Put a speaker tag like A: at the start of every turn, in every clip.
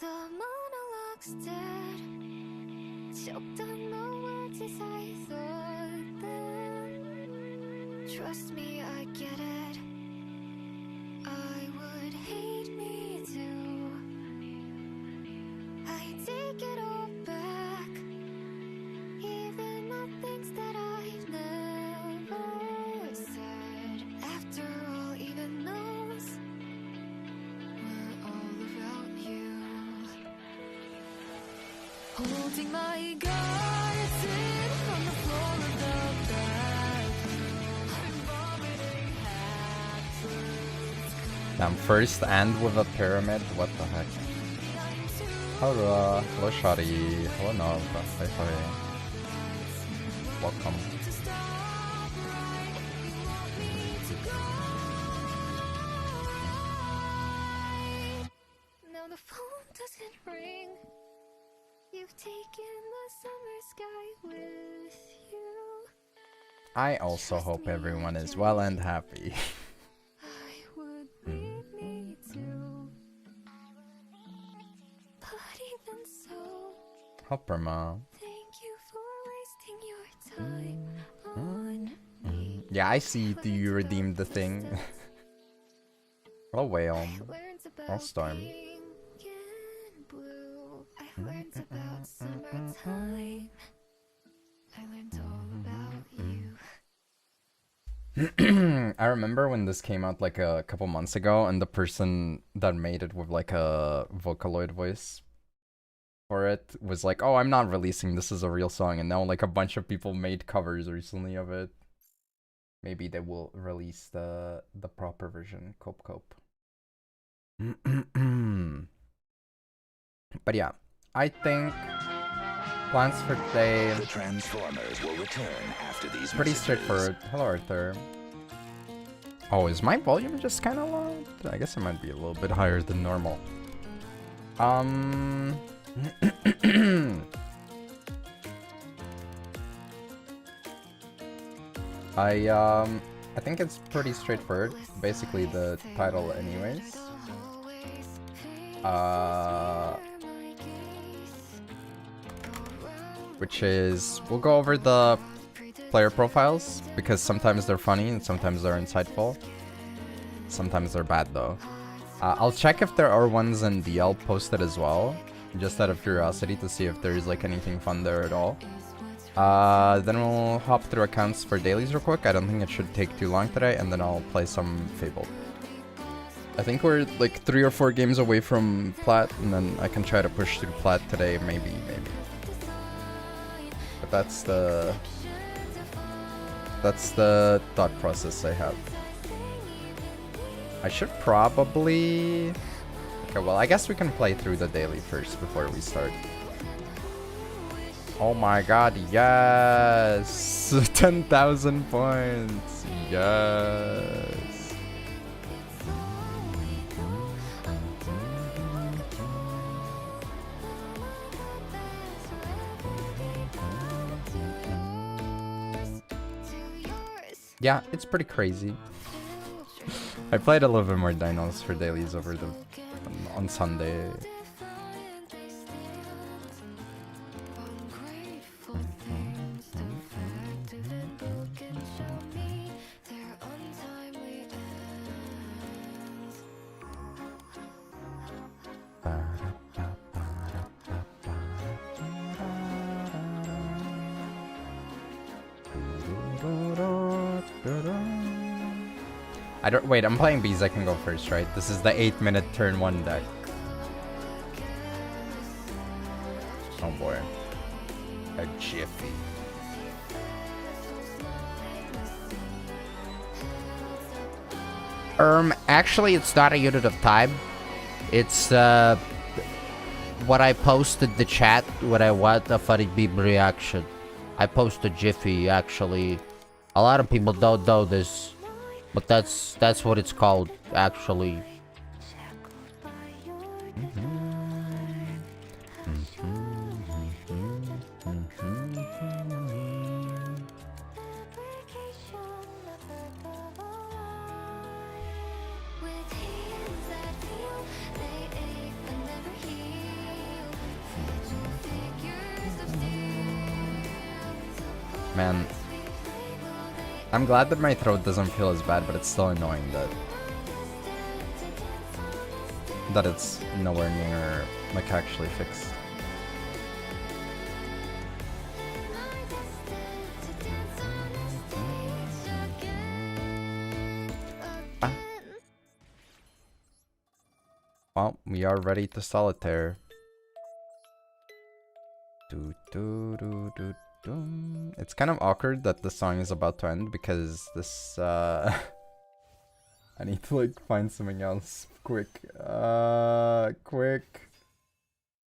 A: The monologue's dead, choked on the words as I thought them. Trust me, I get it. I would hate me too. I take it all back, even the things that I've never said. After all, even those were all about you. Holding my guard, sitting on the floor of the bathroom. I'm vomiting half-truths.
B: Damn, first and with a pyramid? What the heck? Hello, hello Shari. Hello Nov. Hi hi. Welcome.
A: Now the phone doesn't ring. You've taken the summer sky with you.
B: I also hope everyone is well and happy.
A: I would leave me too. But even so,
B: Hopperma.
A: thank you for wasting your time on me.
B: Yeah, I see you redeemed the thing. Hello Whale.
A: I learned
B: Hello
A: about
B: Storm.
A: pink and blue. I learned about summertime. I learned all about you.
B: I remember when this came out like a couple months ago, and the person that made it with like a Vocaloid voice for it was like, oh, I'm not releasing this as a real song, and now like a bunch of people made covers recently of it. Maybe they will release the proper version. Cope. But yeah, I think plans for today
C: The Transformers will return after these
B: pretty
C: messages.
B: straightforward. Hello Arthur. Oh, is my volume just kind of low? I guess it might be a little bit higher than normal. I think it's pretty straightforward. Basically the title anyways. Which is, we'll go over the player profiles because sometimes they're funny and sometimes they're insightful. Sometimes they're bad though. I'll check if there are ones in DL posted as well, just out of curiosity to see if there's like anything fun there at all. Then we'll hop through accounts for dailies real quick. I don't think it should take too long today, and then I'll play some Fabled. I think we're like 3 or 4 games away from Plat, and then I can try to push through Plat today, maybe. But that's the thought process I have. I should probably... Okay, well, I guess we can play through the daily first before we start. Oh my god, yes! 10,000 points! Yes! Yeah, it's pretty crazy. I played a little bit more dinos for dailies over the on Sunday. I don't wait, I'm playing bees, I can go first, right? This is the 8-minute turn 1 deck. Oh boy. A jiffy. Actually it's not a unit of time. It's what I posted the chat when I want a funny beam reaction. I post a jiffy actually. A lot of people don't know this. But that's what it's called, actually. Man, I'm glad that my throat doesn't feel as bad, but it's still annoying that it's nowhere near like actually fixed. Well, we are ready to solitaire. It's kind of awkward that the song is about to end because this I need to like find something else quick. Quick.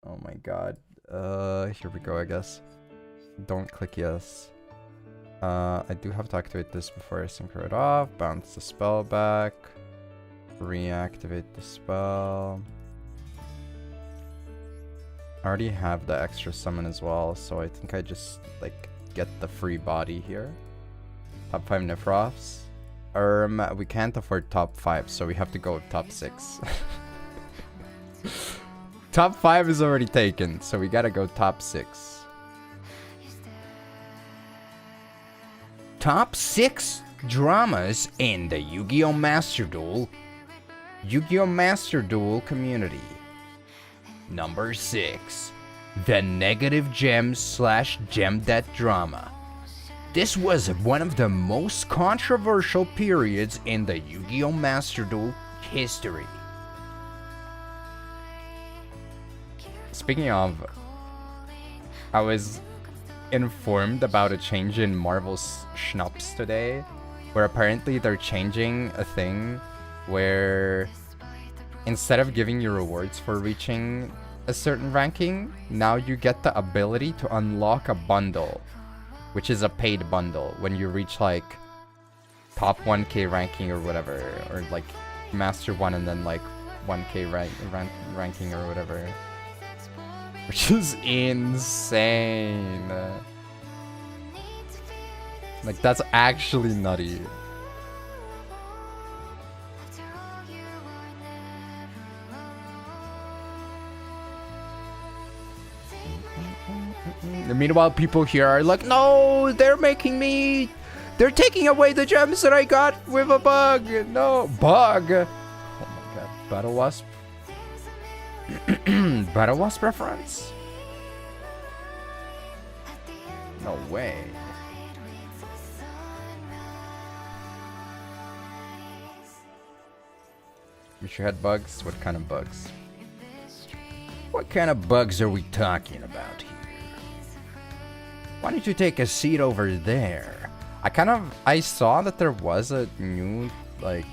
B: Oh my god. Here we go, I guess. Don't click yes. I do have to activate this before I synchro it off. Bounce the spell back. Reactivate the spell. I already have the extra summon as well, so I think I just like get the free body here. Top 5 Nifroths. We can't afford top 5, so we have to go with top 6. Top 5 is already taken, so we gotta go top 6. Top 6 dramas in the Yu-Gi-Oh! Master Duel. Yu-Gi-Oh! Master Duel community. Number 6. The Negative Gems / Gem Debt drama. This was one of the most controversial periods in the Yu-Gi-Oh! Master Duel history. Speaking of, I was informed about a change in Marvel's Schnapps today, where apparently they're changing a thing where instead of giving you rewards for reaching a certain ranking, now you get the ability to unlock a bundle, which is a paid bundle when you reach like top 1k ranking or whatever, or like master 1 and then like 1k ranking or whatever, which is insane. Like that's actually nutty. Meanwhile, people here are like, no, they're taking away the gems that I got with a bug. No, bug. Oh my god, Battle Wasp. Battle Wasp reference? No way. Wish you had bugs? What kind of bugs? What kind of bugs are we talking about here? Why don't you take a seat over there? I saw that there was a new, like,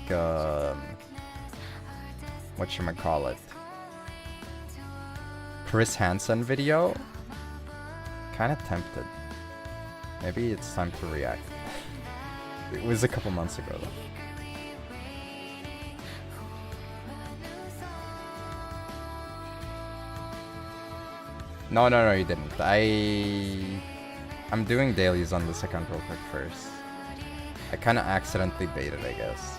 B: whatchamacallit, Chris Hansen video. Kinda tempted. Maybe it's time to react. It was a couple months ago though. No, you didn't. I'm doing dailies on this account real quick first. I kind of accidentally baited, I guess.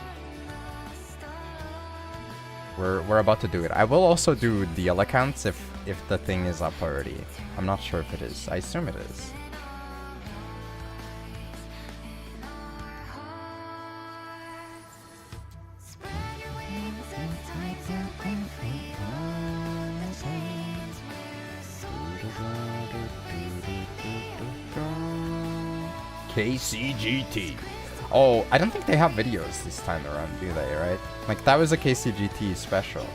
B: We're about to do it. I will also do DL accounts if the thing is up already. I'm not sure if it is. I assume it is. KCGT. Oh, I don't think they have videos this time around, do they, right? Like, that was a KCGT special.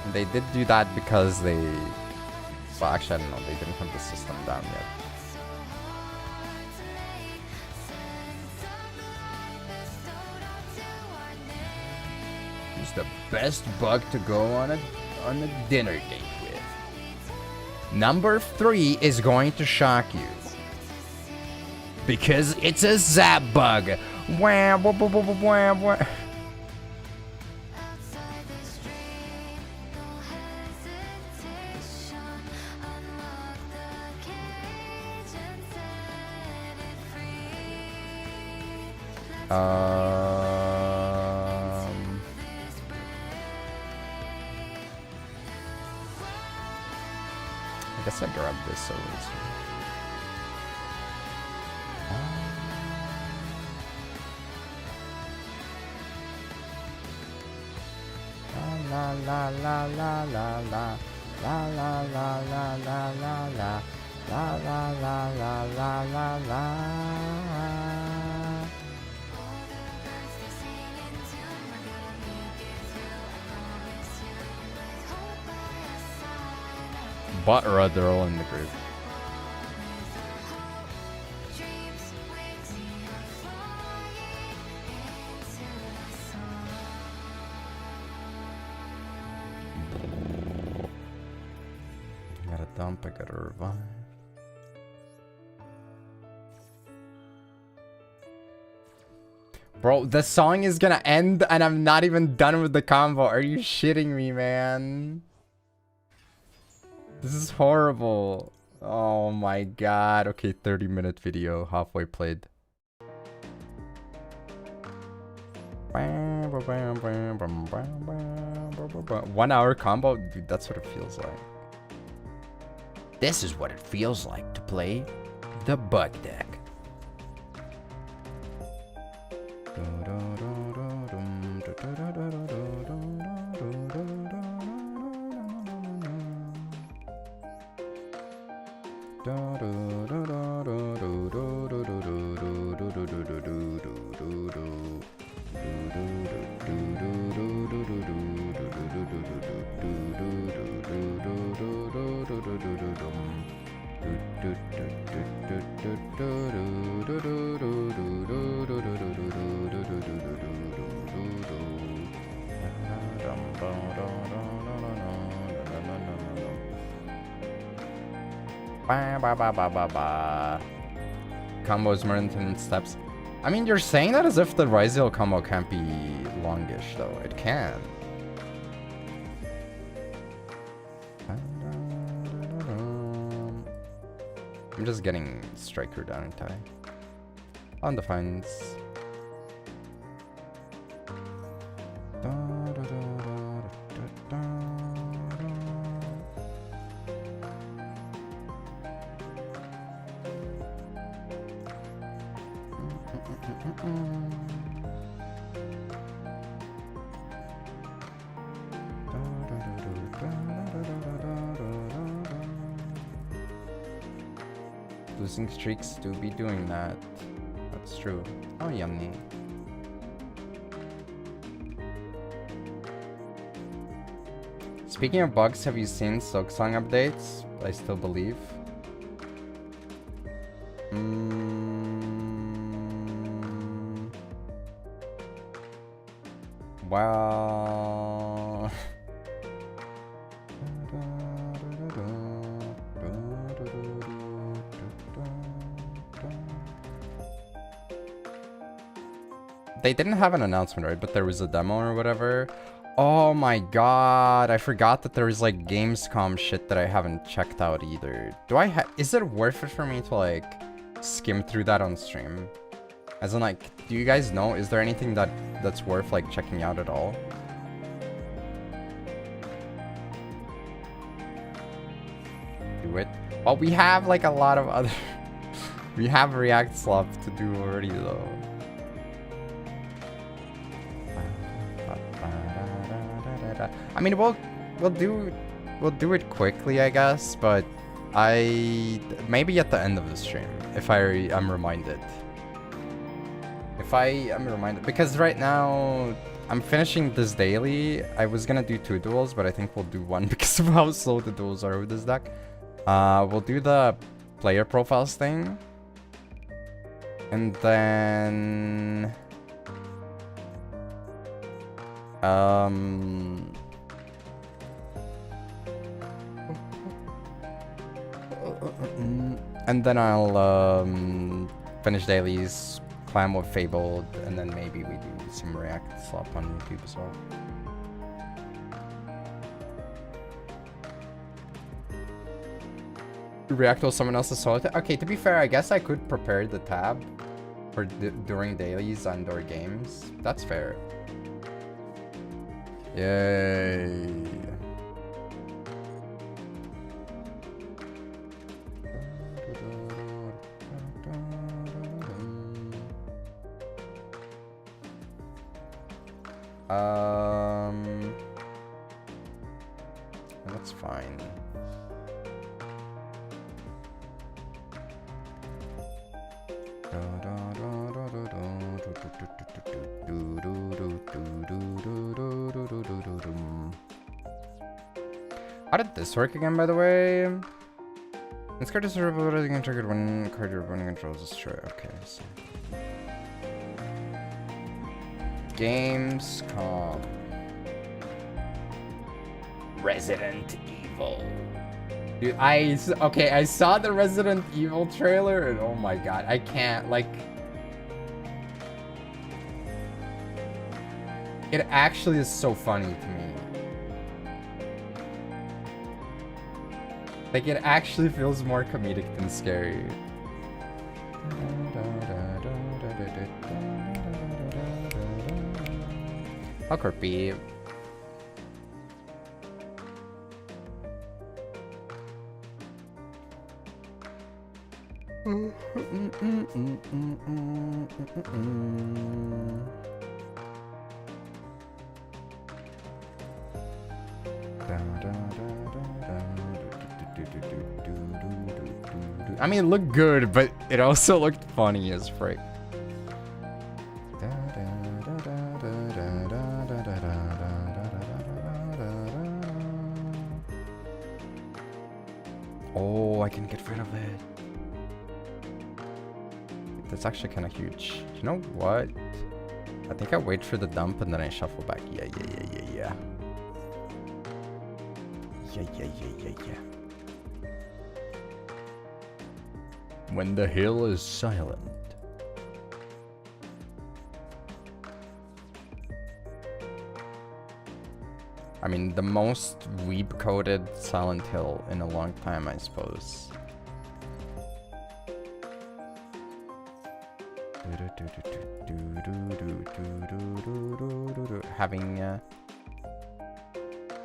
B: And they did do that because they... Well, actually, I don't know. They didn't have the system down yet. Who's the best bug to go on a dinner date with? Number 3 is going to shock you. Because it's a zap bug. Wah, wah, wah, wah, wah, wah. I guess I grabbed this so easy. la la la la la la la la la la la la la la la la la la. But they're all in the group. Gotta dump, I gotta revive. Bro, the song is gonna end and I'm not even done with the combo. Are you shitting me, man? This is horrible. Oh my god. Okay, 30-minute video, halfway played. 1 hour combo? Dude, that's what it feels like. This is what it feels like to play the bug deck. Combos more than 10 steps. I mean, you're saying that as if the Ryzel combo can't be longish, though. It can. I'm just getting Striker down in tie. Undefined. Losing streaks do be doing that. That's true. Oh, yummy. Speaking of bugs, have you seen Silksong updates? I still believe. Well... They didn't have an announcement, right? But there was a demo or whatever. Oh my god, I forgot that there was like Gamescom shit that I haven't checked out either. Is it worth it for me to like skim through that on stream? As in, like, do you guys know? Is there anything that's worth like checking out at all? Do it. Well, we have like a lot of other we have React stuff to do already though. I mean, we'll do it quickly, I guess, but maybe at the end of the stream if I am reminded. If I am reminded, because right now I'm finishing this daily. I was gonna do 2 duels, but I think we'll do 1 because of how slow the duels are with this deck. We'll do the player profiles thing, and then and then I'll finish dailies, climb with Fabled, and then maybe we do some React slop on YouTube as well. React will someone else's solitaire. Okay, to be fair, I guess I could prepare the tab for during dailies and or games. That's fair. Yay. That's fine. How did this work again, by the way? This card is ability can trigger when card your opponent controls is destroyed. Okay, so. Gamescom. Resident Evil. Dude, I saw the Resident Evil trailer and oh my god, I can't, like... It actually is so funny to me. Like, it actually feels more comedic than scary. How creepy. I mean, it looked good, but it also looked funny as frick. Oh, I can get rid of it. That's actually kind of huge. You know what? I think I wait for the dump and then I shuffle back. Yeah. When the hill is silent. I mean, the most weeb-coded Silent Hill in a long time, I suppose. Having,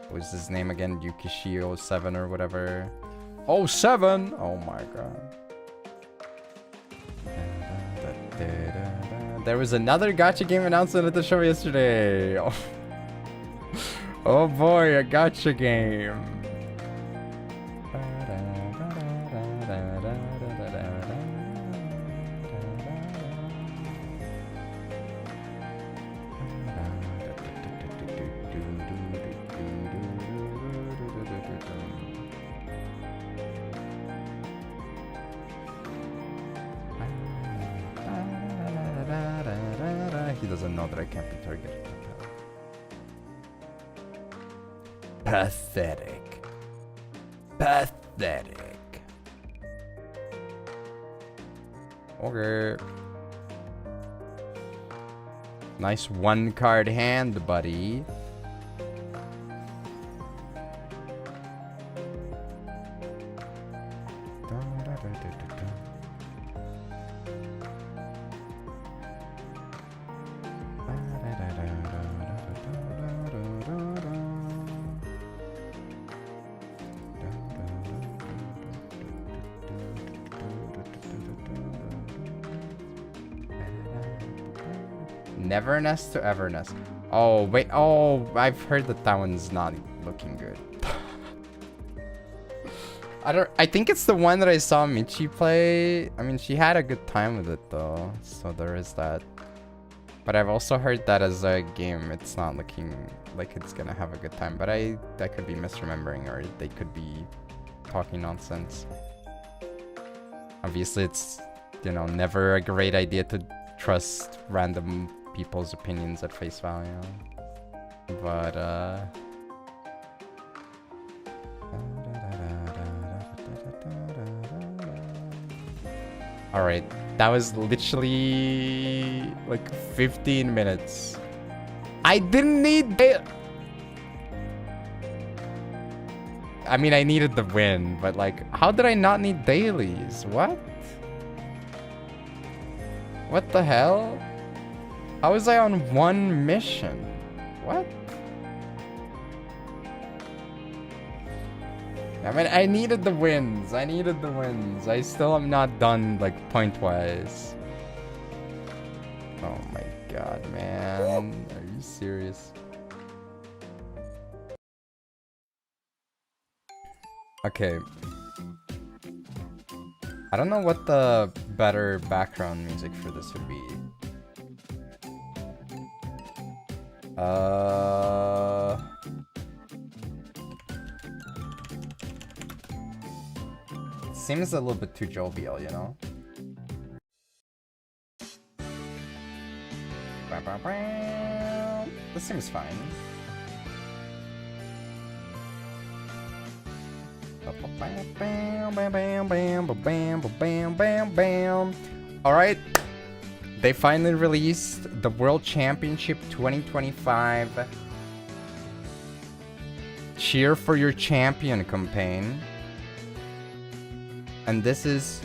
B: what was his name again? Yugioh 7 or whatever. Oh, 7! Oh my god. There was another gacha game announcement at the show yesterday. Oh, oh boy, a gacha game. He doesn't know that I can't be targeted. Pathetic. Pathetic. Okay. Nice one card hand, buddy. Everness to Everness. Oh, wait. Oh, I've heard that that one's not looking good. I think it's the one that I saw Michi play. I mean, she had a good time with it though. So there is that. But I've also heard that as a game, it's not looking like it's gonna have a good time. But I could be misremembering, or they could be talking nonsense. Obviously, it's, you know, never a great idea to trust random people's opinions at face value, but all right, that was literally like 15 minutes. I didn't need I mean, I needed the win, but like, how did I not need dailies? What the hell? How was I on one mission? What? I mean, I needed the wins. I still am not done, like, point-wise. Oh my god, man. Are you serious? Okay. I don't know what the better background music for this would be. It seems a little bit too jovial, you know? This seems fine. Alright. They finally released the World Championship 2025 Cheer for Your Champion campaign. And this is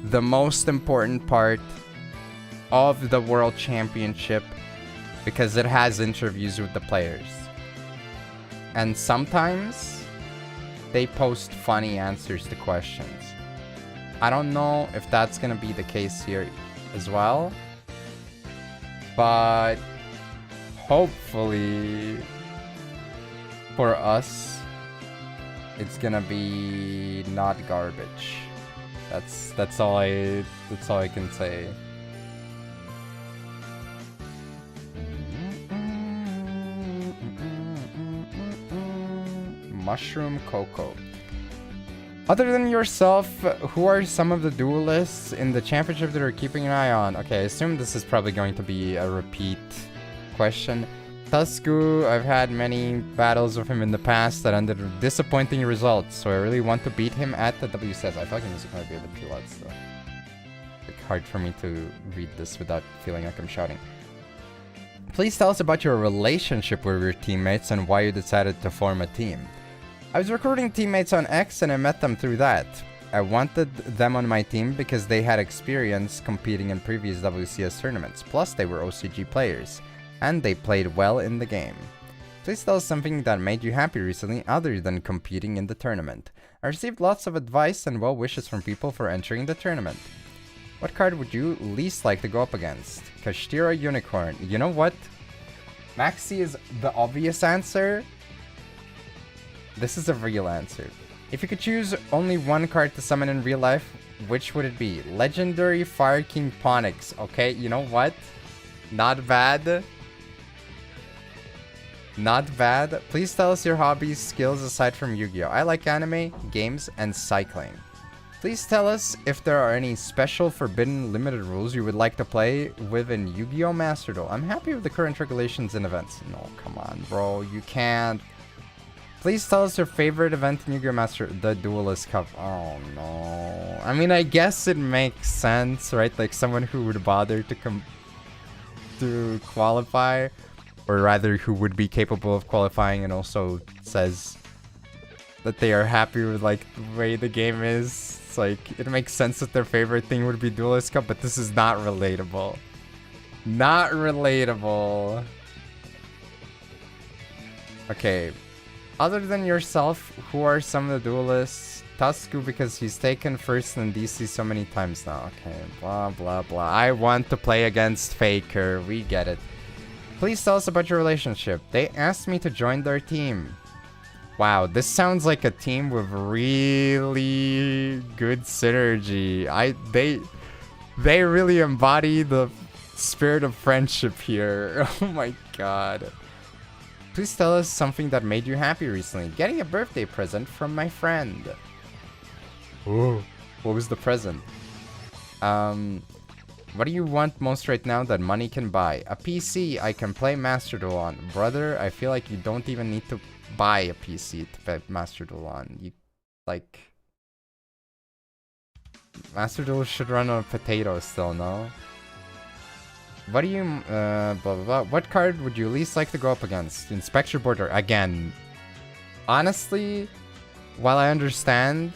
B: the most important part of the World Championship because it has interviews with the players. And sometimes they post funny answers to questions. I don't know if that's gonna be the case here as well, but hopefully for us it's gonna be not garbage. That's all I can say. Mushroom Cocoa. Other than yourself, who are some of the duelists in the championship that are keeping an eye on? Okay, I assume this is probably going to be a repeat question. Tusku, I've had many battles with him in the past that ended with disappointing results, so I really want to beat him at the WCS. I feel like the music might be a bit too loud still. It's hard for me to read this without feeling like I'm shouting. Please tell us about your relationship with your teammates and why you decided to form a team. I was recruiting teammates on X and I met them through that. I wanted them on my team because they had experience competing in previous WCS tournaments, plus they were OCG players, and they played well in the game. Please tell us something that made you happy recently other than competing in the tournament. I received lots of advice and well wishes from people for entering the tournament. What card would you least like to go up against? Kashtira Unicorn. You know what? Maxi is the obvious answer. This is a real answer. If you could choose only one card to summon in real life, which would it be? Legendary Fire King Ponix. Okay, you know what? Not bad. Not bad. Please tell us your hobbies, skills aside from Yu-Gi-Oh! I like anime, games, and cycling. Please tell us if there are any special forbidden limited rules you would like to play with in Yu-Gi-Oh! Master Duel. I'm happy with the current regulations and events. No, come on, bro. You can't. Please tell us your favorite event in Yu-Gi-Oh! Master, the Duelist Cup. Oh no. I mean, I guess it makes sense, right? Like someone who would bother to qualify, or rather who would be capable of qualifying and also says that they are happy with like the way the game is. It's like, it makes sense that their favorite thing would be Duelist Cup, but this is not relatable. Not relatable. Okay. Other than yourself, who are some of the duelists? Tusku because he's taken first in DC so many times now. Okay, blah, blah, blah. I want to play against Faker. We get it. Please tell us about your relationship. They asked me to join their team. Wow, this sounds like a team with really good synergy. They really embody the spirit of friendship here. Oh my god. Please tell us something that made you happy recently. Getting a birthday present from my friend. Oh, what was the present? What do you want most right now that money can buy? A PC I can play Master Duel on. Brother, I feel like you don't even need to buy a PC to play Master Duel on. You, like... Master Duel should run on a potato still, no? What do you, blah, blah, blah. What card would you least like to go up against? Inspector Border, again. Honestly, while I understand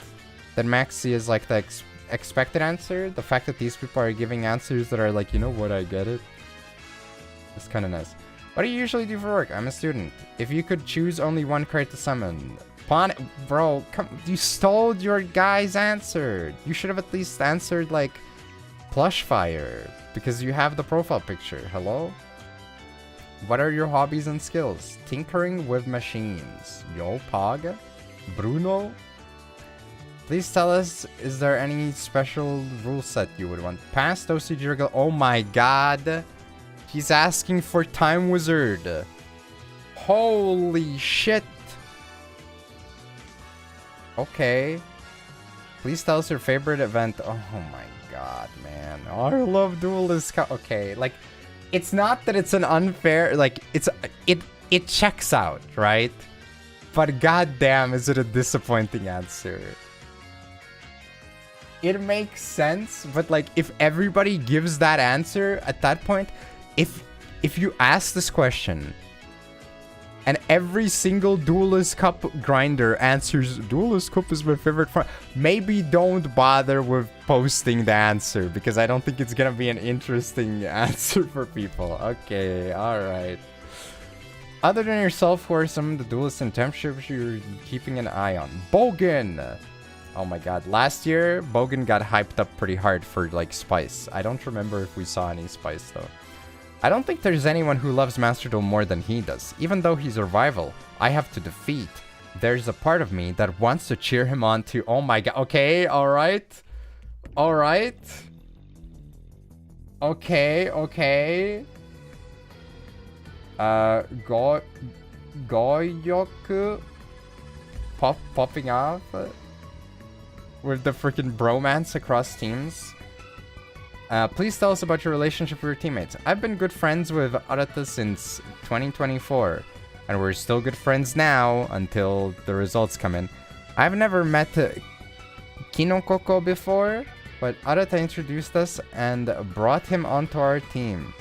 B: that Maxi is like the expected answer, the fact that these people are giving answers that are like, you know what, I get it. It's kind of nice. What do you usually do for work? I'm a student. If you could choose only one card to summon. Bro, come, you stole your guy's answer. You should have at least answered like Plushfire. Because you have the profile picture. Hello? What are your hobbies and skills? Tinkering with machines. Yo, Pog? Bruno? Please tell us, is there any special rule set you would want? Past OCG regular. Oh my god. He's asking for Time Wizard. Holy shit. Okay. Please tell us your favorite event. Oh my god, man. Oh, I love Duel is okay, like, it's not that it's an unfair, like, it checks out, right? But goddamn, is it a disappointing answer? It makes sense, but like, if everybody gives that answer at that point, if you ask this question and every single Duelist Cup grinder answers, Duelist Cup is my favorite front, maybe don't bother with posting the answer, because I don't think it's gonna be an interesting answer for people. Okay, alright. Other than yourself, who are some of the Duelists and Championships you're keeping an eye on? Bogan! Oh my god, last year, Bogan got hyped up pretty hard for, like, Spice. I don't remember if we saw any Spice, though. I don't think there's anyone who loves Master Duel more than he does. Even though he's a rival I have to defeat, there's a part of me that wants to cheer him on to... Oh my god. Okay, alright. Alright. Okay, okay. Goyoku popping off with the freaking bromance across teams. Please tell us about your relationship with your teammates. I've been good friends with Arata since 2024, and we're still good friends now until the results come in. I've never met Kinokoko before, but Arata introduced us and brought him onto our team.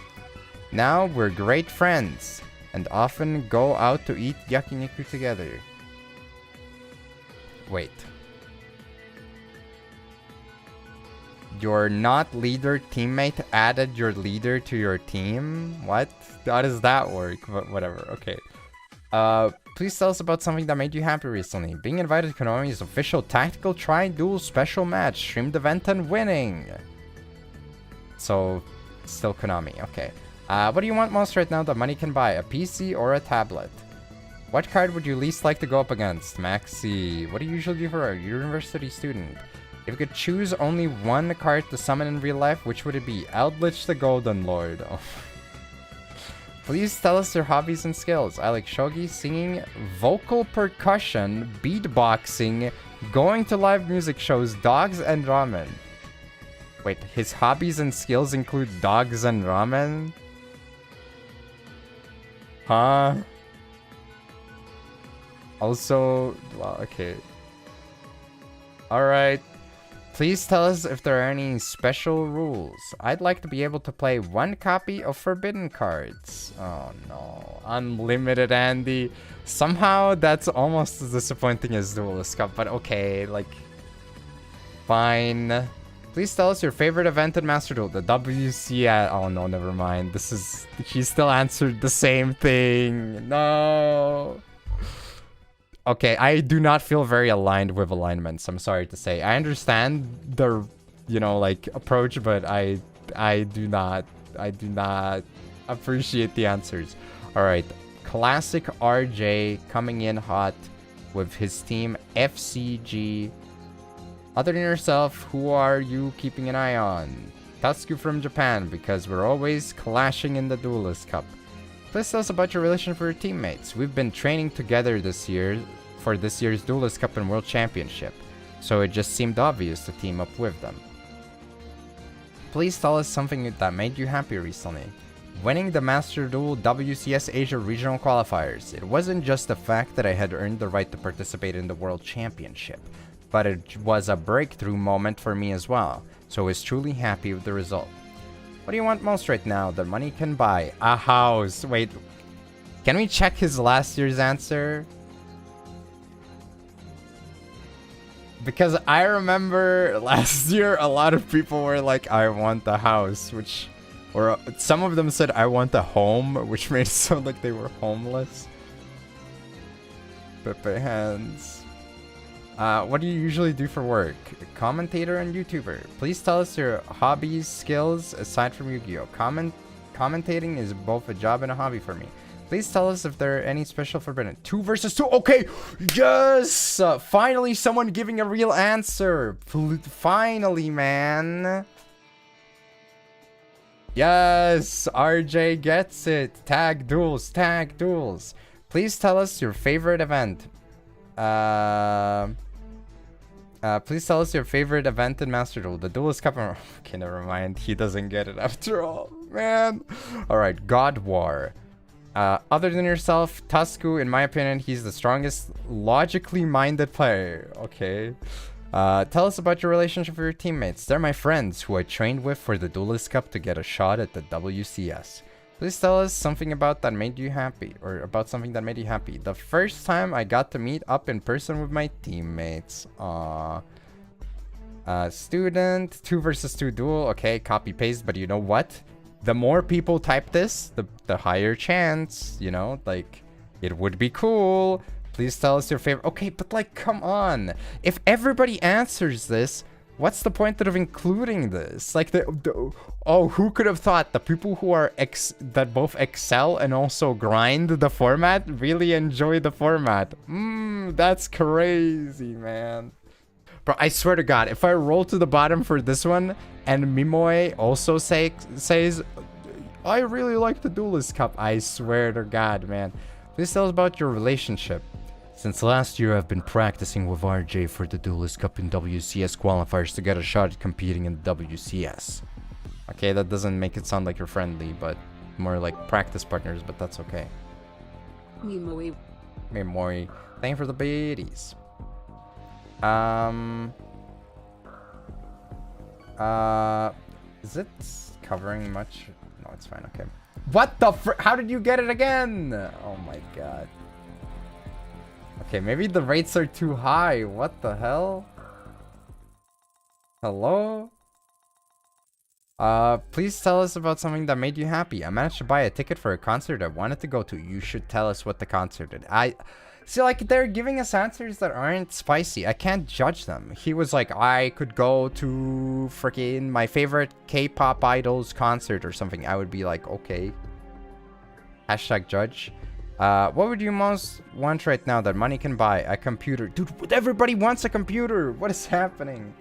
B: Now we're great friends and often go out to eat yakiniku together. Wait. Your not leader teammate added your leader to your team? What? How does that work? But whatever, okay. Please tell us about something that made you happy recently. Being invited to Konami's official Tactical Tri-Duel special match, streamed event and winning. So, still Konami, okay. What do you want most right now that money can buy? A PC or a tablet? What card would you least like to go up against? Maxi. What do you usually do for a university student? If you could choose only one card to summon in real life, which would it be? Eldritch the Golden Lord. Oh. Please tell us your hobbies and skills. I like shogi, singing, vocal percussion, beatboxing, going to live music shows, dogs, and ramen. Wait, his hobbies and skills include dogs and ramen? Huh? Also, well, okay. Alright. Please tell us if there are any special rules. I'd like to be able to play one copy of Forbidden Cards. Oh no. Unlimited Andy. Somehow that's almost as disappointing as Duelist Cup, but okay, like... Fine. Please tell us your favorite event in Master Duel. The WC... Oh no, never mind. This is... He still answered the same thing. No. Okay, I do not feel very aligned with alignments, I'm sorry to say. I understand the, you know, like, approach, but I do not appreciate the answers. Alright, classic RJ coming in hot with his team FCG. Other than yourself, who are you keeping an eye on? Tatsuku from Japan, because we're always clashing in the Duelist Cup. Please tell us about your relationship with your teammates. We've been training together this year for this year's Duelist Cup and World Championship, so it just seemed obvious to team up with them. Please tell us something that made you happy recently. Winning the Master Duel WCS Asia Regional Qualifiers. It wasn't just the fact that I had earned the right to participate in the World Championship, but it was a breakthrough moment for me as well, so I was truly happy with the result. What do you want most right now that money can buy? A house. Wait, can we check his last year's answer? Because I remember last year a lot of people were like, I want a house, which... Or some of them said, I want a home, which made it sound like they were homeless. Pepe hands. What do you usually do for work? Commentator and YouTuber. Please tell us your hobbies, skills, aside from Yu-Gi-Oh! Commentating is both a job and a hobby for me. Please tell us if there are any special forbidden. 2 versus 2. Okay. Yes. Finally, someone giving a real answer. Finally, man. Yes. RJ gets it. Tag duels. Tag duels. Please tell us your favorite event. Please tell us your favorite event in Master Duel. The Duelist Cup. Okay, never mind. He doesn't get it after all. Man. Alright. God War. Other than yourself, Tusku, in my opinion, he's the strongest, logically minded player. Okay. Tell us about your relationship with your teammates. They're my friends who I trained with for the Duelist Cup to get a shot at the WCS. Please tell us something about that made you happy, or about something that made you happy. The first time I got to meet up in person with my teammates. Student, 2 versus 2 duel. Okay, copy paste, but you know what? The more people type this, the higher chance, you know, like, it would be cool. Please tell us your favorite. Okay, but like, come on. If everybody answers this, what's the point of including this? Like, oh, who could have thought the people who are that both excel and also grind the format really enjoy the format? That's crazy, man. Bro, I swear to God, if I roll to the bottom for this one, and Mimoe also says, I really like the Duelist Cup, I swear to God, man. Please tell us about your relationship. Since last year, I've been practicing with RJ for the Duelist Cup in WCS qualifiers to get a shot at competing in the WCS. Okay, that doesn't make it sound like you're friendly, but more like practice partners, but that's okay. Mimoe. Thank you for the biddies. Is it covering much? No, it's fine. Okay. What the how did you get it again? Oh my God. Okay, maybe the rates are too high. What the hell? Hello? Please tell us about something that made you happy. I managed to buy a ticket for a concert I wanted to go to. You should tell us what the concert did. See, like, they're giving us answers that aren't spicy. I can't judge them. He was like, I could go to freaking my favorite K-pop idol's concert or something. I would be like, okay. Hashtag judge. What would you most want right now that money can buy? A computer. Dude, everybody wants a computer. What is happening?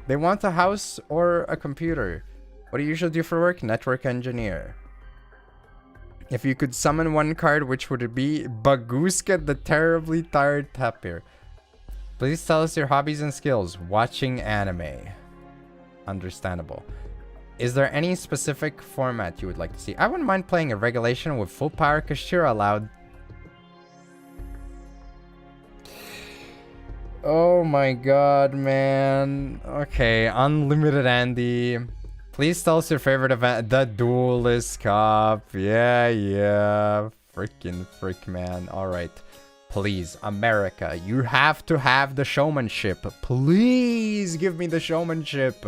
B: They want a house or a computer. What do you usually do for work? Network engineer. If you could summon one card, which would it be? Baguska, the terribly tired tapir. Please tell us your hobbies and skills. Watching anime. Understandable. Is there any specific format you would like to see? I wouldn't mind playing a regulation with full power Kashira allowed. Oh my God, man. Okay, unlimited Andy. Please tell us your favorite event. The Duelist Cup. Yeah. Freaking frick, man. Alright. Please, America, you have to have the showmanship. Please give me the showmanship.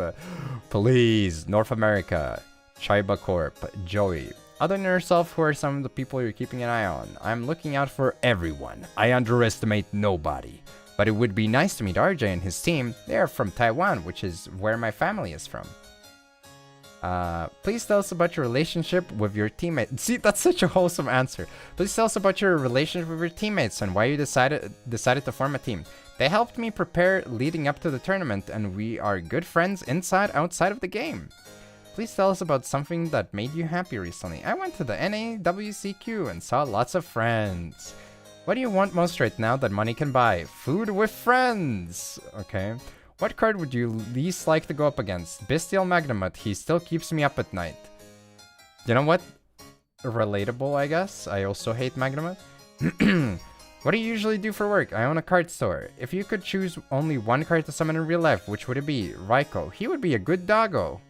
B: Please, North America. Chiba Corp. Joey. Other than yourself, who are some of the people you're keeping an eye on? I'm looking out for everyone. I underestimate nobody. But it would be nice to meet RJ and his team. They are from Taiwan, which is where my family is from. Please tell us about your relationship with your teammates. See, that's such a wholesome answer. Please tell us about your relationship with your teammates and why you decided to form a team. They helped me prepare leading up to the tournament, and we are good friends inside, outside of the game. Please tell us about something that made you happy recently. I went to the NAWCQ and saw lots of friends. What do you want most right now that money can buy? Food with friends. Okay. What card would you least like to go up against? Bestial Magnamut. He still keeps me up at night. You know what? Relatable, I guess. I also hate Magnamut. What do you usually do for work? I own a card store. If you could choose only one card to summon in real life, which would it be? Raiko. He would be a good doggo.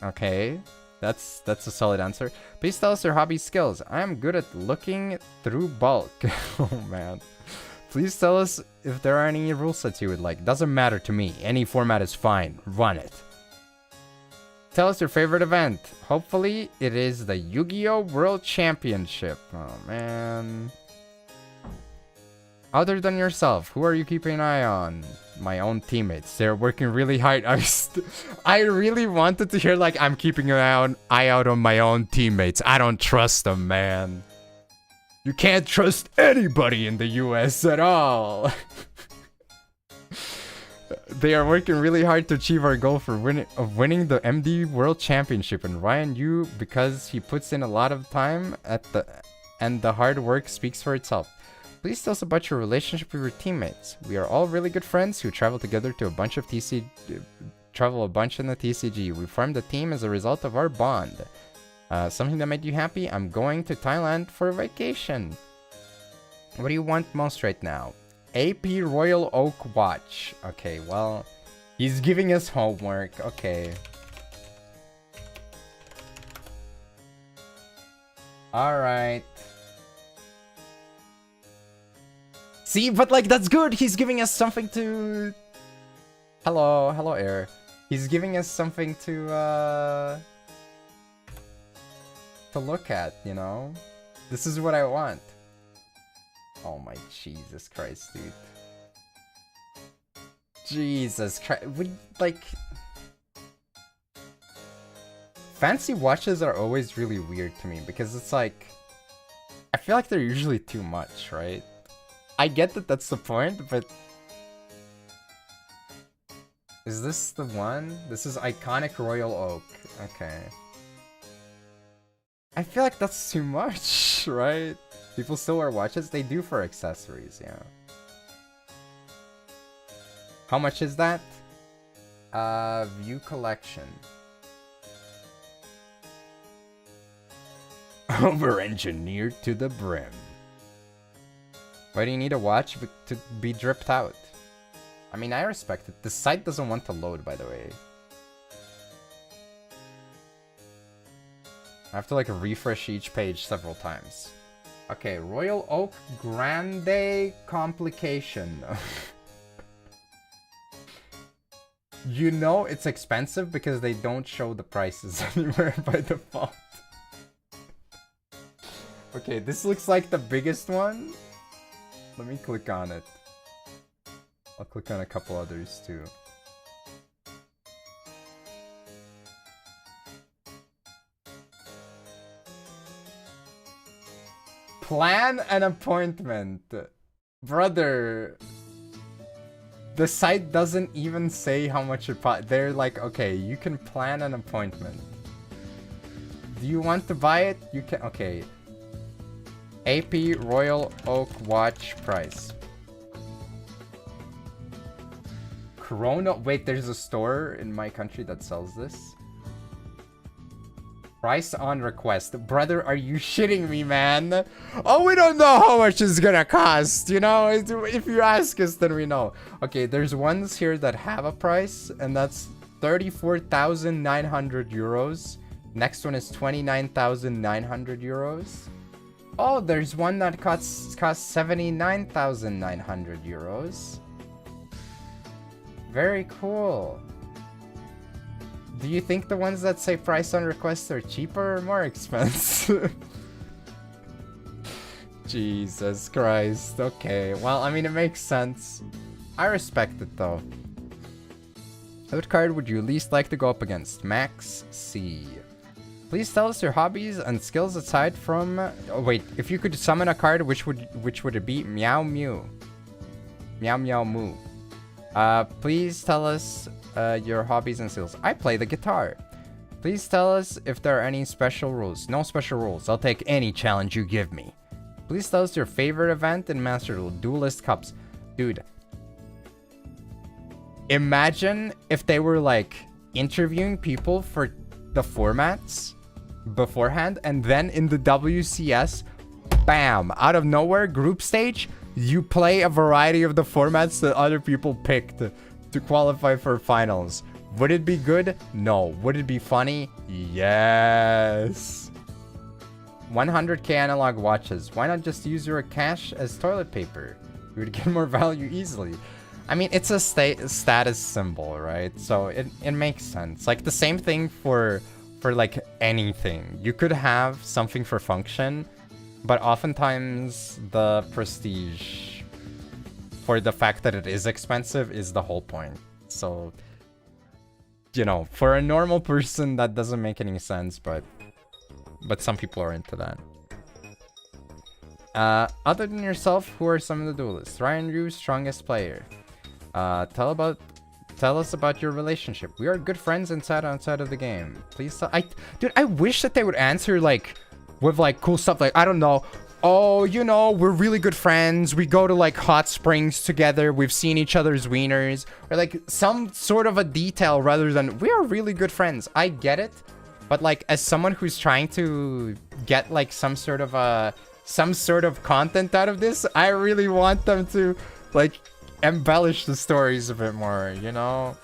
B: Okay. That's a solid answer. Please tell us your hobby skills. I am good at looking through bulk. Oh, man. Please tell us if there are any rule sets you would like. Doesn't matter to me. Any format is fine. Run it. Tell us your favorite event. Hopefully, it is the Yu-Gi-Oh! World Championship. Oh, man. Other than yourself, who are you keeping an eye on? My own teammates. They're working really hard. I really wanted to hear like I'm keeping an eye out on my own teammates. I don't trust them, man. You can't trust anybody in the US at all. They are working really hard to achieve our goal for winning the MD World Championship, and Ryan Yu, because he puts in a lot of time and the hard work speaks for itself. Please tell us about your relationship with your teammates. We are all really good friends who travel together to a bunch of travel a bunch in the TCG. We formed a team as a result of our bond. Something that made you happy? I'm going to Thailand for a vacation. What do you want most right now? AP Royal Oak Watch. Okay, well, he's giving us homework. Okay. Alright. See, but like, that's good. He's giving us something to... Hello, Air. He's giving us something to look at, you know? This is what I want. Oh my Jesus Christ, dude. Jesus Christ. Like... Fancy watches are always really weird to me because it's like... I feel like they're usually too much, right? I get that that's the point, but... Is this the one? This is Iconic Royal Oak. Okay. I feel like that's too much, right? People still wear watches? They do for accessories, yeah. How much is that? View collection. Over-engineered to the brim. Why do you need a watch to be dripped out? I mean, I respect it. The site doesn't want to load, by the way. I have to like refresh each page several times. Okay, Royal Oak Grande Complication. You know it's expensive because they don't show the prices anywhere by default. Okay, this looks like the biggest one. Let me click on it. I'll click on a couple others too. Plan an appointment. Brother. The site doesn't even say how much it they're like, okay, you can plan an appointment. Do you want to buy it? You can. Okay. AP Royal Oak Watch price. Corona. Wait, there's a store in my country that sells this. Price on request. Brother, are you shitting me, man? Oh, we don't know how much it's gonna cost, you know? If you ask us, then we know. Okay, there's ones here that have a price, and that's 34,900 euros. Next one is 29,900 euros. Oh, there's one that costs 79,900 euros. Very cool. Do you think the ones that say price on request are cheaper or more expensive? Jesus Christ. Okay, well, I mean, it makes sense. I respect it, though. What card would you least like to go up against? Max C. Please tell us your hobbies and skills aside from... Oh, wait. If you could summon a card, which would it be? Meow Mew. Meow Meow Moo. Please tell us your hobbies and skills. I play the guitar. Please tell us if there are any special rules. No special rules. I'll take any challenge you give me. Please tell us your favorite event in Master Duel. Duelist Cups. Dude. Imagine if they were like interviewing people for the formats beforehand, and then in the WCS, bam, out of nowhere, group stage, you play a variety of the formats that other people picked to qualify for finals. Would it be good? No. Would it be funny? Yes. 100k analog watches. Why not just use your cash as toilet paper? You would get more value easily. I mean, it's a status symbol, right? So it makes sense. Like the same thing for like anything. You could have something for function, but oftentimes the prestige for the fact that it is expensive is the whole point. So, you know, for a normal person, that doesn't make any sense, but some people are into that. Other than yourself, who are some of the duelists? Ryan Ryu, strongest player. Tell us about your relationship. We are good friends inside and outside of the game. Please tell. Dude, I wish that they would answer like with like cool stuff, like, I don't know. Oh, you know, we're really good friends. We go to like hot springs together. We've seen each other's wieners, or like some sort of a detail rather than we are really good friends. I get it, but like as someone who's trying to get like some sort of content out of this, I really want them to like embellish the stories a bit more, you know?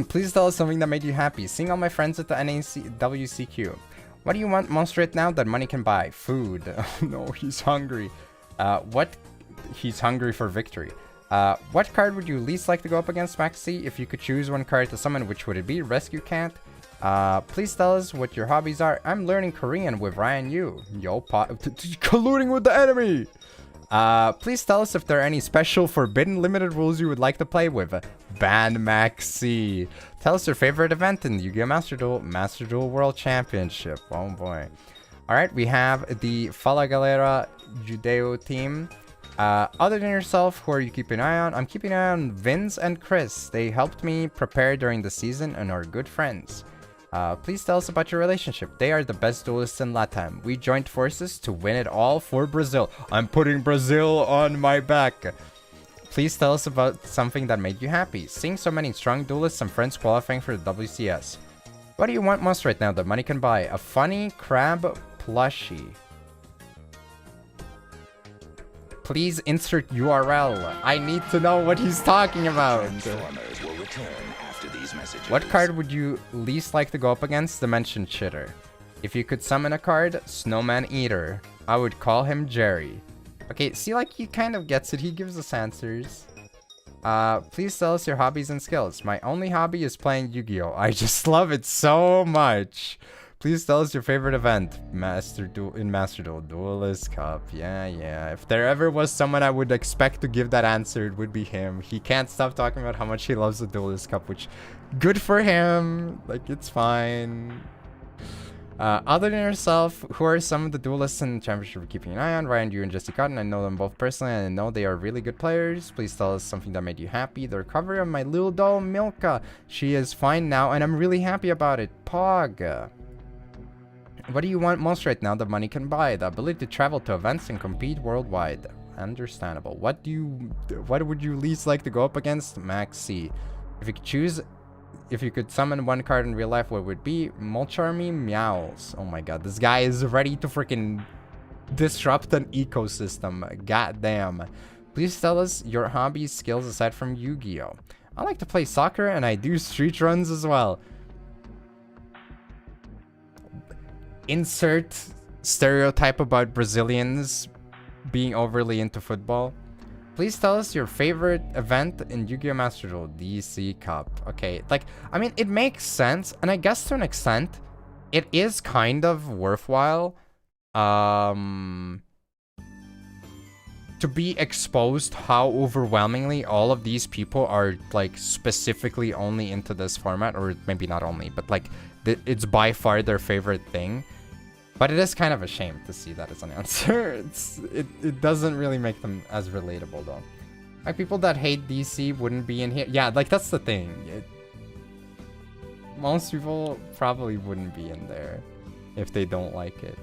B: Please tell us something that made you happy. Seeing all my friends at the WCQ. What do you want most right now that money can buy? Food. Oh no, he's hungry. He's hungry for victory. What card would you least like to go up against, Maxi? If you could choose one card to summon, which would it be? Rescue Cat. Please tell us what your hobbies are. I'm learning Korean with Ryan Yu. Yo, colluding with the enemy! Please tell us if there are any special forbidden limited rules you would like to play with. Ban Maxi. Tell us your favorite event in Yu-Gi-Oh! Master Duel World Championship. Oh boy. Alright, we have the Fala Galera Yugioh team. Other than yourself, who are you keeping an eye on? I'm keeping an eye on Vince and Chris. They helped me prepare during the season and are good friends. Please tell us about your relationship. They are the best duelists in Latam. We joined forces to win it all for Brazil. I'm putting Brazil on my back. Please tell us about something that made you happy. Seeing so many strong duelists and friends qualifying for the WCS. What do you want most right now that money can buy? A funny crab plushie. Please insert URL. I need to know what he's talking about.
C: Transformers will return after these messages.
B: What card would you least like to go up against? Dimension Chitter. If you could summon a card, Snowman Eater. I would call him Jerry. Okay, see, like, he kind of gets it. He gives us answers. Please tell us your hobbies and skills. My only hobby is playing Yu-Gi-Oh! I just love it so much. Please tell us your favorite event. Master Duel. Duelist Cup. Yeah. If there ever was someone I would expect to give that answer, it would be him. He can't stop talking about how much he loves the Duelist Cup, which, good for him. Like, it's fine. Other than yourself, who are some of the duelists in the championship we're keeping an eye on? Ryan, you and Jesse Cotton. I know them both personally, and I know they are really good players. Please tell us something that made you happy. The recovery of my little doll, Milka. She is fine now, and I'm really happy about it. Pog. What do you want most right now that money can buy? The ability to travel to events and compete worldwide. Understandable. What would you least like to go up against? Maxi. If you could summon one card in real life, what would it be? Molcharmy Meows. Oh my god, this guy is ready to freaking disrupt an ecosystem. Goddamn. Please tell us your hobbies, skills aside from Yu-Gi-Oh! I like to play soccer and I do street runs as well. Insert stereotype about Brazilians being overly into football. Please tell us your favorite event in Yu-Gi-Oh! Master Duel, DC Cup. Okay, like, I mean, it makes sense, and I guess to an extent, it is kind of worthwhile, to be exposed how overwhelmingly all of these people are, like, specifically only into this format, or maybe not only, but, like, it's by far their favorite thing. But it is kind of a shame to see that as an answer. It doesn't really make them as relatable, though. Like, people that hate DC wouldn't be in here. Yeah, like, that's the thing. Most people probably wouldn't be in there if they don't like it.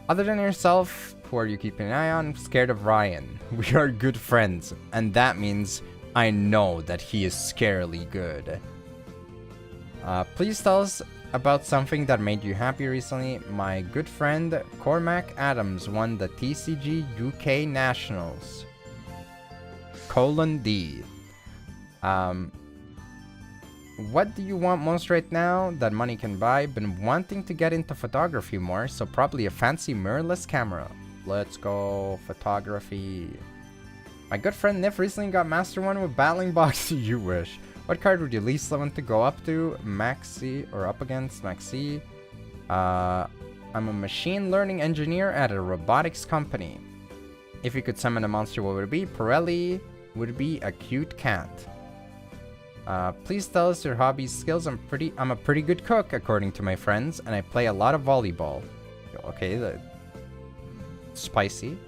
B: Other than yourself, who are you keeping an eye on? Scared of Ryan. We are good friends, and that means I know that he is scarily good. Please tell us about something that made you happy recently. My good friend Cormac Adams won the TCG UK Nationals. :D. What do you want most right now that money can buy? Been wanting to get into photography more, so probably a fancy mirrorless camera. Let's go photography. My good friend Nif recently got Master 1 with Battling Box. You wish. What card would you least want to go up to? Maxi, or up against Maxi? I'm a machine learning engineer at a robotics company. If you could summon a monster, what would it be? Pirelli would be a cute cat. Please tell us your hobbies, skills. I'm a pretty good cook, according to my friends, and I play a lot of volleyball. Okay, spicy.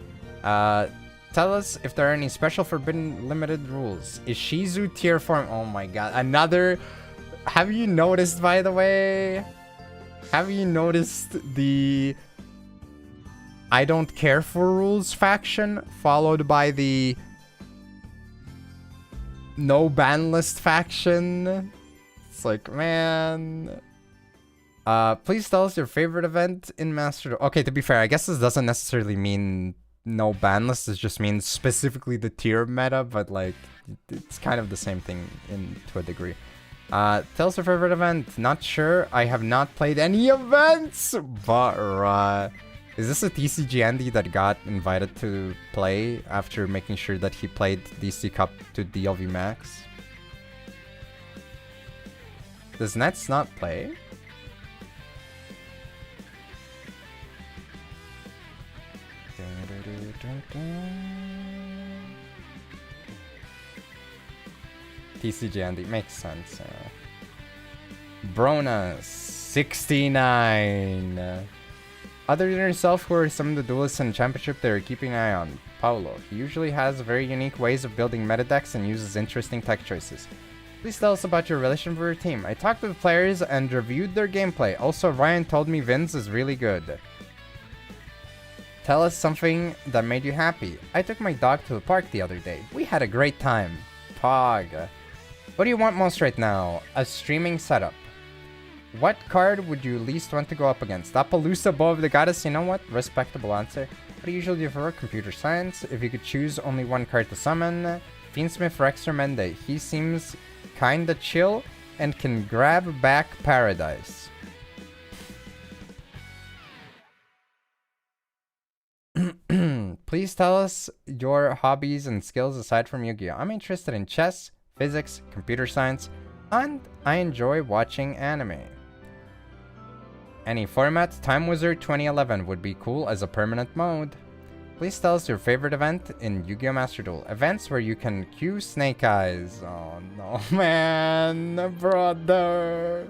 B: Tell us if there are any special forbidden limited rules. Is Shizu tier form? Oh my god, another. Have you noticed, by the way? Have you noticed the I don't care for rules faction followed by the no ban list faction? It's like, man. Please tell us your favorite event in Master Duel. Okay, to be fair, I guess this doesn't necessarily mean no ban list. It just means specifically the tier meta, but like it's kind of the same thing to a degree. Tell us your favorite event. Not sure. I have not played any events. But is this a TCG Andy that got invited to play after making sure that he played DC Cup to DLV Max? Does Nets not play? TCG Andy makes sense. Brona 69. Other than yourself, who are some of the duelists in the championship that are keeping an eye on? Paulo. He usually has very unique ways of building meta decks and uses interesting tech choices. Please tell us about your relationship with your team. I talked with players and reviewed their gameplay. Also, Ryan told me Vince is really good. Tell us something that made you happy. I took my dog to the park the other day. We had a great time. Pog. What do you want most right now? A streaming setup. What card would you least want to go up against? Appaloosa, Bow of the Goddess. You know what? Respectable answer. What do you usually do for computer science? If you could choose only one card to summon, Fiendsmith Rex Mende. He seems kinda chill and can grab back Paradise. Please tell us your hobbies and skills aside from Yu-Gi-Oh! I'm interested in chess, physics, computer science, and I enjoy watching anime. Any format? Time Wizard 2011 would be cool as a permanent mode. Please tell us your favorite event in Yu-Gi-Oh! Master Duel. Events where you can queue Snake Eyes. Oh no, man, brother.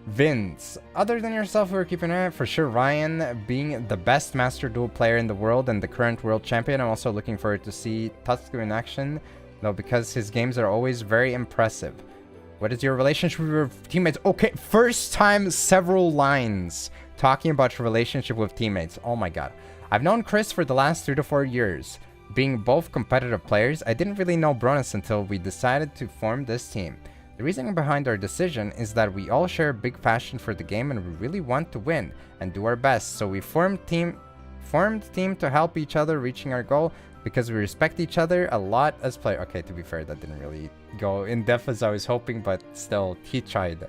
B: Vince. Other than yourself, we're keeping an eye out for sure. Ryan, being the best Master Duel player in the world and the current world champion, I'm also looking forward to see Tatsuko in action, though, because his games are always very impressive. What is your relationship with your teammates? Okay, first time several lines talking about your relationship with teammates. Oh my god. I've known Chris for the last 3 to 4 years. Being both competitive players, I didn't really know Bronus until we decided to form this team. The reasoning behind our decision is that we all share a big passion for the game and we really want to win and do our best. So we formed team to help each other reaching our goal because we respect each other a lot as players. Okay, to be fair, that didn't really go in depth as I was hoping, but still, he tried.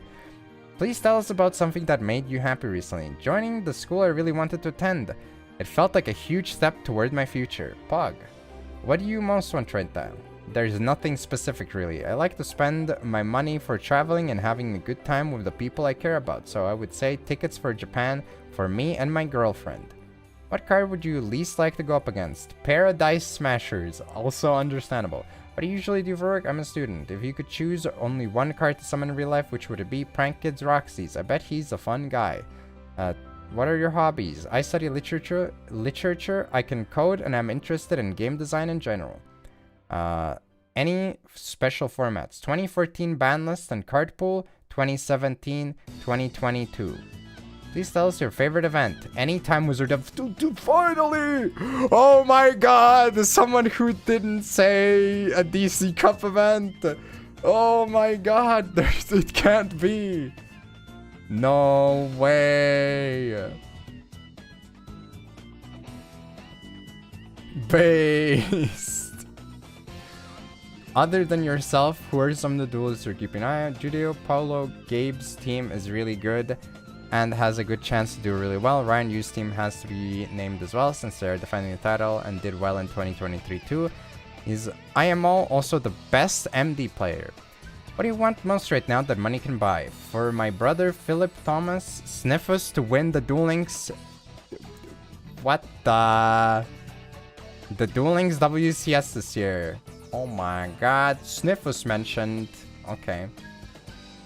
B: Please tell us about something that made you happy recently. Joining the school I really wanted to attend. It felt like a huge step toward my future. Pog. What do you most want right now? There's nothing specific really. I like to spend my money for traveling and having a good time with the people I care about. So I would say tickets for Japan for me and my girlfriend. What card would you least like to go up against? Paradise Smashers. Also understandable. What do you usually do for work? I'm a student. If you could choose only one card to summon in real life, which would it be? Prank Kids Roxy's. I bet he's a fun guy. What are your hobbies? I study literature, I can code, and I'm interested in game design in general. Any special formats? 2014 ban list and card pool, 2017, 2022. Please tell us your favorite event. Anytime Wizard of... Dude, finally! Oh my god! Someone who didn't say a DC Cup event! Oh my god! It can't be! No way! Based! Other than yourself, who are some of the duelists you're keeping an eye on? Yugioh, Paulo, Gabe's team is really good and has a good chance to do really well. Ryan Yu's team has to be named as well since they're defending the title and did well in 2023 too. Is IMO also the best MD player? What do you want most right now that money can buy? For my brother Philip Thomas Sniffus to win the Duel Links... What the... The Duel Links WCS this year. Oh my god. Sniffus mentioned. Okay.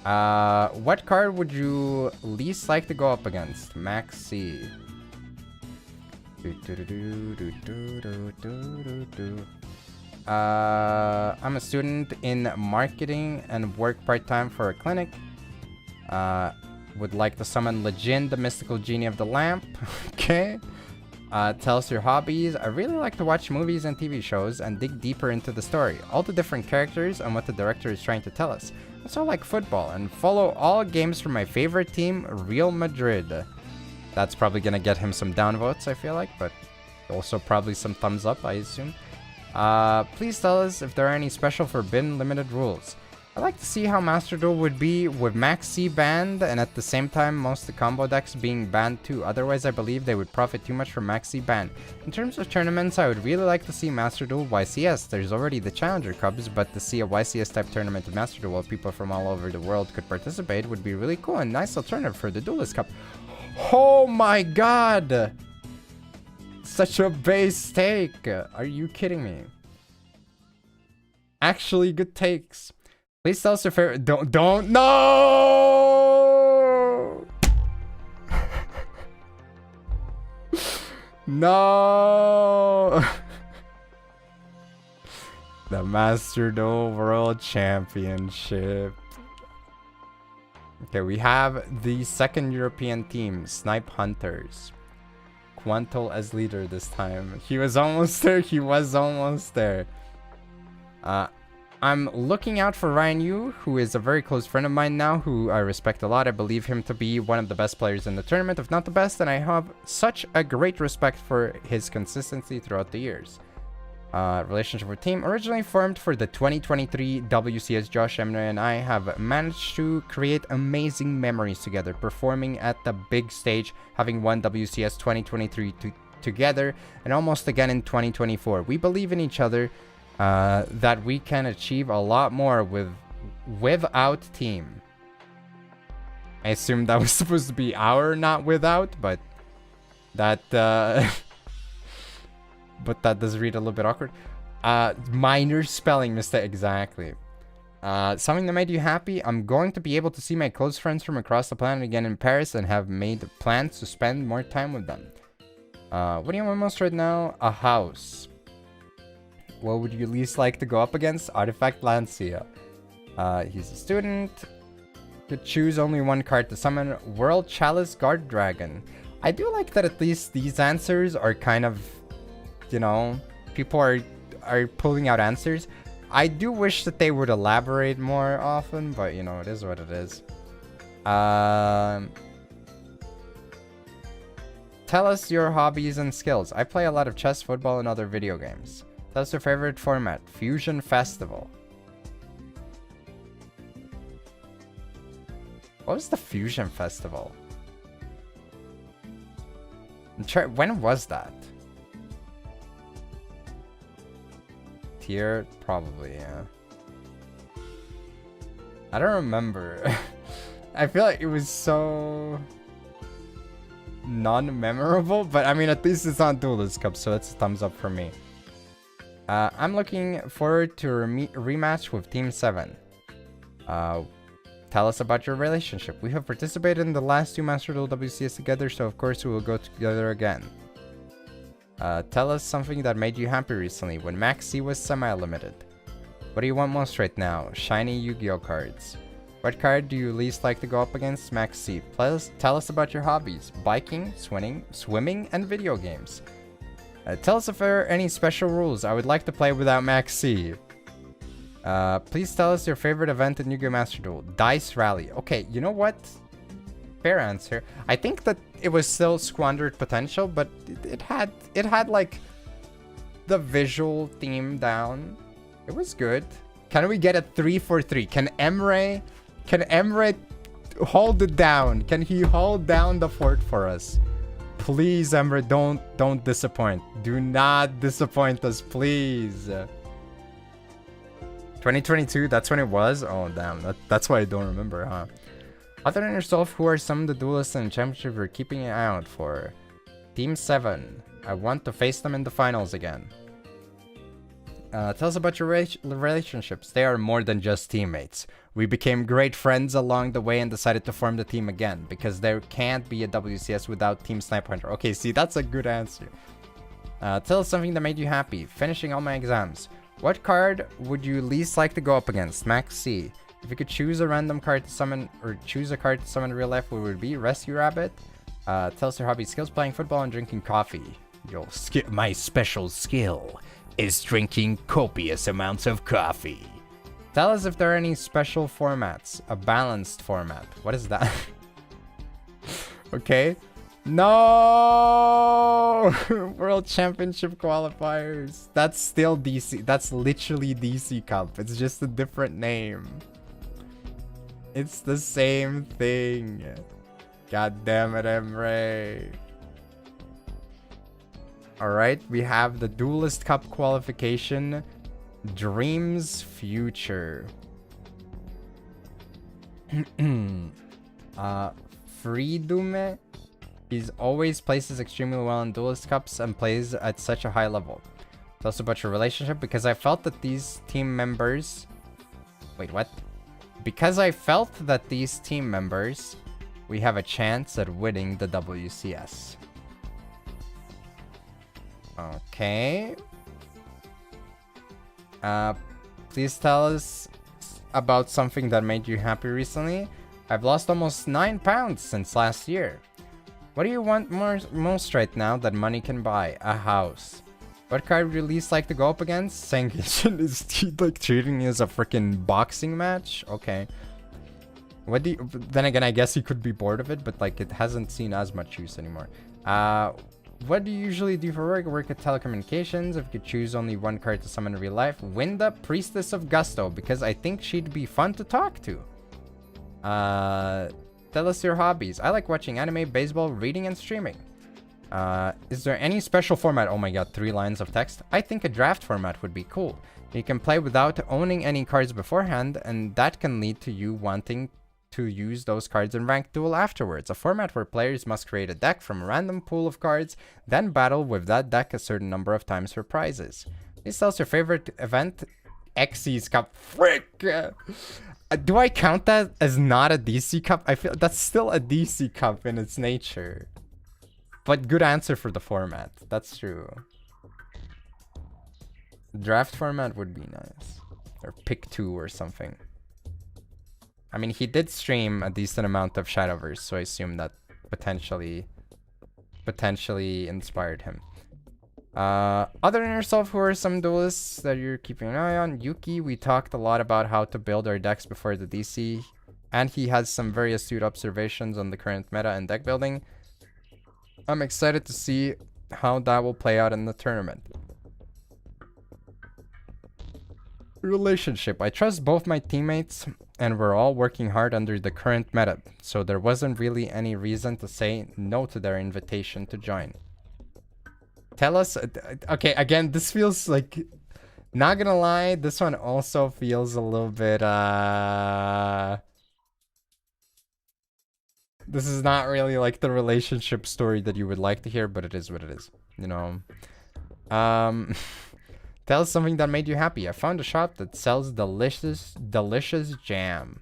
B: What card would you least like to go up against? Max C. I'm a student in marketing and work part-time for a clinic. Would like to summon Legend, the mystical genie of the lamp. Okay. Tell us your hobbies. I really like to watch movies and TV shows and dig deeper into the story, all the different characters and what the director is trying to tell us. I also like football and follow all games from my favorite team, Real Madrid. That's probably gonna get him some downvotes, I feel like, but also probably some thumbs up, I assume. Please tell us if there are any special forbidden limited rules. I'd like to see how Master Duel would be with Max C banned and at the same time most of the combo decks being banned too. Otherwise, I believe they would profit too much from Max C ban. In terms of tournaments, I would really like to see Master Duel YCS. There's already the Challenger Cups, but to see a YCS type tournament of Master Duel where people from all over the world could participate would be really cool and nice alternative for the Duelist Cup. Oh my god! Such a base take! Are you kidding me? Actually, good takes. Please tell us your favorite. Don't. No! No! The Master Duel World Championship. Okay, we have the second European team, Snipe Hunters. Quantal as leader this time. He was almost there. He was almost there. I'm looking out for Ryan Yu, who is a very close friend of mine now, who I respect a lot. I believe him to be one of the best players in the tournament, if not the best, and I have such a great respect for his consistency throughout the years. Relationship with team originally formed for the 2023 WCS. Josh, Emre, and I have managed to create amazing memories together, performing at the big stage, having won WCS 2023 together, and almost again in 2024. We believe in each other. That we can achieve a lot more without team. I assume that was supposed to be our, not without, but that but that does read a little bit awkward. Minor spelling mistake, exactly. Something that made you happy. I'm going to be able to see my close friends from across the planet again in Paris and have made plans to spend more time with them. What do you want most right now? A house. What would you least like to go up against? Artifact Lancia. He's a student. Could choose only one card to summon. World Chalice Guard Dragon. I do like that at least these answers are kind of, you know, people are pulling out answers. I do wish that they would elaborate more often, but you know, it is what it is. Tell us your hobbies and skills. I play a lot of chess, football, and other video games. That's your favorite format. Fusion Festival. What was the Fusion Festival? When was that? Tier? Probably, yeah. I don't remember. I feel like it was so non-memorable, but I mean, at least it's not Duelist Cup, so it's a thumbs up for me. I'm looking forward to a rematch with Team 7. Tell us about your relationship. We have participated in the last two Master Duel WCS together, so of course we will go together again. Tell us something that made you happy recently when Max C was semi-limited. What do you want most right now? Shiny Yu-Gi-Oh cards. What card do you least like to go up against? Max C. Plus, tell us about your hobbies. Biking, swimming, and video games. Tell us if there are any special rules. I would like to play without Max C. Please tell us your favorite event in Yu-Gi-Oh! Master Duel. Dice Rally. Okay, you know what? Fair answer. I think that it was still squandered potential, but it had like the visual theme down. It was good. Can we get a 3 for 3? Can Emre hold it down? Can he hold down the fort for us? Please, Emre, don't disappoint. Do not disappoint us, please. 2022, that's when it was? Oh, damn. That's why I don't remember, huh? Other than yourself, who are some of the duelists in the championship you're keeping an eye out for? Team 7. I want to face them in the finals again. Tell us about your relationships. They are more than just teammates. We became great friends along the way and decided to form the team again, because there can't be a WCS without Team Sniper Hunter. Okay, see, that's a good answer. Tell us something that made you happy. Finishing all my exams. What card would you least like to go up against? Max C. If you could choose a random card to summon, or choose a card to summon in real life, what would it be? Rescue Rabbit? Tell us your hobby. Skills: playing football and drinking coffee. My special skill is drinking copious amounts of coffee. Tell us if there are any special formats. A balanced format. What is that? Okay. No! World Championship qualifiers. That's still DC. That's literally DC Cup. It's just a different name. It's the same thing. God damn it, Emre. Alright, we have the Duelist Cup qualification. Dreams Future. Freedume is always places extremely well in Duelist Cups and plays at such a high level. Tell us about your relationship, because I felt that these team members... Wait, what? Because I felt that these team members, we have a chance at winning the WCS. Okay. Please tell us about something that made you happy recently. I've lost almost 9 pounds since last year. What do you want most right now that money can buy? A house. What card would you least like to go up against? Sanction is like treating you as a freaking boxing match? Okay. What do you... Then again, I guess you could be bored of it, but like it hasn't seen as much use anymore. What do you usually do for work? Work at telecommunications. If you could choose only one card to summon in real life, Winda, Priestess of Gusto, because I think she'd be fun to talk to. Tell us your hobbies. I like watching anime, baseball, reading, and streaming. Is there any special format? Oh my god, 3 lines of text. I think a draft format would be cool. You can play without owning any cards beforehand, and that can lead to you wanting to use those cards in ranked duel afterwards. A format where players must create a deck from a random pool of cards, then battle with that deck a certain number of times for prizes. Please tell us your favorite event. Xyz Cup. Frick! Do I count that as not a DC Cup? I feel that's still a DC Cup in its nature. But good answer for the format. That's true. Draft format would be nice. Or pick 2 or something. I mean, he did stream a decent amount of Shadowverse, so I assume that potentially inspired him. Other than yourself, who are some duelists that you're keeping an eye on? Yuki, we talked a lot about how to build our decks before the DC, and he has some very astute observations on the current meta and deck building. I'm excited to see how that will play out in the tournament. Relationship. I trust both my teammates, and we're all working hard under the current meta, so there wasn't really any reason to say no to their invitation to join. Tell us... Okay, again, this feels like... Not gonna lie, this one also feels a little bit, This is not really like the relationship story that you would like to hear, but it is what it is, you know. Tell us something that made you happy. I found a shop that sells delicious jam.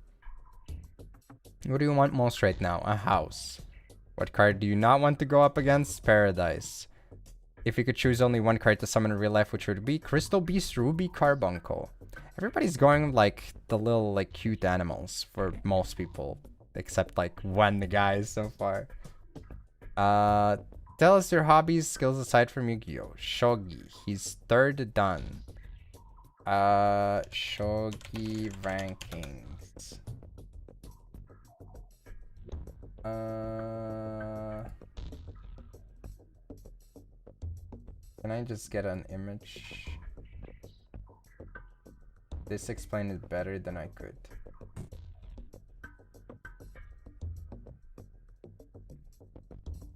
B: What do you want most right now? A house. What card do you not want to go up against? Paradise. If you could choose only one card to summon in real life, which would it be? Crystal Beast, Ruby, Carbuncle. Everybody's going like the little like cute animals for most people. Except like one guy so far. Tell us your hobbies, skills aside from Yugioh. Shogi. He's 3rd done. Shogi rankings. Can I just get an image? This explained it better than I could.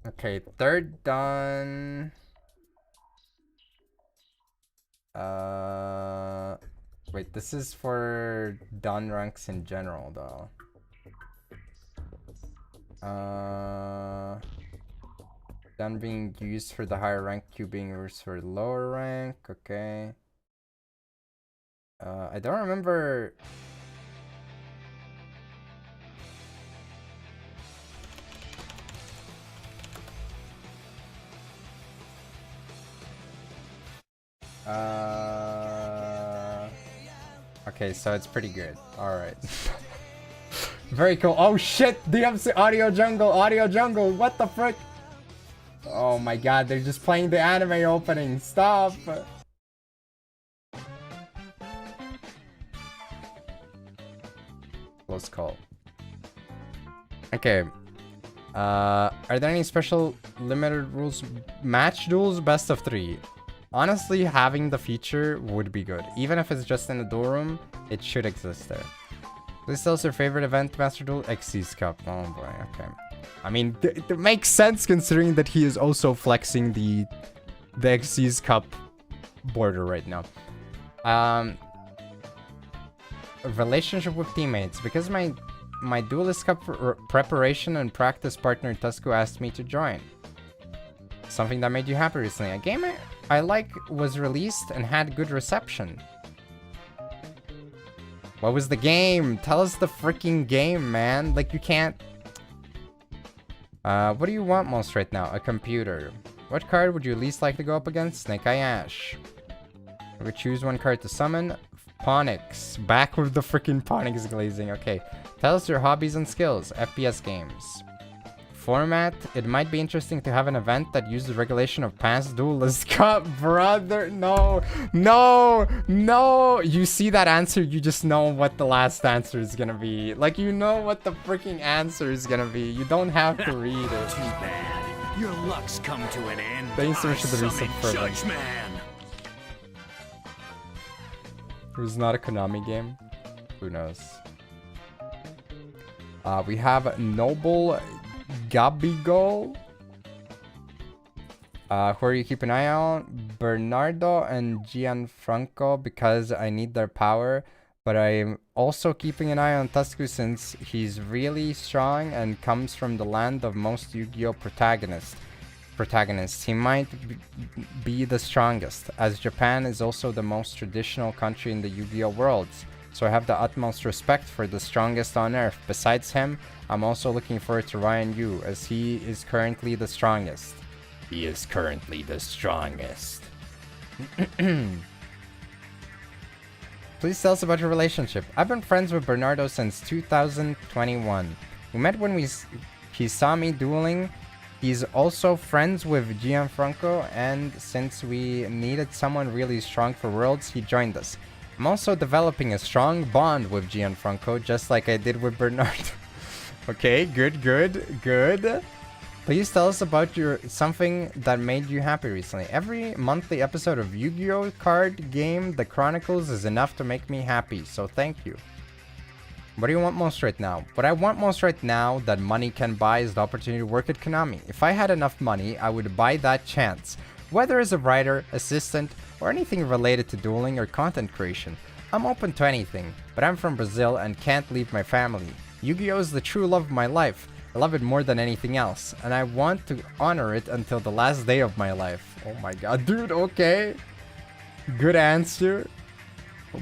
B: Okay, 3rd done. Wait, this is for done ranks in general, though. Done being used for the higher rank, Q being used for the lower rank. Okay. I don't remember. Okay, so it's pretty good. Alright. Very cool. Oh shit! DMC Audio Jungle! Audio Jungle! What the frick? Oh my god, they're just playing the anime opening. Stop! Close call. Okay. Are there any special limited rules? Match duels, best of 3. Honestly, having the feature would be good. Even if it's just in the duel room, it should exist there. Please tell us your favorite event, Master Duel. Xyz Cup. Oh boy, okay. I mean, it makes sense considering that he is also flexing the Xyz Cup border right now. Relationship with teammates. Because my Duelist Cup preparation and practice partner Tusku asked me to join. Something that made you happy recently. A game I like was released and had good reception. What was the game? Tell us the freaking game, man. Like, you can't... what do you want most right now? A computer. What card would you least like to go up against? Snake Eye Ash. We could choose one card to summon. Ponix. Back with the freaking Ponix glazing. Okay. Tell us your hobbies and skills. FPS games. Format. It might be interesting to have an event that uses regulation of past Duelist Cup. Brother, no. No. No. You see that answer, you just know what the last answer is gonna be. Like, you know what the freaking answer is gonna be. You don't have to read it.
D: Too bad. Your luck's come to an end.
B: Thanks so much for the recent fervent.
D: Judgment.
B: It was not a Konami game. Who knows? We have Noble Gabigo. Who are you keeping an eye on? Bernardo and Gianfranco, because I need their power. But I'm also keeping an eye on Tusku since he's really strong and comes from the land of most Yu-Gi-Oh protagonists. He might be the strongest, as Japan is also the most traditional country in the Yu-Gi-Oh worlds. So I have the utmost respect for the strongest on earth. Besides him, I'm also looking forward to Ryan Yu, as he is currently the strongest. He is currently the strongest. Please tell us about your relationship. I've been friends with Bernardo since 2021. We met when he saw me dueling. He's also friends with Gianfranco, and since we needed someone really strong for Worlds, he joined us. I'm also developing a strong bond with Gianfranco, just like I did with Bernardo. Okay, good. Please tell us about something that made you happy recently. Every monthly episode of Yu-Gi-Oh card game, The Chronicles, is enough to make me happy, so thank you. What do you want most right now? What I want most right now that money can buy is the opportunity to work at Konami. If I had enough money, I would buy that chance. Whether as a writer, assistant, or anything related to dueling or content creation. I'm open to anything, but I'm from Brazil and can't leave my family. Yu-Gi-Oh is the true love of my life. I love it more than anything else, and I want to honor it until the last day of my life. Oh my god, dude, okay. Good answer.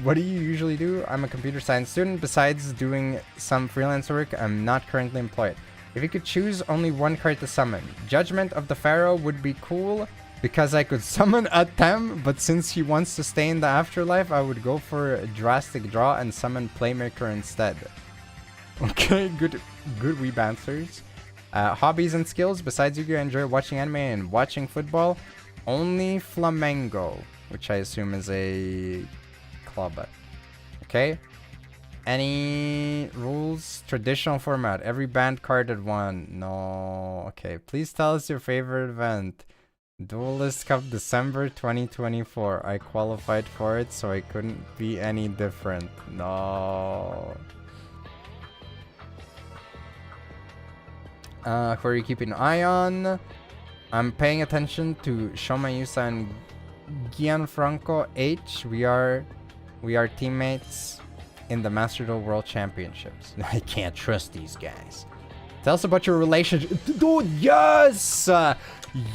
B: What do you usually do? I'm a computer science student. Besides doing some freelance work, I'm not currently employed. If you could choose only one card to summon, Judgment of the Pharaoh would be cool because I could summon Atem, but since he wants to stay in the afterlife, I would go for a drastic draw and summon Playmaker instead. Okay, good weeb answers. Hobbies and skills. Besides Yu-Gi-Oh, I enjoy watching anime and watching football. Only Flamengo, which I assume is a club. Okay. Any rules? Traditional format. Every band carded one. No. Okay. Please tell us your favorite event. Duelist Cup December 2024. I qualified for it, so I couldn't be any different. No. Who are you keeping an eye on? I'm paying attention to Shoma Yusa and Gianfranco H. We are We are teammates in the Master Duel World Championships. I can't trust these guys. Tell us about your relationship. Dude, yes!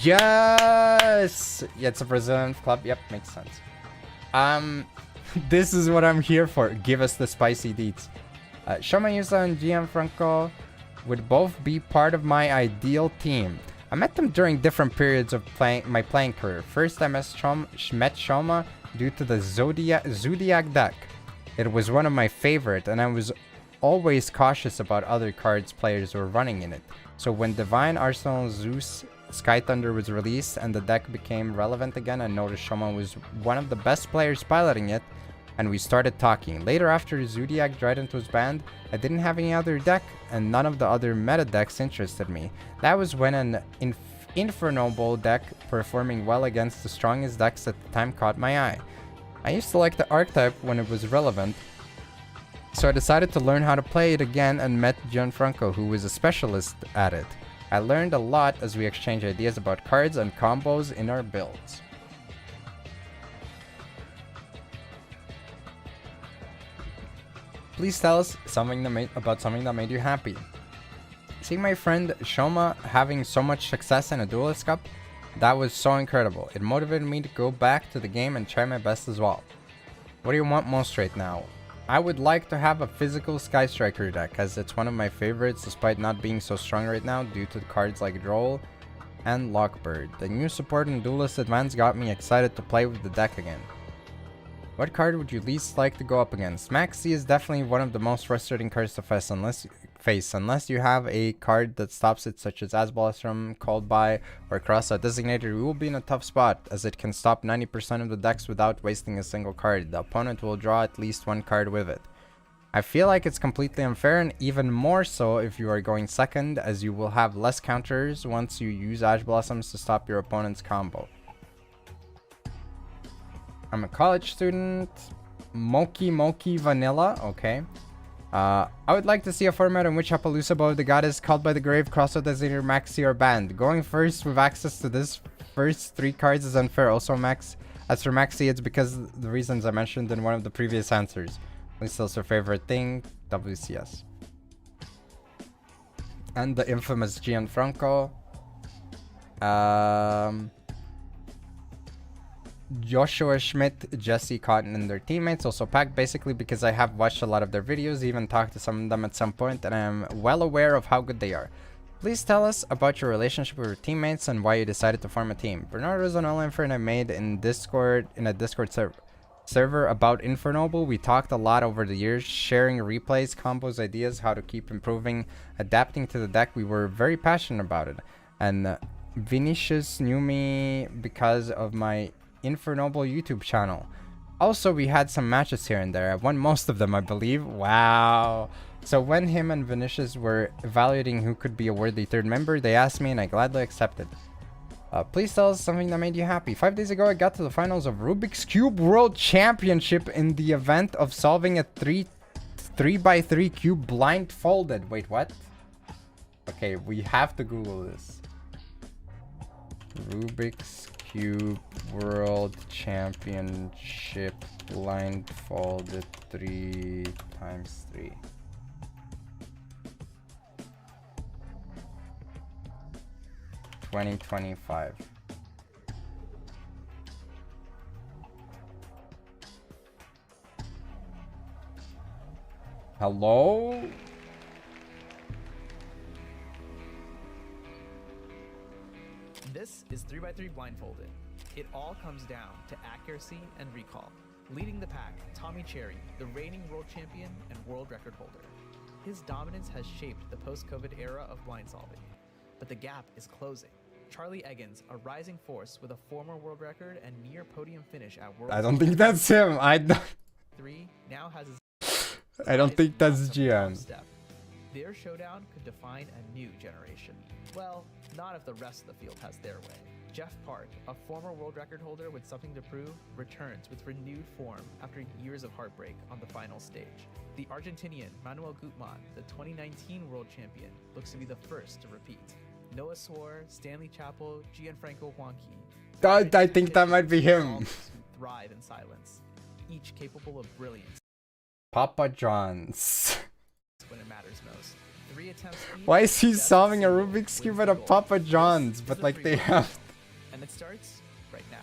B: Yes! Yeah, it's a Brazilian club. Yep, makes sense. This is what I'm here for. Give us the spicy deets. Shoma Yusa and Gianfranco would both be part of my ideal team. I met them during different periods of my playing career. First, I met Shoma due to the Zodiac deck. It was one of my favorite, and I was always cautious about other cards players were running in it. So when Divine Arsenal Zeus Sky Thunder was released and the deck became relevant again, I noticed Shoma was one of the best players piloting it, and we started talking. Later, after Zodiac Trident was banned, I didn't have any other deck, and none of the other meta decks interested me. That was when an Infernoble deck performing well against the strongest decks at the time caught my eye. I used to like the archetype when it was relevant, so I decided to learn how to play it again and met Gianfranco, who was a specialist at it. I learned a lot as we exchanged ideas about cards and combos in our builds. Please tell us something that made you happy. Seeing my friend Shoma having so much success in a Duelist Cup, that was so incredible. It motivated me to go back to the game and try my best as well. What do you want most right now? I would like to have a physical Sky Striker deck, as it's one of my favorites despite not being so strong right now due to cards like Duel and Lockbird. The new support in Duelist Advance got me excited to play with the deck again. What card would you least like to go up against? Maxi is definitely one of the most frustrating cards to face unless you have a card that stops it, such as Asblossom, Called By, or Crossout Designator. You will be in a tough spot, as it can stop 90% of the decks without wasting a single card. The opponent will draw at least one card with it. I feel like it's completely unfair, and even more so if you are going second, as you will have less counters once you use Ash Blossoms to stop your opponent's combo. I'm a college student. Moki Vanilla. Okay. I would like to see a format in which Appaloosa Bow of the Goddess, Called by the Grave, Crossout Designator, Maxi, are banned. Going first with access to this first 3 cards is unfair. Also, as for Maxi, it's because of the reasons I mentioned in one of the previous answers. Please tell us your favorite thing. WCS. And the infamous Gianfranco. Joshua Schmidt, Jesse Cotton, and their teammates. Also packed basically because I have watched a lot of their videos, even talked to some of them at some point, and I am well aware of how good they are. Please tell us about your relationship with your teammates and why you decided to form a team. Bernardo is an online friend I made in a Discord server about Infernoble. We talked a lot over the years, sharing replays, combos, ideas, how to keep improving, adapting to the deck. We were very passionate about it, and Vinicius knew me because of my Infernoble YouTube channel. Also, we had some matches here and there. I won most of them, I believe. Wow. So when him and Vinicius were evaluating who could be a worthy third member, they asked me and I gladly accepted. Please tell us something that made you happy. 5 days ago, I got to the finals of Rubik's Cube World Championship in the event of solving a 3x3 cube blindfolded. Wait, what? Okay, we have to Google this. Rubik's Cube World Championship blindfolded 3x3. $2025. Hello?
E: This is 3x3 blindfolded. It all comes down to accuracy and recall. Leading the pack, Tommy Cherry, the reigning world champion and world record holder. His dominance has shaped the post-COVID era of blind solving. But the gap is closing. Charlie Eggins, a rising force with a former world record and near podium finish at World
B: I don't think that's him. I don't think that's Gian.
E: Their showdown could define a new generation. Well, not if the rest of the field has their way. Jeff Park, a former world record holder with something to prove, returns with renewed form after years of heartbreak on the final stage. The Argentinian Manuel Gutmann, the 2019 world champion, looks to be the first to repeat. Noah Swore, Stanley Chappell, Gianfranco Huanqui.
B: I think that might be him.
E: Thrive in silence. each capable of brilliance
B: Papa John's.
E: when it matters most. 3 attempts each,
B: Why is he
E: best
B: solving a
E: seed
B: Rubik's Cube
E: wins
B: at a
E: the gold.
B: Papa
E: This
B: John's?
E: is
B: But
E: the
B: like
E: free
B: they
E: roll.
B: have...
E: And it starts right now.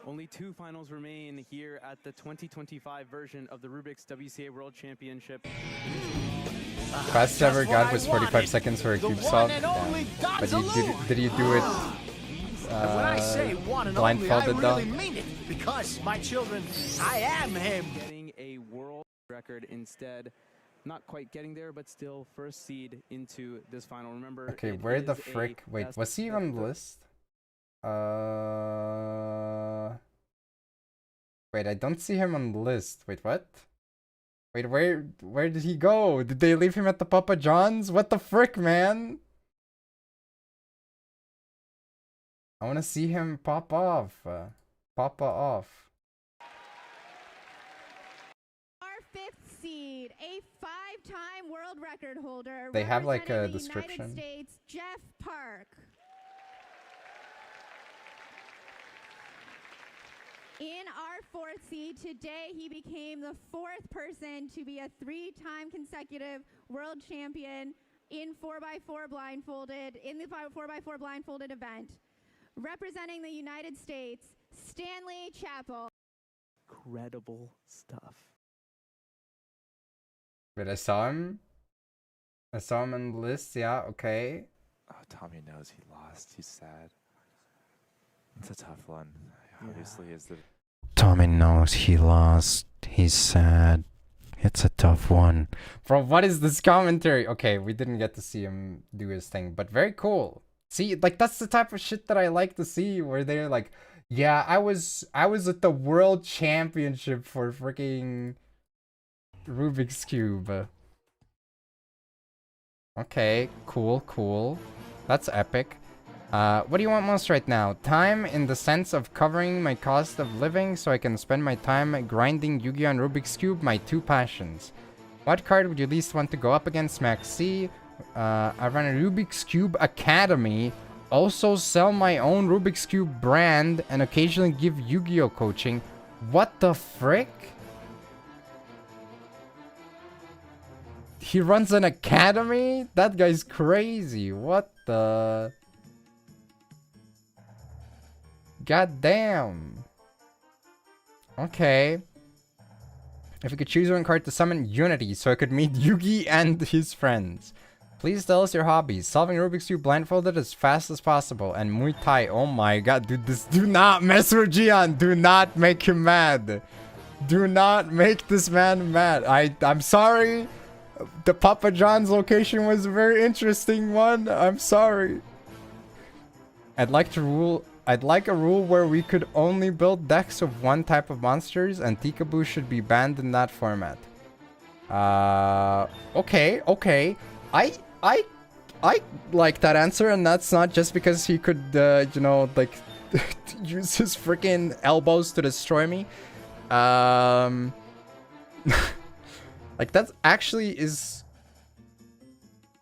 F: Only 2 finals remain here at the 2025 version of the Rubik's WCA World Championship.
B: Fastest ever
D: Just
B: got
D: what
B: was
D: I
B: 45
D: wanted.
B: seconds for a
D: The
B: cube
D: one
B: solve.
D: and
B: Yeah.
D: only
B: But did you do it
D: And when I say one and only, I
B: blindfolded though?
D: really mean it. Because, my children, I am him.
F: Getting a world record instead. Not quite getting there, but still first seed into this final. Remember,
B: Okay,
F: it
B: where the
F: is a
B: frick? Wait,
F: best
B: was he
F: of
B: on the
F: the-
B: list? Wait, I don't see him on the list. Wait, what? Wait, where did he go? Did they leave him at the Papa John's? What the frick, man? I want to see him pop off. Papa off.
G: Our 5th seed, a 5-time world record holder.
B: They have, like, a
G: representing the
B: description.
G: United States, Jeff Park. In our 4th seed today, he became the 4th person to be a 3-time consecutive world champion in 4x4 blindfolded, in the 4x4 blindfolded event. Representing the United States, Stanley Chappell.
F: Incredible stuff.
B: Wait, I saw him. I saw him on the list. Yeah, okay.
H: Oh, Tommy knows he lost. He's sad. It's a tough one. Obviously, is the
B: Tommy knows he lost. He's sad. It's a tough one. Bro, what is this commentary? Okay, we didn't get to see him do his thing, but very cool. See, like that's the type of shit that I like to see, where they're like, yeah, I was at the world championship for freaking Rubik's Cube. Okay, cool. That's epic. What do you want most right now? Time in the sense of covering my cost of living so I can spend my time grinding Yu-Gi-Oh! And Rubik's Cube, my 2 passions. What card would you least want to go up against? Max C. I run a Rubik's Cube Academy, also sell my own Rubik's Cube brand, and occasionally give Yu-Gi-Oh! Coaching. What the frick? He runs an academy? That guy's crazy. What the... God damn. Okay. If you could choose one card to summon Unity so I could meet Yugi and his friends. Please tell us your hobbies. Solving Rubik's Cube blindfolded as fast as possible. And Muay Thai. Oh my god, dude, this... Do not mess with Gian. Do not make him mad. Do not make this man mad. I'm sorry. The Papa John's location was a very interesting one. I'm sorry. I'd like a rule where we could only build decks of one type of monsters, and Tikaboo should be banned in that format. Okay. I like that answer, and that's not just because he could, you know, like, use his freaking elbows to destroy me. Like, that actually is...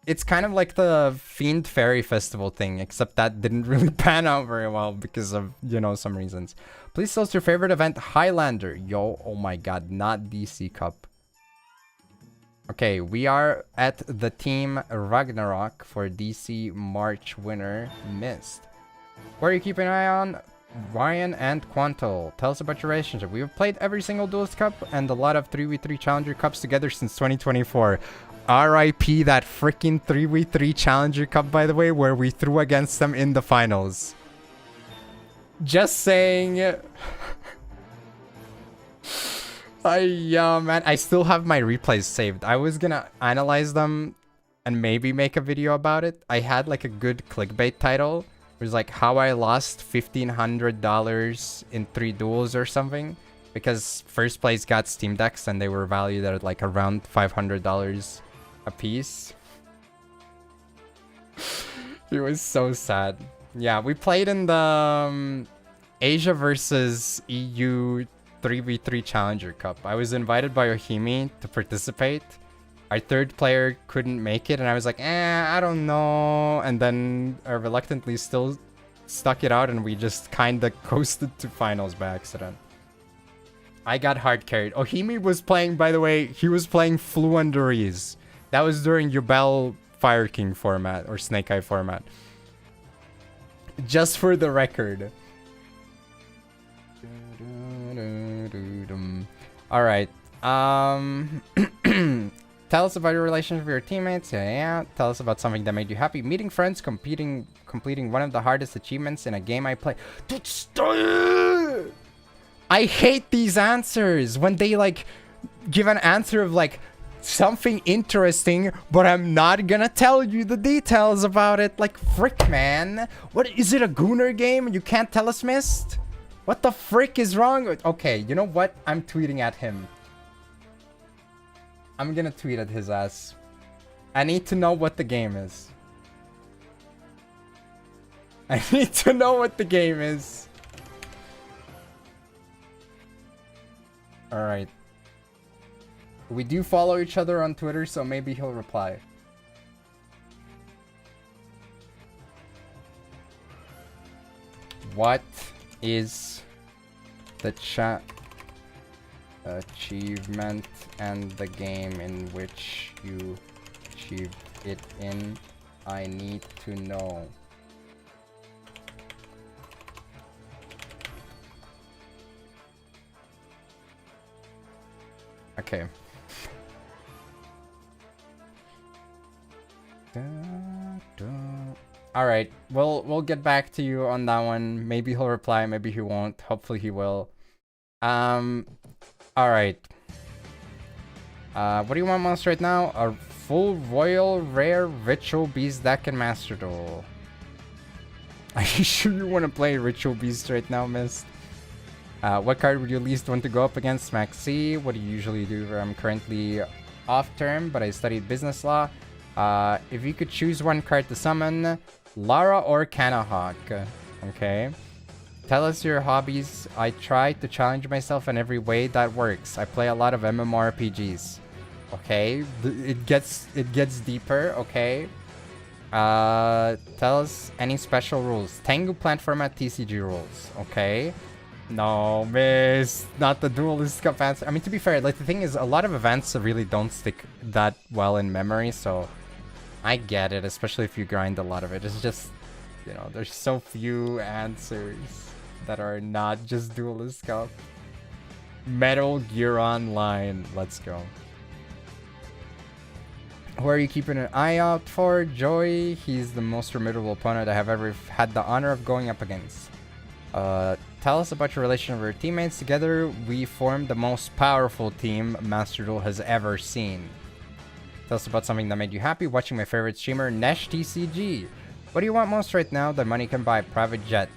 B: It's kind of like the Fiend Fairy Festival thing, except that didn't really pan out very well because of, you know, some reasons. Please tell us your favorite event, Highlander. Yo, oh my god, not DC Cup. Okay, we are at the team Ragnarok for DC March winner, Mist. Where are you keeping an eye on? Ryan and Quantal. Tell us about your relationship. We have played every single Duelist Cup and a lot of 3v3 Challenger Cups together since 2024. RIP that freaking 3v3 Challenger Cup, by the way, where we threw against them in the finals. Just saying. Man, I still have my replays saved. I was gonna analyze them and maybe make a video about it. I had like a good clickbait title. It was like how I lost $1,500 in 3 duels or something. Because first place got Steam Decks and they were valued at like around $500 a piece. It was so sad. Yeah, we played in the Asia versus EU 3v3 Challenger Cup. I was invited by Ohimi to participate. Our third player couldn't make it, and I was like, I don't know. And then I reluctantly still stuck it out and we just kinda coasted to finals by accident. I got hard carried. Ohimi was playing, by the way, he was playing Fluendaries. That was during Yubel Fire King format or Snake Eye format. Just for the record. Alright. Tell us about your relationship with your teammates. Yeah. Tell us about something that made you happy. Meeting friends, completing one of the hardest achievements in a game I play. Dude, I hate these answers when they like give an answer of like something interesting, but I'm not gonna tell you the details about it. Like, frick, man. What is it, a Gooner game? You can't tell us, Mist? What the frick is wrong with... Okay, you know what? I'm tweeting at him. I'm gonna tweet at his ass. I need to know what the game is. I need to know what the game is. Alright. We do follow each other on Twitter, so maybe he'll reply. What is the chat achievement and the game in which you achieved it in? I need to know. Okay. All right, we'll get back to you on that one. Maybe he'll reply, maybe he won't. Hopefully he will. All right. What do you want most right now? A full royal rare ritual beast deck and master duel. Are you sure you want to play ritual beast right now, Mist? What card would you least want to go up against? Maxi. What do you usually do? I'm currently off term, but I studied business law. If you could choose one card to summon, Lara or Kanahawk. Okay. Tell us your hobbies. I try to challenge myself in every way that works. I play a lot of MMORPGs. Okay. It gets deeper. Okay. Tell us any special rules. Tengu plant format TCG rules. Okay. No, miss. Not the Duelist Cup answer. I mean, to be fair, like the thing is, a lot of events really don't stick that well in memory, so I get it, especially if you grind a lot of it. It's just, you know, there's so few answers that are not just Duelist Cup. Metal Gear Online. Let's go. Who are you keeping an eye out for? Joy. He's the most formidable opponent I have ever had the honor of going up against. Tell us about your relation with your teammates. Together, we formed the most powerful team Master Duel has ever seen. Tell us about something that made you happy. Watching my favorite streamer, Nesh TCG. What do you want most right now that money can buy? Private jet.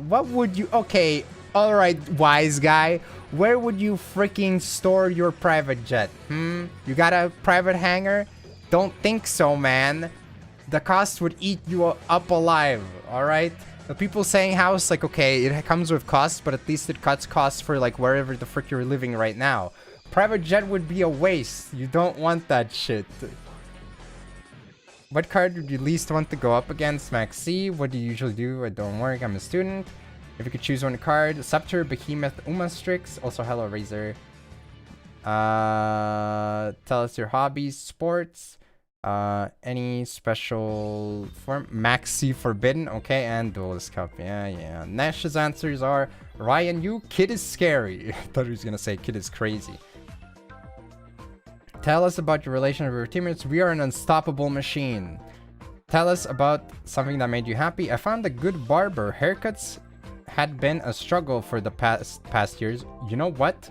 B: What would you... Okay, alright, wise guy. Where would you freaking store your private jet? You got a private hangar? Don't think so, man. The cost would eat you up alive, alright? The people saying how it's like, okay, it comes with costs, but at least it cuts costs for like wherever the frick you're living right now. Private jet would be a waste. You don't want that shit. What card would you least want to go up against? Max C. What do you usually do? I don't work. I'm a student. If you could choose one card, Scepter, Behemoth, Umastrix. Also, hello, Razor. Tell us your hobbies, sports. Any special form? Maxi Forbidden, okay, and Duelist Cup. Yeah. Nash's answers are Ryan Yu, Kid is scary. I thought he was gonna say Kid is crazy. Tell us about your relationship with your teammates. We are an unstoppable machine. Tell us about something that made you happy. I found a good barber. Haircuts had been a struggle for the past years. You know what?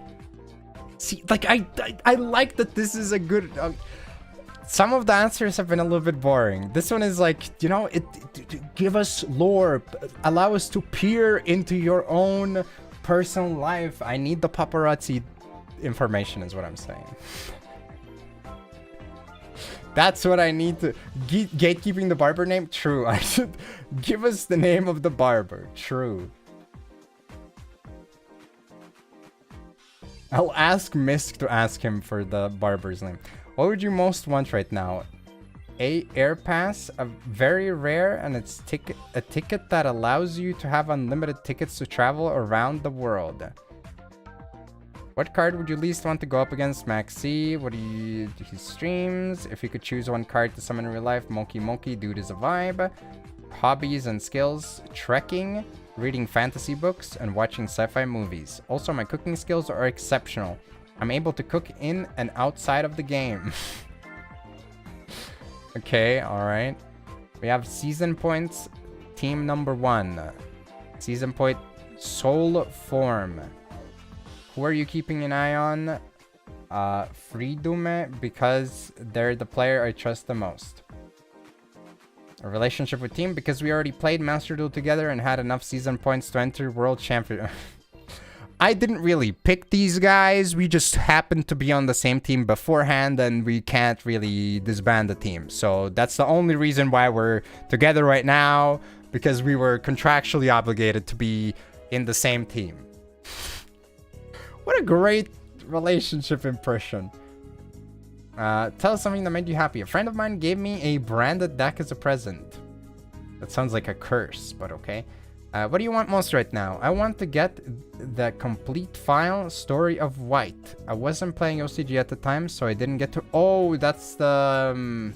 B: See, like I like that this is a good. Some of the answers have been a little bit boring. This one is like, you know, give us lore, allow us to peer into your own personal life. I need the paparazzi information is what I'm saying. That's what I need to... Gatekeeping the barber name? True. I should... Give us the name of the barber. True. I'll ask Misk to ask him for the barber's name. What would you most want right now? A Air Pass, a very rare, and it's a ticket that allows you to have unlimited tickets to travel around the world. What card would you least want to go up against? Maxi, what do you do? He streams. If you could choose one card to summon in real life, Monkey Monkey, dude is a vibe. Hobbies and skills, trekking, reading fantasy books, and watching sci-fi movies. Also, my cooking skills are exceptional. I'm able to cook in and outside of the game. Okay, alright. We have season points, team number 1. Season point, soul form. Who are you keeping an eye on? Freedom, because they're the player I trust the most. A relationship with team, because we already played Master Duel together and had enough season points to enter World Champion. I didn't really pick these guys. We just happened to be on the same team beforehand, and we can't really disband the team. So that's the only reason why we're together right now, because we were contractually obligated to be in the same team. What a great relationship impression. Tell us something that made you happy. A friend of mine gave me a branded deck as a present. That sounds like a curse, but okay. What do you want most right now? I want to get the complete file Story of White. I wasn't playing OCG at the time, so I didn't get to... Oh, that's the...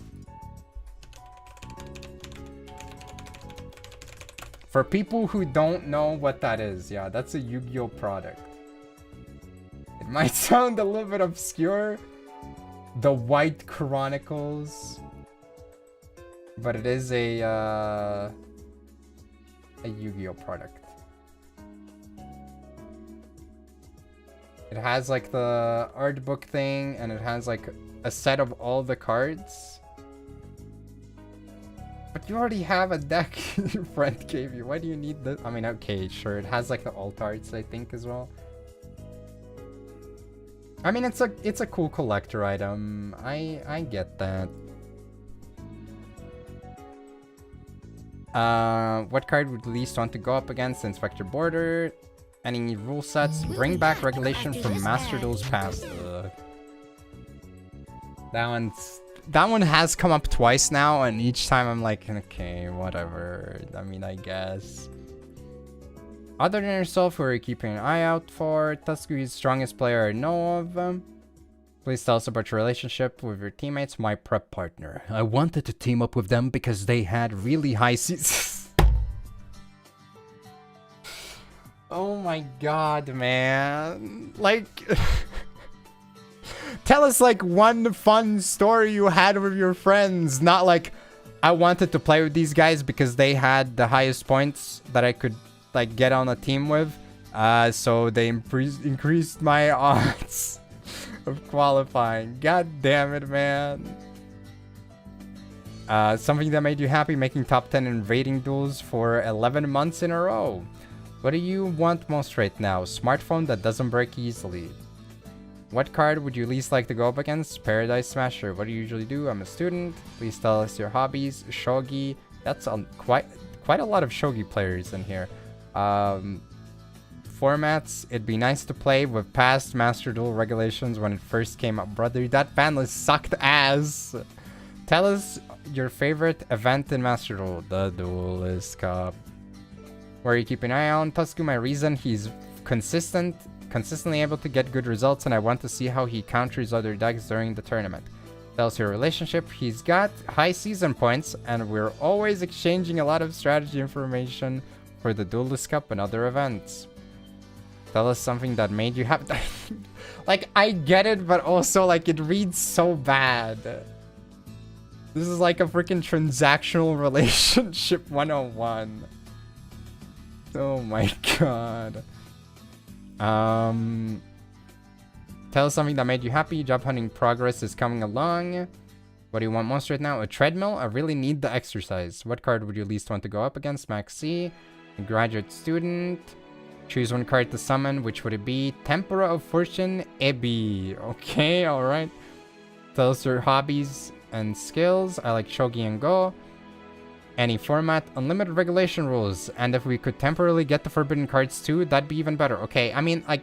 B: For people who don't know what that is, yeah, that's a Yu-Gi-Oh product. It might sound a little bit obscure, the White Chronicles, but it is a Yu-Gi-Oh product. It has like the art book thing, and it has like a set of all the cards. But you already have a deck your friend gave you. Why do you need this? I mean, okay, sure. It has like the alt arts, I think, as well. I mean, it's a cool collector item. I get that. What card would least want to go up against? Inspector Border. Any rule sets? Bring back regulation from Master Duel's past. That one has come up twice now, and each time I'm like, okay, whatever. I mean, I guess. Other than yourself, who are you keeping an eye out for? Tusku is the strongest player I know of. Please tell us about your relationship with your teammates. My prep partner. I wanted to team up with them because they had really high seasons. Oh my god, man. Like... Tell us like one fun story you had with your friends. Not like, I wanted to play with these guys because they had the highest points that I could like get on a team with, so they increased my odds of qualifying. God damn it, man. Something that made you happy? Making top 10 in rating duels for 11 months in a row. What do you want most right now? Smartphone that doesn't break easily. What card would you least like to go up against? Paradise Smasher. What do you usually do? I'm a student. Please tell us your hobbies. Shogi. That's quite a lot of Shogi players in here. Formats, it'd be nice to play with past Master Duel regulations when it first came up. Brother, that ban list sucked ass. Tell us your favorite event in Master Duel. The Duelist Cup. Where are you keeping an eye on? Tusku, my reason, he's consistently able to get good results, and I want to see how he counters other decks during the tournament. Tell us your relationship. He's got high season points, and we're always exchanging a lot of strategy information for the Duelist Cup and other events. Tell us something that made you happy. Like, I get it, but also, like, it reads so bad. This is like a freaking transactional relationship 101. Oh my god. Tell us something that made you happy. Job hunting progress is coming along. What do you want most right now? A treadmill? I really need the exercise. What card would you least want to go up against? Max C. A graduate student. Choose one card to summon. Which would it be? Tempera of Fortune, Ebi. Okay, alright. Tell us your hobbies and skills. I like Shogi and Go. Any format, unlimited regulation rules. And if we could temporarily get the forbidden cards too, that'd be even better. Okay, I mean, like...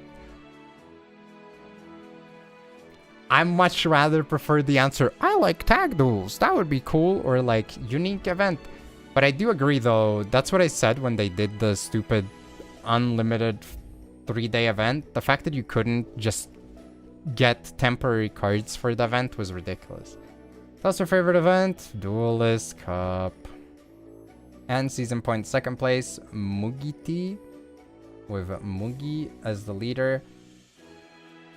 B: I much rather prefer the answer, I like tag duels, that would be cool, or like unique event. But I do agree though, that's what I said when they did the stupid unlimited 3-day event. The fact that you couldn't just get temporary cards for the event was ridiculous. That's your favorite event? Duelist Cup. And season point second place, Mugiti, with Mugi as the leader.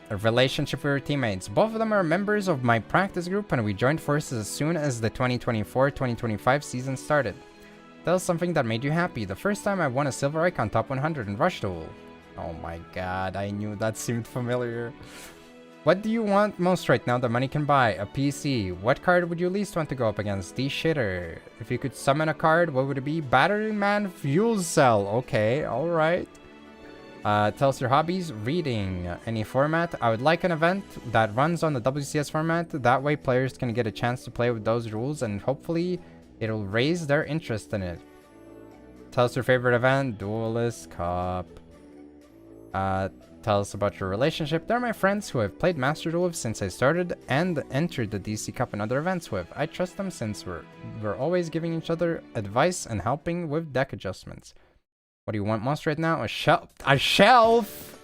B: A relationship with your teammates. Both of them are members of my practice group and we joined forces as soon as the 2024-2025 season started. Tell us something that made you happy. The first time I won a silver icon top 100 in Rush Duel. Oh my god, I knew that seemed familiar. What do you want most right now that money can buy? A PC. What card would you least want to go up against? The shitter. If you could summon a card, what would it be? Battery Man Fuel Cell. Okay, alright. Tell us your hobbies. Reading. Any format. I would like an event that runs on the WCS format. That way players can get a chance to play with those rules and hopefully it'll raise their interest in it. Tell us your favorite event. Duelist Cup. Tell us about your relationship. They're my friends who I've played Master Duel with since I started and entered the DC Cup and other events with. I trust them since we're always giving each other advice and helping with deck adjustments. What do you want most right now? A shelf? A shelf?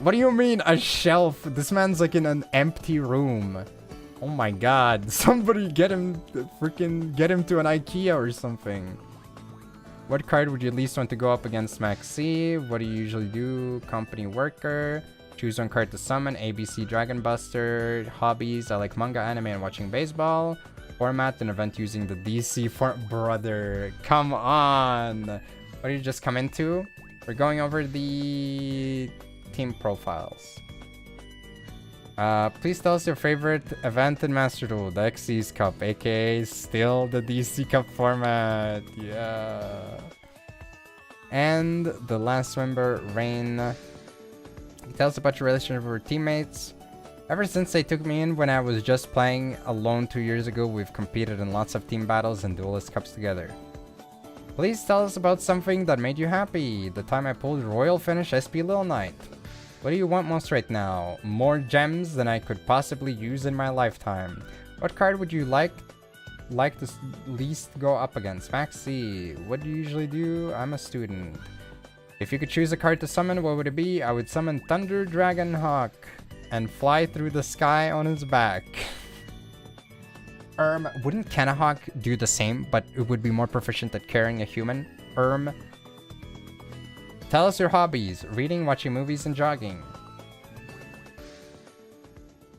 B: What do you mean a shelf? This man's like in an empty room. Oh my god. Somebody get him to an IKEA or something. What card would you least want to go up against Maxi? What do you usually do? Company worker. Choose one card to summon. ABC Dragon Buster. Hobbies. I like manga, anime, and watching baseball. Format, an event using the DC form. Brother, come on. What did you just come into? We're going over the team profiles. Please tell us your favorite event in Master Duel. The Xyz Cup, aka still the DC Cup format. Yeah. And the last member, Rain. Tell us about your relationship with your teammates. Ever since they took me in when I was just playing alone 2 years ago, we've competed in lots of team battles and duelist cups together. Please tell us about something that made you happy. The time I pulled Royal Finish SP Lil Knight. What do you want most right now? More gems than I could possibly use in my lifetime. What card would you like to least go up against? Maxi. What do you usually do? I'm a student. If you could choose a card to summon, what would it be? I would summon Thunder Dragon Hawk and fly through the sky on his back. Wouldn't Kanahawk do the same, but it would be more proficient at carrying a human? Tell us your hobbies. Reading, watching movies, and jogging.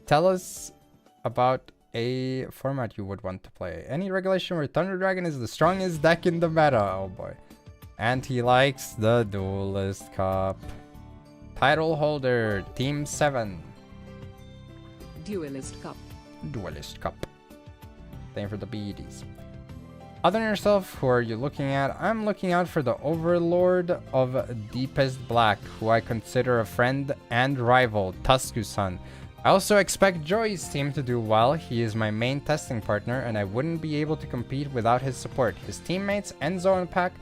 B: Tell us about a format you would want to play. Any regulation where Thunder Dragon is the strongest deck in the meta. Oh boy. And he likes the Duelist Cup. Title holder, Team 7.
I: Duelist Cup.
B: Duelist Cup. Thank you for the BEDs. Other than yourself, who are you looking at? I'm looking out for the Overlord of Deepest Black, who I consider a friend and rival, Tusku-san. I also expect Joy's team to do well. He is my main testing partner, and I wouldn't be able to compete without his support. His teammates, Enzo and Pac,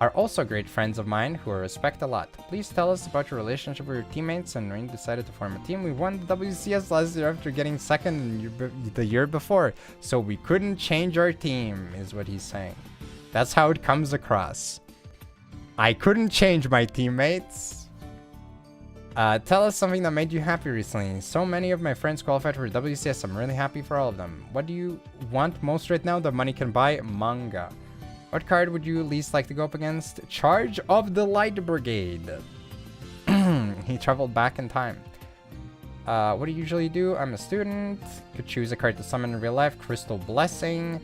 B: are also great friends of mine who I respect a lot. Please tell us about your relationship with your teammates and when you decided to form a team. We won the WCS last year after getting second the year before, so we couldn't change our team, is what he's saying. That's how it comes across. I couldn't change my teammates. Tell us something that made you happy recently. So many of my friends qualified for WCS. I'm really happy for all of them. What do you want most right now that money can buy? Manga. What card would you least like to go up against? Charge of the Light Brigade. He traveled back in time. What do you usually do? I'm a student. Could choose a card to summon in real life. Crystal Blessing.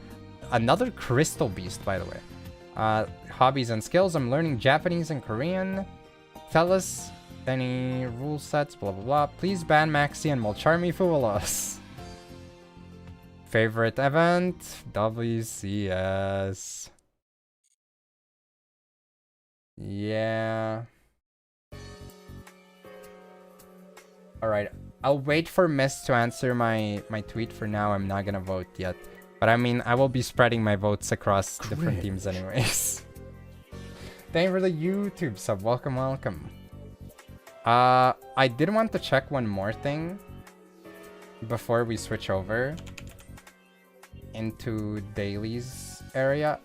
B: Another Crystal Beast, by the way. Hobbies and skills. I'm learning Japanese and Korean. Tell us any rule sets, blah, blah, blah. Please ban Maxi and Mulcharmy fool us. Favorite event? WCS. Yeah. Alright, I'll wait for Miss to answer my tweet. For now, I'm not gonna vote yet. But I mean, I will be spreading my votes across different teams anyways. Thank you for the YouTube sub. Welcome, welcome. I did want to check one more thing before we switch over into Dailies area.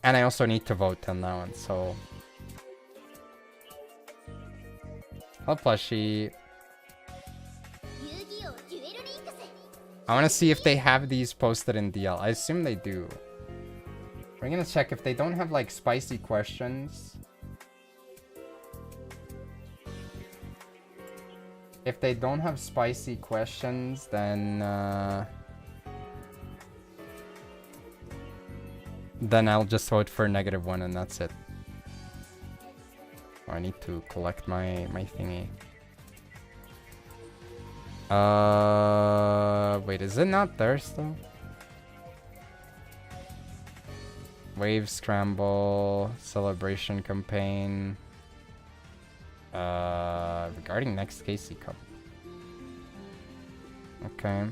B: And I also need to vote on that one, so... Hello, plushie. I want to see if they have these posted in DL. I assume they do. We're gonna check if they don't have, like, spicy questions. If they don't have spicy questions, then I'll just vote for -1 and that's it. Oh, I need to collect my thingy. Wait, is it not there still? Wave Scramble, Celebration Campaign. Regarding next KC Cup. Okay.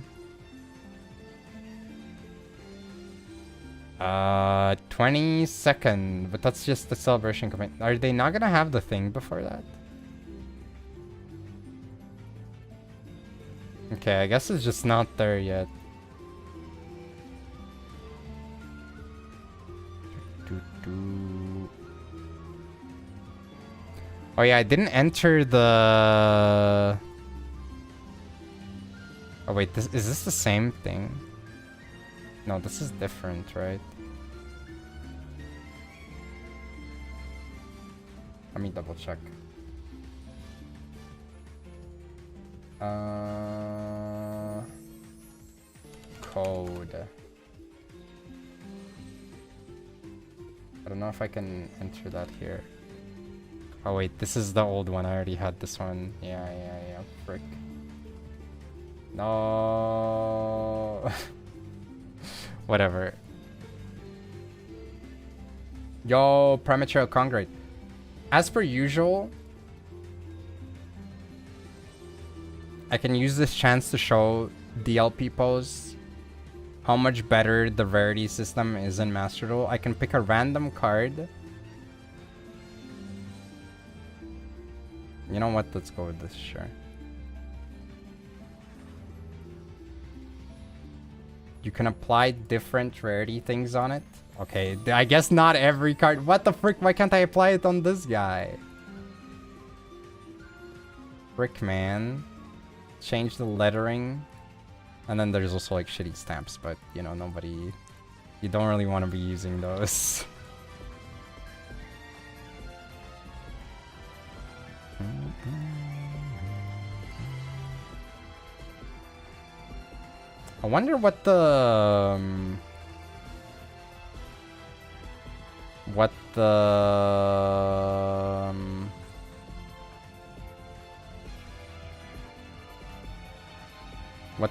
B: 22nd, but that's just the Celebration Campaign. Are they not gonna have the thing before that? Okay, I guess it's just not there yet. Oh yeah, I didn't enter the... Oh wait, is this the same thing? No, this is different, right? Let me double check. Code. I don't know if I can enter that here. Oh wait, this is the old one. I already had this one. Yeah, frick. No. Whatever. Yo, premature Congrate. As per usual, I can use this chance to show DLP posts how much better the rarity system is in Master Duel. I can pick a random card. You know what? Let's go with this, sure. You can apply different rarity things on it. Okay, I guess not every card. What the frick? Why can't I apply it on this guy? Frick, man. Change the lettering. And then there's also like shitty stamps, but you know, nobody... You don't really want to be using those. I wonder what the... what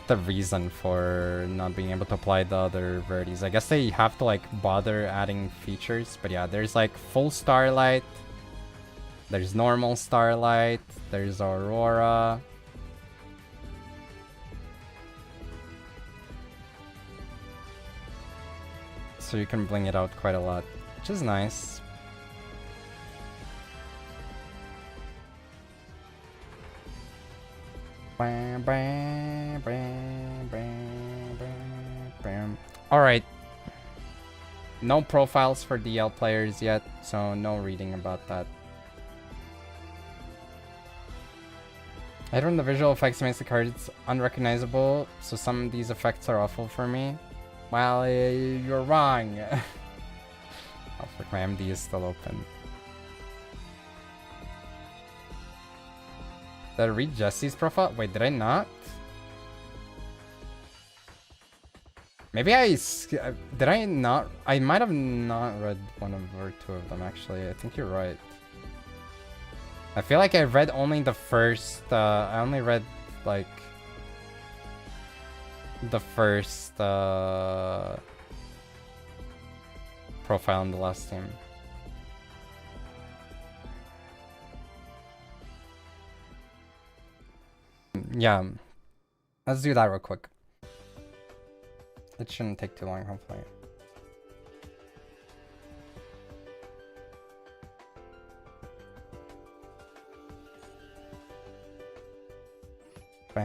B: the reason for not being able to apply the other rarities. I guess they have to like bother adding features, but yeah, there's like full starlight, there's normal starlight, there's aurora. So you can bling it out quite a lot, which is nice. Alright. No profiles for DL players yet, so no reading about that. I don't know, the visual effects makes the cards unrecognizable, so some of these effects are awful for me. Well, you're wrong. Oh, frick, my MD is still open. Did I read Jesse's profile? Wait, did I not? Maybe did I not? I might have not read one or two of them, actually. I think you're right. I feel like I read only the first, I only read, like... the first profile in the last team. Yeah, let's do that real quick. It shouldn't take too long, hopefully. Who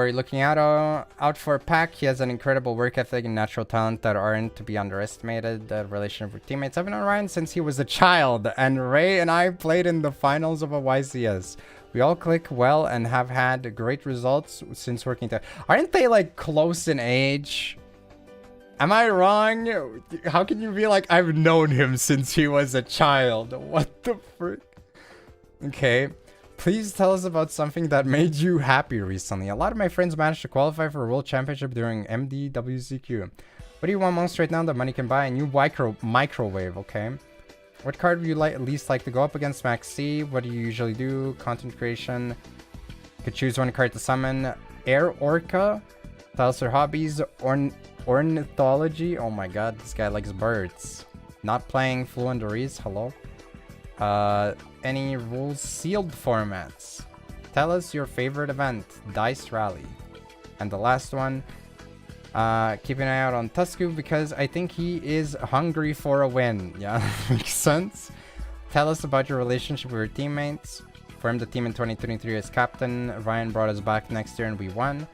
B: are you looking out for? Pack. He has an incredible work ethic and natural talent that aren't to be underestimated. The relationship with teammates. I've known Ryan since he was a child, and Ray and I played in the finals of a YCS. We all click well and have had great results since working together. Aren't they like close in age? Am I wrong? How can you be like, I've known him since he was a child? What the frick? Okay. Please tell us about something that made you happy recently. A lot of my friends managed to qualify for a world championship during MDWCQ. What do you want most right now that money can buy? A new microwave, okay? What card would you least like to go up against? Max C. What do you usually do? Content creation. You could choose one card to summon. Air Orca. Tell us your hobbies. Ornithology. Oh my god, this guy likes birds. Not playing Fluendaries. Hello. Any rules? Sealed formats. Tell us your favorite event. Dice Rally. And the last one. Keep an eye out on Tusku because I think he is hungry for a win. Yeah, makes sense. Tell us about your relationship with your teammates. Formed the team in 2023 as captain. Ryan brought us back next year and we won.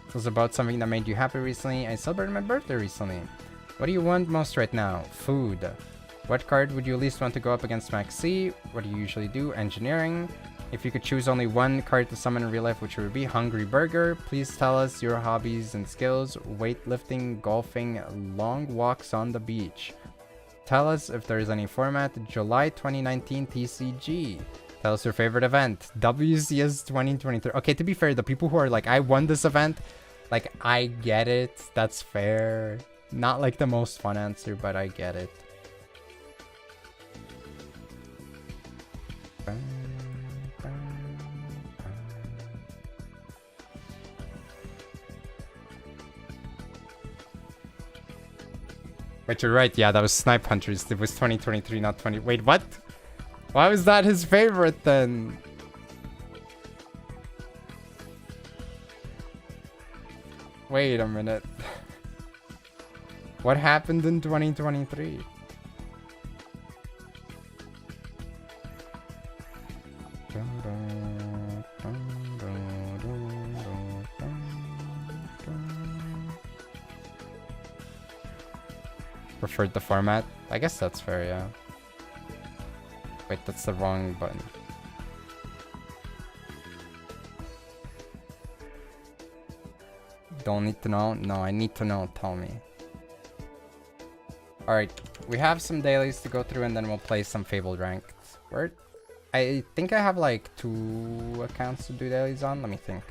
B: It was about something that made you happy recently. I celebrated my birthday recently. What do you want most right now? Food. What card would you least want to go up against Max C? What do you usually do? Engineering. If you could choose only one card to summon in real life, which would be Hungry Burger. Please tell us your hobbies and skills. Weightlifting, golfing, long walks on the beach. Tell us if there is any format. July 2019 TCG. Tell us your favorite event. WCS 2023. Okay, to be fair, the people who are like, I won this event, like, I get it. That's fair. Not like the most fun answer, but I get it. But you're right, yeah, that was Snipe Hunters. It was 2023, not 20. Wait, what? Why was that his favorite then? Wait a minute. What happened in 2023? Preferred the format? I guess that's fair, yeah. Wait, that's the wrong button. Don't need to know? No, I need to know. Tell me. Alright, we have some dailies to go through and then we'll play some Fabled Ranked. Where? I think I have like 2 accounts to do dailies on. Let me think.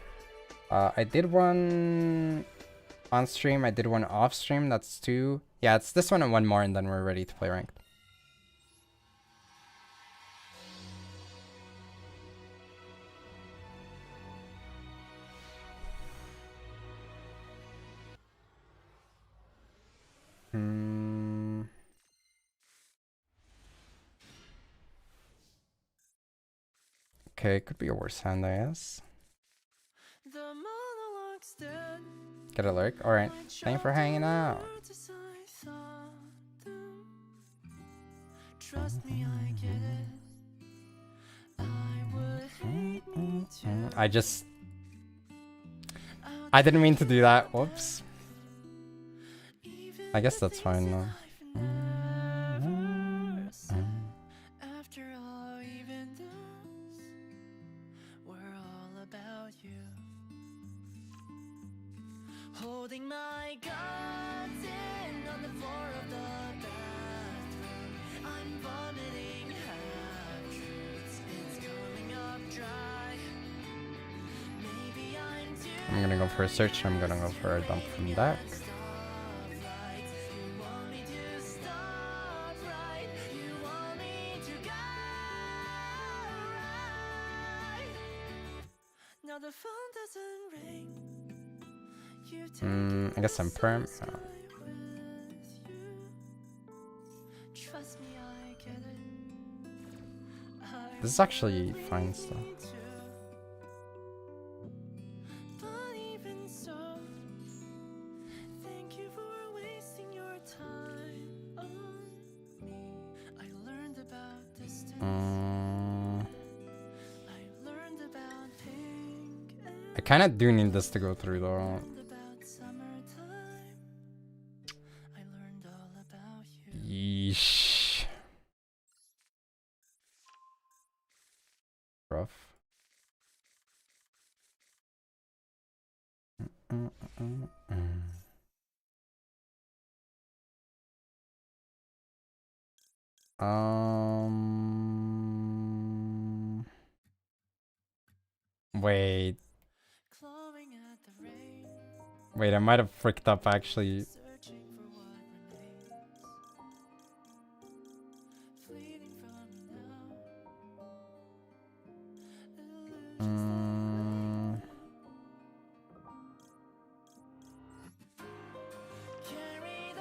B: I did one on stream. I did one off stream. That's 2. Yeah, it's this one and 1 more and then we're ready to play ranked. Okay, could be a worse hand, I guess. Get a lurk? Alright. Thanks for hanging out.
A: Trust me, I get it.
B: I didn't mean to do that. Whoops. I guess that's fine though.
A: Holding my guts in on the floor of the bathroom. I'm vomiting half-truths. It's coming up dry. Maybe I'm
B: gonna go for a search. I'm gonna go for a dump from deck.
A: Now the phone doesn't ring.
B: I guess I'm perm. Oh. This is actually fine still.
A: Thank you for wasting your time on me. I learned about
B: kind of do need this to go through though. Yeesh. Rough. Wait. Wait, I might have fricked up actually.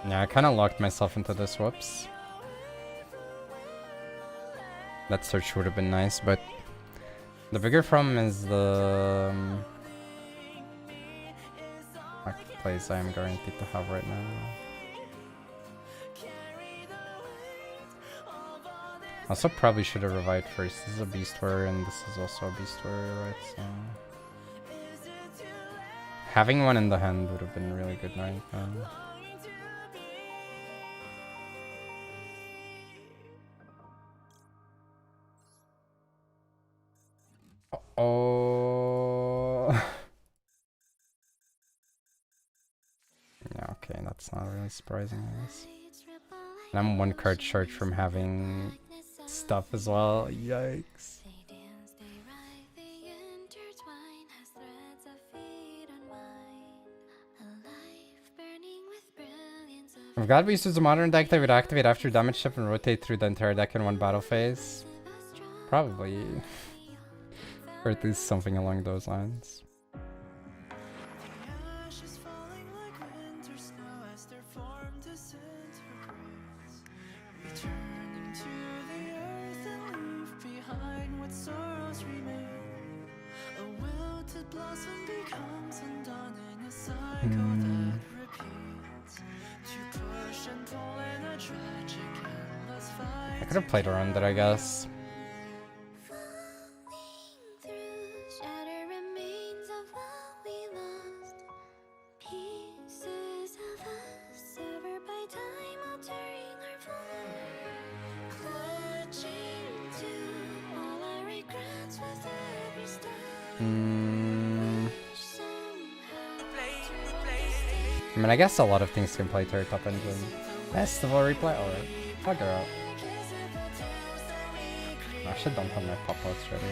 B: Yeah, I kind of locked myself into this. Whoops. That search would have been nice, but the bigger problem is the place I am guaranteed to have right now. Also, probably should have revived first. This is a beast warrior, and this is also a beast warrior, right? So having one in the hand would have been really good right now. Oh. Yeah, okay, that's not really surprising, I guess. And I'm one card short from having stuff as well. Yikes. If God uses a modern deck that would activate after damage shift and rotate through the entire deck in one battle phase, probably. Or at least something along those lines. I could have played around it, I guess. I mean, I guess a lot of things can play to her top engine. Festival replay? Alright. Fuck her out. I should dump on my pop-outs ready.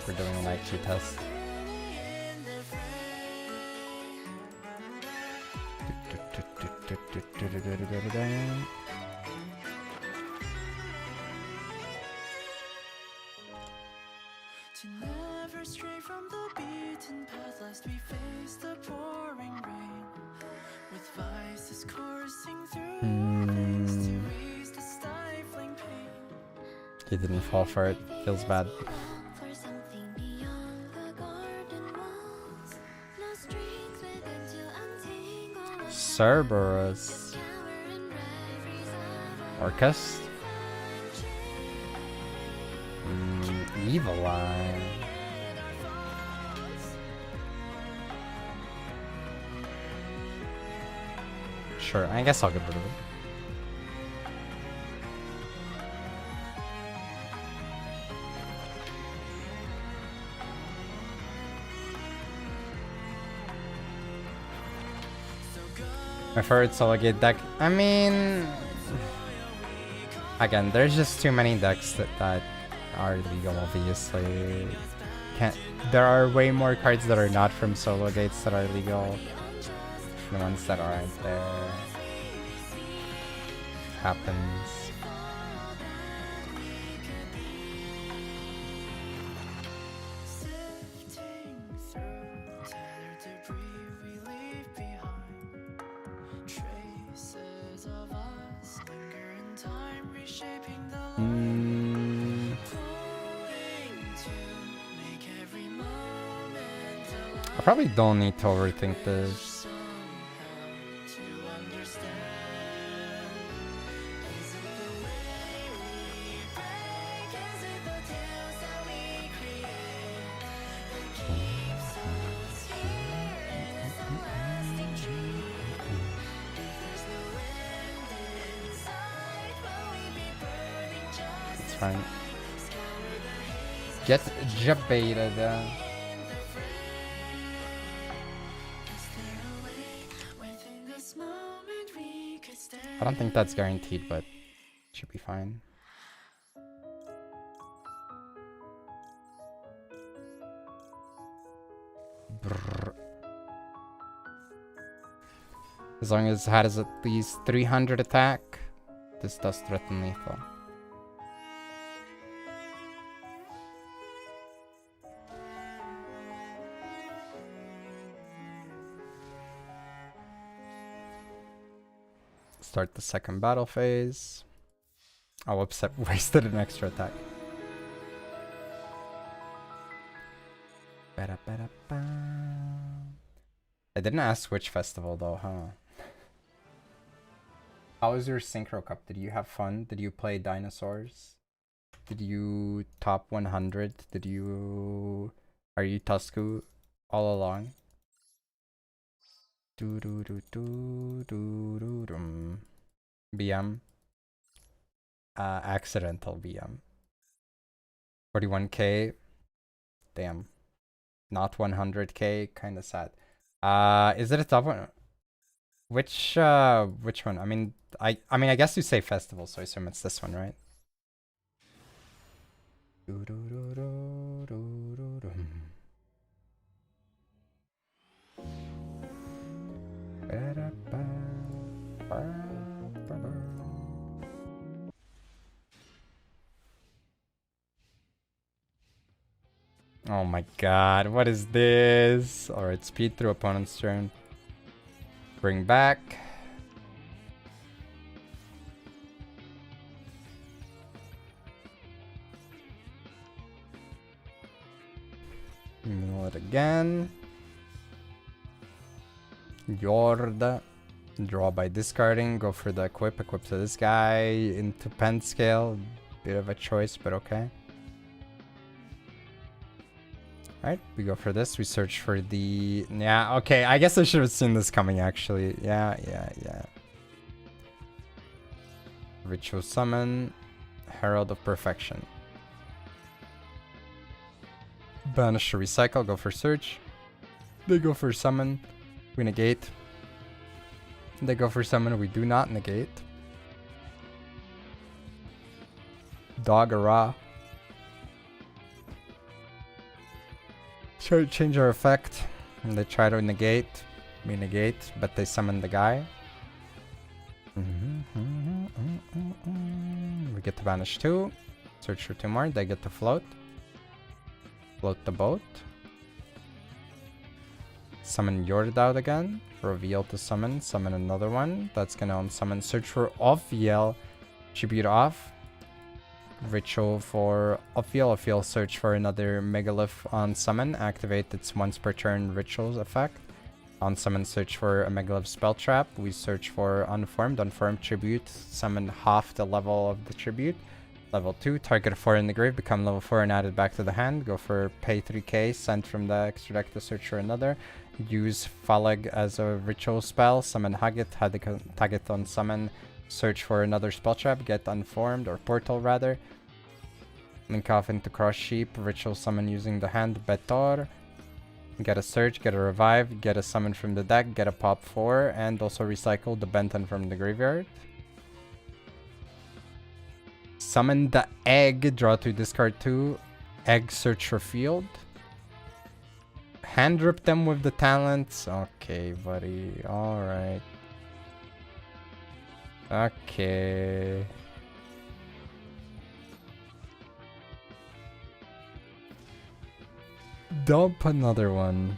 B: We're doing an IQ test. He didn't fall for it. Feels bad. Cerberus. Orcus. Evil Eye. Sure, I guess I'll get rid of it. My favorite solo gate deck. I mean, again, there's just too many decks that are legal, obviously. There are way more cards that are not from solo gates that are legal. The ones that aren't there. Happens. I probably don't need to overthink this. fine. Get jebaited. I don't think that's guaranteed, but should be fine. Brrr. As long as it has at least 300 attack, this does threaten lethal. Start the second battle phase. Oh, upset, wasted an extra attack. I didn't ask which festival though, huh? How was your Synchro Cup? Did you have fun? Did you play dinosaurs? Did you top 100? Are you Tusku all along? BM. Accidental BM. 41k. Damn. Not 100k. Kinda sad. Is it a top one? Which one? I mean, I guess you say festival, so I assume it's this one, right? Oh my god, what is this? Alright, speed through opponent's turn. Bring back. Mill it again. Yord. Draw by discarding. Go for the equip. Equip to this guy. Into pen scale. Bit of a choice, but okay. Alright, we go for this. We search for the... Yeah, okay. I guess I should have seen this coming, actually. Yeah. Ritual Summon. Herald of Perfection. Banish to recycle. Go for search. They go for summon. We negate. They go for summon. We do not negate. Dogara. Try to change our effect. And they try to negate. We negate, but they summon the guy. We get to banish 2. Search for 2 more. They get to float. Float the boat. Summon Yord out again. Reveal to summon. Summon another one. That's gonna unsummon. Search for Ophiel. Tribute off. Ritual for Ophiel. Ophiel search for another Megalith on summon. Activate its once per turn rituals effect. On summon search for a Megalith spell trap. We search for Unformed. Unformed tribute. Summon half the level of the tribute. Level 2, target 4 in the grave, become level 4 and add it back to the hand. Go for pay 3k, send from the extra deck to search for another. Use Falag as a ritual spell, summon Hagit, Hagit on summon, search for another spell trap, get Unformed, or Portal rather. Link off into Cross Sheep, ritual summon using the hand, Betor. Get a search, get a revive, get a summon from the deck, get a pop 4, and also recycle the Benton from the graveyard. Summon the egg, draw 2, discard 2. Egg, search for field. Hand rip them with the talents. Okay, buddy. Alright. Okay. Dump another one.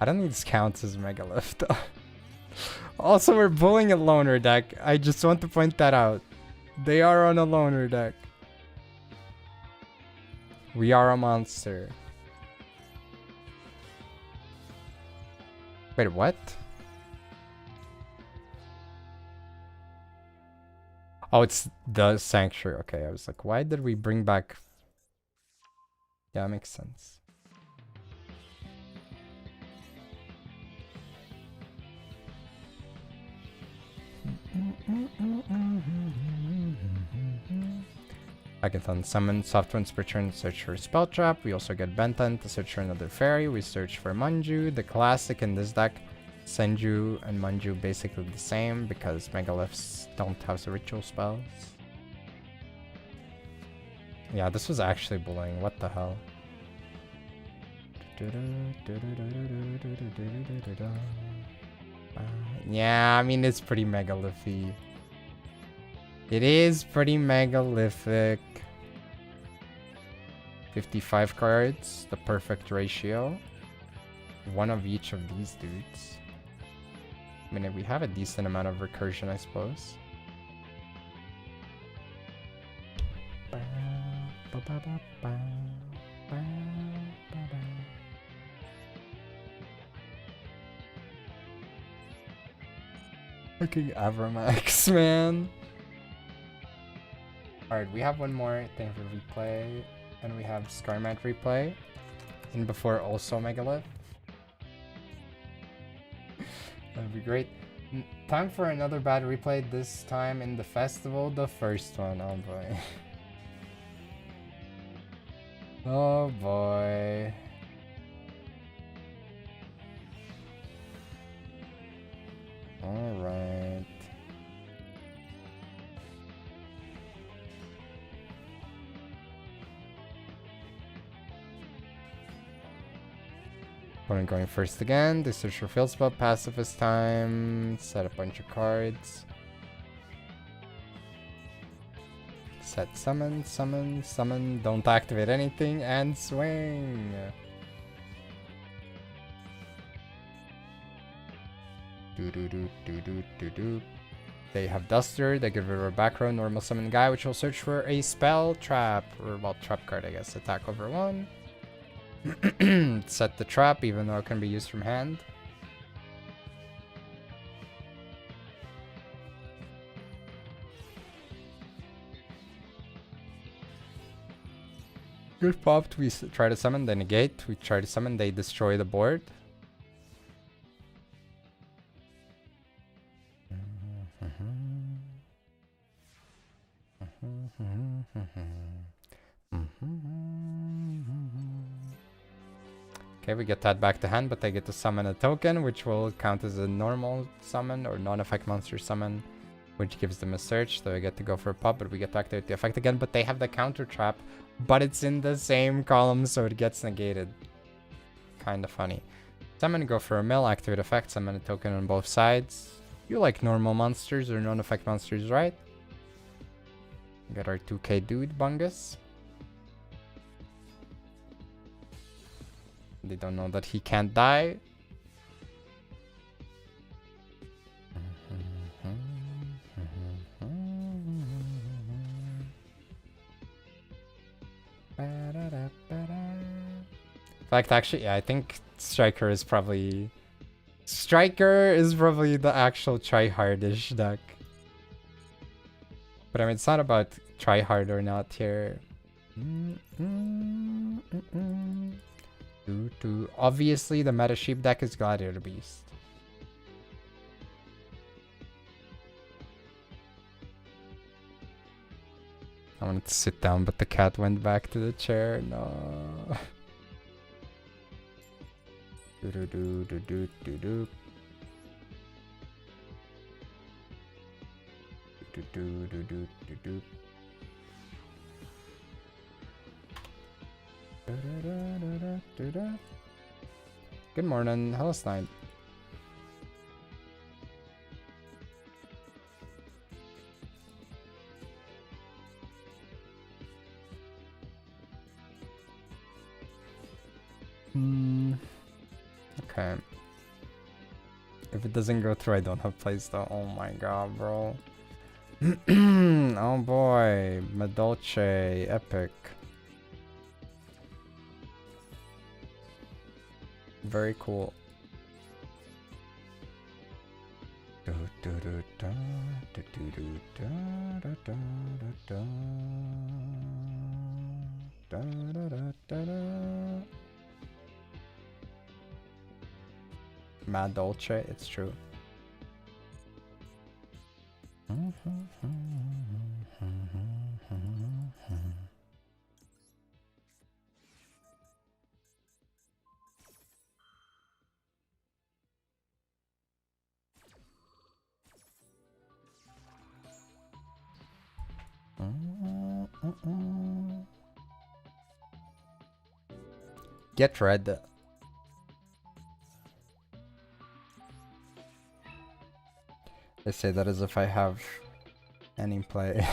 B: I don't think this counts as Megalith though. Also, we're pulling a loner deck. I just want to point that out. They are on a loner deck. We are a monster. Wait, what? Oh, it's the Sanctuary. Okay, I was like, why did we bring back... Yeah, makes sense. Hackathon summon soft ones per turn to search for a spell trap. We also get Benton to search for another fairy. We search for Manju. The classic in this deck, Senju and Manju basically the same because Megaliths don't have the ritual spells. Yeah, this was actually bullying. What the hell? Yeah, I mean, it's pretty megalithy. It is pretty megalithic. 55 cards, the perfect ratio. One of each of these dudes. I mean, we have a decent amount of recursion, I suppose. Fucking Avramax, man. Alright, we have one more thing for replay. And we have Skarmat replay. And before also Megalith. That'd be great. Time for another bad replay, this time in the festival. The first one, oh boy. Oh boy. Alright. Opponent going first again. They search for field spell, passive this time. Set a bunch of cards. Set summon, summon, summon. Don't activate anything and swing. Do. They have Duster. They give it a back row, normal summon guy, which will search for a spell trap. Or, well, trap card, I guess. Attack over 1. Set the trap, even though it can be used from hand. Good popped, we try to summon, they negate. We try to summon, they destroy the board. Okay, we get that back to hand, but they get to summon a token, which will count as a normal summon or non-effect monster summon, which gives them a search. So we get to go for a pop, but we get to activate the effect again. But they have the counter trap, but it's in the same column, so it gets negated. Kind of funny. Summon, go for a mill, activate effect, summon a token on both sides. You like normal monsters or non-effect monsters, right? Got our 2k dude, Bungus. They don't know that he can't die. In fact, actually, yeah, I think Striker is probably the actual try-hardish deck. But I mean, it's not about try-hard or not here. Obviously, the meta sheep deck is Gladiator Beast. I wanted to sit down, but the cat went back to the chair. No. Good morning, hello Snide. Okay. If it doesn't go through, I don't have plays though. Oh my god, bro. Oh boy, Madolce, epic. Very cool. Da-da. Mad Dolce, it's true. Get red. They say that as if I have any play.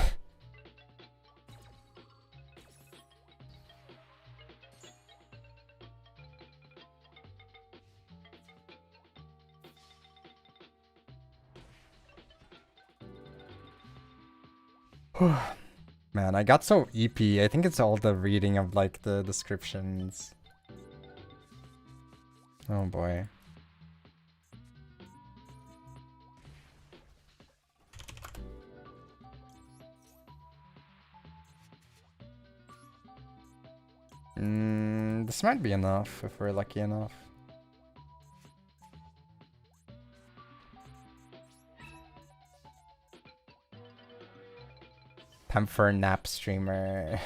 B: Man, I got so EP. I think it's all the reading of like the descriptions. Oh boy. This might be enough if we're lucky enough. Time for a nap streamer.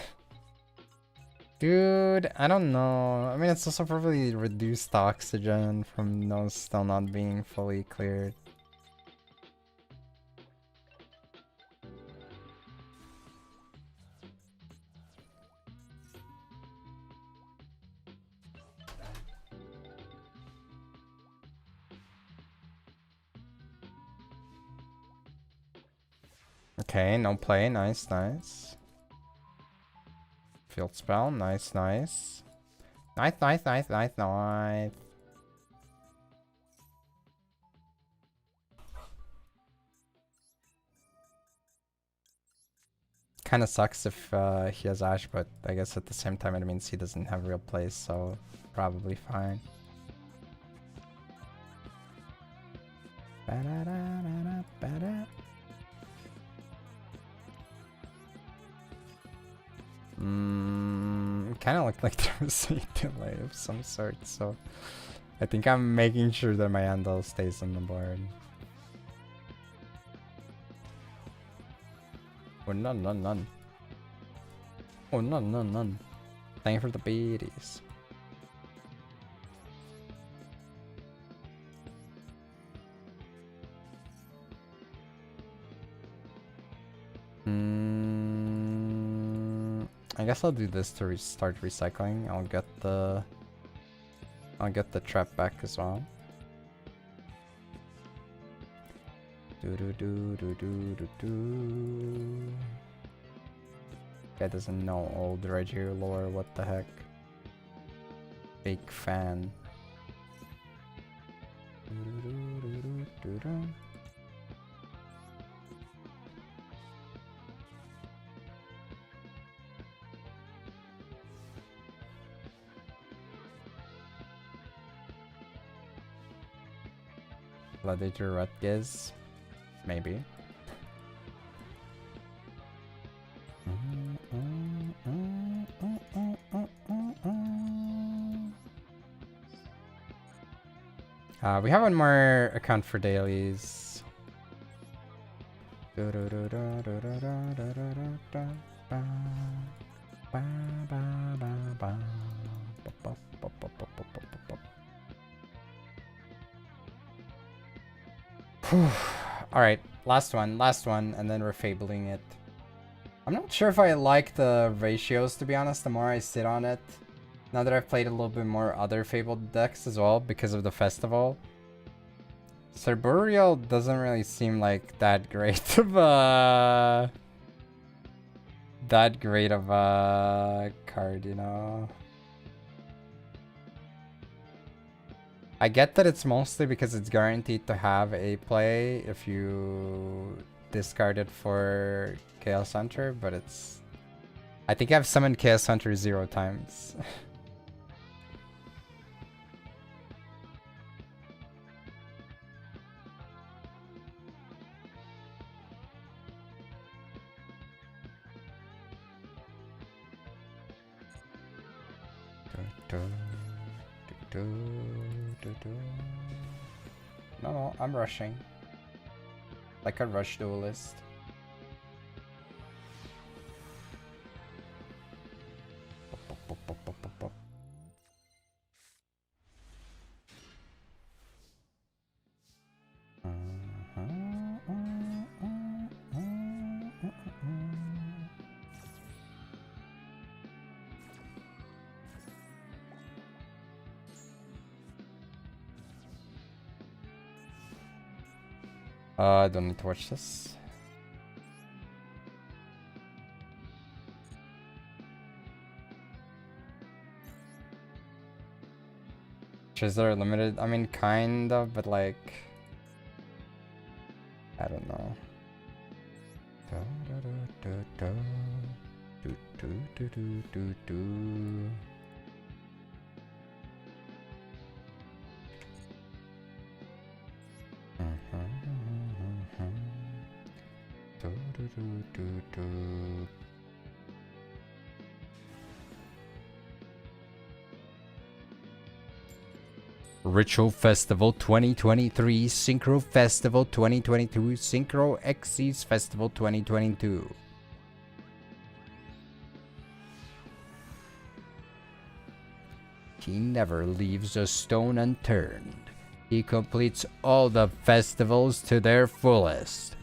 B: Dude, I don't know. I mean, it's also probably reduced oxygen from those still not being fully cleared. Okay, no play. Nice, nice. Field spell. Nice, nice. Nice, nice, nice, nice, nice. Kind of sucks if he has Ash, but I guess at the same time it means he doesn't have real plays, so probably fine. Ba-da-da-da-da-ba-da. Kind of looked like there was a delay of some sort, so I think I'm making sure that my Andal stays on the board. Oh, none, none, none. Oh, none, none, none. Thank you for the beaties. I guess I'll do this to start recycling. I'll get the trap back as well. Do do do do do do do. Guy doesn't know old Reggie lore. What the heck? Fake fan. Do do do do do do. Gladiator Rutgers, maybe. We have one more account for dailies. Alright, last one, and then we're fabling it. I'm not sure if I like the ratios, to be honest, the more I sit on it. Now that I've played a little bit more other fabled decks as well, because of the festival. Cerboreal doesn't really seem like that great of a... card, you know? I get that it's mostly because it's guaranteed to have a play if you discard it for Chaos Hunter, but it's... I think I've summoned Chaos Hunter 0 times. No, I'm rushing. Like a rush duelist. I don't need to watch this. Is there limited? I mean, kind of, but like, I don't know. Ritual Festival 2023, Synchro Festival 2022, Synchro Xyz Festival 2022. He never leaves a stone unturned. He completes all the festivals to their fullest.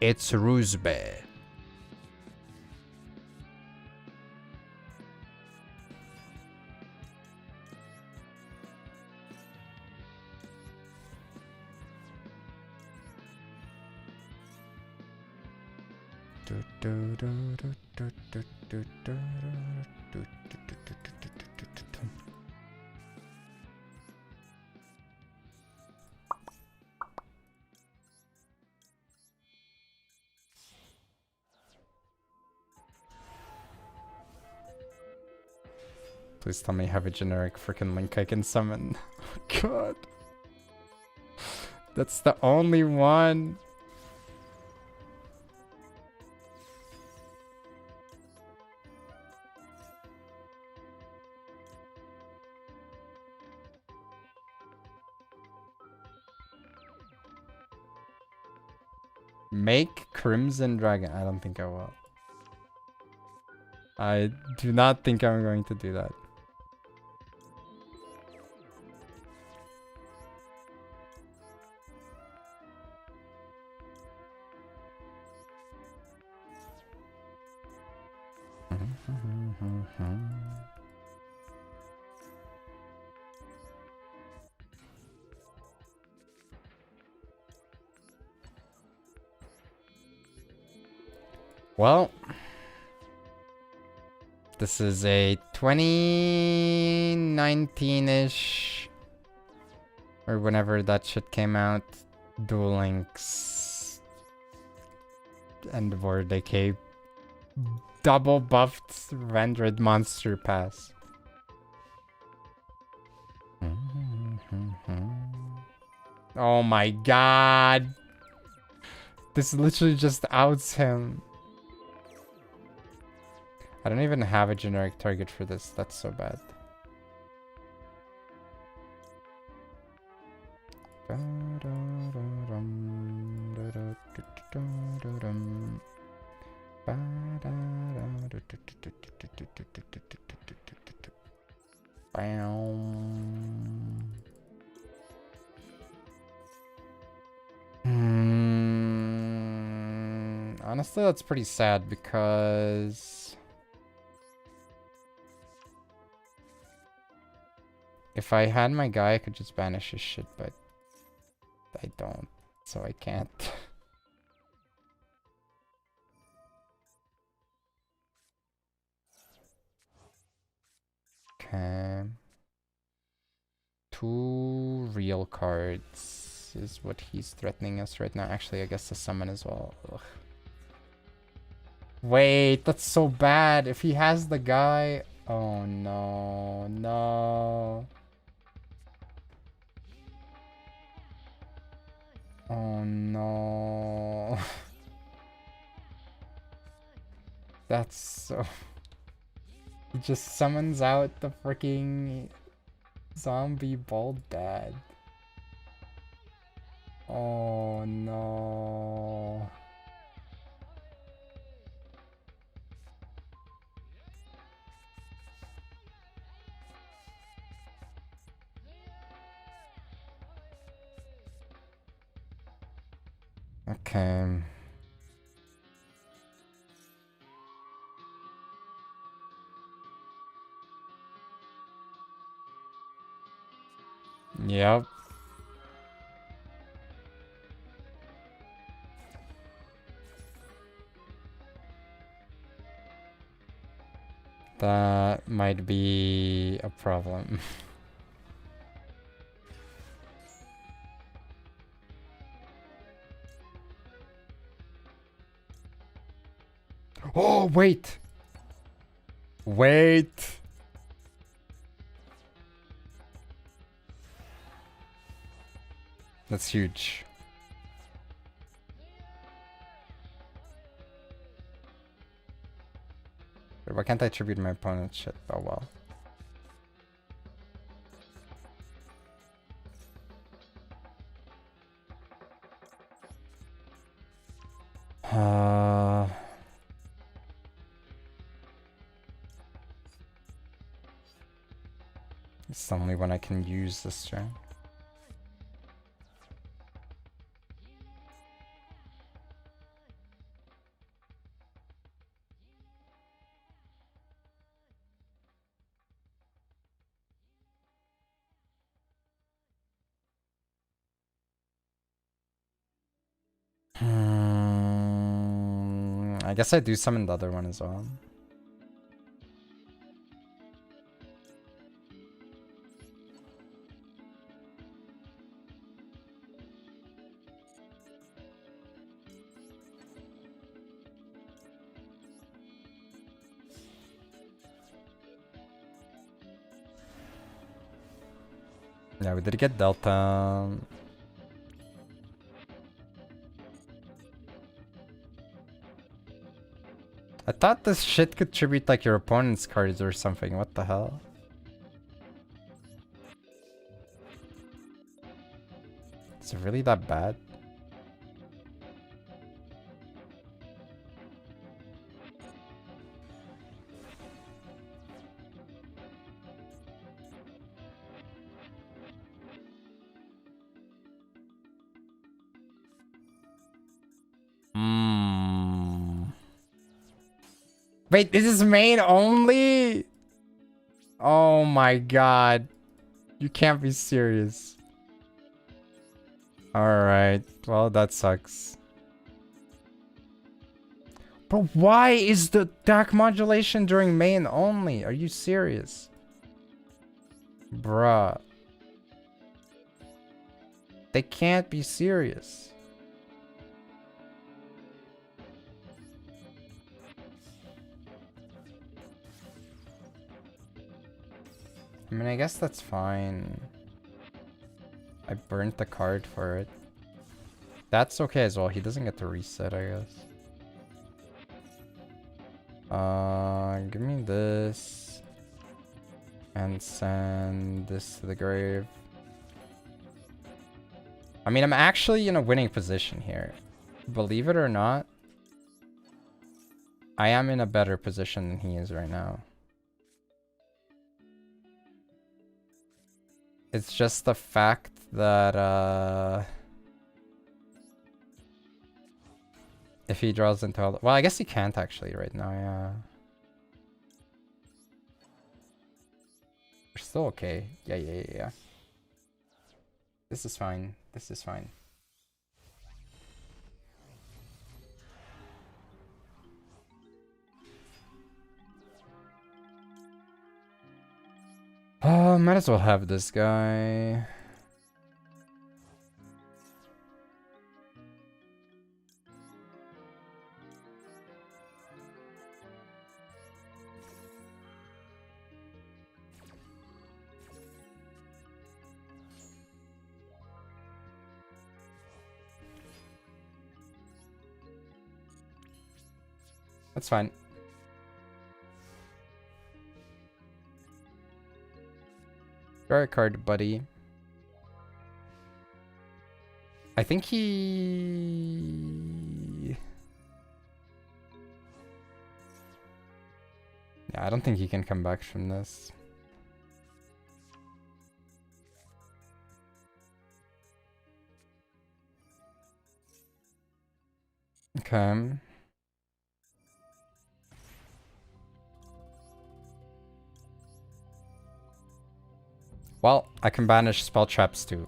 B: It's Rusbe. Please tell me I have a generic freaking link I can summon. Oh god. That's the only one. Make Crimson Dragon. I don't think I will. I do not think I'm going to do that. Well, this is a 2019-ish, or whenever that shit came out, Duel Links and War Decay double buffed rendered monster pass. Oh my god. This literally just outs him. I don't even have a generic target for this. That's so bad. Honestly, that's pretty sad because if I had my guy, I could just banish his shit, but I don't, so I can't. Okay. 2 real cards is what he's threatening us right now. Actually, I guess the summon as well. Ugh. Wait, that's so bad. If he has the guy... Oh no, no. Oh no. That's so... He just summons out the freaking zombie bald dad. Oh no. Okay. Yep. That might be a problem. Oh, wait. Wait. That's huge. Wait, why can't I tribute my opponent? Shit. Oh well. It's the only one I can use this turn. I guess I do summon the other one as well. Yeah, we did get Delta. I thought this shit could tribute like your opponent's cards or something. What the hell? Is it really that bad? Wait, this is main only? Oh my god. You can't be serious. Alright, well that sucks. But why is the DAC modulation during main only? Are you serious? Bruh. They can't be serious. I mean, I guess that's fine. I burnt the card for it. That's okay as well. He doesn't get to reset, I guess. Give me this. And send this to the grave. I mean, I'm actually in a winning position here. Believe it or not, I am in a better position than he is right now. It's just the fact that, if he draws into all... Well, I guess he can't actually right now, yeah. We're still okay. Yeah. This is fine. This is fine. Might as well have this guy. That's fine. Draw a card, buddy. I think he... Yeah, I don't think he can come back from this. Okay. Well, I can banish spell traps too.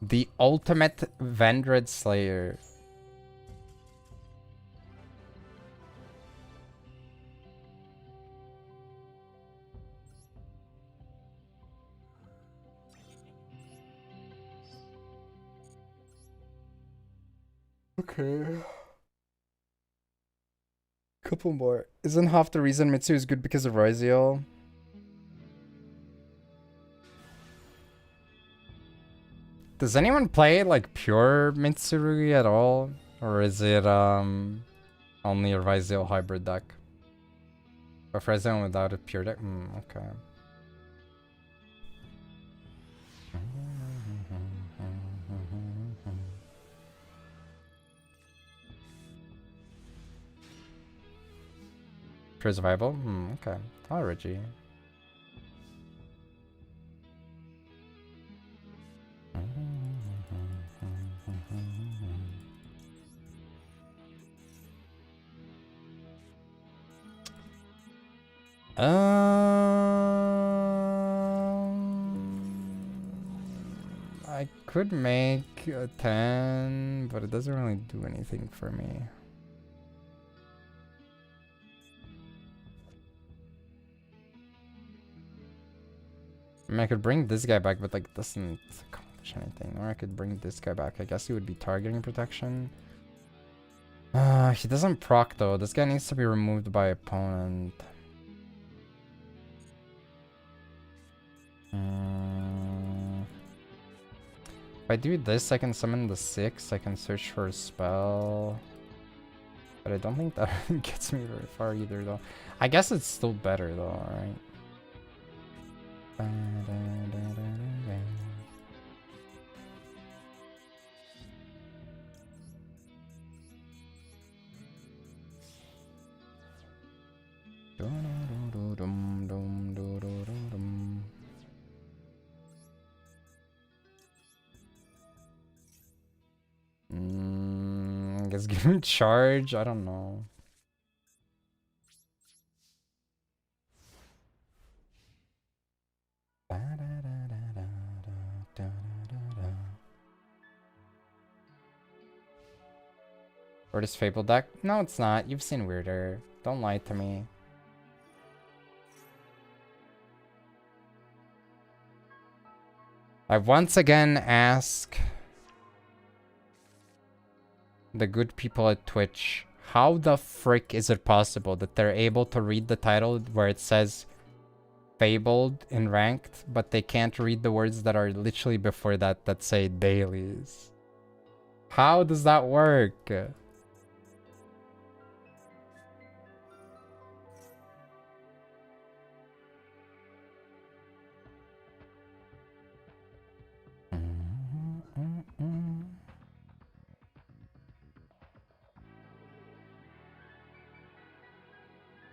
B: The ultimate Vendred Slayer. Okay. Couple more. Isn't half the reason Mitsu is good because of Yugioh? Does anyone play like pure Mitsurugi at all? Or is it only a Yugioh hybrid deck? Or for Yugioh without a pure deck? Okay. Pure survival? Okay. Oh, Reggie. I could make a 10, but it doesn't really do anything for me. I mean, I could bring this guy back, but like, it doesn't accomplish anything. Or I could bring this guy back. I guess he would be targeting protection. He doesn't proc though. This guy needs to be removed by opponent. If I do this, I can summon the 6. I can search for a spell. But I don't think that gets me very far either though. I guess it's still better though, right? I guess give him charge. I don't know. Or this Fabled deck? No, it's not. You've seen weirder. Don't lie to me. I once again ask the good people at Twitch, how the frick is it possible that they're able to read the title where it says Fabled in Ranked, but they can't read the words that are literally before that that say Dailies? How does that work?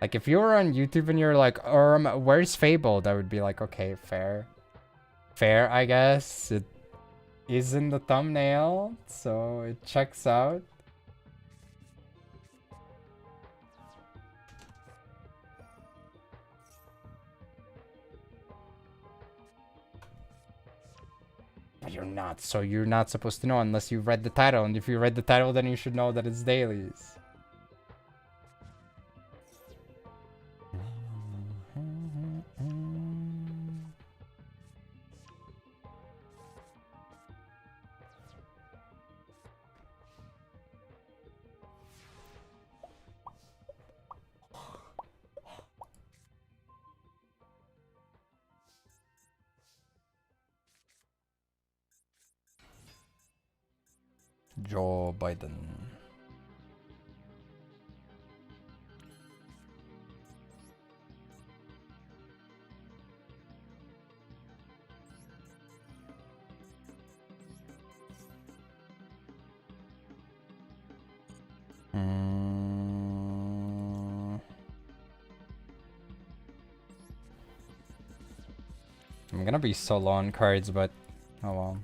B: Like, if you were on YouTube and you're like, where's Fabled? I would be like, okay, fair. Fair, I guess. It is in the thumbnail, so it checks out. But you're not, so you're not supposed to know unless you read the title. And if you read the title, then you should know that it's Dailies. Joe Biden. I'm gonna be so low on cards, but oh well.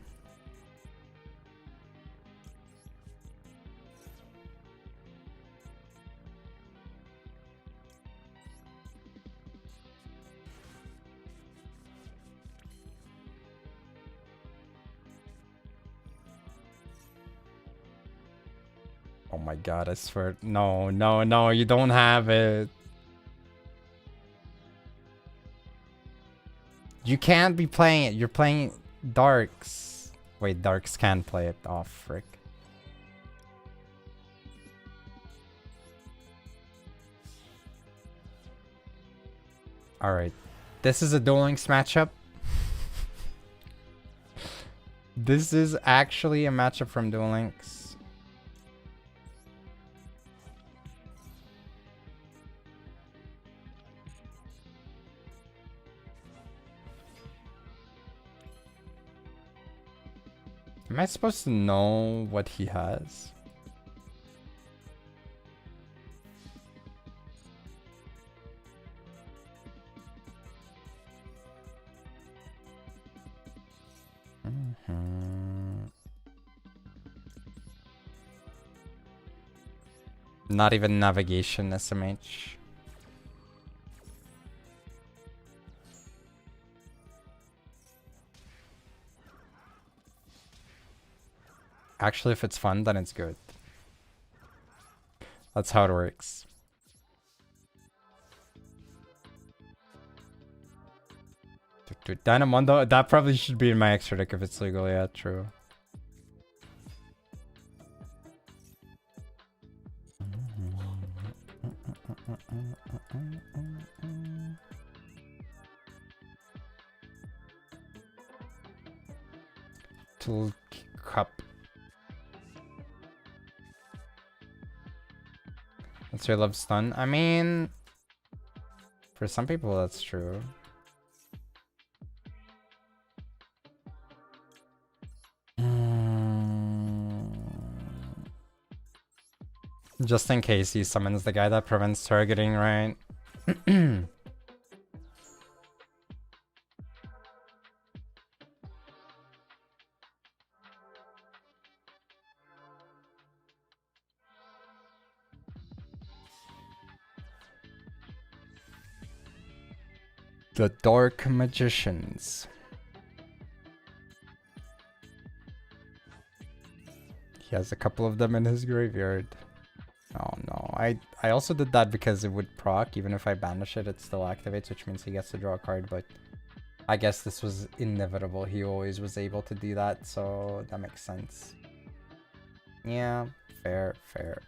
B: Oh my god, I swear. No, no, no, you don't have it. You can't be playing it. You're playing Darks. Wait, Darks can play it. Oh, frick. Alright. This is a Duel Links matchup. This is actually a matchup from Duel Links. Am I supposed to know what he has? Not even navigation SMH. Actually, if it's fun, then it's good. That's how it works. Dynamondo, that probably should be in my extra deck if it's legal. Yeah, true. Tool cup. That's your love stun. I mean, for some people that's true. Just in case he summons the guy that prevents targeting, right? The Dark Magicians. He has a couple of them in his graveyard. Oh no, I also did that because it would proc. Even if I banish it, it still activates, which means he gets to draw a card, but I guess this was inevitable. He always was able to do that, so that makes sense. Yeah, fair, fair.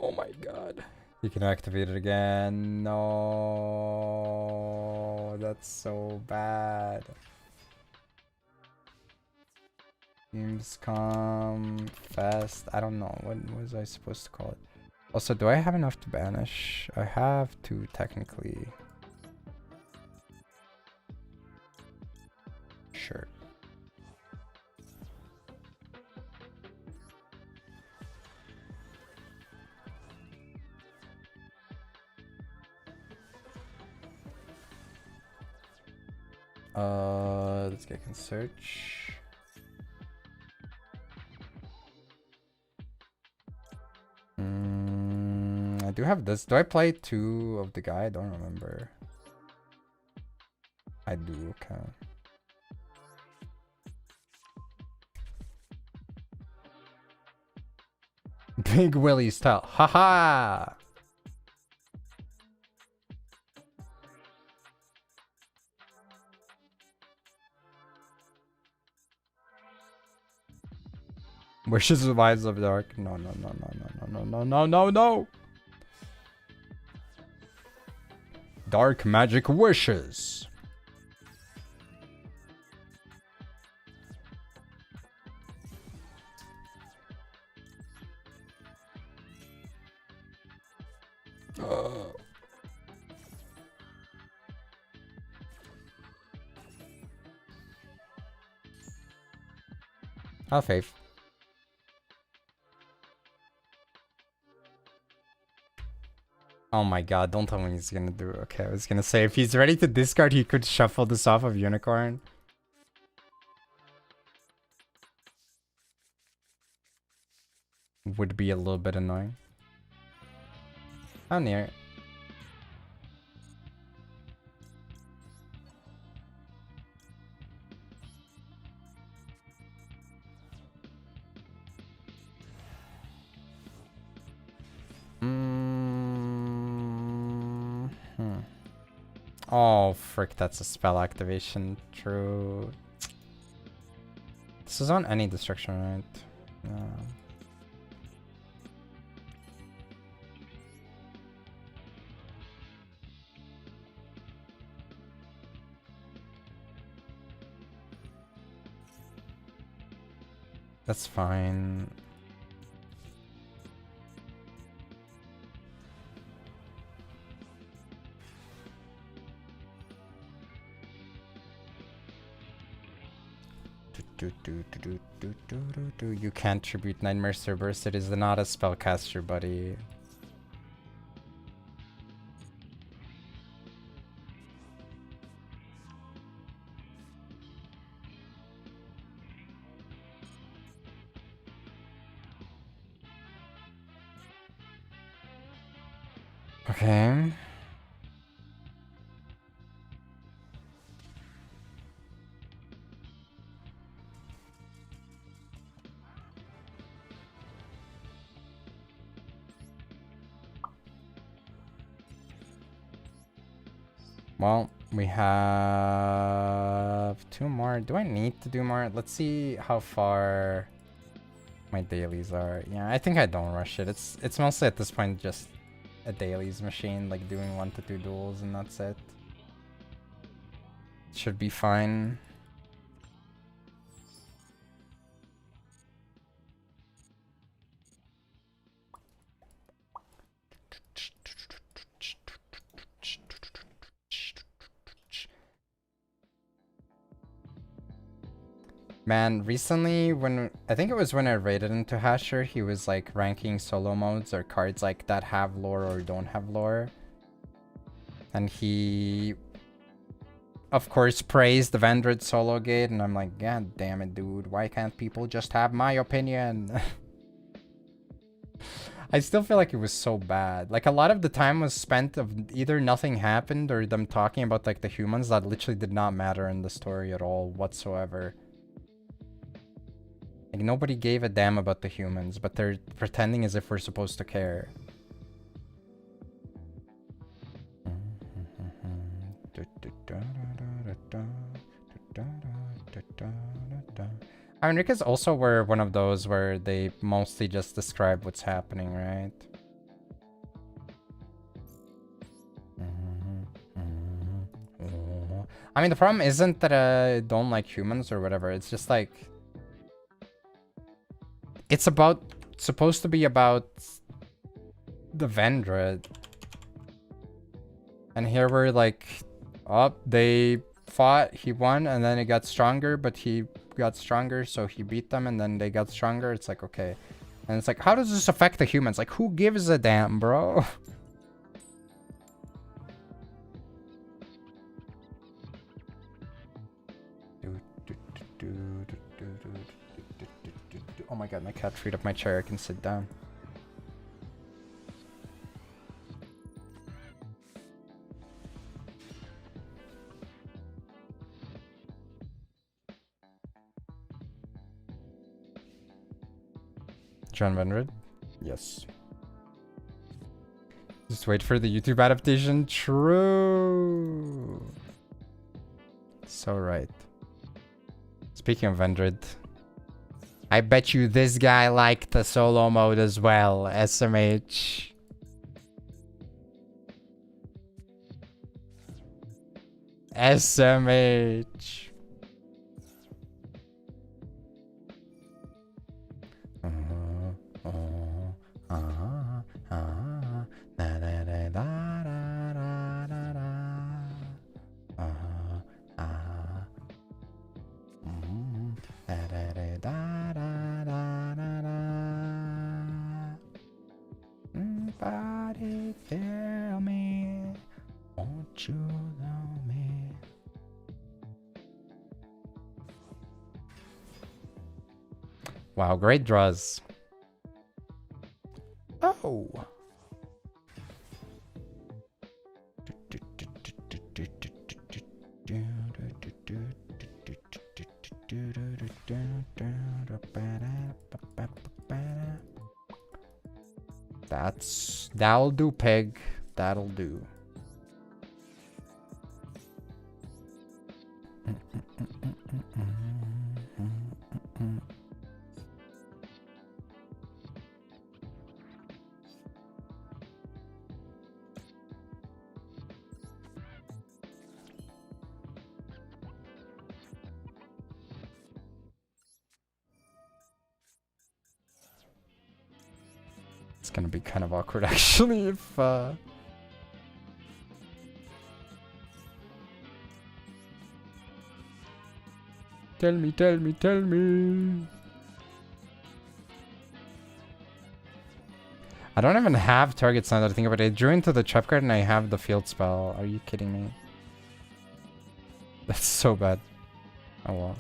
B: Oh my god. You can activate it again. No, that's so bad. Games come fast. I don't know. What was I supposed to call it? Also, do I have enough to banish? I have to, technically. Sure. Let's get can search. I do have this. Do I play two of the guy? I don't remember. I do, okay. Big Willie style. Haha! Wishes of Eyes of Dark. No, no, no, no, no, no, no, no, no, no! Dark Magic Wishes. Have faith. Oh my god, don't tell me he's gonna do it. Okay, I was gonna say, if he's ready to discard, he could shuffle this off of Unicorn. Would be a little bit annoying. How near? Oh, frick, that's a spell activation. True. This is on any destruction, right? No. That's fine. You can't tribute Nightmare Cerberus. It is not a spellcaster, buddy. Okay. Well, we have 2 more. Do I need to do more? Let's see how far my dailies are. Yeah, I think I don't rush it. It's mostly at this point just a dailies machine, like doing 1 to 2 duels, and that's it. Should be fine. Man, recently when I think it was when I raided into Hasher, he was like ranking solo modes or cards like that have lore or don't have lore. And he of course praised the Vendred solo gate, and I'm like, god damn it, dude, why can't people just have my opinion? I still feel like it was so bad. Like, a lot of the time was spent of either nothing happened or them talking about like the humans that literally did not matter in the story at all whatsoever. Like, nobody gave a damn about the humans, but they're pretending as if we're supposed to care. I mean, Rick's also were one of those where they mostly just describe what's happening, right? I mean, the problem isn't that I don't like humans or whatever. It's just like... It's supposed to be about the Vendred. And here we're like, oh, they fought, he won, and then it got stronger, but he got stronger, so he beat them, and then they got stronger. It's like, okay. And it's like, how does this affect the humans? Like, who gives a damn, bro? Oh my god, my cat freed up my chair. I can sit down. John Vendred? Yes. Just wait for the YouTube adaptation. True. So right. Speaking of Vendred, I bet you this guy liked the solo mode as well, SMH. SMH. Body feel Wow, great draws. Oh. That'll do, peg. That'll do. It's gonna be kind of awkward actually if Tell me, tell me, tell me. I don't even have targets now that I think about it. I drew into the trap card and I have the field spell. Are you kidding me? That's so bad. Oh well.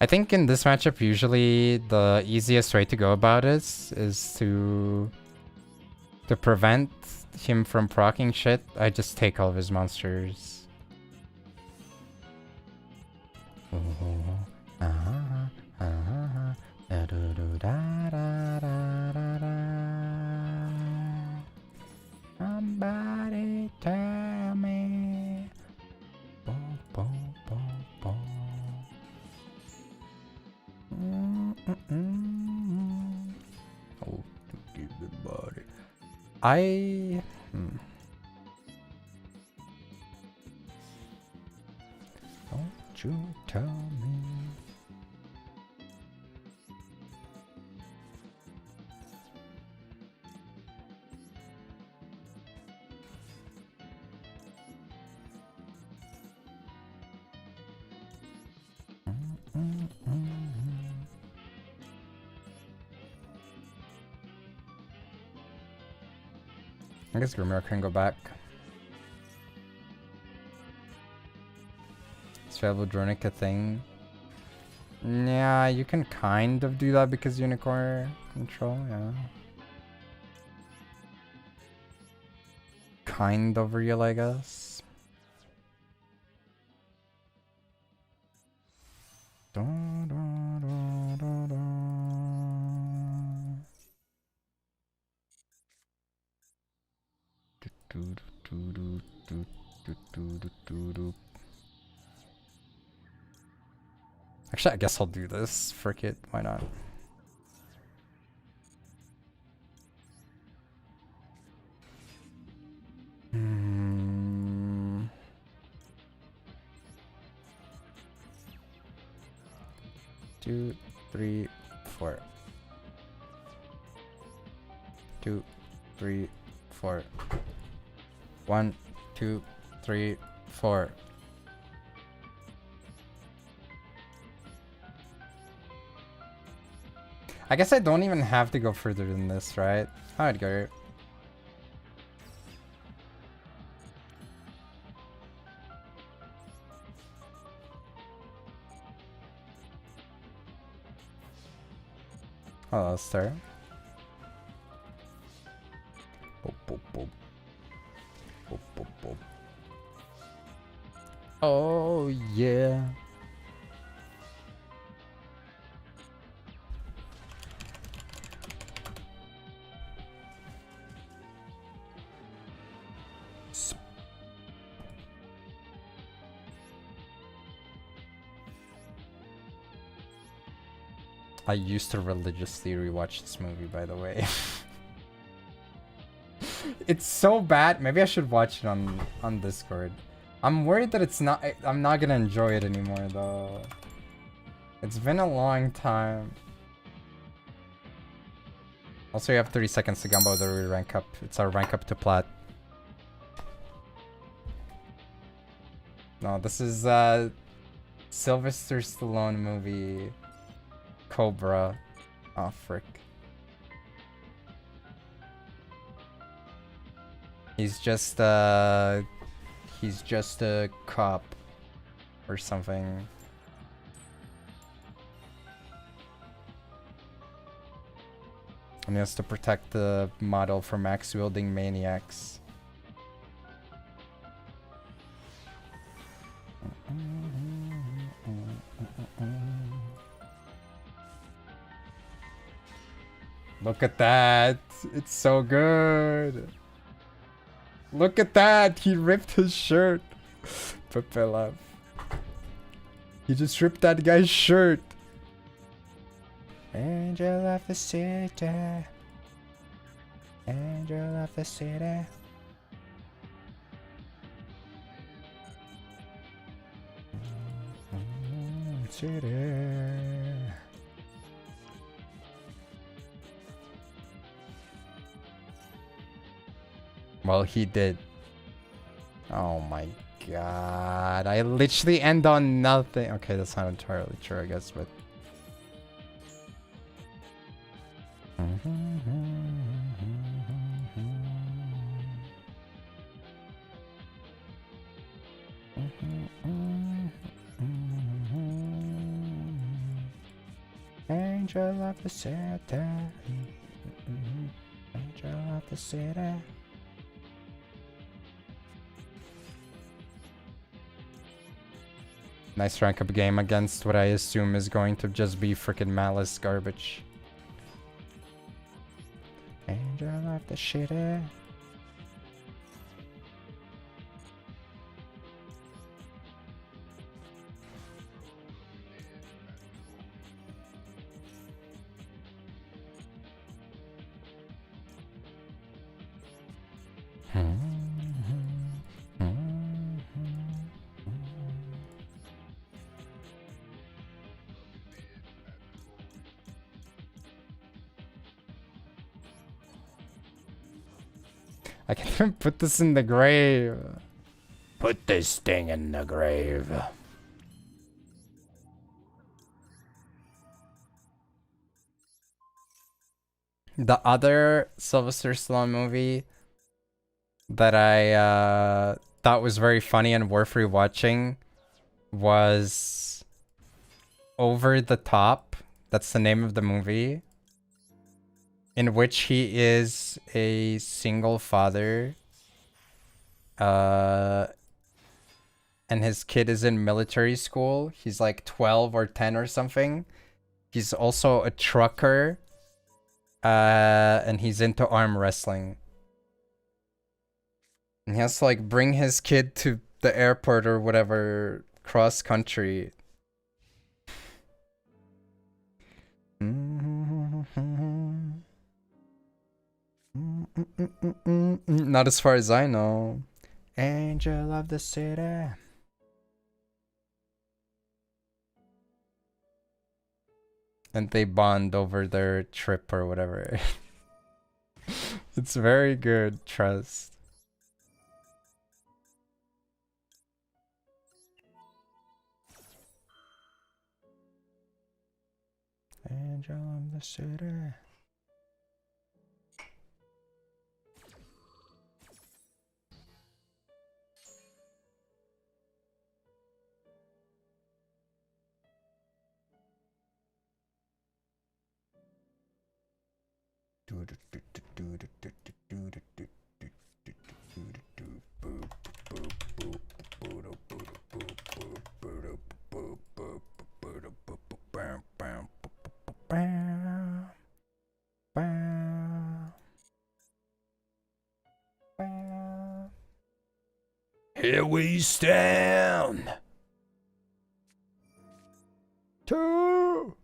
B: I think in this matchup, usually the easiest way to go about it is to prevent him from proccing shit. I just take all of his monsters. Somebody tell me. Oh, give the body. Don't you tell me. I guess Grimmer can go back. Is Fabled Ranked a thing? Yeah, you can kind of do that because Unicorn control, yeah. Kind of real, I guess. Actually, I guess I'll do this. Frick it, why not? Two, three, four. 2, 3, 4. 1, 2, 3, 4. I guess I don't even have to go further than this, right? I'd go. Oh, that's fair. Oh, yeah. I used to religiously rewatch this movie, by the way. It's so bad. Maybe I should watch it on Discord. I'm worried that I'm not gonna enjoy it anymore though. It's been a long time. Also, you have 30 seconds to gamble the rank up. It's our rank up to plat. No, this is Sylvester Stallone movie. Cobra. Oh, frick. He's just a cop or something. And he has to protect the model from axe-wielding maniacs. Look at that! It's so good! Look at that! He ripped his shirt! Pepe laugh. He just ripped that guy's shirt! Angel of the city. Angel of the city. City. Well, he did. Oh my god. I literally end on nothing. Okay, that's not entirely true, I guess, but... Angel of the city. Angel of the city. Nice rank up game against what I assume is going to just be freaking Malice garbage. Angel of the shitty. I can't even put this in the grave. Put this thing in the grave. The other Sylvester Stallone movie that I thought was very funny and worth rewatching was Over the Top. That's the name of the movie. In which he is a single father. And his kid is in military school. He's like 12 or 10 or something. He's also a trucker. And he's into arm wrestling. And he has to like bring his kid to the airport or whatever, cross country. Not as far as I know. Angel of the city. And they bond over their trip or whatever. It's very good, trust. Angel of the city. Here we stand. Two.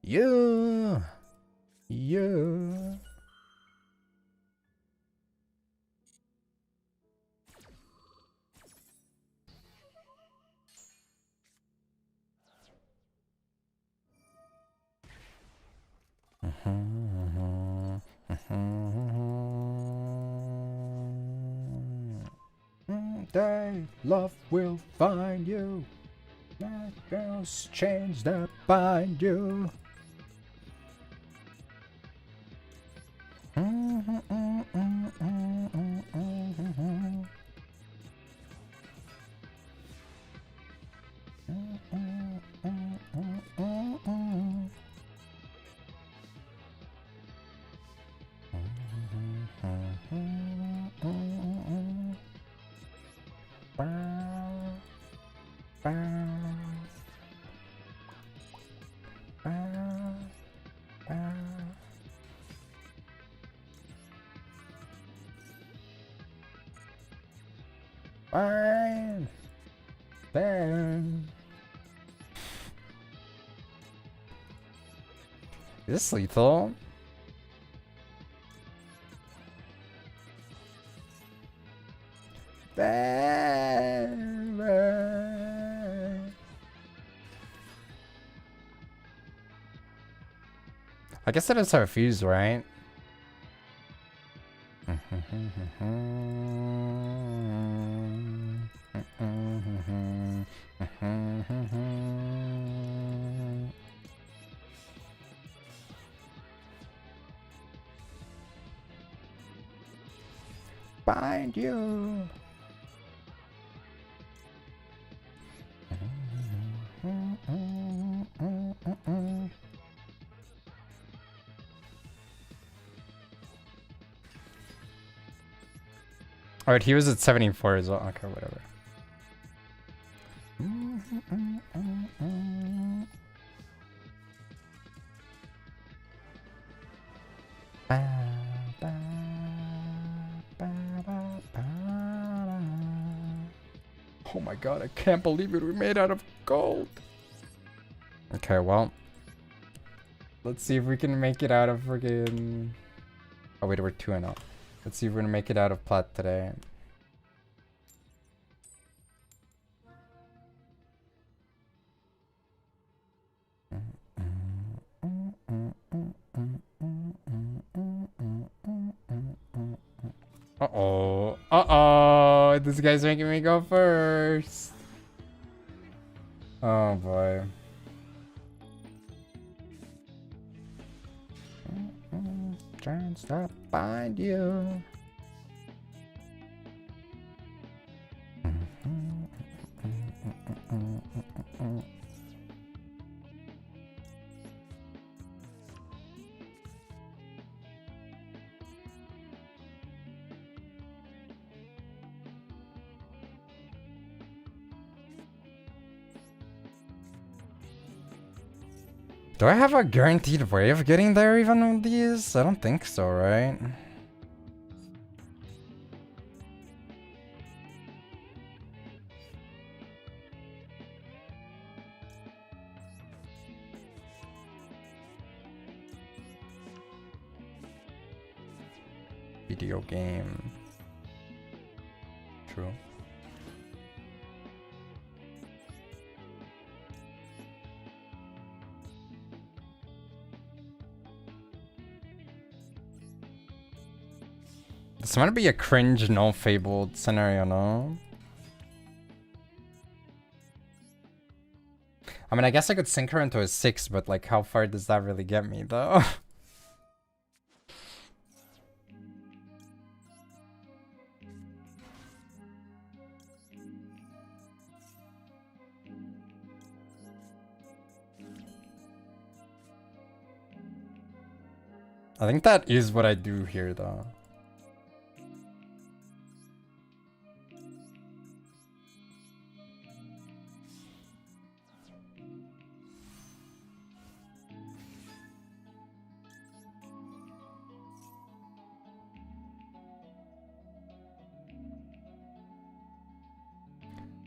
B: Yeah. Day love will find you. That girl's chains that bind you. Fine. Then. Is this lethal? I guess that is our fuse, right? Find you. Alright, he was at 74 as well. Okay, whatever. Oh my god, I can't believe it. We made out of gold. Okay, well. Let's see if we can make it out of friggin'... Oh wait, we're 2-0. Let's see if we're gonna make it out of plat today. Uh-oh. Uh-oh. This guy's making me go first. Oh boy. Trying to stop find you. Do I have a guaranteed way of getting there even with these? I don't think so, right? Video game. True. This might be a cringe, no Fabled scenario, no? I mean, I guess I could sink her into a 6, but like, how far does that really get me, though? I think that is what I do here, though.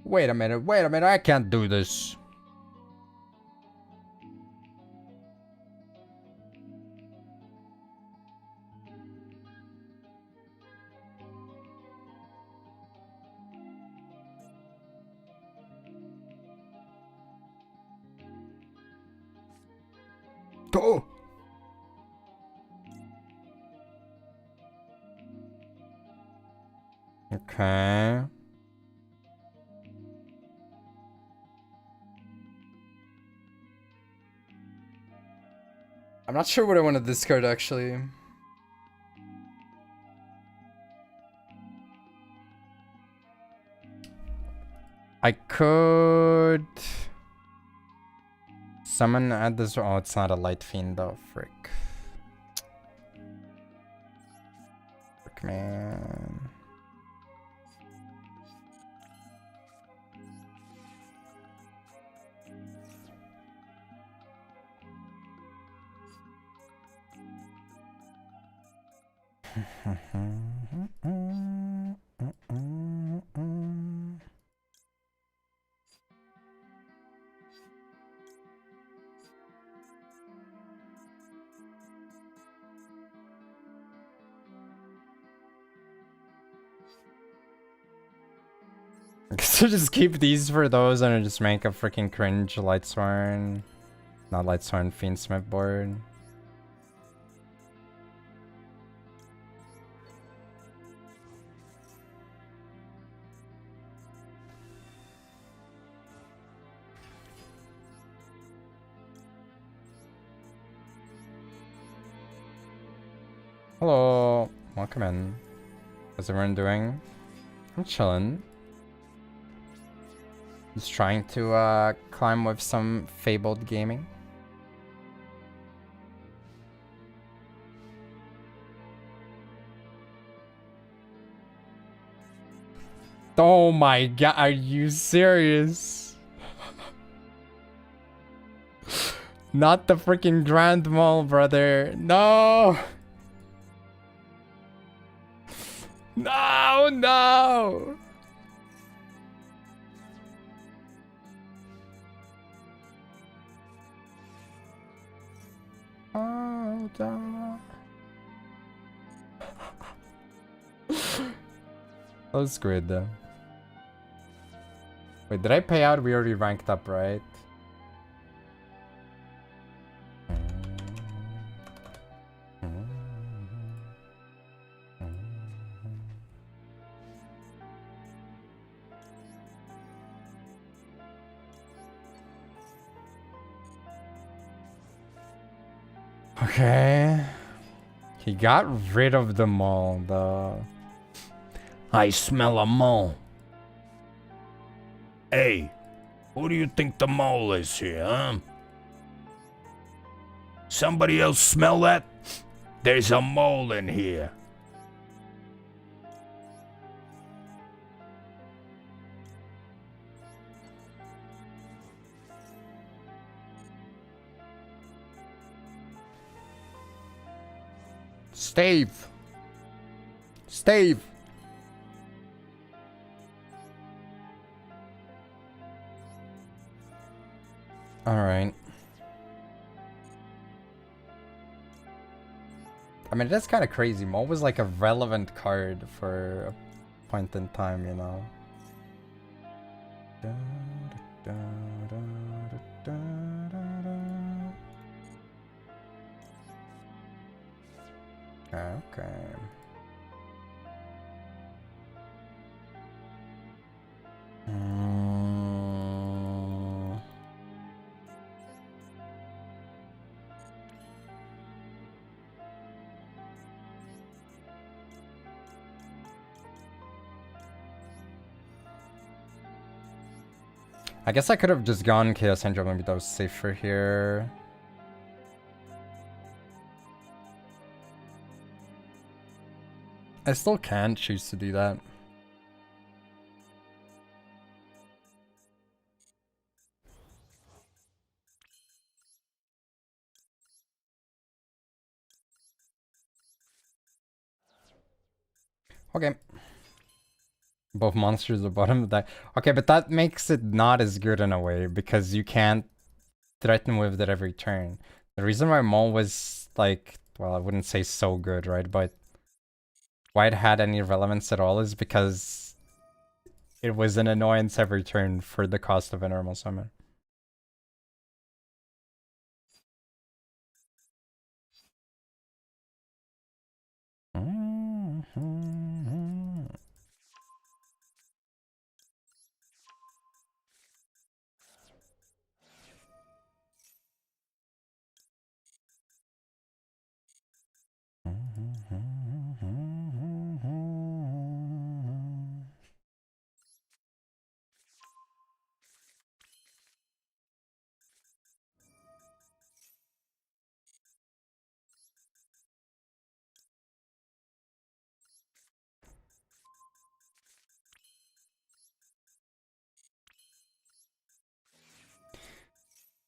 B: Wait a minute, I can't do this. Go! Okay. I'm not sure what I want to discard, actually. I could summon at this. Oh, it's not a light fiend though. Frick, man. So just keep these for those and just make a freaking cringe Lightsworn, not Lightsworn Fiendsmith board. Hello, welcome in. How's everyone doing? I'm chilling. Just trying to climb with some Fabled gaming. Oh my god, are you serious? Not the freaking Grand Mall, brother. No! No, no! Oh, no. That was good though. Wait, did I pay out? We already ranked up, right? Okay. He got rid of the mole, though.
I: I smell a mole. Hey, who do you think the mole is here, huh? Somebody else smell that? There's a mole in here.
B: Stave! Stave! Alright. I mean, that's kind of crazy. Mo was like a relevant card for a point in time, you know? Okay. I guess I could have just gone Chaos Angel, maybe that was safer here. I still can choose to do that. Okay. Both monsters are bottom of the deck. Okay, but that makes it not as good in a way, because you can't threaten with it every turn. The reason why Mole was, like, well, I wouldn't say so good, right? But why it had any relevance at all is because it was an annoyance every turn for the cost of a normal summon.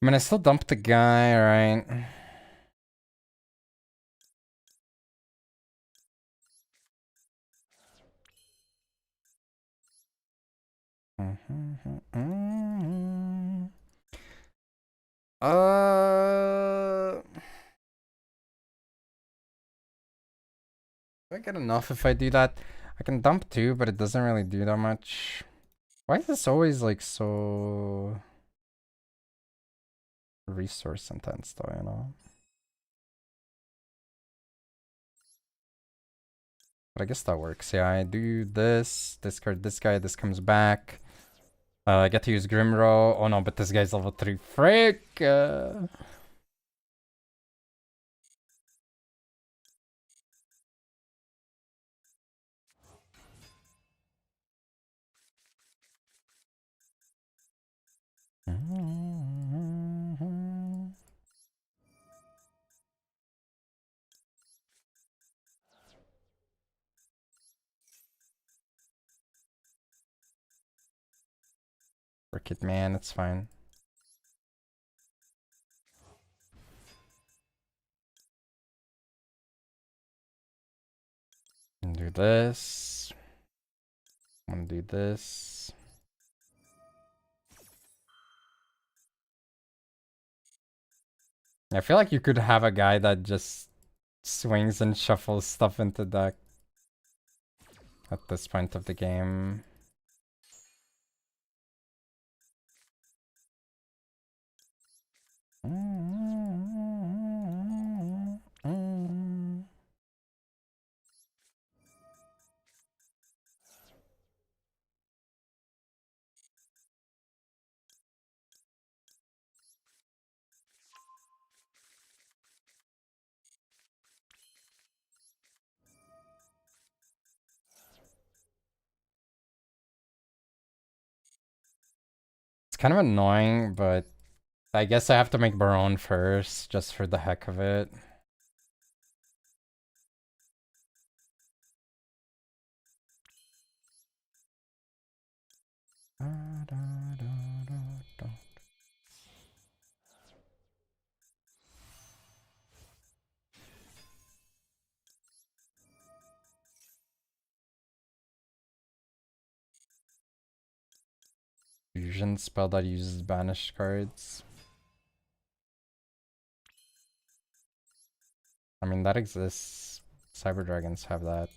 B: I mean, I still dumped the guy, right? Do I get enough if I do that? I can dump 2, but it doesn't really do that much. Why is this always like so resource intense though, you know? But I guess that works. Yeah, I do this, discard this guy, this comes back. I get to use Grimrow. Oh no, but this guy's level 3. Frick! Frick it, man, it's fine. And do this. I'm gonna do this. I feel like you could have a guy that just swings and shuffles stuff into deck at this point of the game. It's kind of annoying, but I guess I have to make Baron first, just for the heck of it. Fusion spell that uses banished cards. I mean, that exists. Cyber Dragons have that.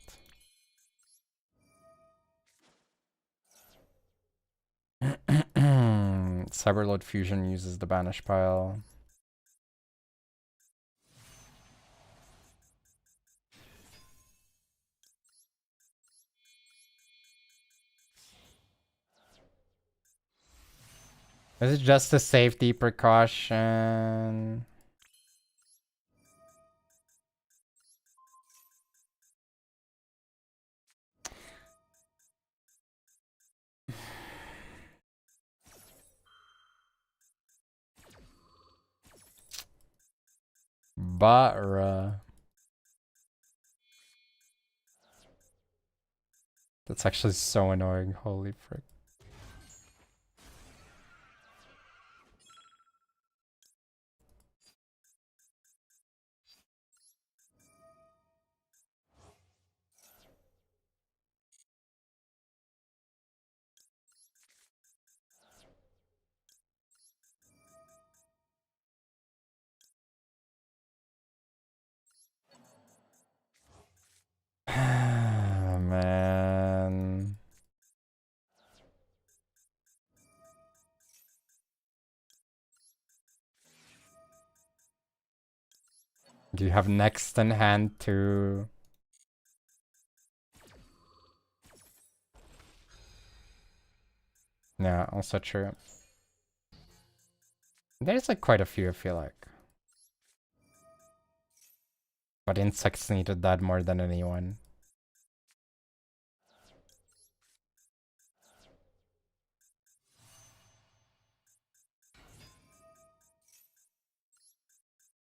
B: Cyberload Fusion uses the banish pile. Is it just a safety precaution? Batra. That's actually so annoying. Holy frick. Man. Do you have next in hand too? Yeah, also true. There's like quite a few, I feel like. But insects needed that more than anyone.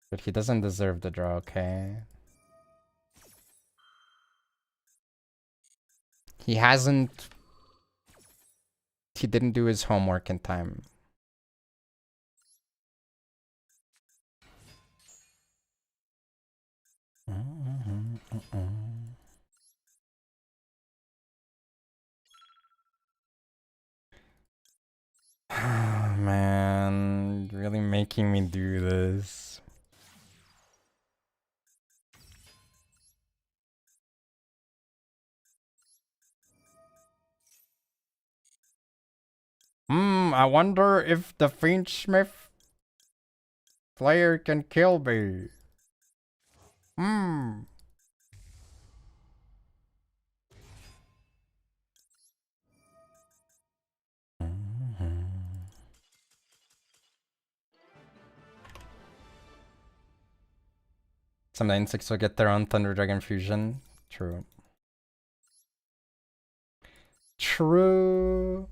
B: But he doesn't deserve the draw, okay? He hasn't... He didn't do his homework in time. Man, really making me do this. I wonder if the Fiendsmith player can kill me. Some 9-6 will get their own Thunder Dragon fusion. True. True.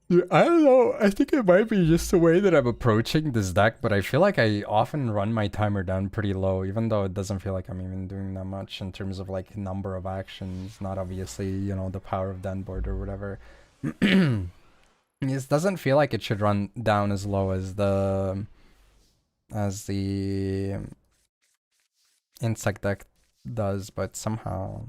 B: Yeah, I don't know. I think it might be just the way that I'm approaching this deck, but I feel like I often run my timer down pretty low, even though it doesn't feel like I'm even doing that much in terms of like number of actions, not obviously, you know, the power of den board or whatever. It doesn't feel like it should run down as low as the insect deck does, but somehow.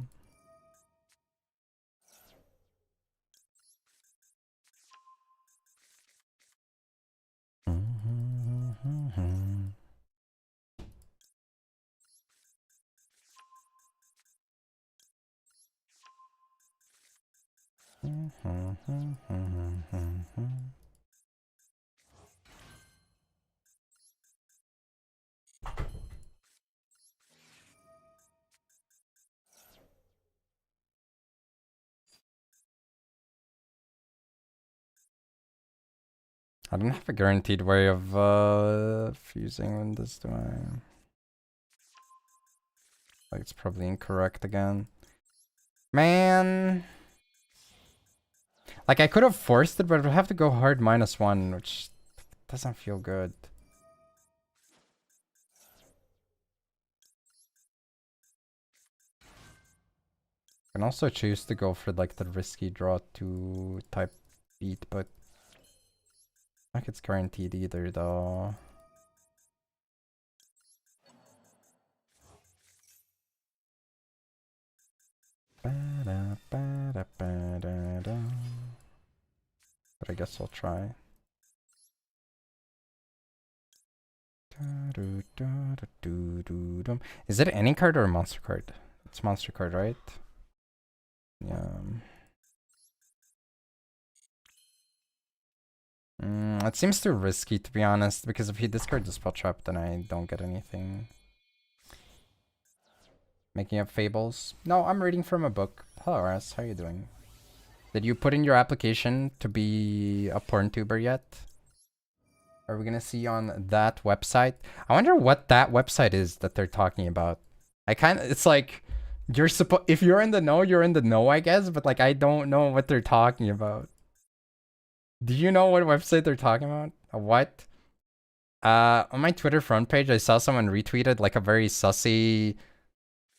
B: I don't have a guaranteed way of fusing when this do I? Like it's probably incorrect again. Man. Like I could have forced it, but it would have to go hard -1, which doesn't feel good. I can also choose to go for like the risky draw 2 type beat, but I think it's guaranteed either though. But I guess I'll try. Is it any card or a monster card? It's monster card, right? Yeah. It seems too risky, to be honest, because if he discards the spell trap, then I don't get anything. Making up fables? No, I'm reading from a book. Hello, Ras. How are you doing? Did you put in your application to be a porn tuber yet? Are we gonna see on that website? I wonder what that website is that they're talking about. It's like, if you're in the know, you're in the know, I guess, but like, I don't know what they're talking about. Do you know what website they're talking about? What? On my Twitter front page, I saw someone retweeted like a very sussy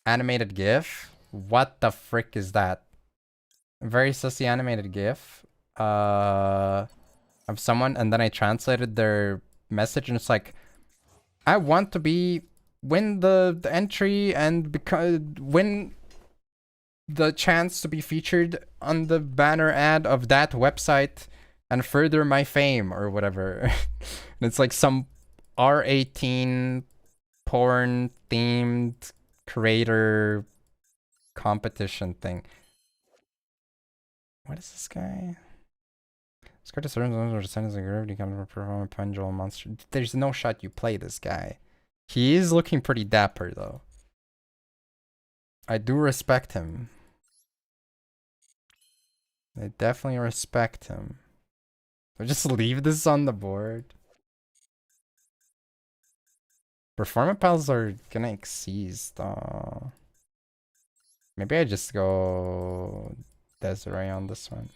B: animated GIF. What the frick is that? A very sussy animated GIF of someone, and then I translated their message, and it's like, I want to win the entry and win the chance to be featured on the banner ad of that website and further my fame or whatever. And it's like some R18 porn themed creator competition thing. What is this guy? This card is certain or descend as a gravity comes from perform a pendulum monster. There's no shot you play this guy. He is looking pretty dapper though. I do respect him. I definitely respect him. So just leave this on the board. Performance pals are gonna exceed though. Maybe I just go Desiree on this one.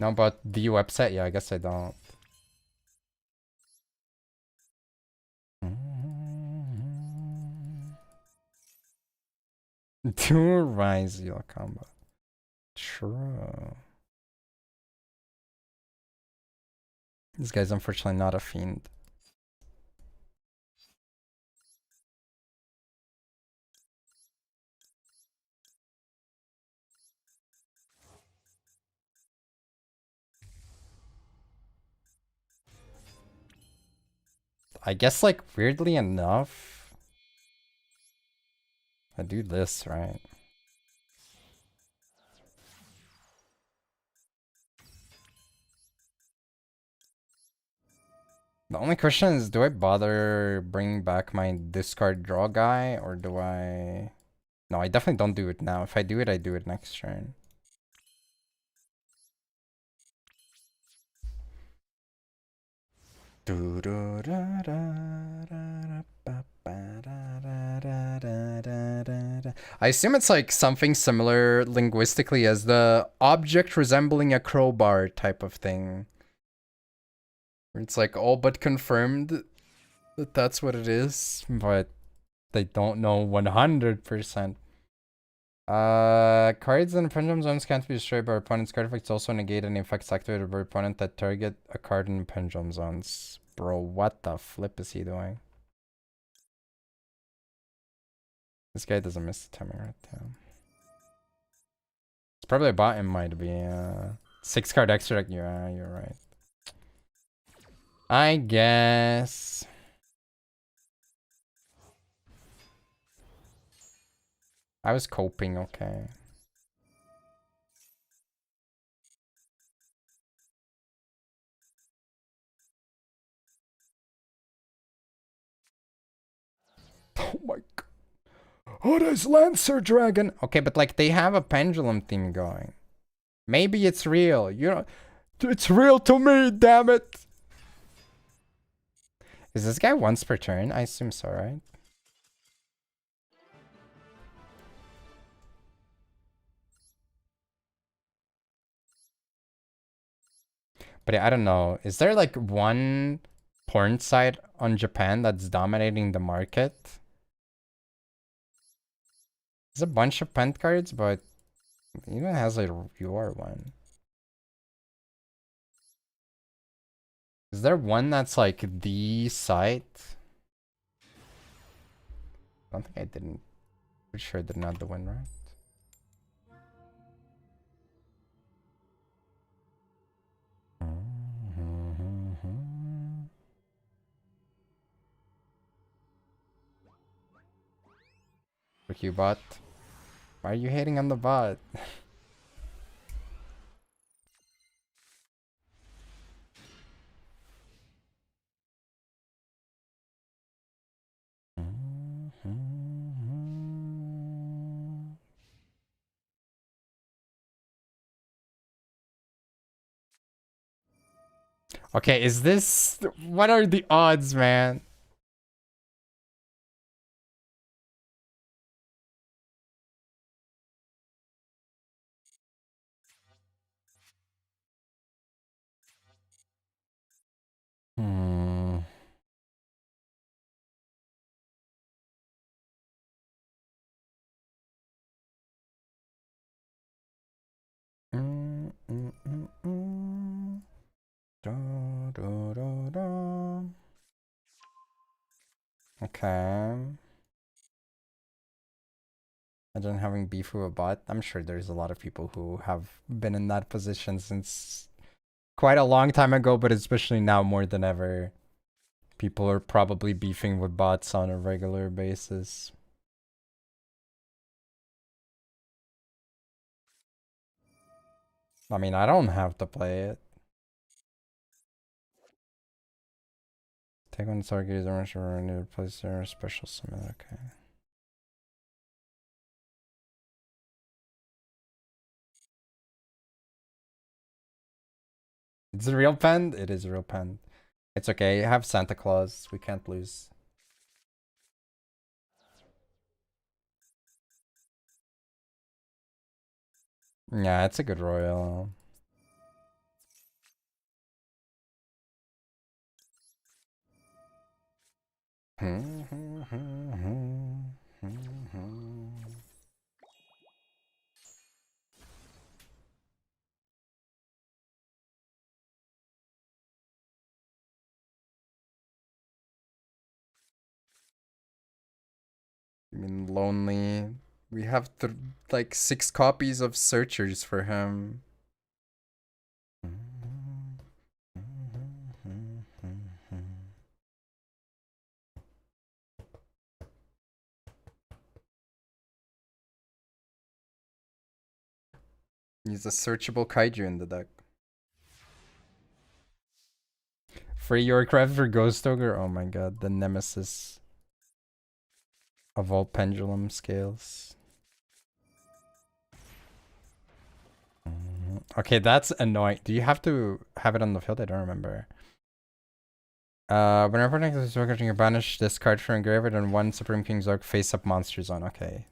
B: No, but the website, yeah, I guess I don't. Do rise your combo. True. This guy's unfortunately not a fiend. I guess, like, weirdly enough, I do this, right? The only question is, do I bother bringing back my discard draw guy, or do I... No, I definitely don't do it now. If I do it next turn. I assume it's like something similar linguistically as the object resembling a crowbar type of thing. Where it's like all but confirmed that that's what it is, but they don't know 100%. Cards in pendulum zones can't be destroyed by opponent's card effects. Also negate any effects activated by opponent that target a card in pendulum zones. Bro, what the flip is he doing? This guy doesn't miss the timing right there. It's probably a bot, it might be. 6 card extra. Yeah, you're right. I guess. I was coping, okay. Oh my god. Oh, there's Lancer Dragon. Okay, but like they have a pendulum theme going. Maybe it's real. You know, it's real to me, damn it. Is this guy once per turn? I assume so, right? But yeah, I don't know. Is there like one porn site on Japan that's dominating the market? There's a bunch of pent cards, but it even has a your one. Is there one that's like the site? I don't think I didn't. Pretty sure I did not the win, right? Frick you, bot. Why are you hating on the bot? Okay, is this... What are the odds, man? Hmm. Okay. Imagine having beef with a bot. I'm sure there's a lot of people who have been in that position since quite a long time ago, but especially now more than ever. People are probably beefing with bots on a regular basis. I mean, I don't have to play it. Take one target is orange or need to place their special summon. Okay. It's a real pen? It is a real pen. It's okay. Have Santa Claus. We can't lose. Yeah, it's a good royal. I mean, lonely. We have like 6 copies of searchers for him. He's a searchable kaiju in the deck. Free Yorkcraft for Ghost Ogre. Oh my god, the nemesis of all pendulum scales. Okay, that's annoying. Do you have to have it on the field? I don't remember. Whenever next is you banish this card from engraver, then one Supreme King Zork face-up monster zone. Okay.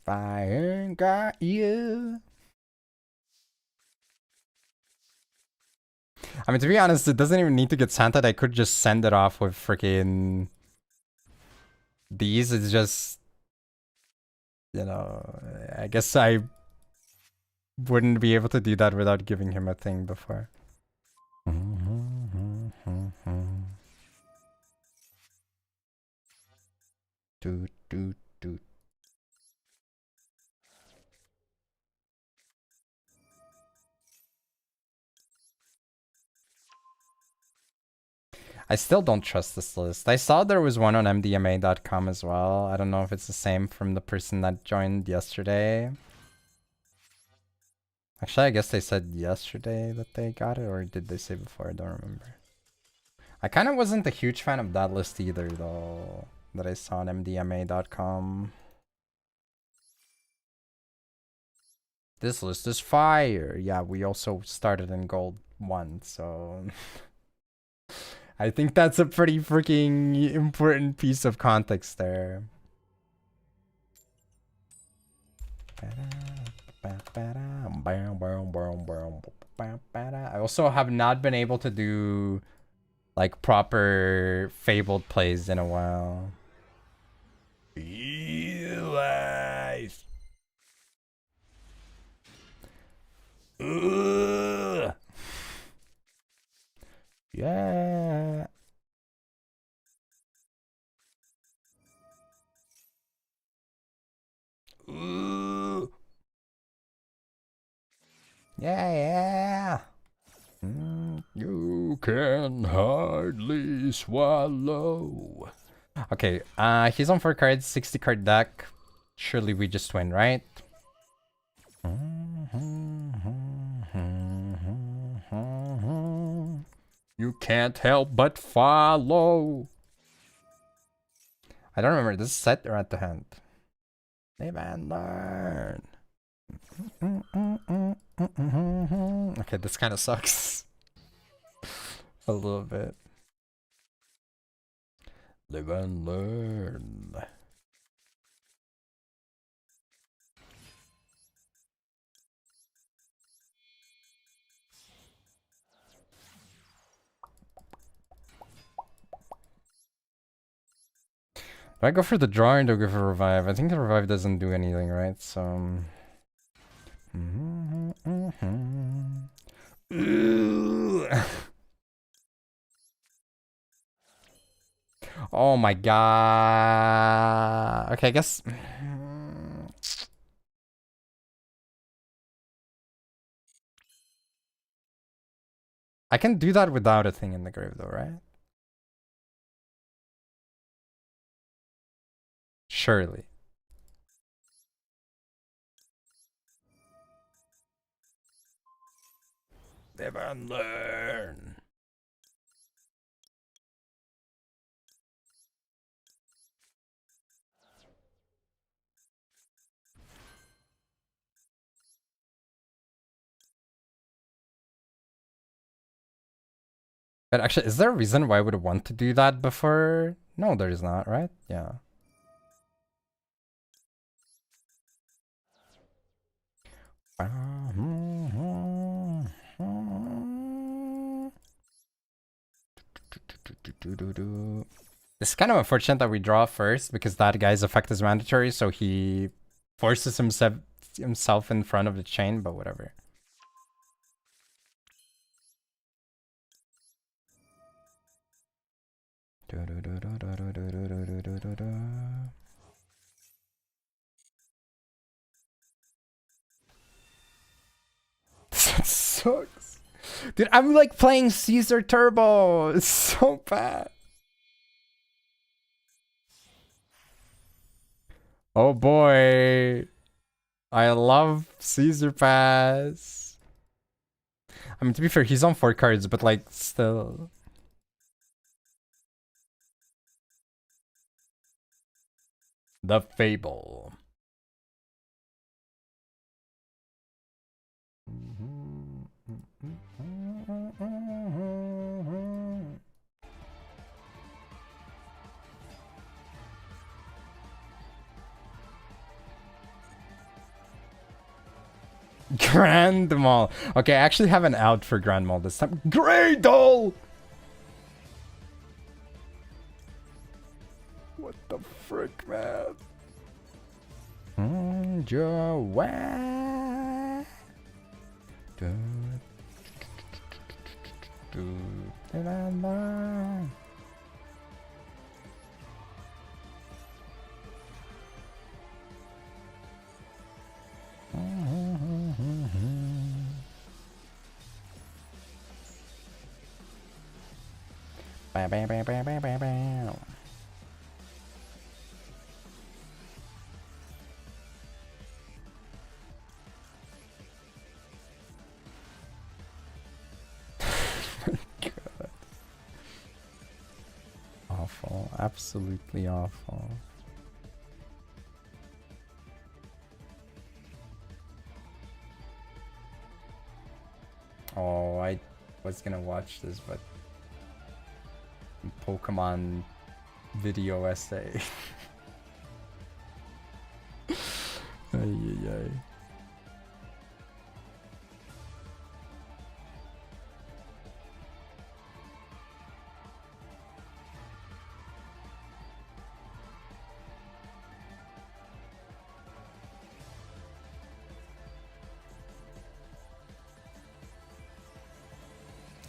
B: If I ain't got you. I mean, to be honest, it doesn't even need to get Santa. I could just send it off with freaking these. It's just, you know, I guess I wouldn't be able to do that without giving him a thing before. Do, do, do. I still don't trust this list. I saw there was one on mdma.com as well. I don't know if it's the same from the person that joined yesterday. Actually, I guess they said yesterday that they got it, or did they say before? I don't remember. I kind of wasn't a huge fan of that list either, though, that I saw on mdma.com. This list is fire. Yeah, we also started in gold 1, so... I think that's a pretty freaking important piece of context there. I also have not been able to do like proper Fabled plays in a while. Life. Yeah. Yeah. You can hardly swallow. Okay, he's on 4 cards, 60 card deck. Surely we just win, right? You can't help but follow. I don't remember. This is set or at the hand? Live and learn. Okay, this kind of sucks. A little bit. Live and learn. Do I go for the draw or do I go for revive? I think the revive doesn't do anything, right? So... Oh my god. Okay, I guess... I can do that without a thing in the grave though, right? Surely. Live and learn. But actually, is there a reason why I would want to do that before? No, there is not, right? Yeah. It's kind of unfortunate that we draw first because that guy's effect is mandatory, so he forces himself in front of the chain, but whatever. That sucks. Dude, I'm like playing Caesar Turbo. It's so bad. Oh boy. I love Caesar Pass. I mean, to be fair, he's on 4 cards, but like, still. The Fable. Grand Mall. Okay, I actually have an out for Grand Mall this time. Gradle! What the frick, man? Bam, bam, bam, bam, bam, bam, bam. God. Awful. Absolutely awful. Oh, I was gonna watch this, but Pokemon video essay. Ay, ay, ay.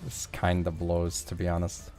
B: This kinda blows, to be honest.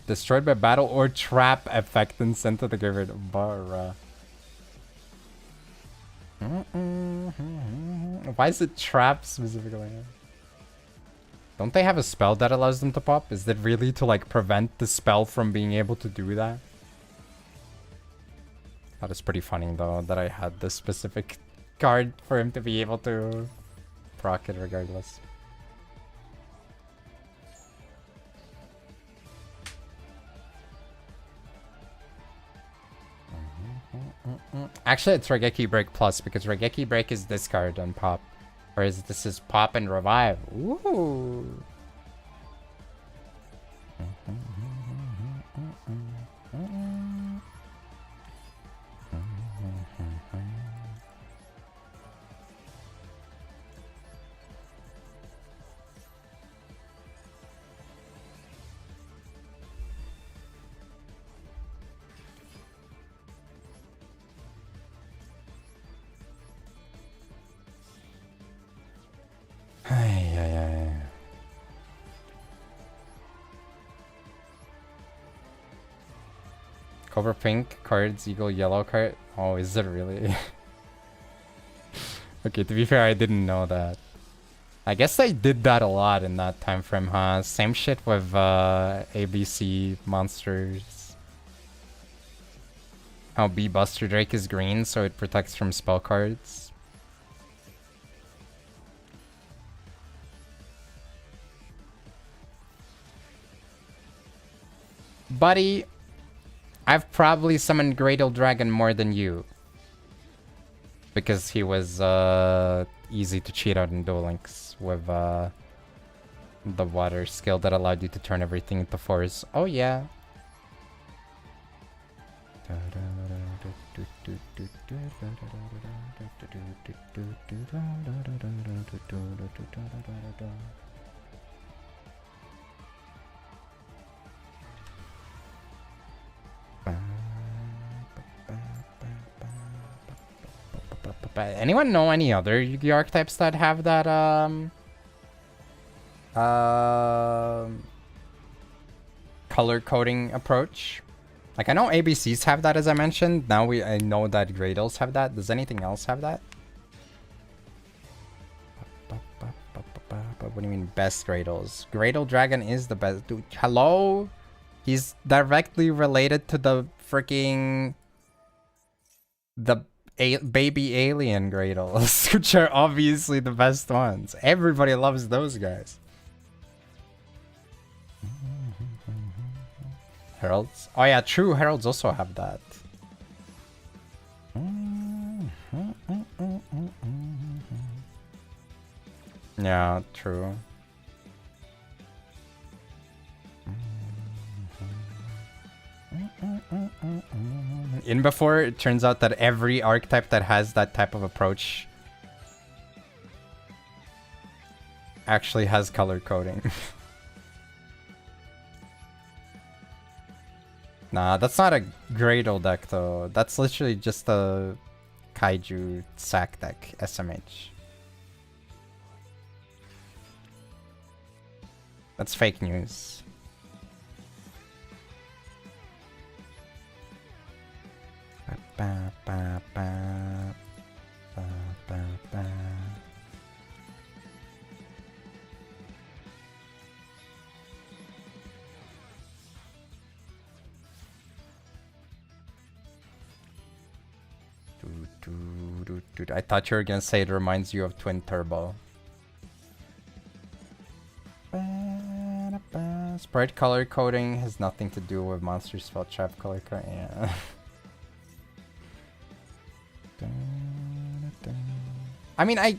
B: Destroyed by battle or trap effect and sent to the graveyard. Bara. Why is it trap specifically? Don't they have a spell that allows them to pop? Is that really to like prevent the spell from being able to do that? That is pretty funny though, that I had this specific card for him to be able to proc it regardless. Actually, it's Regeki Break Plus because Regeki Break is discard and pop, whereas this is pop and revive. Ooh. Cover pink cards equal yellow card. Oh, is it really? Okay, to be fair, I didn't know that. I guess I did that a lot in that time frame, huh? Same shit with ABC monsters. How B Buster Drake is green, so it protects from spell cards. Buddy, I've probably summoned Great Old Dragon more than you. Because he was easy to cheat out in Duel Links with the water skill that allowed you to turn everything into force. Oh yeah. Anyone know any other Yu-Gi-Oh archetypes that have that color coding approach? Like, I know ABCs have that, as I mentioned. Now I know that Gradles have that. Does anything else have that? What do you mean best Gradles? Gradle Dragon is the best. Dude, hello? He's directly related to the freaking... baby alien Gradles, which are obviously the best ones. Everybody loves those guys. Heralds? Oh yeah, true. Heralds also have that. Yeah, true. In before, it turns out that every archetype that has that type of approach actually has color coding. Nah, that's not a Gradle deck though. That's literally just a Kaiju sack deck, SMH. That's fake news. Ba, ba, ba, ba, ba, ba. I thought you were gonna say it reminds you of Twin Turbo. Sprite color coding has nothing to do with monster spell trap color coding. Yeah. I mean, I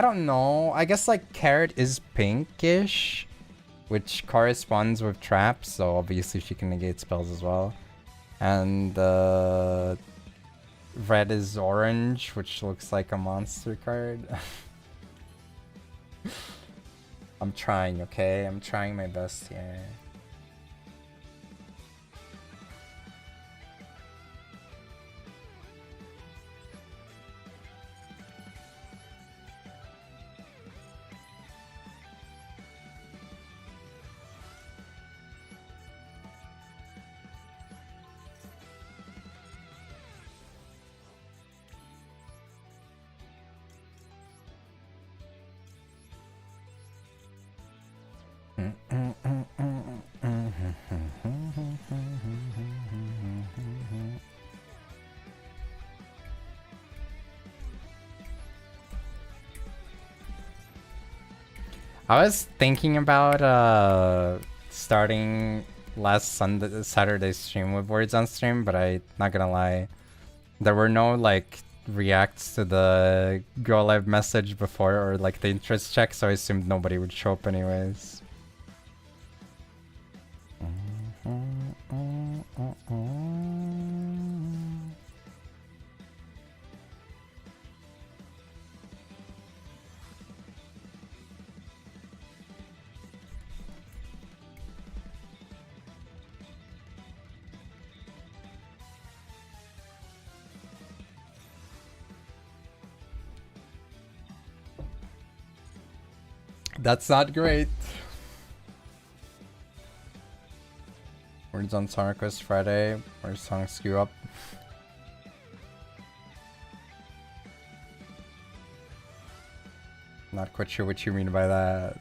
B: don't know. I guess like Carrot is pinkish, which corresponds with traps, so obviously she can negate spells as well. And red is orange, which looks like a monster card. I'm trying, okay? I'm trying my best here. I was thinking about starting Saturday stream with words on stream, but I'm not gonna lie, there were no like reacts to the go live message before or like the interest check, so I assumed nobody would show up anyways. That's not great. Words on Song Request Friday. Where songs skew up. Not quite sure what you mean by that.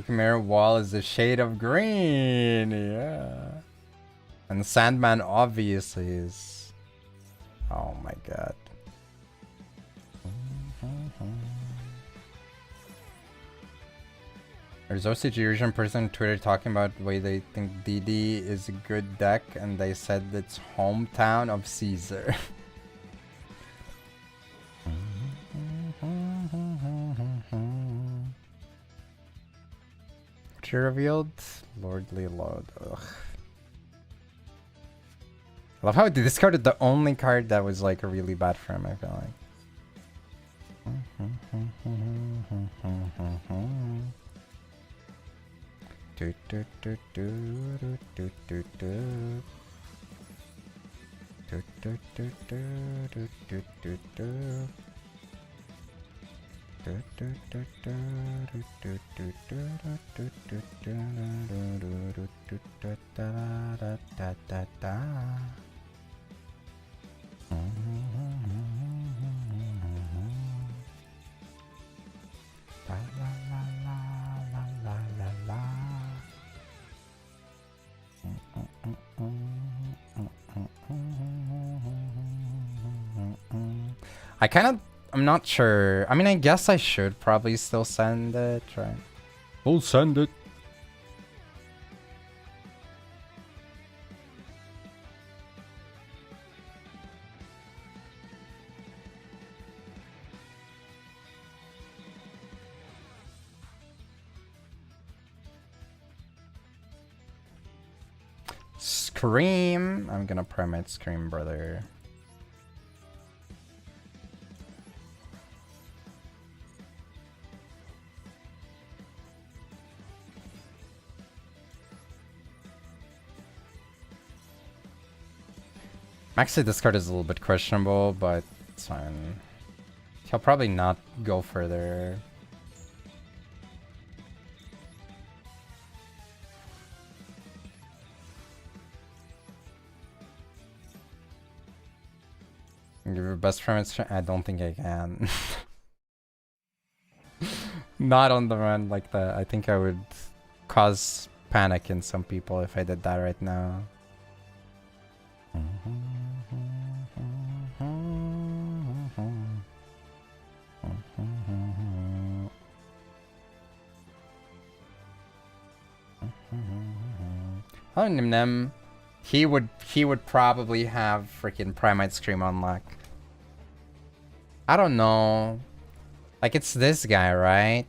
B: Mirror Wall is a shade of green. Yeah. And Sandman obviously is. Oh my god. There's also a Eurasian person on Twitter talking about the way they think DD is a good deck, and they said it's hometown of Caesar. she revealed? Lordly Load. Ugh. I love how they discarded the only card that was like really bad for him, I feel like. I'm not sure. I mean, I guess I should probably still send it, right?
I: We'll send it.
B: Scream. I'm gonna Primate Scream, brother. Actually, this card is a little bit questionable, but it's fine. He'll probably not go further. Give your best friend. I don't think I can. Not on the run like that. I think I would cause panic in some people if I did that right now. Oh, Nimnem. He would probably have freaking Primate Scream on lock. I don't know. Like, it's this guy, right?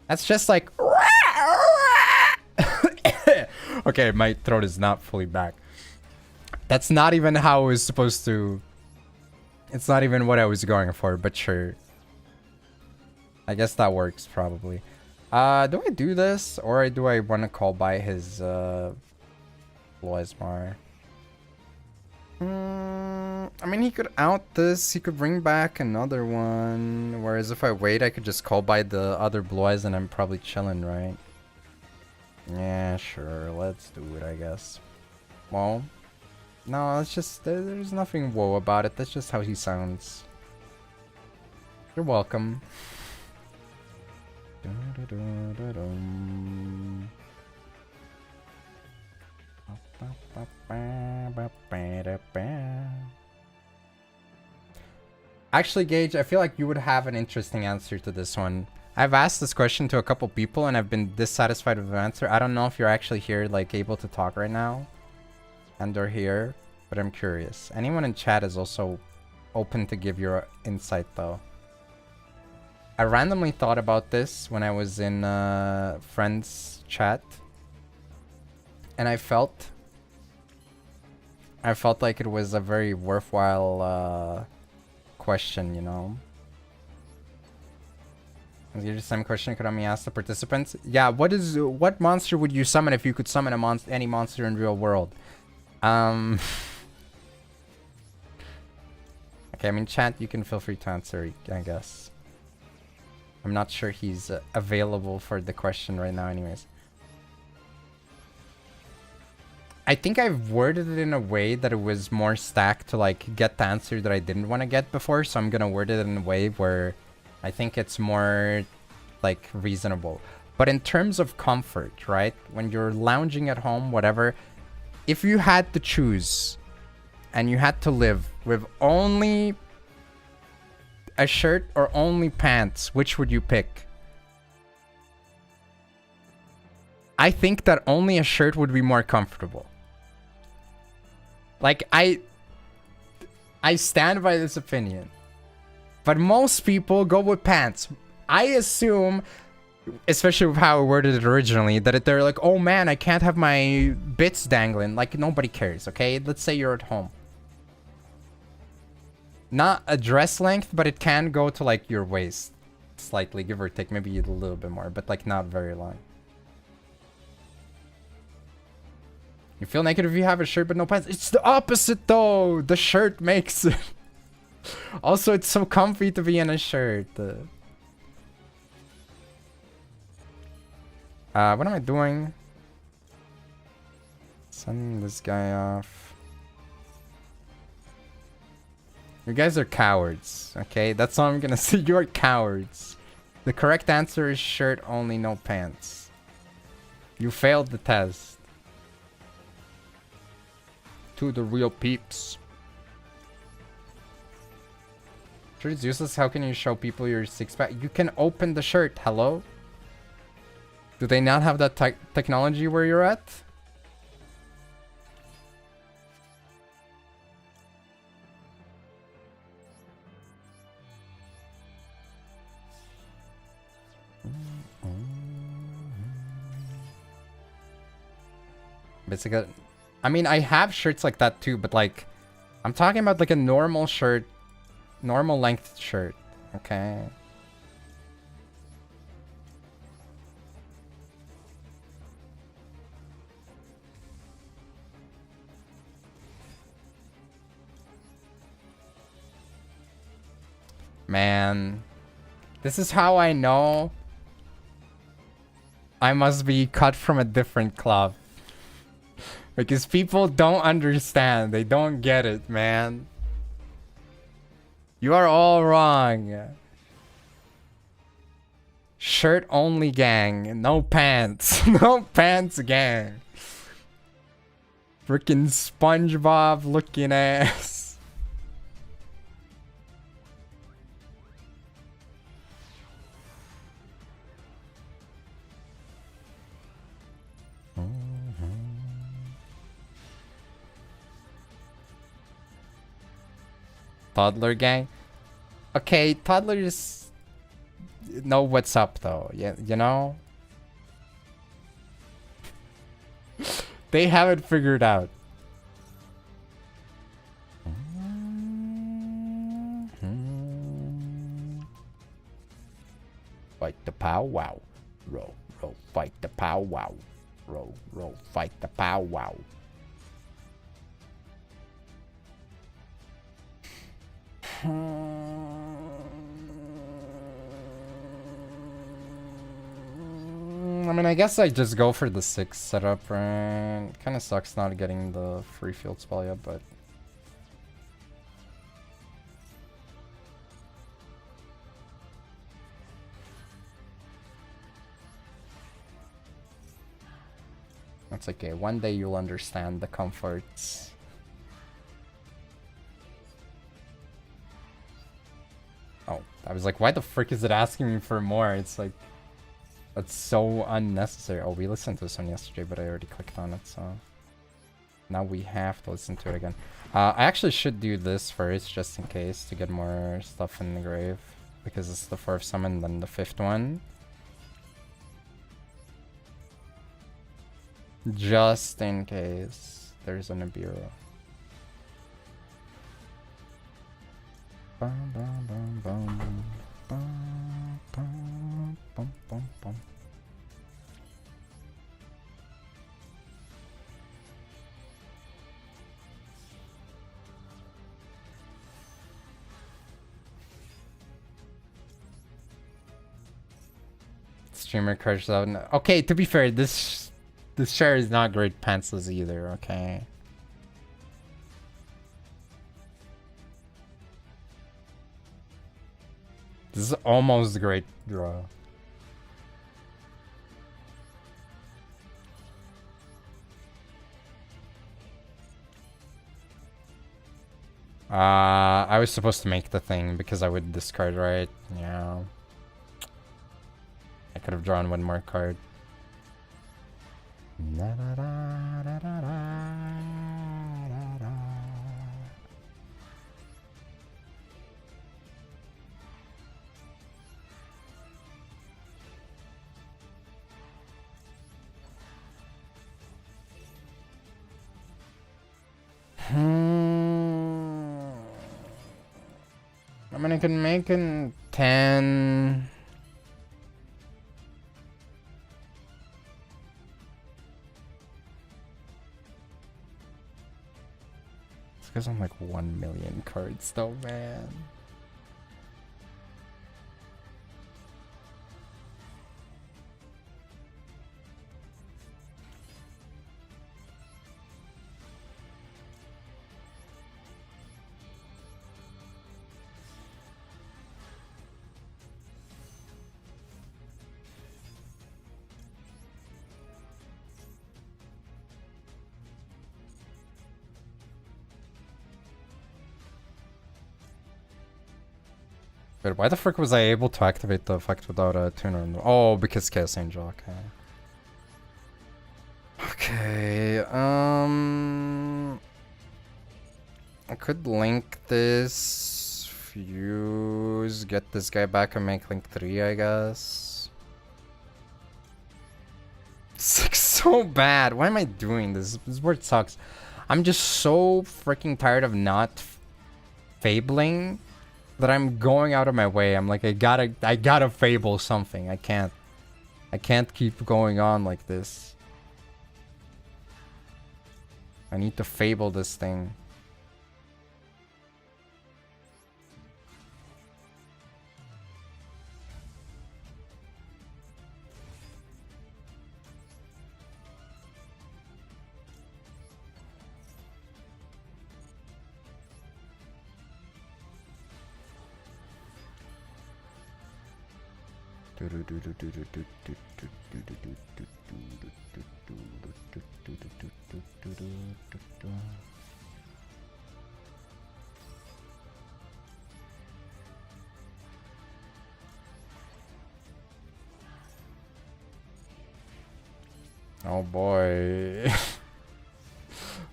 B: That's just like... Okay, my throat is not fully back. That's not even how it was supposed to... It's not even what I was going for, but sure. I guess that works, probably. Do I do this? Or do I want to call by his, Loismar? I mean, he could out this. He could bring back another one. Whereas if I wait, I could just call by the other Blue Eyes and I'm probably chilling, right? Yeah, sure. Let's do it, I guess. Well, no, it's just... There's nothing whoa about it. That's just how he sounds. You're welcome. Actually, Gage, I feel like you would have an interesting answer to this one. I've asked this question to a couple people and I've been dissatisfied with the answer. I don't know if you're actually here, like, able to talk right now. And or here, but I'm curious. Anyone in chat is also open to give your insight, though. I randomly thought about this when I was in friends chat. And I felt like it was a very worthwhile question, you know? Is it the same question Kurami asked the participants? Yeah, what monster would you summon if you could summon any monster in real world? Okay, I mean, chat, you can feel free to answer, I guess. I'm not sure he's available for the question right now anyways. I think I've worded it in a way that it was more stacked to like get the answer that I didn't want to get before, so I'm gonna word it in a way where I think it's more like reasonable. But in terms of comfort, right? When you're lounging at home, whatever, if you had to choose and you had to live with only a shirt or only pants, which would you pick? I think that only a shirt would be more comfortable. Like, I stand by this opinion. But most people go with pants. I assume Especially with how I worded it originally, that they're like, oh man, I can't have my bits dangling. Like, nobody cares, okay? Let's say you're at home. Not a dress length, but it can go to like your waist. Slightly, give or take, maybe a little bit more, but like not very long. You feel naked if you have a shirt but no pants. It's the opposite though! The shirt makes it. Also, it's so comfy to be in a shirt. What am I doing? Send this guy off. You guys are cowards, okay? That's all I'm gonna say. You're cowards. The correct answer is shirt only, no pants. You failed the test. To the real peeps. Shirt is useless. How can you show people your six-pack? You can open the shirt. Hello? Do they not have that technology where you're at? Basically, I mean, I have shirts like that too, but like, I'm talking about like a normal shirt, normal length shirt, okay? Man, this is how I know I must be cut from a different cloth. Because people don't understand. They don't get it, man. You are all wrong. Shirt only gang. No pants. No pants gang. Freaking SpongeBob looking ass. Toddler gang. Okay, toddlers know what's up though. Yeah, you know? They have it figured out. Fight the powwow. Roll, roll, fight the powwow. Roll, roll, fight the powwow. I mean, I guess I just go for the 6 setup, right? Kind of sucks not getting the free field spell yet, but... That's okay. One day you'll understand the comforts. Oh, I was like, why the frick is it asking me for more? It's like, that's so unnecessary. Oh, we listened to this one yesterday, but I already clicked on it, so... Now we have to listen to it again. I actually should do this first, just in case, to get more stuff in the grave. Because it's the 4th summon, then the 5th one. Just in case there's an Nibiru. Bum, bum, bum, bum. Bum, bum, bum, bum, bum. Streamer crushes out. Okay, to be fair, this share is not great pantsless either, okay? This is almost a great draw. I was supposed to make the thing because I would discard, right? Yeah. I could have drawn one more card. I can make in 10. It's because I'm like 1 million cards though, man. Wait, why the frick was I able to activate the effect without a tuner? Oh, because Chaos Angel, okay. Okay, I could link this, fuse, get this guy back and make link 3, I guess. It's like so bad. Why am I doing this? This word sucks. I'm just so freaking tired of not fabling that I'm going out of my way. I'm like, I gotta fable something. I can't keep going on like this. I need to fable this thing. Oh boy.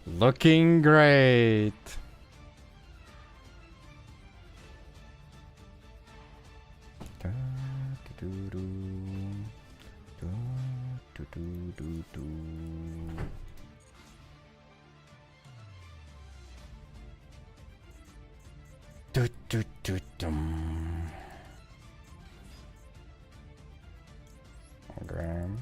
B: Looking great. Graham.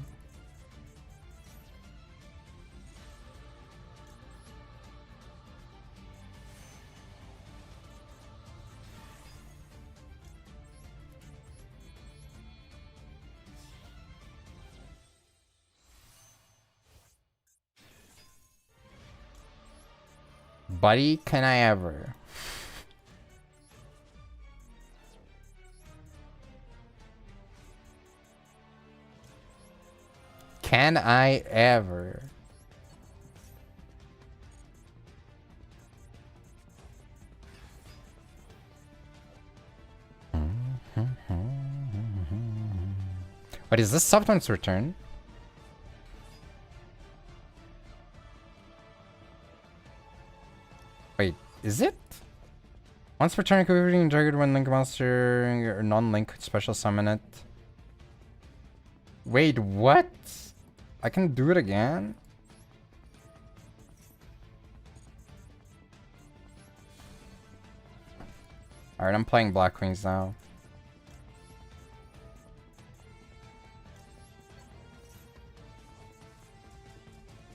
B: Buddy, can I ever? Can I ever? What is this substance return? Wait, is it? Once per turn, equipping triggered when Link monster or non-Link special summon it. Wait, what? I can do it again? Alright, I'm playing Black Wings now.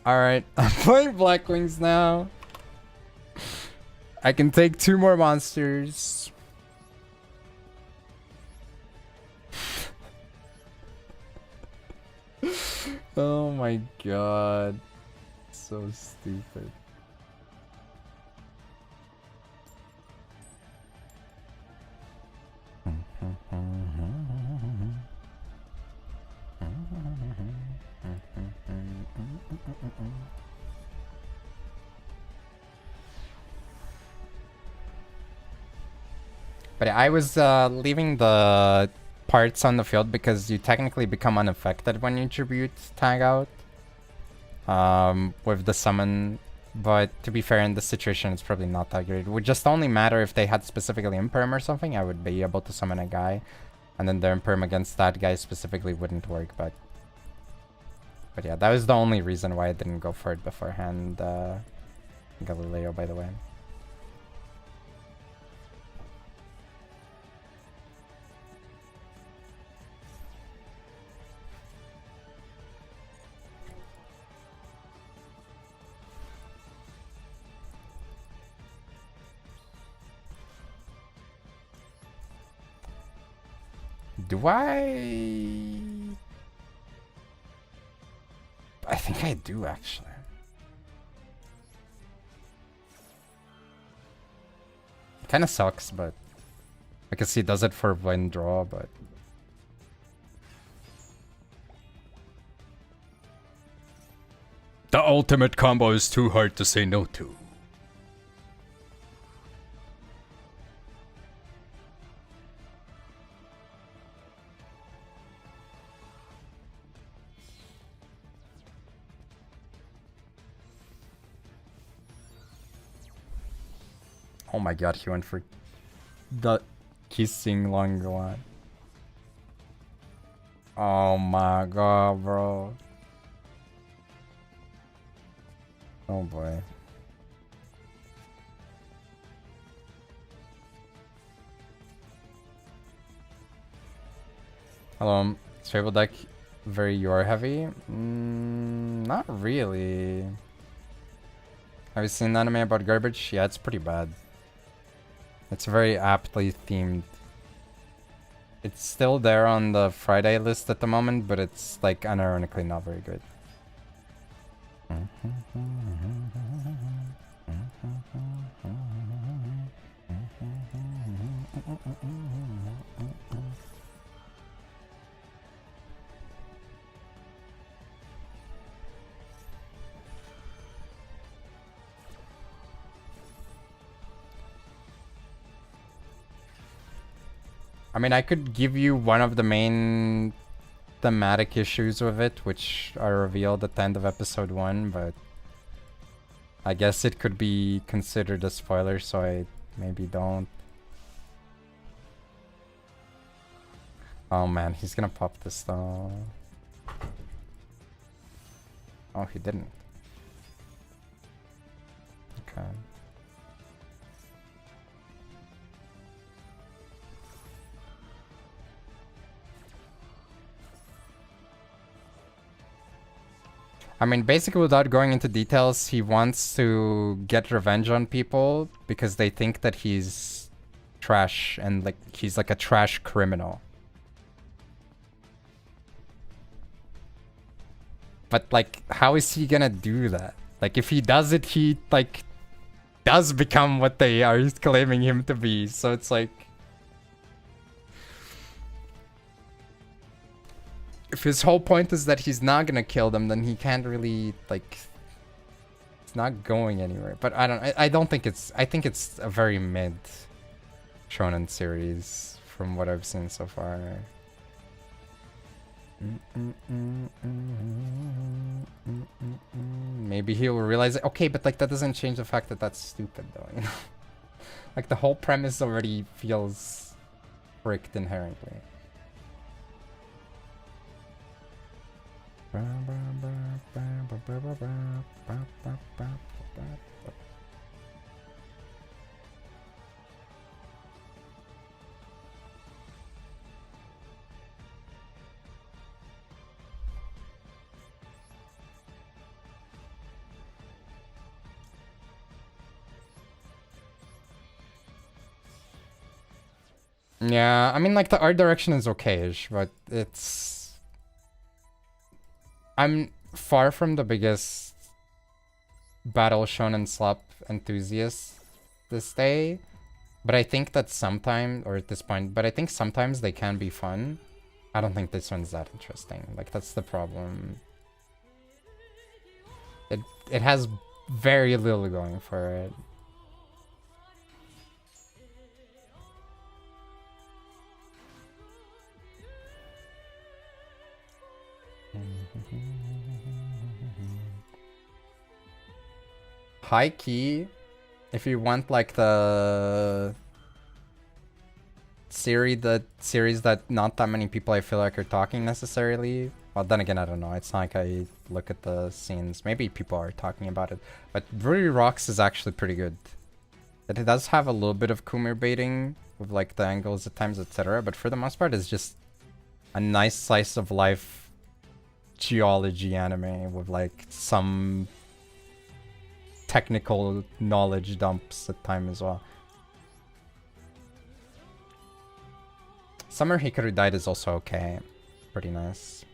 B: Alright, I'm playing Black Wings now. I can take 2 more monsters. Oh my god. So stupid. But I was leaving the parts on the field because you technically become unaffected when you tribute tag out with the summon. But to be fair, in this situation, it's probably not that great. It would just only matter if they had specifically Imperm or something. I would be able to summon a guy, and then the Imperm against that guy specifically wouldn't work. But yeah, that was the only reason why I didn't go for it beforehand. Galileo, by the way. Do I? I think I do, actually. Kind of sucks, but I guess he does it for blind draw, but...
I: The ultimate combo is too hard to say no to.
B: Oh my god, he went for the kissing long one. Oh my god, bro. Oh boy. Hello, is Fabled deck very your heavy? Not really. Have you seen the anime about garbage? Yeah, it's pretty bad. It's very aptly themed. It's still there on the Friday list at the moment, but it's like unironically not very good. I mean, I could give you one of the main thematic issues with it, which are revealed at the end of episode 1, but I guess it could be considered a spoiler, so I maybe don't. Oh man, he's gonna pop this though. Oh, he didn't. Okay. I mean, basically, without going into details, he wants to get revenge on people because they think that he's trash and like he's like a trash criminal. But like, how is he gonna do that? Like, if he does it, he like does become what they are claiming him to be. So it's like, if his whole point is that he's not gonna kill them, then he can't really like. It's not going anywhere. But I don't think it's. I think it's a very mid shonen series from what I've seen so far. Maybe he'll realize it. Okay, but like that doesn't change the fact that that's stupid, though. You know, like the whole premise already feels fricked inherently. Yeah, I mean, like, the art direction is okay-ish, but it's... I'm far from the biggest battle shonen slap enthusiast this day, but I think that sometimes, or at this point, but I think sometimes they can be fun. I don't think this one's that interesting. Like, that's the problem. It has very little going for it. High key, if you want like the series that not that many people I feel like are talking necessarily. Well, then again, I don't know. It's not like I look at the scenes. Maybe people are talking about it, but Rudy Rocks is actually pretty good. It does have a little bit of Kumir baiting with like the angles at times, etc. But for the most part, it's just a nice slice of life geology anime with like some technical knowledge dumps at time as well. Summer Hikaru died is also okay. Pretty nice.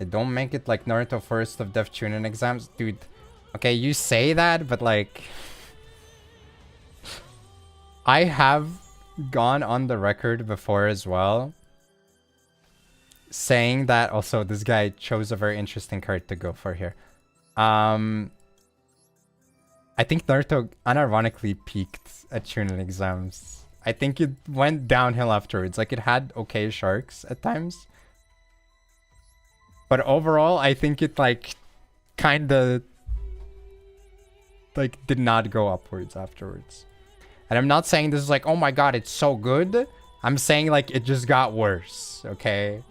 B: Don't make it like Naruto first of Death Chunin exams. Dude, okay, you say that, but like... I have gone on the record before as well, saying that also this guy chose a very interesting card to go for here. I think Naruto unironically peaked at Chunin exams. I think it went downhill afterwards. Like, it had okay sharks at times. But overall, I think it, like, kinda, like, did not go upwards afterwards. And I'm not saying this is like, oh my god, it's so good. I'm saying, like, it just got worse, okay?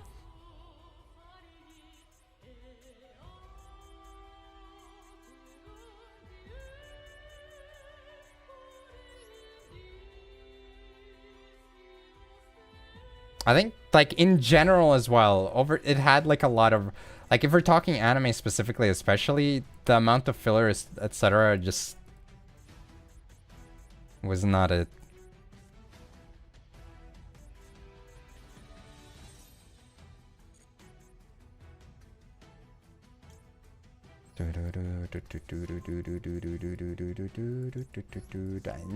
B: I think, like, in general as well, it had, like, a lot of... Like, if we're talking anime specifically, especially, the amount of fillers, etc., just... was not it.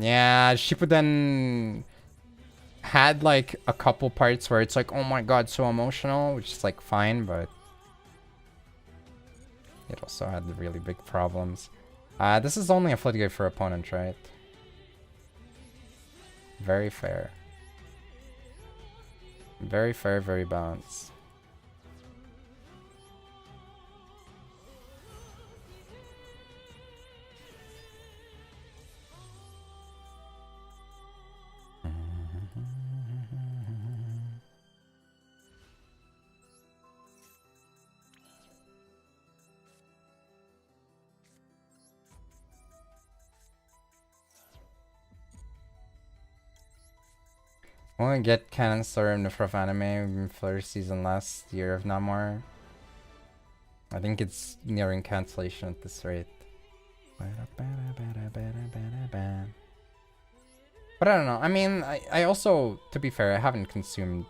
B: Yeah, Shippuden had like a couple parts where it's like, oh my god, so emotional, which is like fine, but it also had really big problems. This is only a floodgate for opponent, right? Very fair. Very fair, very balanced. When we get Canon Story in the Froth anime first season last year, if not more. I think it's nearing cancellation at this rate. But I don't know. I mean, I also, to be fair, I haven't consumed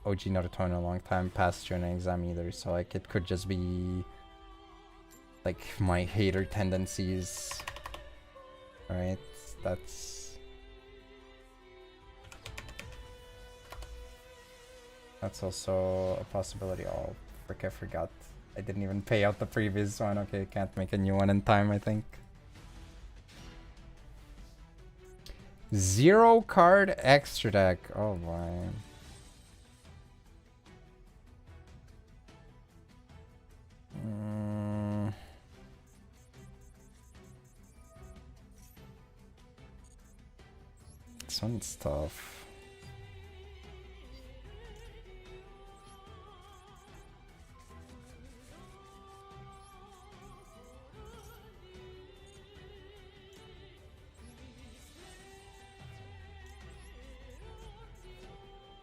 B: OG Naruto in a long time past Chunin exam either, so like it could just be like my hater tendencies. Alright, that's also a possibility. Oh, frick, I forgot. I didn't even pay out the previous one. Okay, can't make a new one in time, I think. 0 card extra deck. Oh boy. This one's tough.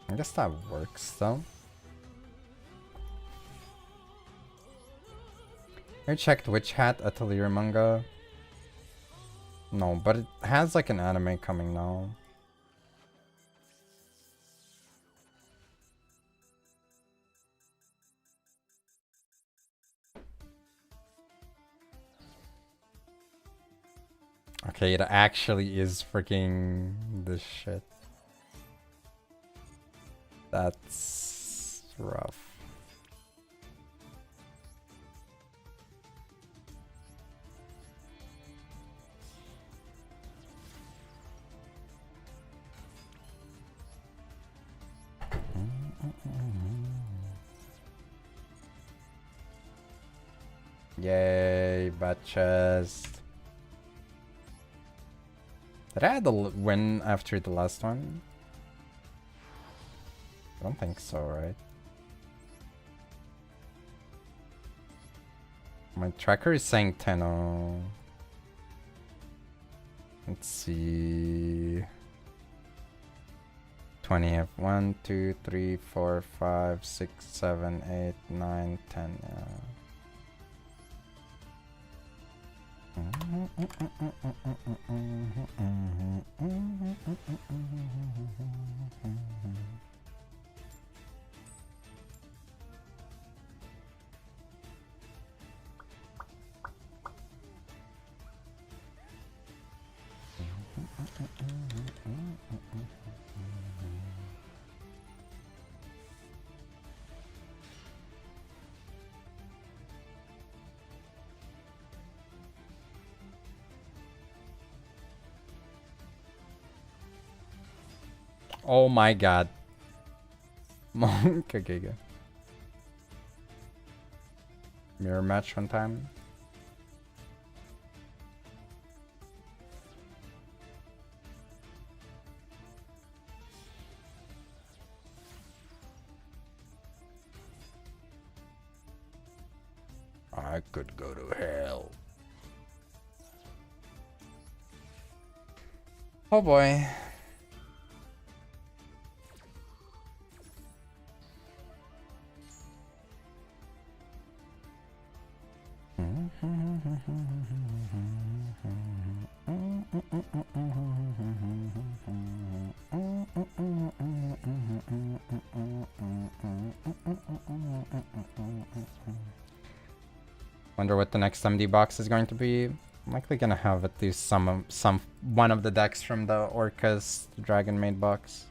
B: I guess that works though. I checked Witch Hat Atelier manga. No, but it has like an anime coming now. Okay, it actually is freaking this shit. That's rough. Yay, bad chest. Did I have the win after the last one? I don't think so, right? My tracker is saying 10-0. Let's see. 20 of 1, 2, 3, 4, 5, 6, 7, 8, 9, 10. Oh my god. Monk. Okay, good. Mirror match one time. I could go to hell. Oh boy. Wonder what the next MD box is going to be. I'm likely gonna have at least one of the decks from the Orcas Dragon Maid box.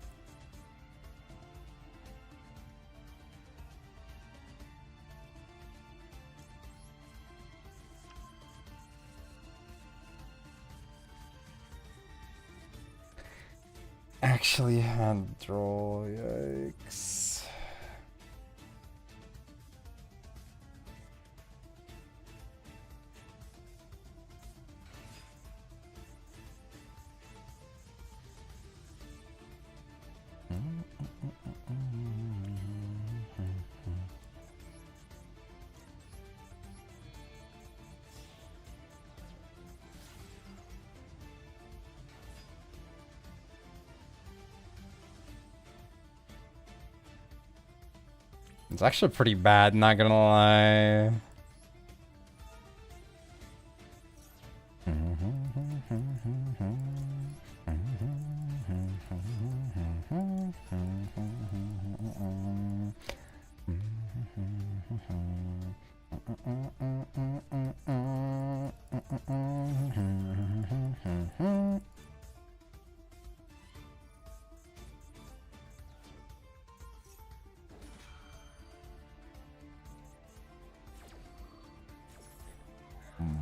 B: Actually had draw, yikes. It's actually pretty bad, not gonna lie.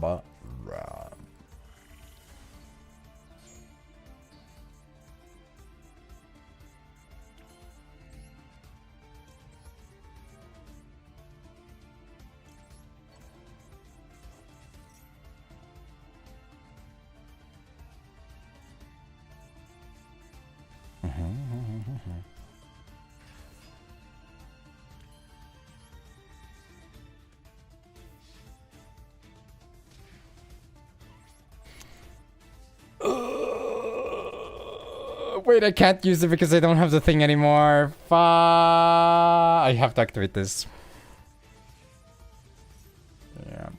B: But wait, I can't use it because I don't have the thing anymore. I have to activate this. Yeah.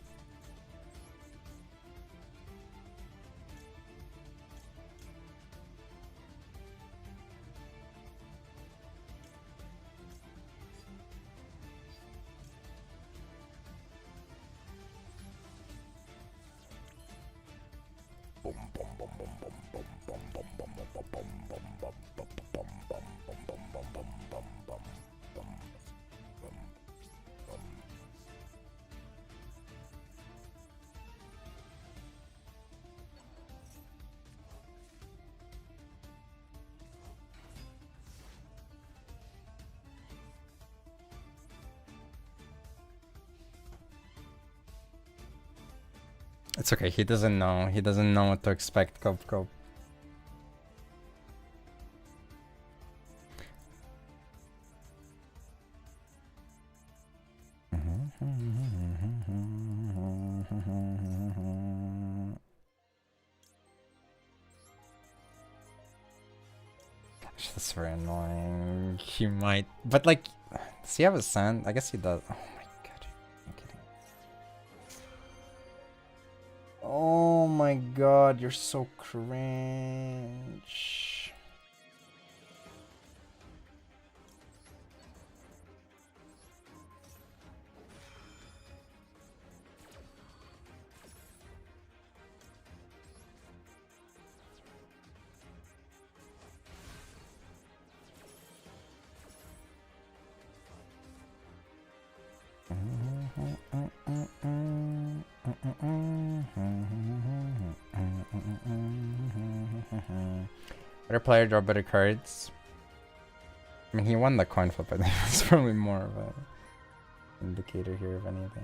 B: It's okay, he doesn't know. He doesn't know what to expect, Cope. That's very annoying. He might, but like, does he have a sand? I guess he does. Oh my god, I'm kidding. Oh my god, you're so cringe. Better player, draw better cards. I mean, he won the coin flip. I think that's probably more of a indicator here, if anything.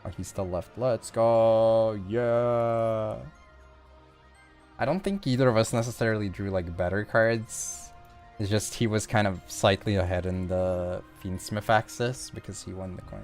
B: Oh, he's still left. Let's go. Yeah. I don't think either of us necessarily drew like better cards. It's just he was kind of slightly ahead in the Fiendsmith axis because he won the coin.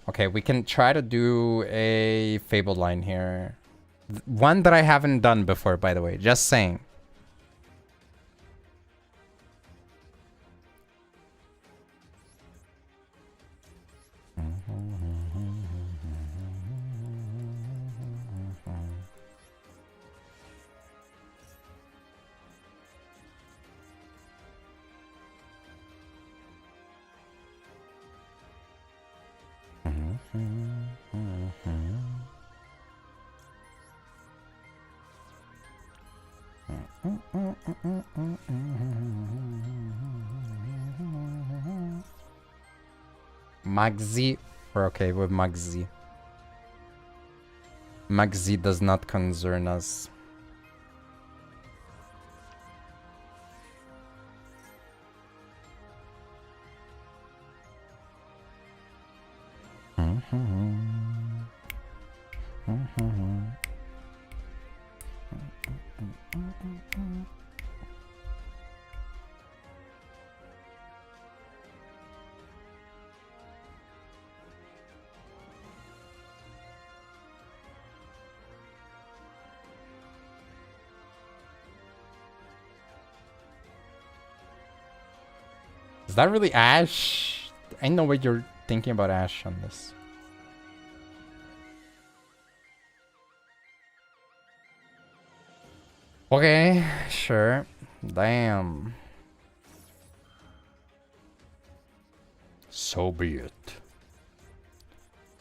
B: Okay, we can try to do a Fabled line here. One that I haven't done before, by the way. Just saying. Magzi, we're okay with Magzi. Magzi does not concern us. Is that really Ash? I know what you're thinking about Ash on this. Okay, sure. Damn.
I: So be it.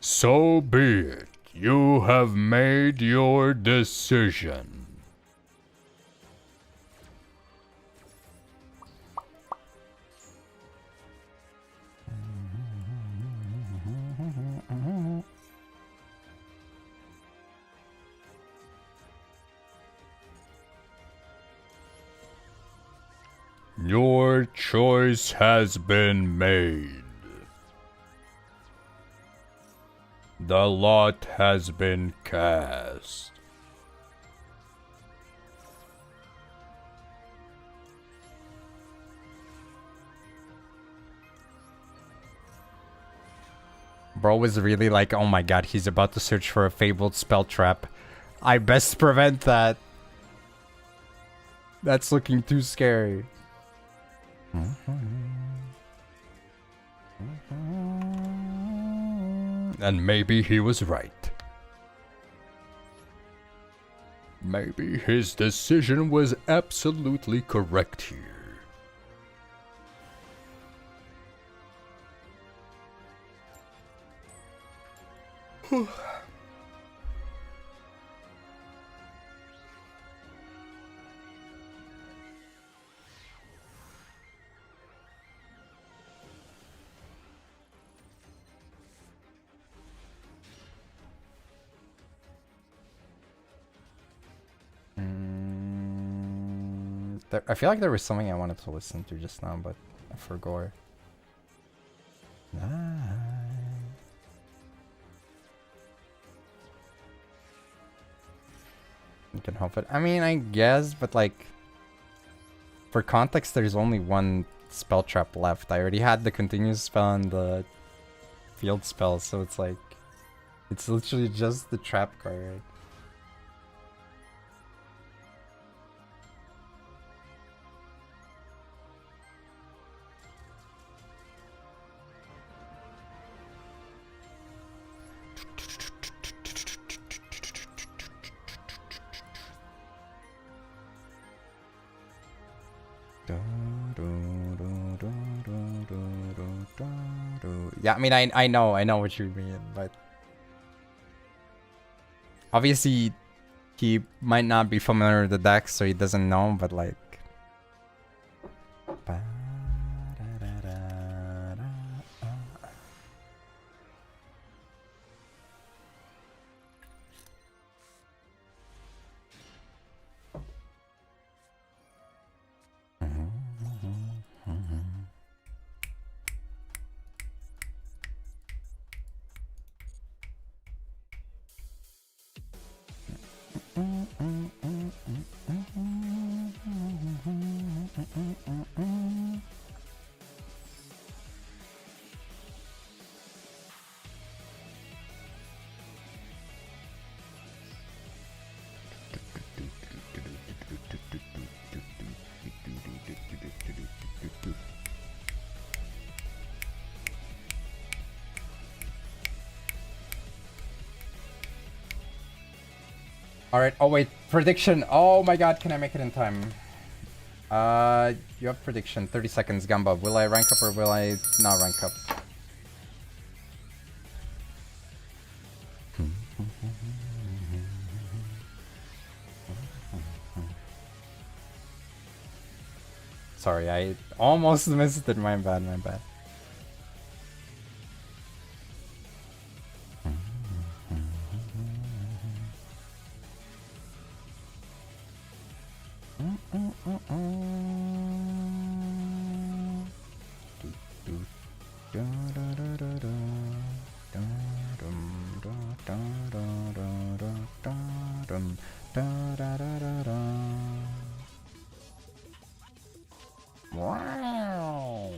I: So be it. You have made your decision. Your choice has been made. The lot has been cast.
B: Bro was really like, oh my god, he's about to search for a fabled spell trap. I best prevent that. That's looking too scary.
I: And maybe he was right. Maybe his decision was absolutely correct here.
B: I feel like there was something I wanted to listen to just now, but I forgot. You can help it. I mean, I guess, but like, for context, there's only one spell trap left. I already had the continuous spell and the field spell, so it's like, it's literally just the trap card, right? Yeah, I mean, I know what you mean, but obviously he might not be familiar with the deck, so he doesn't know, but like. Alright, oh wait, prediction. Oh my god, can I make it in time? You have prediction, 30 seconds, Gamba. Will I rank up or will I not rank up? Sorry, I almost missed it, my bad, my bad. Wow.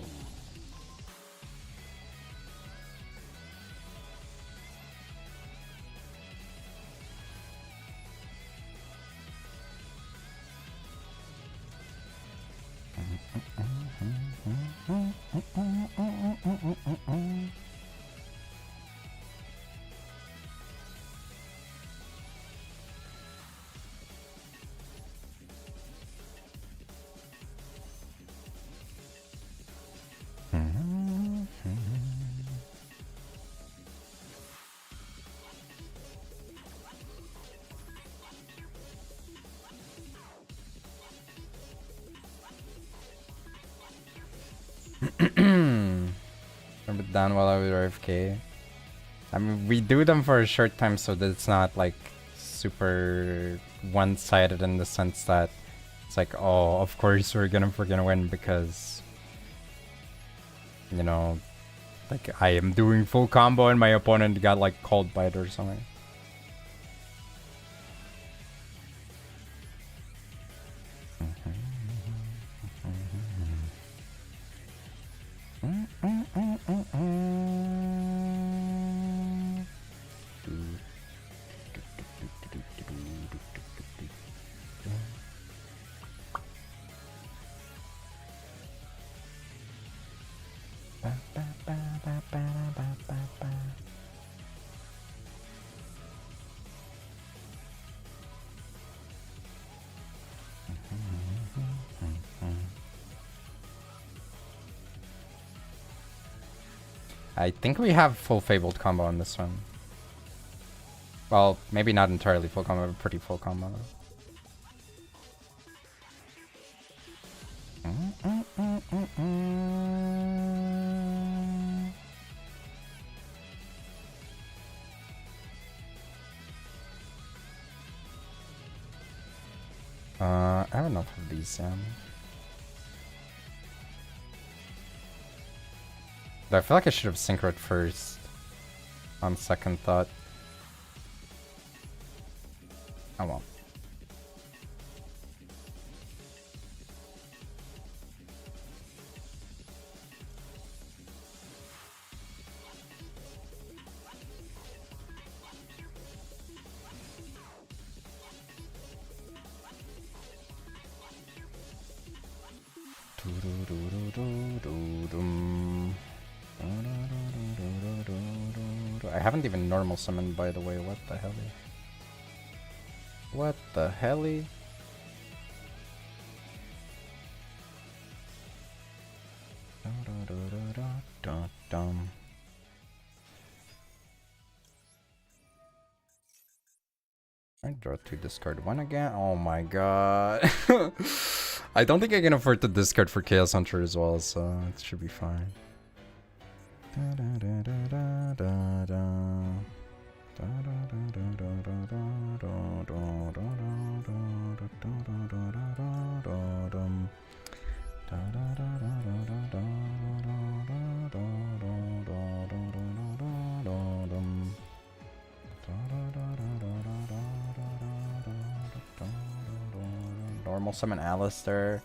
B: Remember down while I was AFK. I mean, we do them for a short time, so that it's not like super one-sided in the sense that it's like, oh, of course we're gonna win because, you know, like I am doing full combo and my opponent got like cold bite or something. I think we have full Fabled combo on this one. Well, maybe not entirely full combo, but pretty full combo. I have enough of these, yeah. But I feel like I should have synchroed first. On second thought. Oh well. I haven't even normal summoned, by the way. What the hell? What the hell? I draw 2, discard 1 again. Oh my god. I don't think I can afford to discard for Chaos Hunter as well, so it should be fine. Normal summon Alistair.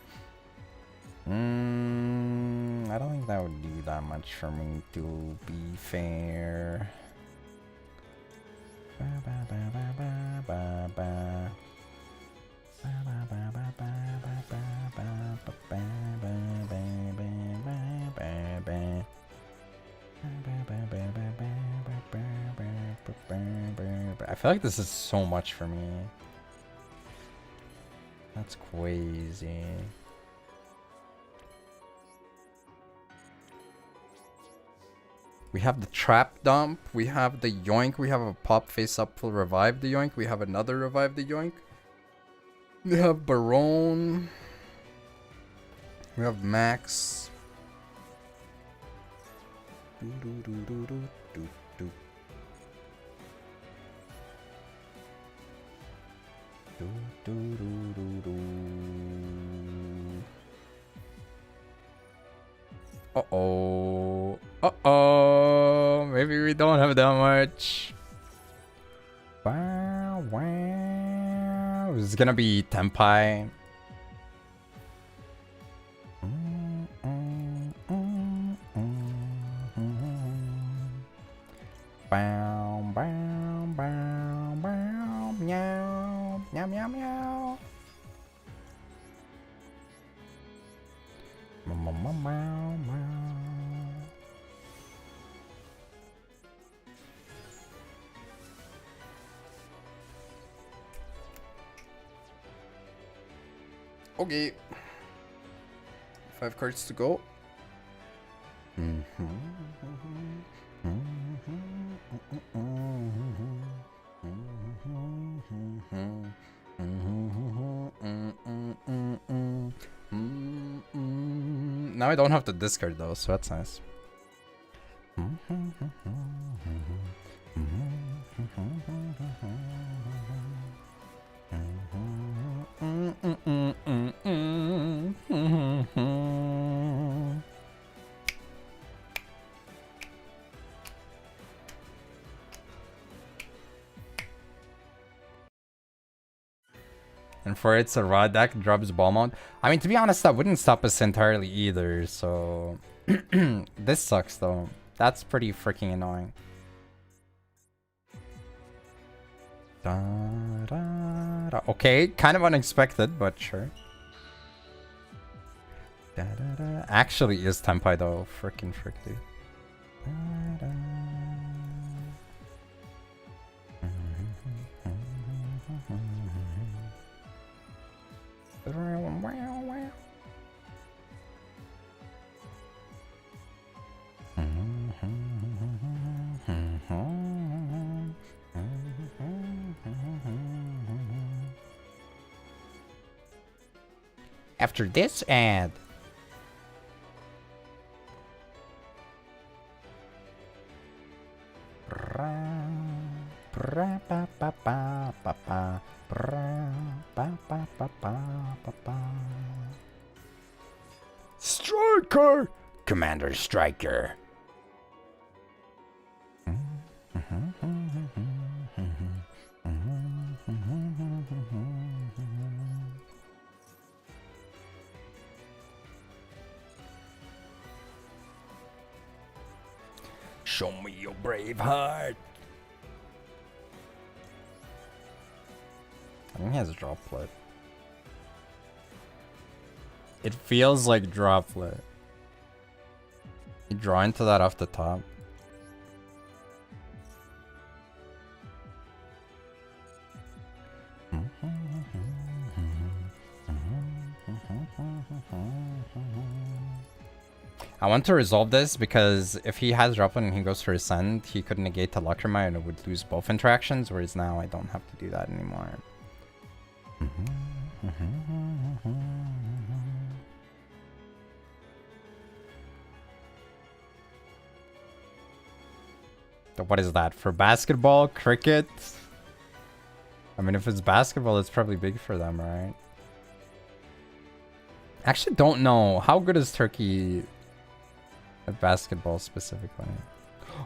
B: I don't think that would do that much for me, to be fair. I feel like this is so much for me. That's crazy. We have the trap dump, we have the yoink, we have a pop face up for revive the yoink, we have another revive the yoink. We have Baron. We have Max. Uh-oh. Uh-oh. Maybe we don't have that much. Wow, wow. It's gonna be Tenpai. Bow, bow, bow, bow, meow, meow, meow, meow. Meow, meow, meow, meow. Okay. 5 cards to go. Now I don't have to discard though, so that's nice. And for it's a raw deck, drops ball mount. I mean, to be honest, that wouldn't stop us entirely either, so... This sucks, though. That's pretty freaking annoying. Da, da, da. Okay, kind of unexpected, but sure. Da, da, da. Actually is Tenpai, though. Freaking frick, dude. Da, da. After this ad.
I: Striker! Commander Striker. Show me your brave heart.
B: I think he has a droplet. It feels like droplet. You draw into that off the top. I want to resolve this because if he has droplet and he goes for his send, he could negate the Lacrima and it would lose both interactions, whereas now I don't have to do that anymore. What is that? For basketball? Cricket? I mean, if it's basketball, it's probably big for them, right? I actually don't know. How good is Turkey at basketball specifically?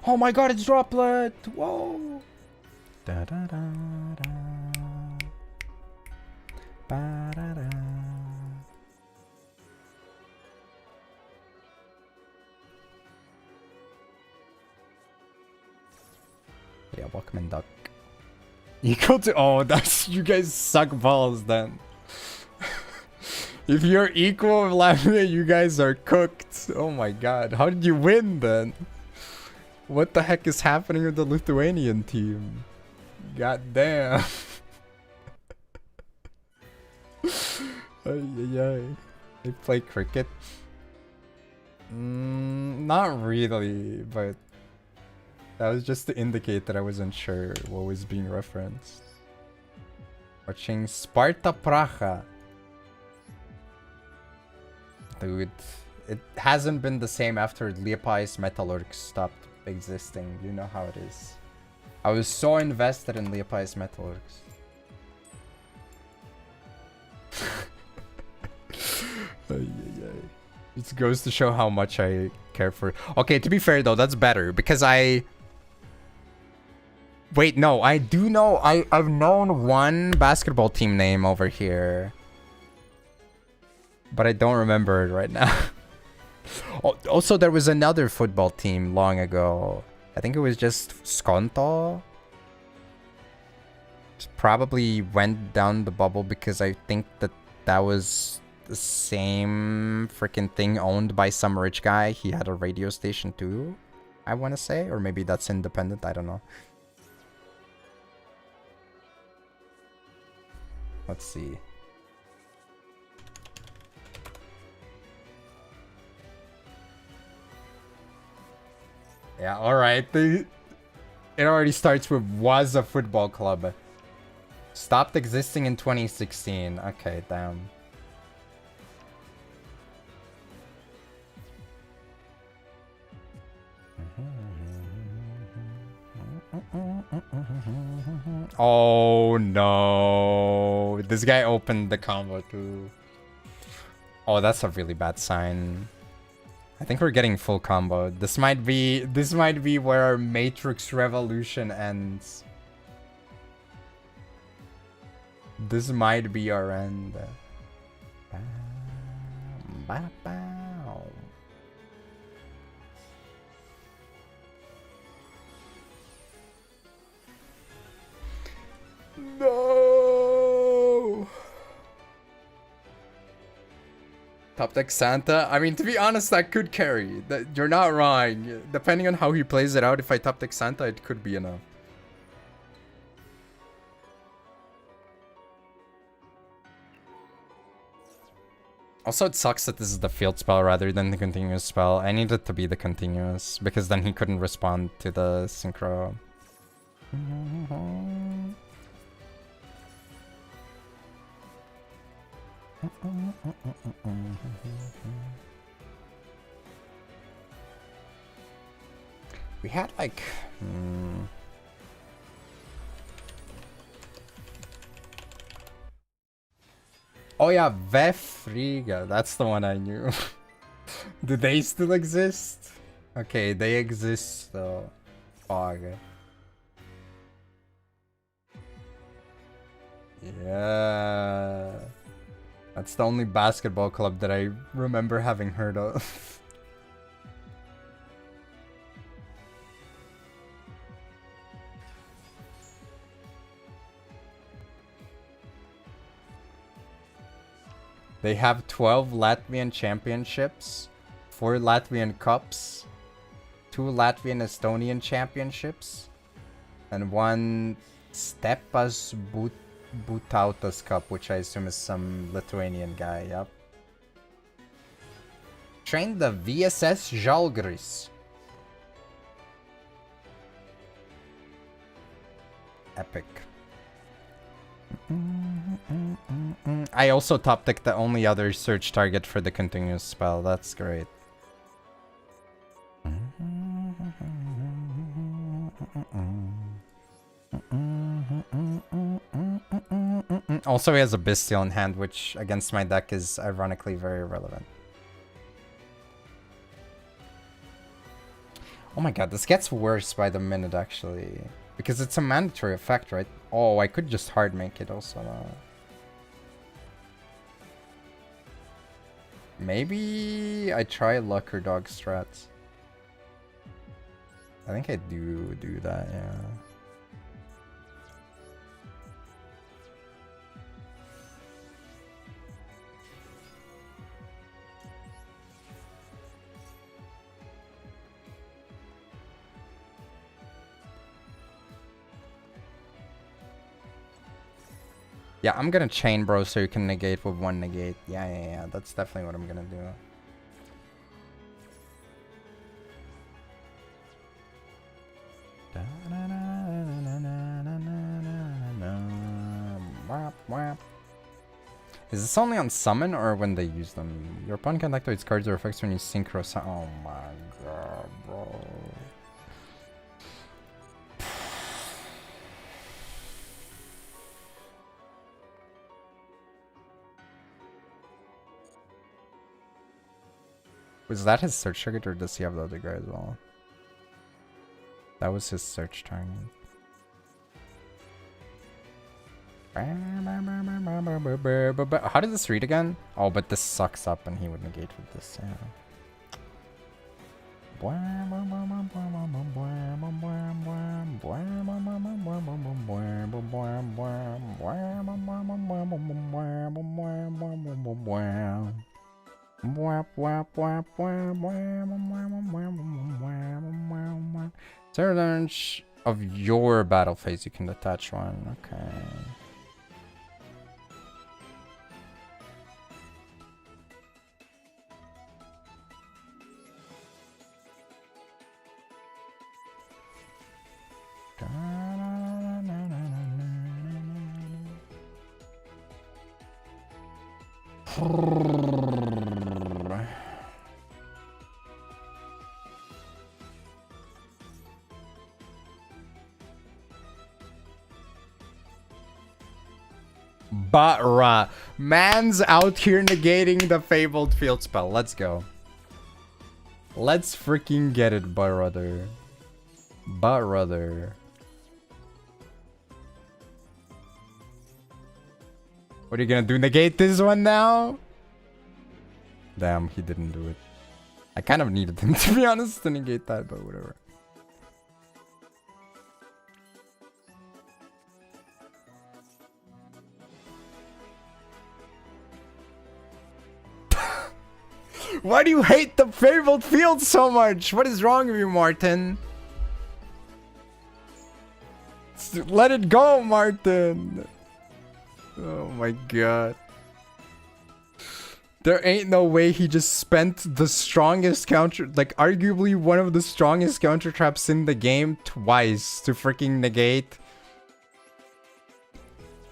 B: Oh my god, it's droplet! Whoa! Da da da da. Ba da da. Yeah, welcome in, duck. Equal to— oh, that's— you guys suck balls then. If you're equal with Latvia, you guys are cooked. Oh my god, how did you win then? What the heck is happening with the Lithuanian team? God damn. They play cricket? Not really, but that was just to indicate that I wasn't sure what was being referenced. Watching Sparta Praha. Dude, it hasn't been the same after Liepājas Metalurgs stopped existing. You know how it is. I was so invested in Liepājas Metalurgs. It goes to show how much I care for— okay, to be fair though, that's better because I— wait, no, I do know— I've known one basketball team name over here, but I don't remember it right now. Also, there was another football team long ago. I think it was just Skonto. Just probably went down the bubble because I think that was the same freaking thing owned by some rich guy. He had a radio station too, I want to say. Or maybe that's independent, I don't know. Let's see. Yeah, alright. It already starts with was a football club. Stopped existing in 2016. Okay, damn. Oh no. This guy opened the combo too. Oh, that's a really bad sign. I think we're getting full combo. This might be where our Matrix revolution ends. This might be our end. No. Top deck Santa. I mean, to be honest, that could carry. You're not wrong. Depending on how he plays it out, if I top deck Santa, it could be enough. Also, it sucks that this is the field spell rather than the continuous spell. I need it to be the continuous, because then he couldn't respond to the synchro. We had like... Oh yeah, Vefriga. That's the one I knew. Do they still exist? Okay, they exist though. Fog. Yeah. That's the only basketball club that I remember having heard of. They have 12 Latvian championships, 4 Latvian cups, 2 Latvian Estonian championships, and 1 Stepas Butautas Cup, which I assume is some Lithuanian guy, yep. Trained the VSS Žalgiris. Epic. I also top decked the only other search target for the continuous spell. That's great. Also, he has a Bestial in hand, which against my deck is ironically very relevant. Oh my god, this gets worse by the minute, actually. Because it's a mandatory effect, right? Oh, I could just hard make it also. Maybe I try luck or dog strats. I think I do that, yeah. Yeah, I'm gonna chain, bro, so you can negate with 1 negate. Yeah. That's definitely what I'm gonna do. Is this only on summon or when they use them? Your opponent can activate cards or effects when you synchro. Oh my god, bro. Was that his search target, or does he have the other guy as well? That was his search target. How did this read again? Oh, but this sucks up and he would negate with this, yeah. Zero damage of your battle phase, you can attach one. Okay. Batra. Man's out here negating the Fabled Field spell. Let's go. Let's freaking get it, brother. Brother. What are you gonna do? Negate this one now? Damn, he didn't do it. I kind of needed him, to be honest, to negate that, but whatever. Why do you hate the Fabled Field so much? What is wrong with you, Martin? Let it go, Martin. Oh my god. There ain't no way he just spent the strongest counter, like arguably one of the strongest counter traps in the game twice to freaking negate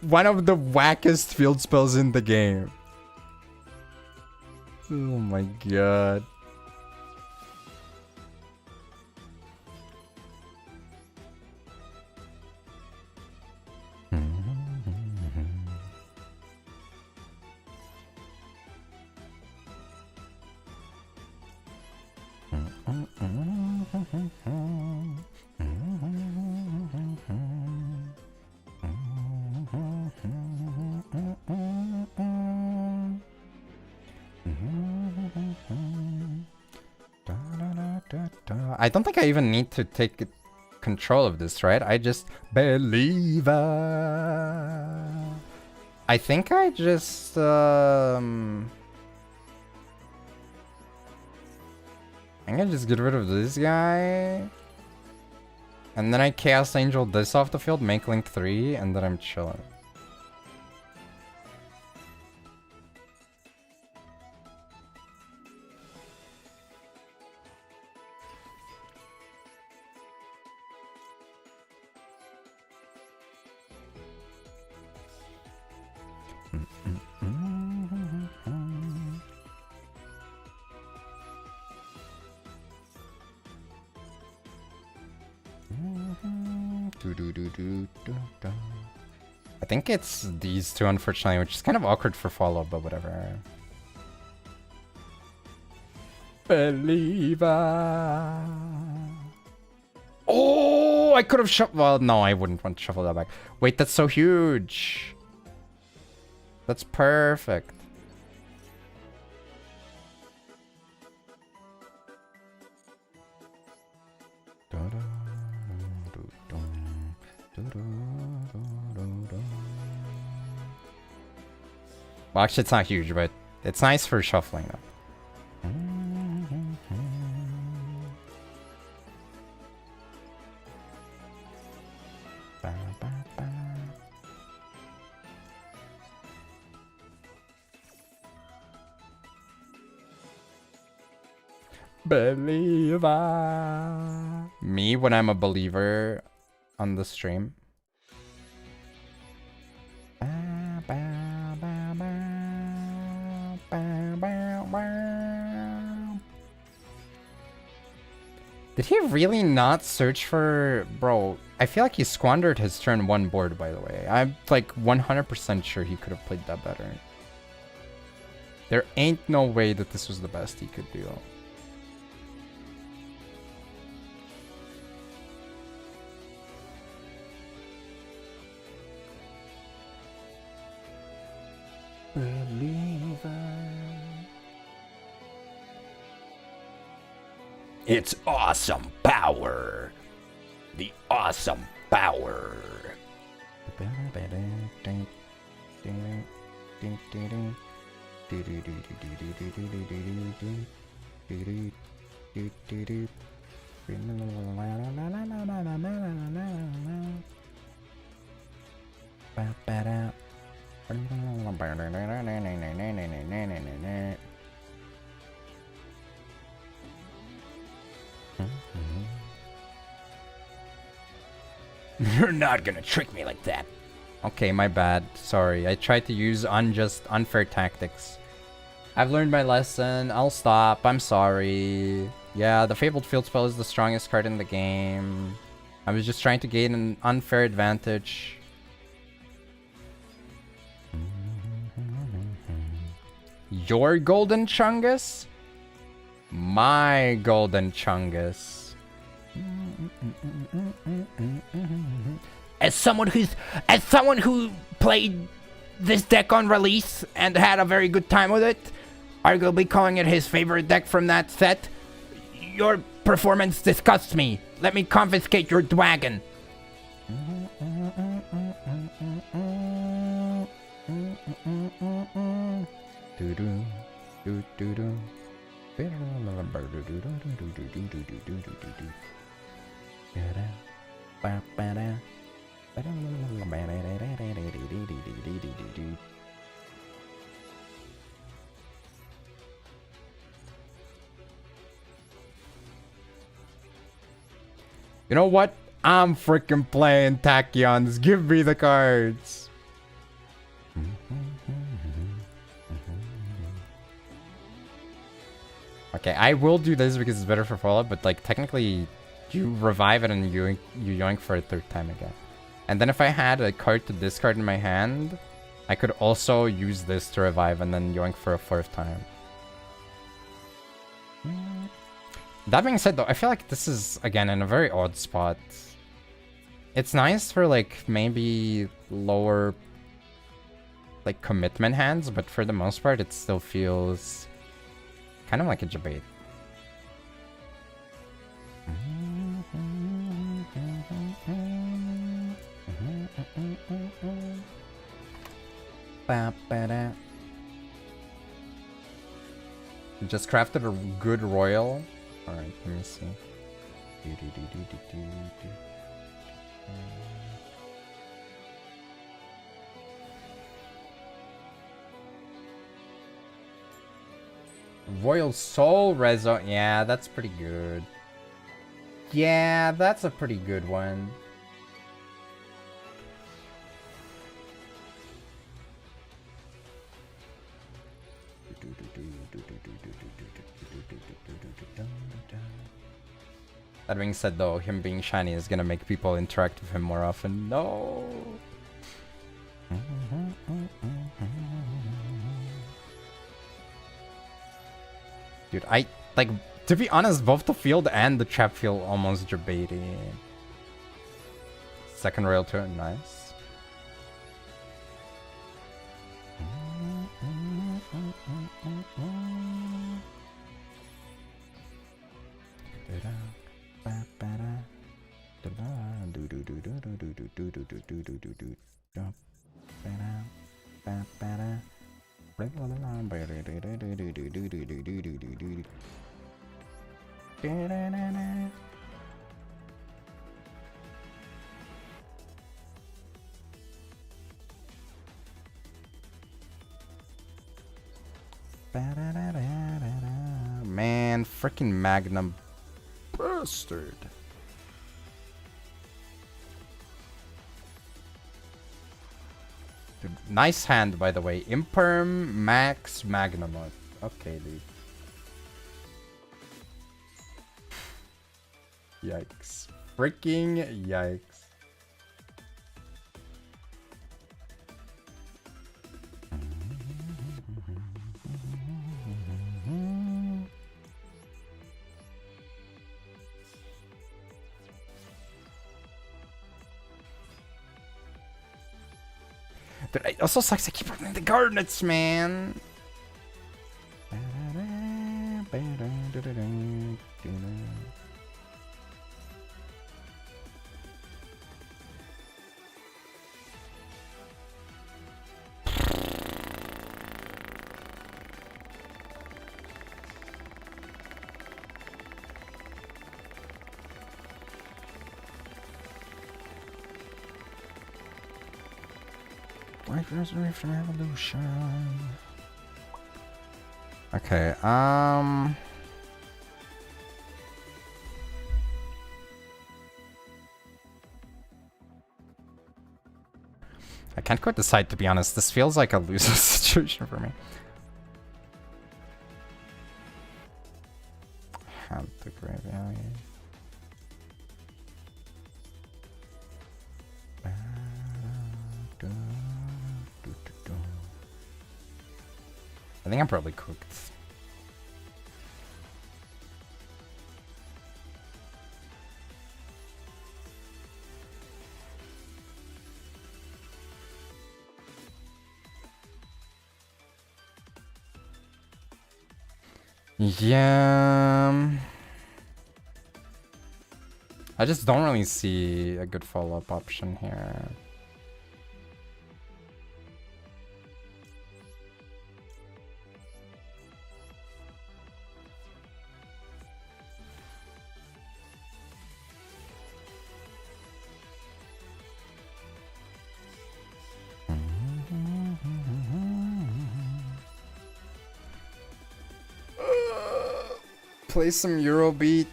B: one of the wackest field spells in the game. Oh my god. I don't think I even need to take control of this, right? I just believe. I think I just I think I just get rid of this guy. And then I Chaos Angel this off the field, make Link 3, and then I'm chilling. I think it's these two, unfortunately, which is kind of awkward for follow-up, but whatever. Believer. Oh, I could have shuffled. Well, no, I wouldn't want to shuffle that back. Wait, that's so huge. That's perfect. Well, actually, it's not huge, but it's nice for shuffling though. Believer. Me when I'm a believer on the stream. Did he really not search for... Bro, I feel like he squandered his turn 1 board, by the way. I'm like 100% sure he could have played that better. There ain't no way that this was the best he could do. Believer.
I: It's awesome power. The awesome power. You're not gonna trick me like that.
B: Okay, my bad. Sorry. I tried to use unfair tactics. I've learned my lesson. I'll stop. I'm sorry. Yeah, the Fabled Field Spell is the strongest card in the game. I was just trying to gain an unfair advantage. Your Golden Chungus? My Golden Chungus.
I: As someone who played this deck on release and had a very good time with it, arguably calling it his favorite deck from that set, your performance disgusts me. Let me confiscate your dragon.
B: You know what? I'm freaking playing Tachyons. Give me the cards. Okay, I will do this because it's better for follow-up, but like technically you revive it and you yoink for a 3rd time again. And then if I had a card to discard in my hand, I could also use this to revive and then yoink for a 4th time. That being said, though, I feel like this is, again, in a very odd spot. It's nice for, like, maybe lower, like, commitment hands, but for the most part, it still feels kind of like a debate. Just crafted a good royal. Alright, let me see. Royal Soul Rezo. Yeah, that's pretty good. Yeah, that's a pretty good one. That being said, though, him being shiny is gonna make people interact with him more often. No! Dude, like, to be honest, both the field and the trap feel almost debaty. Second royal turn, nice. Man, freaking Magnum bastard. Dude, nice hand, by the way. Imperm, Max, Magnum. Okay, dude. Yikes. Freaking yikes. Dude, it also sucks I keep running the Garnets, man. Revolution. Okay, I can't quite decide, to be honest. This feels like a loser situation for me. Hand the graveyard. I think I'm probably cooked. Yeah. I just don't really see a good follow-up option here. Play some Eurobeat.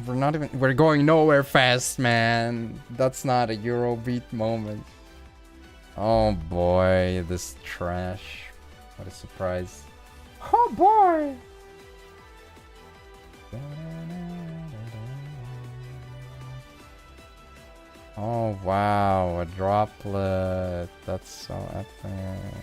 B: We're going nowhere fast, man. That's not a Eurobeat moment. Oh boy, this trash. What a surprise. Oh boy. Oh wow, a droplet. That's so epic.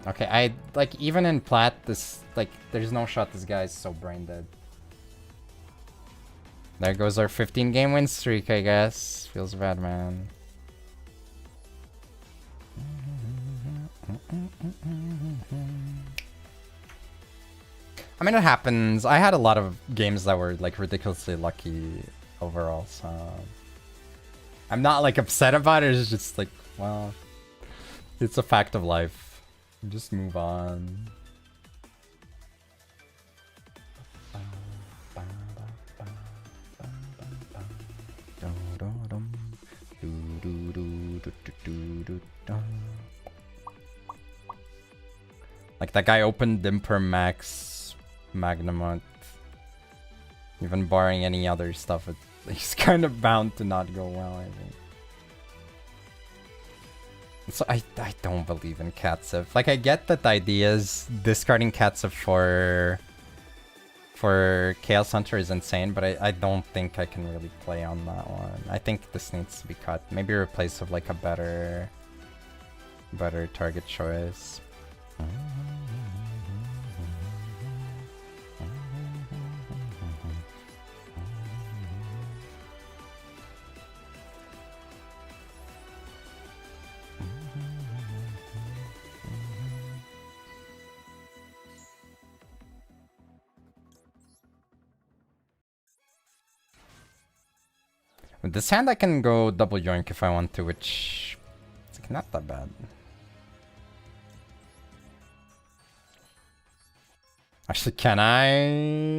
B: Okay, I like even in plat, this like there's no shot this guy is so brain dead. There goes our 15 game win streak, I guess. Feels bad, man. I mean, it happens. I had a lot of games that were like ridiculously lucky overall, so I'm not like upset about it. It's just like, well, it's a fact of life. Just move on. Like that guy opened Dimper Max Magnamut. Even barring any other stuff, he's kind of bound to not go well, I think. So I don't believe in Katsif. Like, I get that the idea is discarding Katsif for Chaos Hunter is insane, but I don't think I can really play on that one. I think this needs to be cut. Maybe replace with like a better target choice. With this hand I can go double yoink if I want to, which is like not that bad. Actually, can I?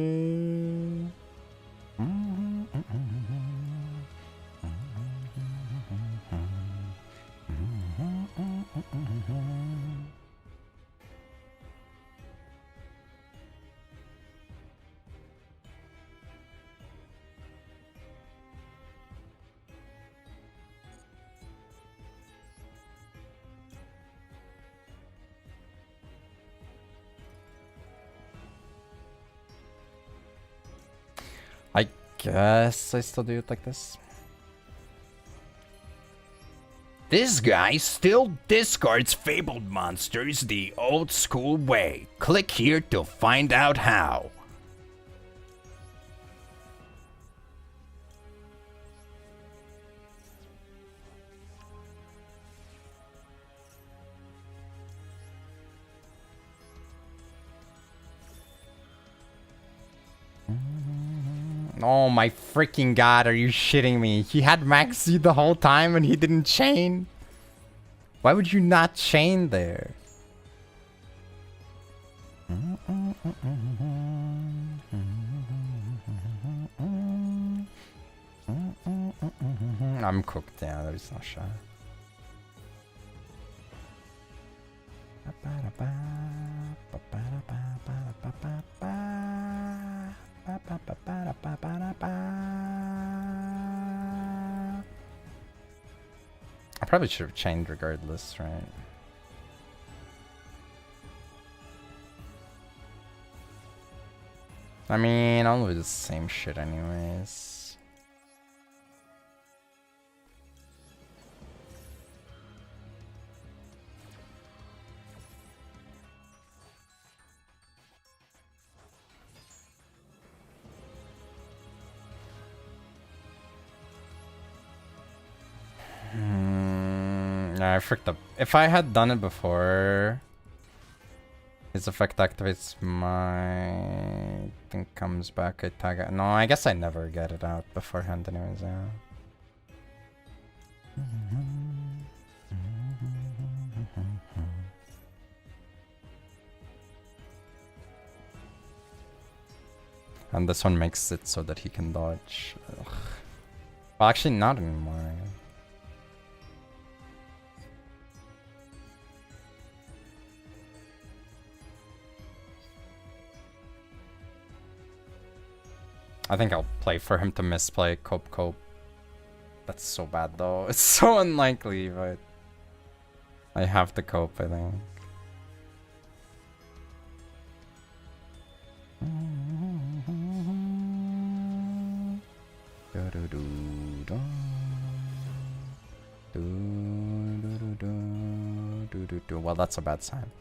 B: I guess I still do it like this.
I: This guy still discards fabled monsters the old school way. Click here to find out how.
B: Oh my freaking god, are you shitting me? He had max seed the whole time and he didn't chain? Why would you not chain there? I'm cooked, yeah, there's no shot. I probably should have chained regardless, right? I mean, I'll do the same shit anyways. I fricked up. If I had done it before, his effect activates my thing comes back. I tag it. No, I guess I never get it out beforehand anyways, yeah. And this one makes it so that he can dodge. Ugh. Well, actually not anymore. I think I'll play for him to misplay Cope. That's so bad though. It's so unlikely, but I have to cope, I think. Well, that's a bad sign.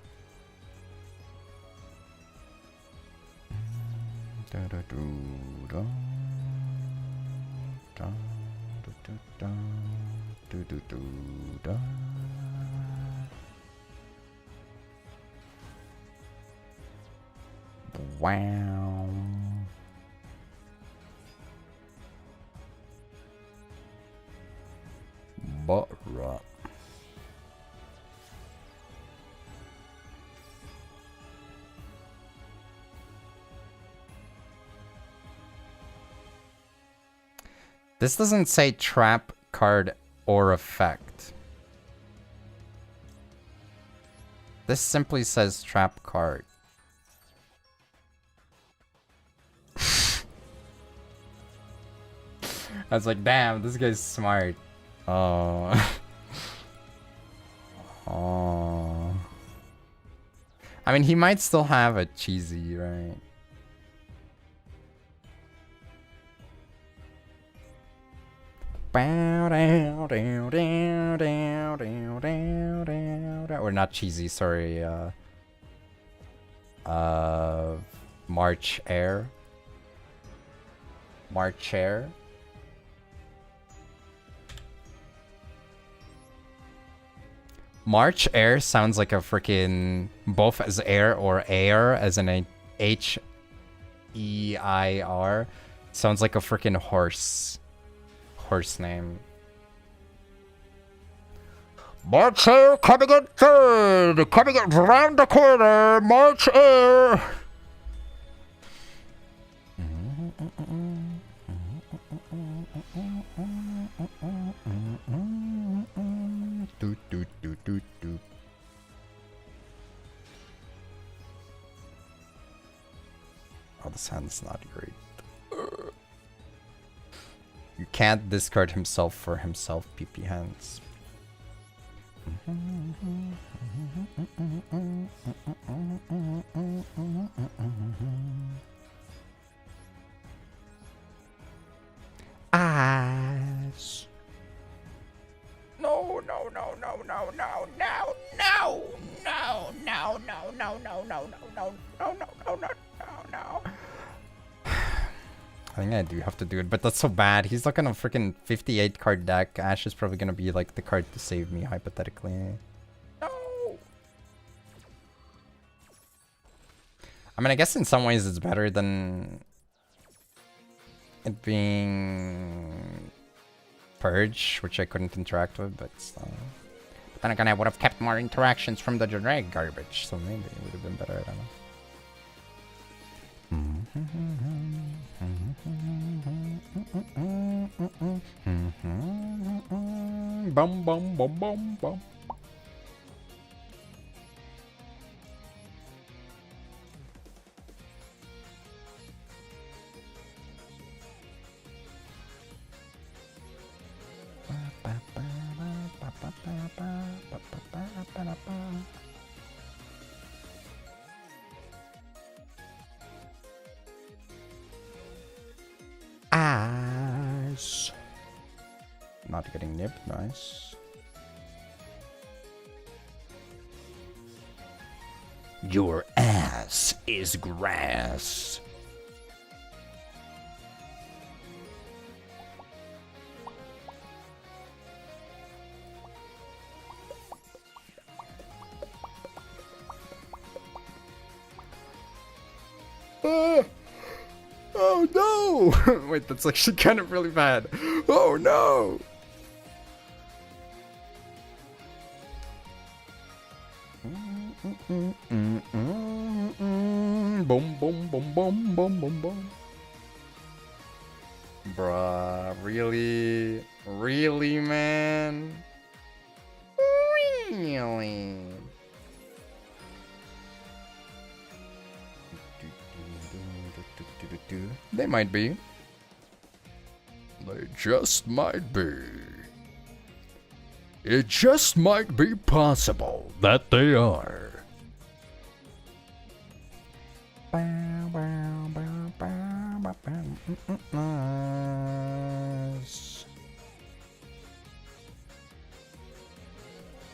B: Wow. Butt. This doesn't say trap card or effect. This simply says trap card. I was like, damn, this guy's smart. Oh. Oh. I mean, he might still have a cheesy, right? Or not cheesy, sorry. March Air. March Air. March Air sounds like a freaking both as air or air as in H-E-I-R. Sounds like a freaking horse name. March Air coming in third, coming in around the corner. March Air. Oh, the sound's not great. You can't discard himself for himself, PP hands. Eyes. No. I think I do have to do it, but that's so bad. He's looking at a freaking 58 card deck. Ash is probably gonna be like the card to save me, hypothetically. No. I mean, I guess in some ways it's better than it being Purge, which I couldn't interact with, but still. But then again, I would have kept more interactions from the generic garbage, so maybe it would have been better. I don't know. Bum bum bum bum bum. Ass. Not getting nipped, nice. Your ass is grass. Oh no! Wait, that's actually kind of really bad. Oh no! Boom, boom, boom, boom, boom, boom, boom. Bruh, really? Really, man? Really? They might be. They just might be. It just might be possible that they are.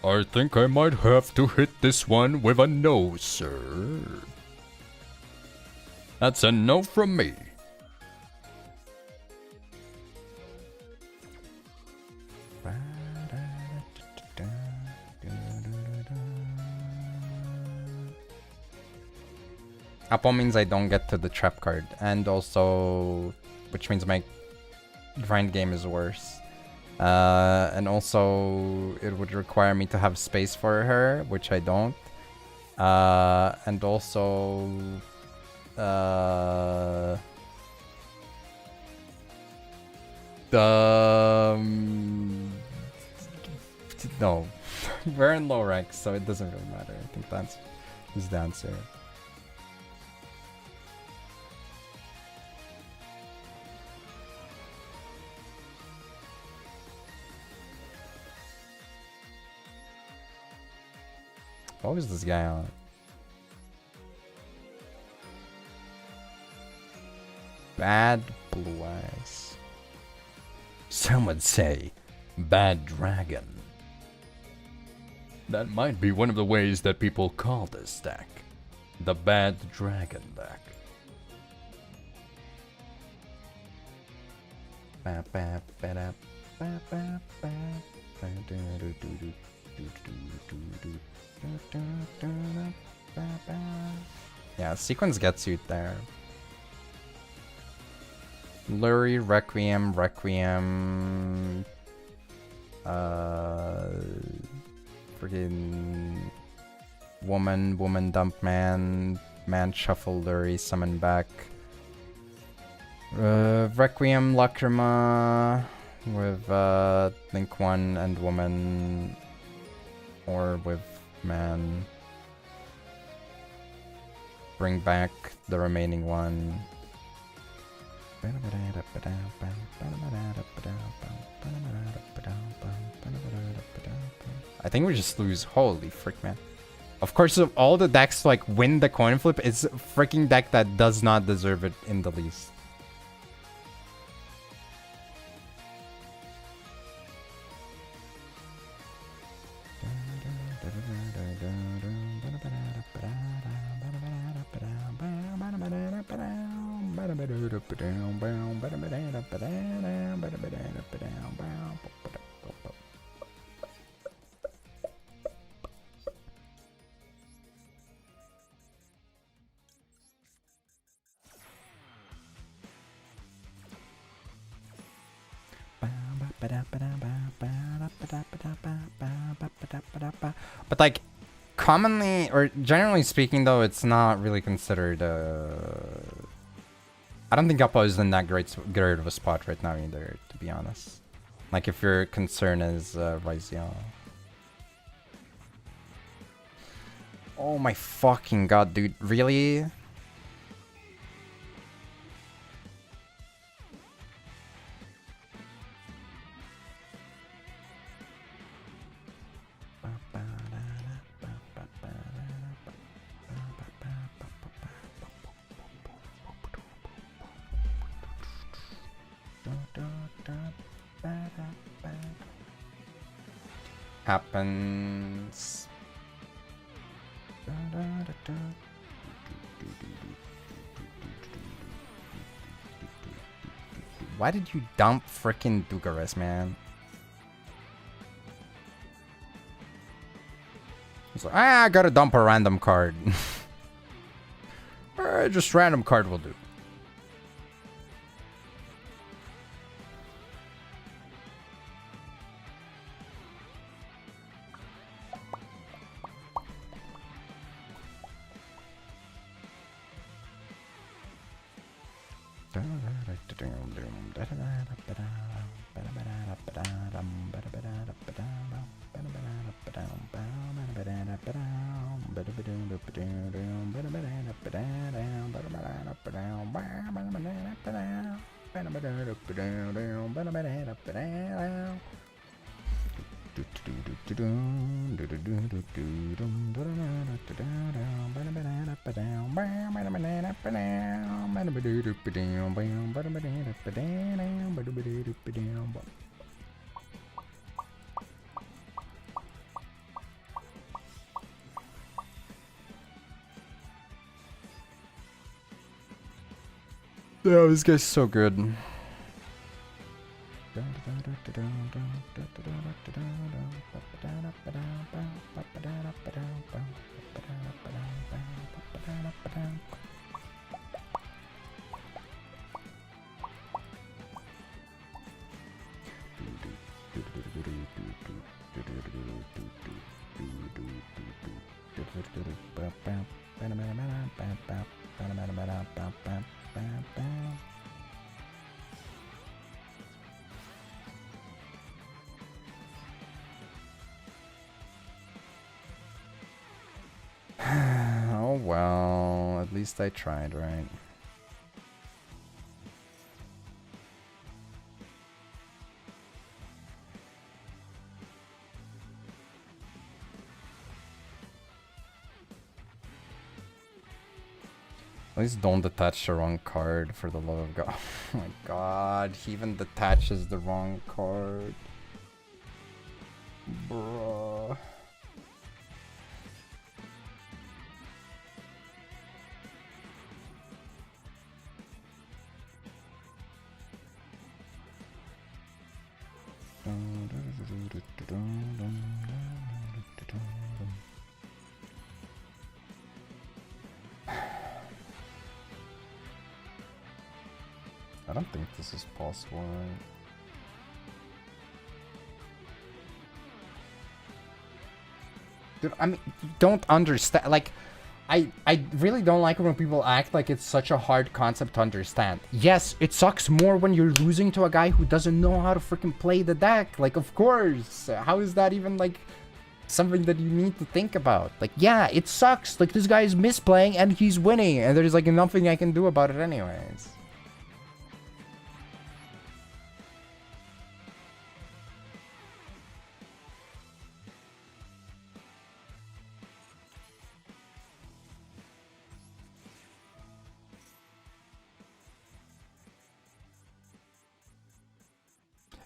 B: I think I might have to hit this one with a no, sir. That's a no from me. Apple means I don't get to the trap card, and also, which means my grind game is worse. And also, it would require me to have space for her, which I don't. And also, no, we're in low rank, so it doesn't really matter. I think that's his answer. What was this guy on? Bad blue eyes. Some would say bad dragon. That might be one of the ways that people call this deck. The bad dragon deck. Yeah, sequence gets you there. Lurie, Requiem, friggin' woman dump man shuffle, Lurie, summon back. Requiem, Lacrima with Link 1 and woman, or with man. Bring back the remaining one. I think we just lose. Holy frick, man. Of course, of all the decks to like win the coin flip, it's a freaking deck that does not deserve it in the least. But like, commonly or generally speaking though, it's not really considered I don't think Uppo is in that great of a spot right now either, to be honest. Like if your concern is Yugioh. Oh my fucking god, dude, really? Happens. Why did you dump frickin' Dugaris, man? He's like, I gotta dump a random card. Just random card will do. Oh, this guy's so good. Oh well, at least I tried, right? At least don't detach the wrong card, for the love of God. Oh my god, he even detaches the wrong card. Bruh. I don't think this is possible, right? Dude, I mean, you don't understand, like, I really don't like when people act like it's such a hard concept to understand. Yes, it sucks more when you're losing to a guy who doesn't know how to freaking play the deck. Like, of course. How is that even, like, something that you need to think about? Like, yeah, it sucks. Like, this guy is misplaying and he's winning, and there's, like, nothing I can do about it anyways.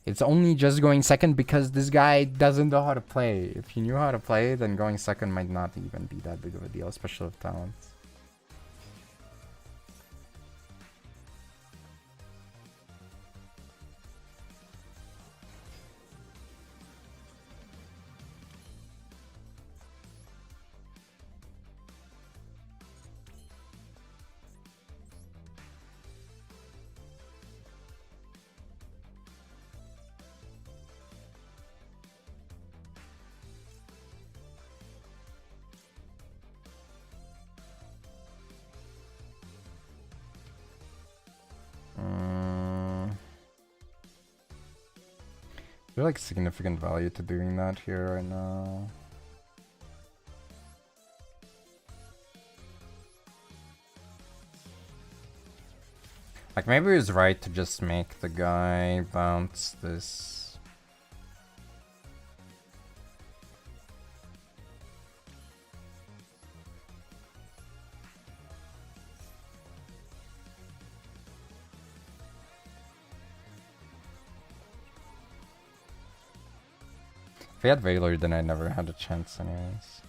B: It's only just going second because this guy doesn't know how to play. If he knew how to play, then going second might not even be that big of a deal, especially with talents. There's like significant value to doing that here right now. Like maybe it was right to just make the guy bounce this. If he had Valor, then I never had a chance anyways.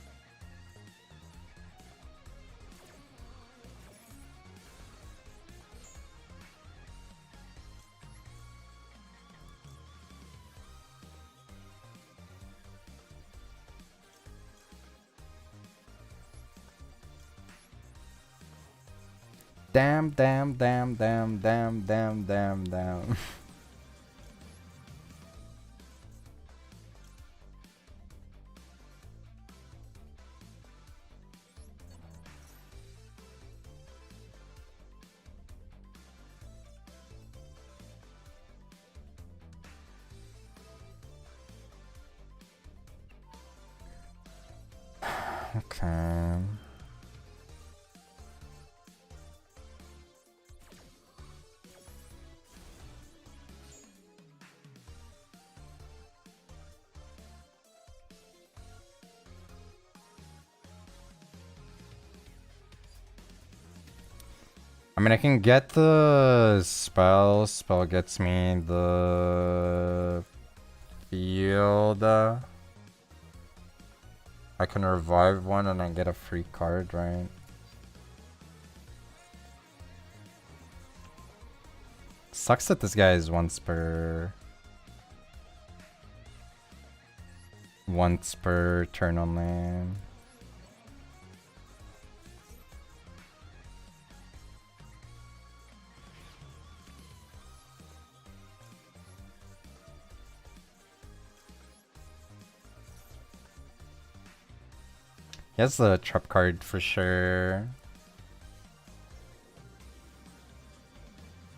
B: Damn, damn, damn, damn, damn, damn, damn, damn. Okay. I mean, I can get the spell. Spell gets me the field. I can revive one and I get a free card, right? Sucks that this guy is once per turn only. He has the trap card for sure.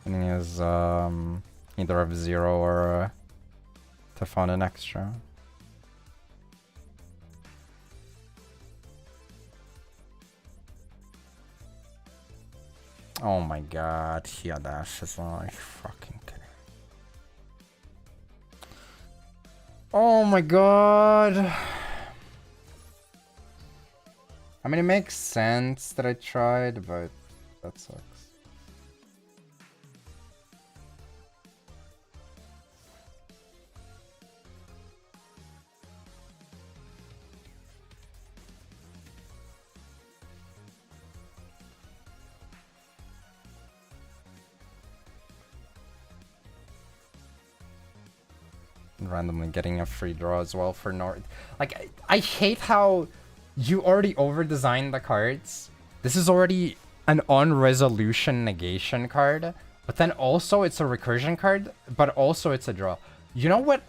B: And he has either of 0 or to fund an extra. Oh my god, yeah, dash is like fucking kidding. Oh my god. I mean, it makes sense that I tried, but that sucks. Randomly getting a free draw as well for Nord. Like, I hate how you already over-designed the cards. This is already an on-resolution negation card, but then also it's a recursion card, but also it's a draw. You know what?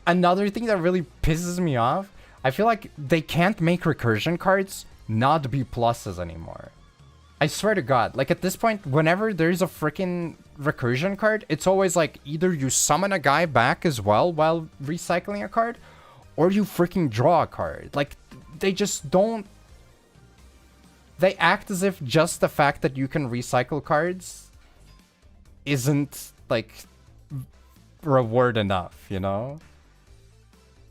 B: Another thing that really pisses me off? I feel like they can't make recursion cards not be pluses anymore. I swear to God, like at this point, whenever there's a freaking recursion card, it's always like either you summon a guy back as well while recycling a card, or you freaking draw a card. Like, they just don't... They act as if just the fact that you can recycle cards isn't, like, reward enough, you know?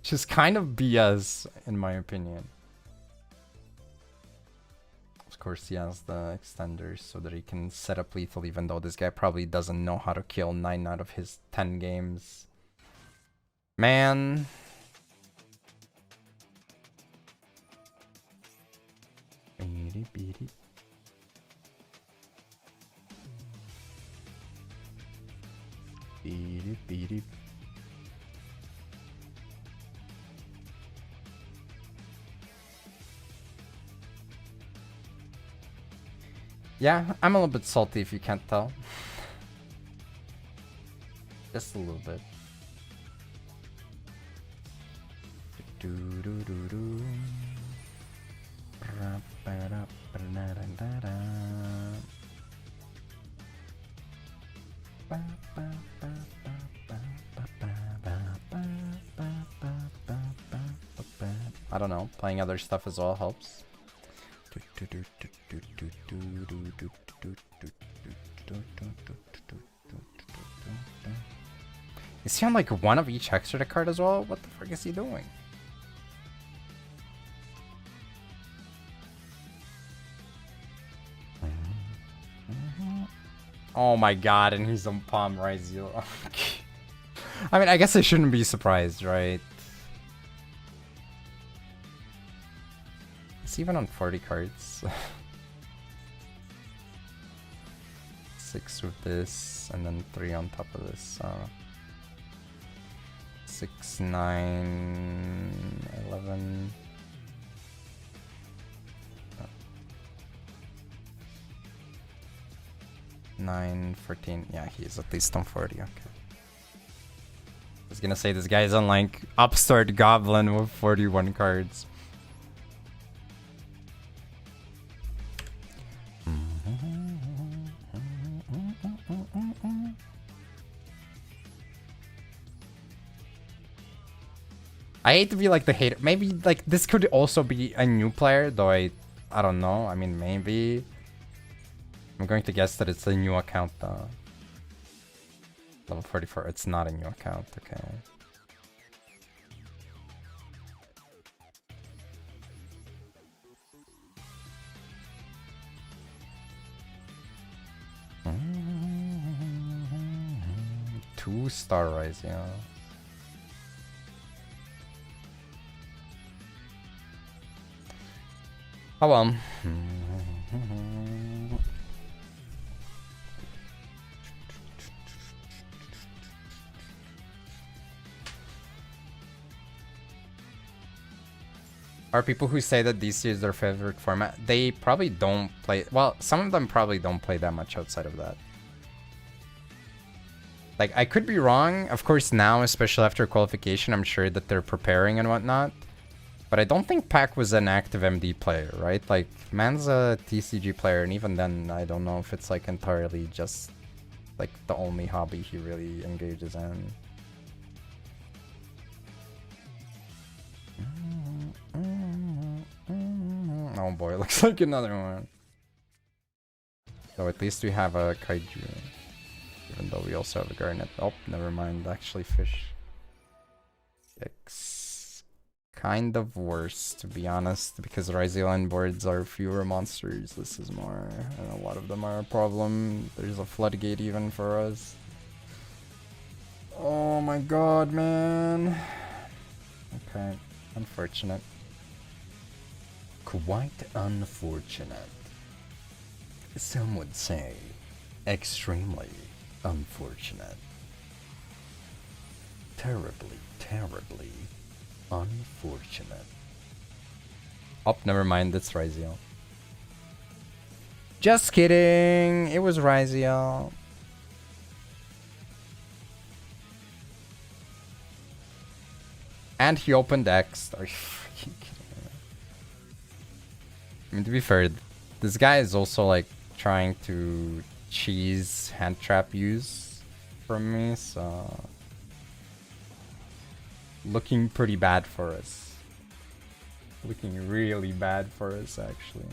B: Just kind of BS, in my opinion. Of course, he has the extenders so that he can set up lethal, even though this guy probably doesn't know how to kill 9 out of his 10 games. Man. Beady, beady. Beady, beady. Yeah, I'm a little bit salty if you can't tell. Just a little bit. I don't know, playing other stuff as well helps. Is he on like one of each extra card as well? What the frick is he doing? Oh my god, and he's on Palm Rise. I mean, I guess I shouldn't be surprised, right? It's even on 40 cards. 6 with this, and then 3 on top of this. 6, 9, 11. 9, 14. Yeah, he's at least on 40. Okay. I was gonna say this guy's on like Upstart Goblin with 41 cards. I hate to be like the hater. Maybe like this could also be a new player, though I don't know. I mean, maybe. I'm going to guess that it's a new account though. Level 44. It's not a new account. Okay. Two Star Rise, yeah. Oh well. are people who say that DC is their favorite format. They probably don't play... Well, some of them probably don't play that much outside of that. Like, I could be wrong. Of course, now, especially after qualification, I'm sure that they're preparing and whatnot. But I don't think Pac was an active MD player, right? Like, man's a TCG player, and even then, I don't know if it's, like, entirely just, like, the only hobby he really engages in. Oh boy, looks like another one. So at least we have a Kaiju. Even though we also have a Garnet. Oh, never mind. Actually, fish. It's kind of worse, to be honest, because Ryzeline boards are fewer monsters. This is more, and a lot of them are a problem. There's a floodgate even for us. Oh my god, man. Okay, unfortunate. Quite unfortunate. Some would say extremely unfortunate. Terribly, terribly unfortunate. Oh, never mind, it's Ryzeal. Just kidding, it was Ryzeal. And he opened X. Are you freaking kidding me? I mean, to be fair, this guy is also like trying to cheese hand trap use from me, so looking pretty bad for us. Looking really bad for us, actually.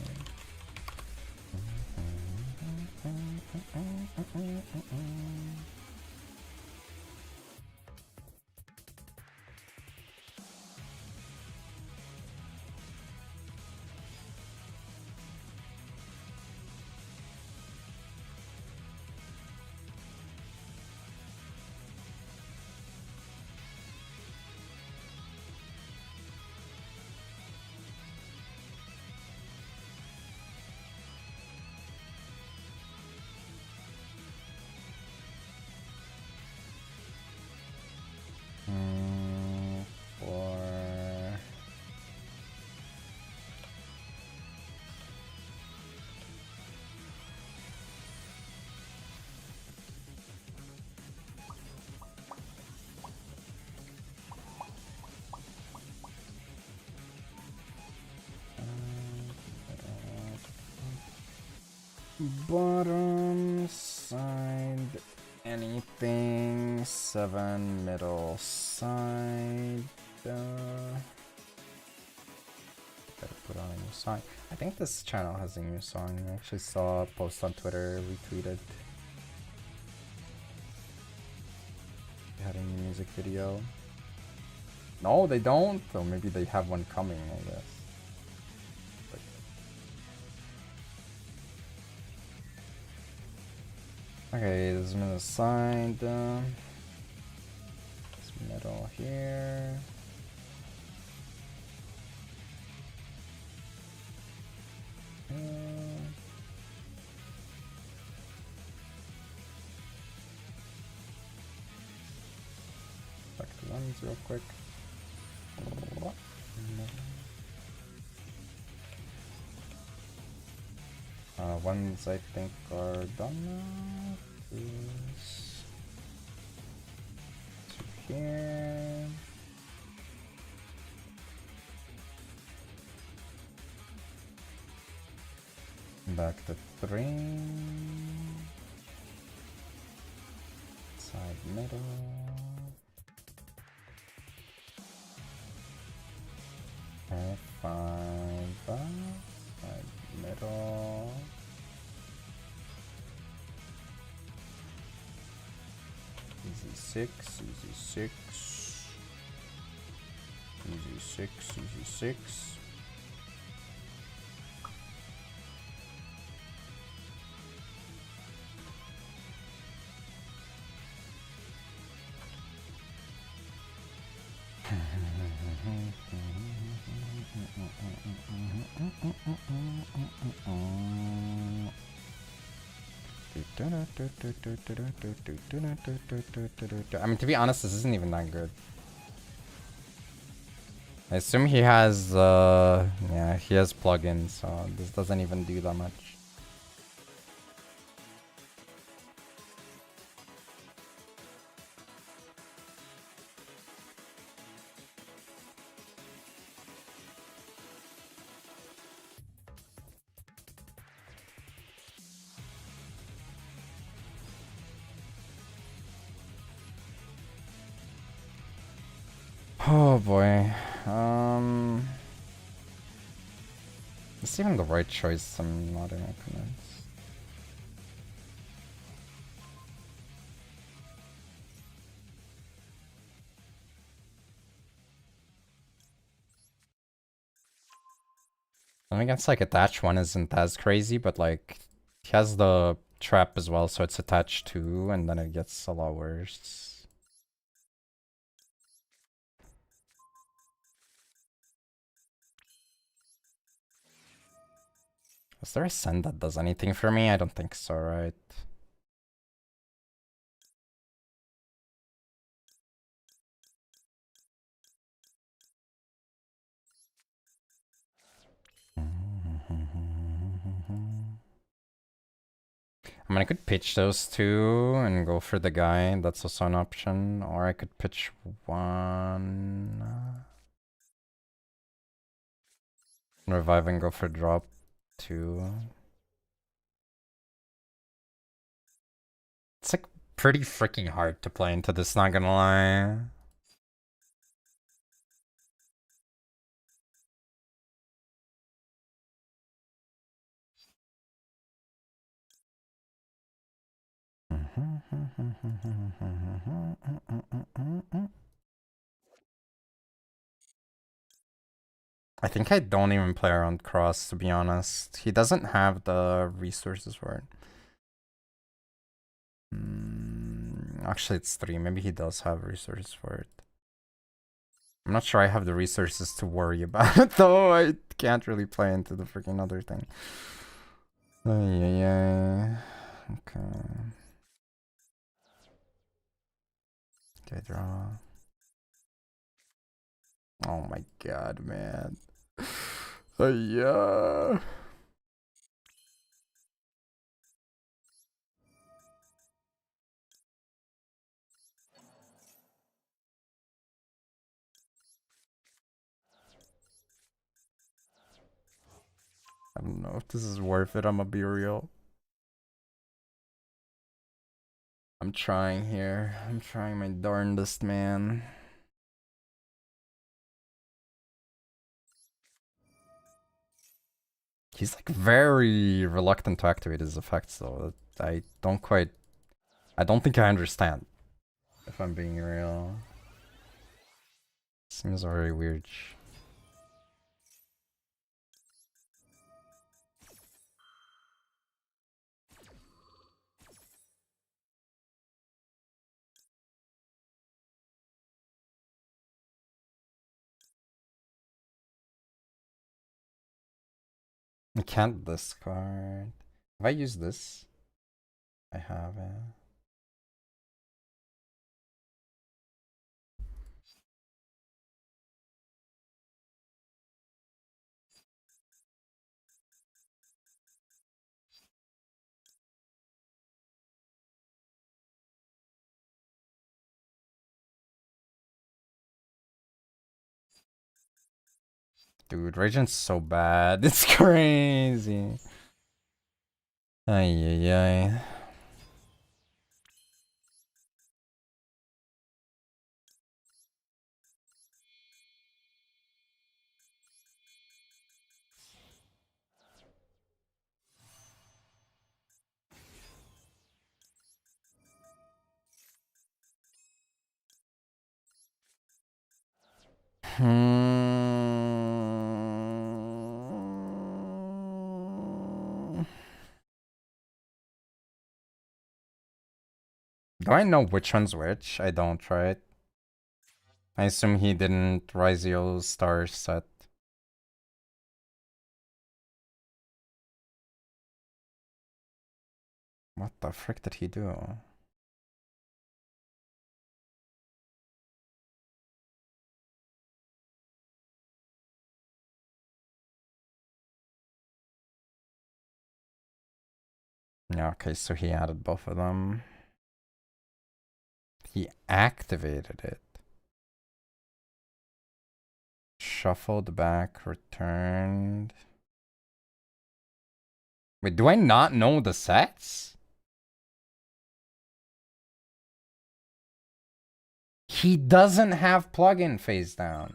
B: Bottom side, anything, 7 middle side. Gotta put on a new song. I think this channel has a new song. I actually saw a post on Twitter, retweeted. They had a new music video. No, they don't. Or maybe they have one coming, I guess. Okay, this middle side, this middle here. Back to ones real quick. Ones I think are done now. Is to here. Back to 3. Side middle. F5 back. Side middle. Easy 6, easy 6. Easy 6, easy 6. I mean, to be honest, this isn't even that good. I assume he has, yeah, he has plugins, so this doesn't even do that much. Oh boy. Is this even the right choice? I'm not even convinced. I guess like attach one isn't as crazy, but like he has the trap as well, so it's attached to, and then it gets a lot worse. Is there a send that does anything for me? I don't think so, right? I mean, I could pitch those two and go for the guy. That's also an option. Or I could pitch one. Revive and go for drop two. It's like pretty freaking hard to play into this, not gonna lie. I think I don't even play around cross, to be honest. He doesn't have the resources for it. Actually, it's 3. Maybe he does have resources for it. I'm not sure I have the resources to worry about it, though. I can't really play into the freaking other thing. Yeah. Okay. Okay, draw. Oh my god, man. Yeah. I don't know if this is worth it, I'm gonna be real. I'm trying here. I'm trying my darndest, man. He's like very reluctant to activate his effects, though. I don't think I understand. If I'm being real. Seems very weird. I can't discard. If I use this, I have it. Dude, Radiant's so bad. It's crazy. Ay, ay, ay. Do I know which one's which? I don't, right? I assume he didn't Rizio's star set. What the frick did he do? Yeah, okay, so he added both of them. He activated it. Shuffled back, returned. Wait, do I not know the sets? He doesn't have plugin phase down.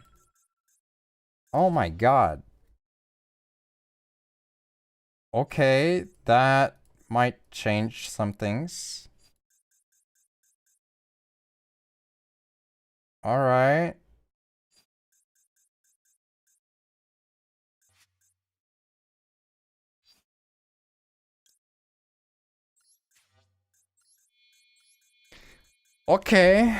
B: Oh my god. Okay, that might change some things. Alright. Okay.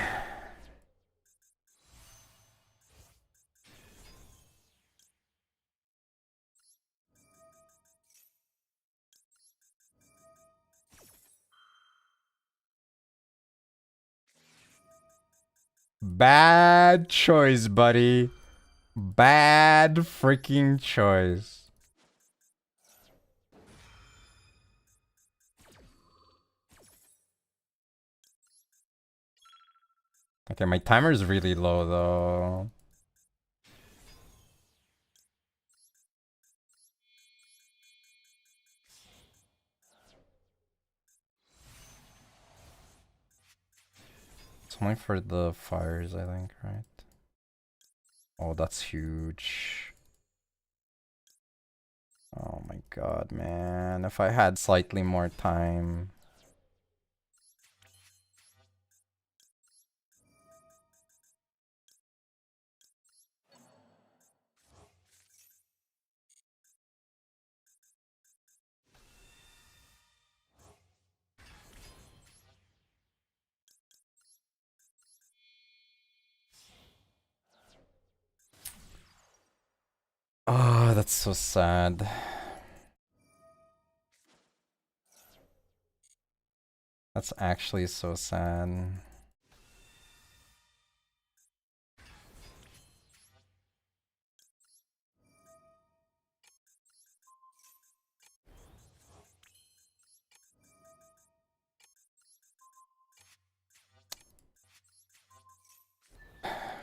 B: Bad choice, buddy. Bad freaking choice. Okay, my timer's really low though. It's only for the fires, I think, right? Oh, that's huge. Oh my god, man. If I had slightly more time. Oh, that's so sad. That's actually so sad.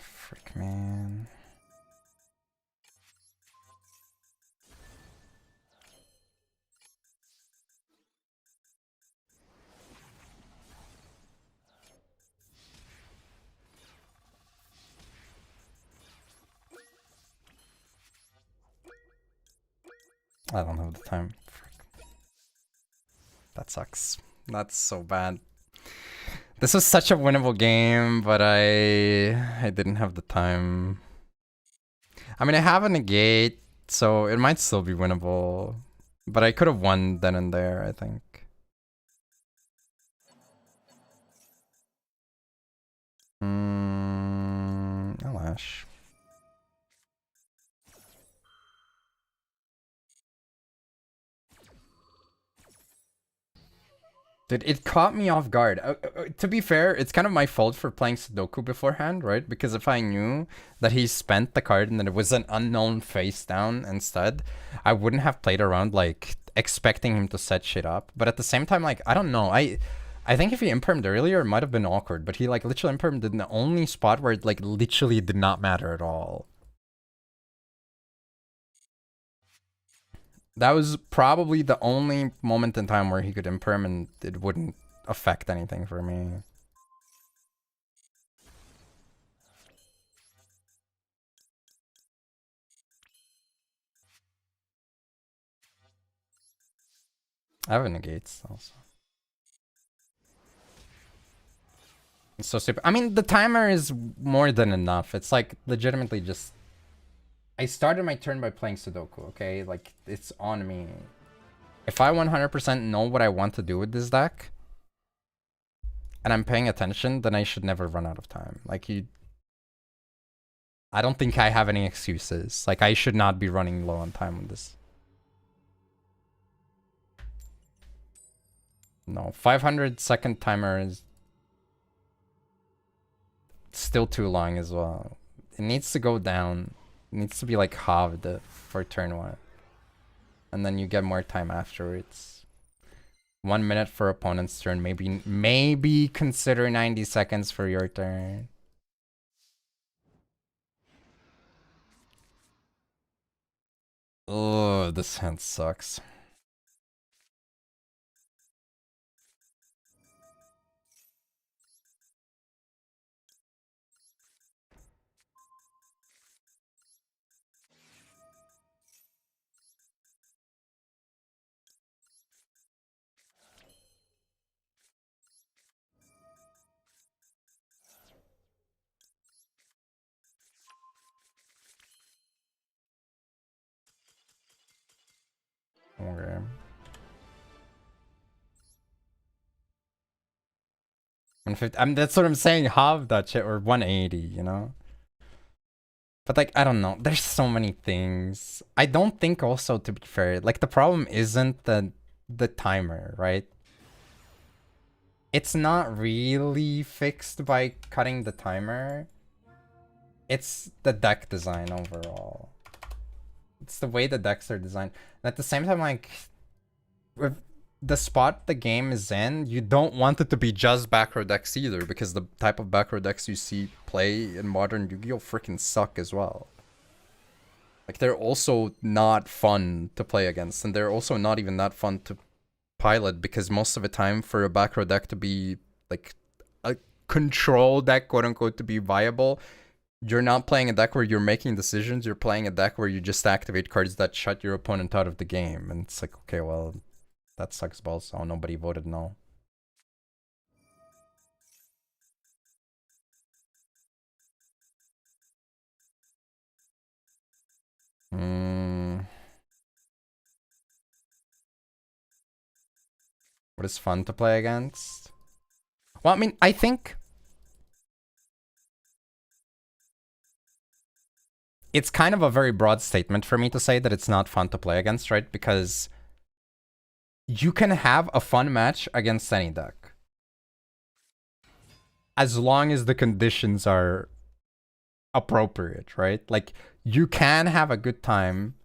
B: Frick, man. I don't have the time. Frick. That sucks. That's so bad. This was such a winnable game, but I didn't have the time. I mean, I have a negate, so it might still be winnable. But I could have won then and there, I think. Alash. Dude, it caught me off guard. To be fair, it's kind of my fault for playing Sudoku beforehand, right? Because if I knew that he spent the card and that it was an unknown face down instead, I wouldn't have played around, like, expecting him to set shit up. But at the same time, like, I don't know. I think if he impermed earlier, it might have been awkward. But he, like, literally impermed in the only spot where it, like, literally did not matter at all. That was probably the only moment in time where he could imperm and it wouldn't affect anything for me. I have a negates also. It's so stupid. I mean, the timer is more than enough. It's like legitimately just... I started my turn by playing Sudoku, okay? Like, it's on me. If I 100% know what I want to do with this deck, and I'm paying attention, then I should never run out of time. Like, I don't think I have any excuses. Like, I should not be running low on time with this. No, 500-second timer is still too long as well. It needs to go down. It needs to be like halved for turn 1. And then you get more time afterwards. 1 minute for opponent's turn. Maybe consider 90 seconds for your turn. Oh, this hand sucks. Okay. I mean, that's what I'm saying. Halve that shit, or 180, you know? But like, I don't know. There's so many things. I don't think also, to be fair, like the problem isn't the timer, right? It's not really fixed by cutting the timer. It's the deck design overall. It's the way the decks are designed. And at the same time, like, with the spot the game is in, you don't want it to be just back row decks either, because the type of back row decks you see play in modern Yu-Gi-Oh! Freaking suck as well. Like, they're also not fun to play against, and they're also not even that fun to pilot, because most of the time for a back row deck to be, like, a control deck, quote-unquote, to be viable, you're not playing a deck where you're making decisions, you're playing a deck where you just activate cards that shut your opponent out of the game. And it's like, okay, well, that sucks balls. Oh, nobody voted no. What is fun to play against? Well, I mean, I think it's kind of a very broad statement for me to say that it's not fun to play against, right? Because you can have a fun match against any deck, as long as the conditions are appropriate, right? Like, you can have a good time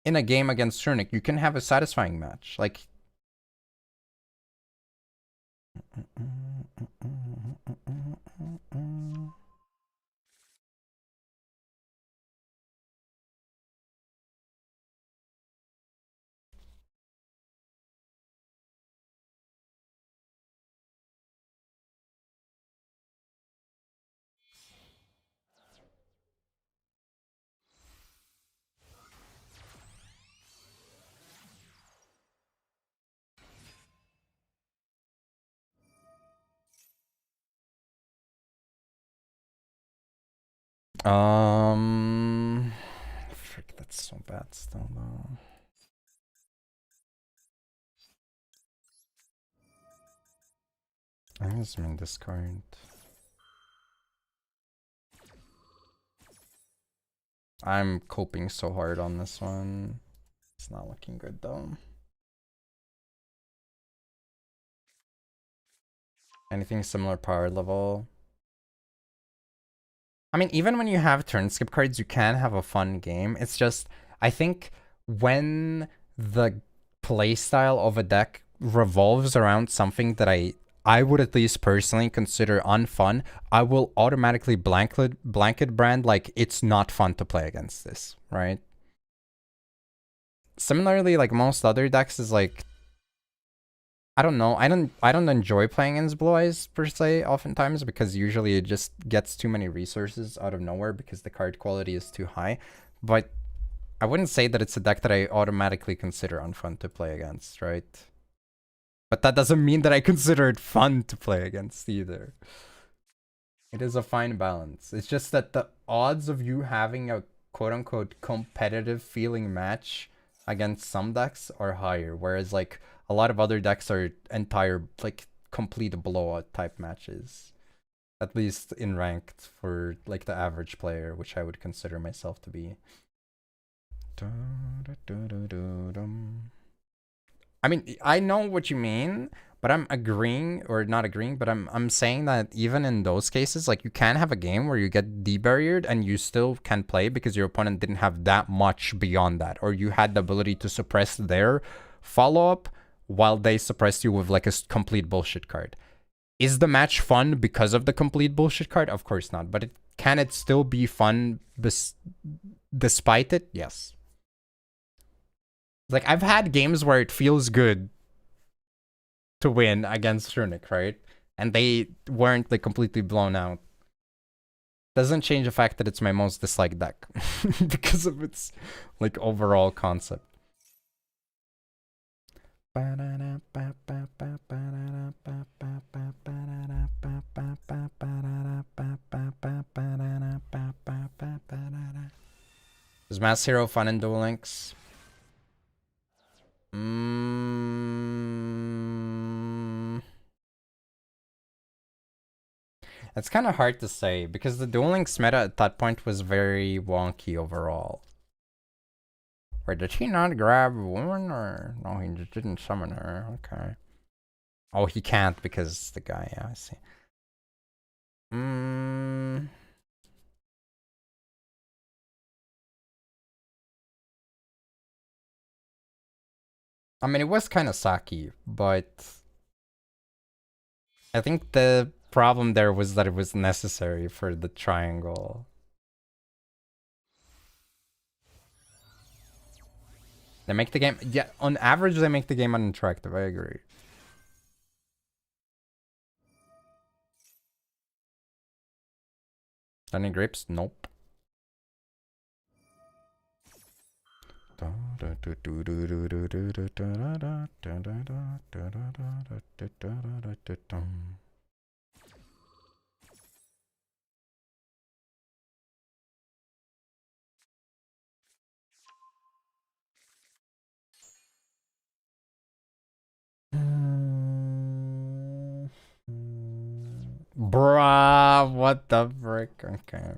B: in a game against Runic. You can have a satisfying match. Like, frick, that's so bad still though. I think it's main discard. I'm coping so hard on this one. It's not looking good though. Anything similar power level? I mean, even when you have turn skip cards, you can have a fun game. It's just, I think when the playstyle of a deck revolves around something that I would at least personally consider unfun, I will automatically blanket brand like it's not fun to play against this, right? Similarly, like most other decks is like, I don't know. I don't enjoy playing against Blue Eyes per se oftentimes, because usually it just gets too many resources out of nowhere because the card quality is too high. But I wouldn't say that it's a deck that I automatically consider unfun to play against, right? But that doesn't mean that I consider it fun to play against either. It is a fine balance. It's just that the odds of you having a quote-unquote competitive feeling match against some decks are higher, whereas like a lot of other decks are entire, like, complete blowout type matches. At least in ranked for, like, the average player, which I would consider myself to be. I mean, I know what you mean, but I'm agreeing, or not agreeing, but I'm saying that even in those cases, like, you can have a game where you get debarriered and you still can play because your opponent didn't have that much beyond that, or you had the ability to suppress their follow-up while they suppress you with like a complete bullshit card. Is the match fun because of the complete bullshit card? Of course not. But can it still be fun despite it? Yes. Like, I've had games where it feels good to win against Runic, right? And they weren't like completely blown out. Doesn't change the fact that it's my most disliked deck because of its like overall concept. Is Mass Hero fun in Duel Links? It's kind of hard to say because the Duel Links meta at that point was very wonky overall. Wait, did he not grab a woman or no? He just didn't summon her. Okay. Oh, he can't because the guy. Yeah, I see. I mean, it was kind of sucky, but I think the problem there was that it was necessary for the triangle. They make the game, yeah, on average, they make the game uninteractive, I agree. Any grapes? Nope. Bruh, what the frick? Okay.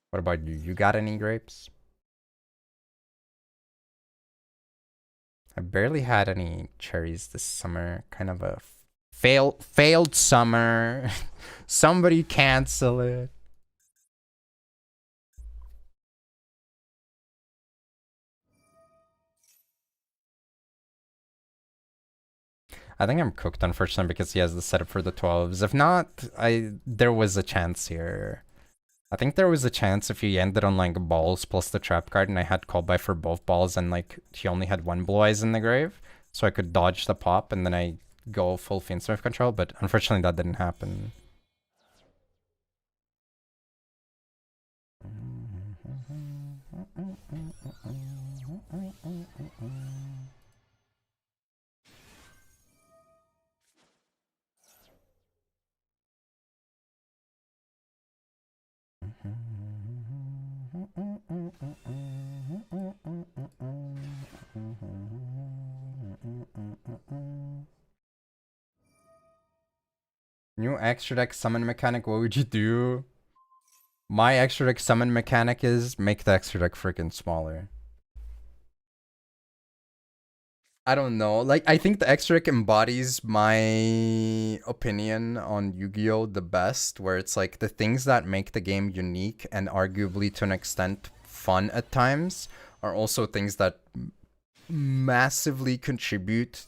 B: What about you? You got any grapes? I barely had any cherries this summer. Kind of a failed summer. Somebody cancel it. I think I'm cooked, unfortunately, because he has the setup for the 12s. If not, there was a chance here. I think there was a chance if he ended on like balls plus the trap card and I had call by for both balls and like he only had one blue eyes in the grave. So I could dodge the pop and then I go full Fiend Smith control, but unfortunately that didn't happen. New extra deck summon mechanic, what would you do? My extra deck summon mechanic is make the extra deck freaking smaller. I don't know. Like, I think the extra deck embodies my opinion on Yu-Gi-Oh! The best, where it's like the things that make the game unique and arguably to an extent fun at times are also things that massively contribute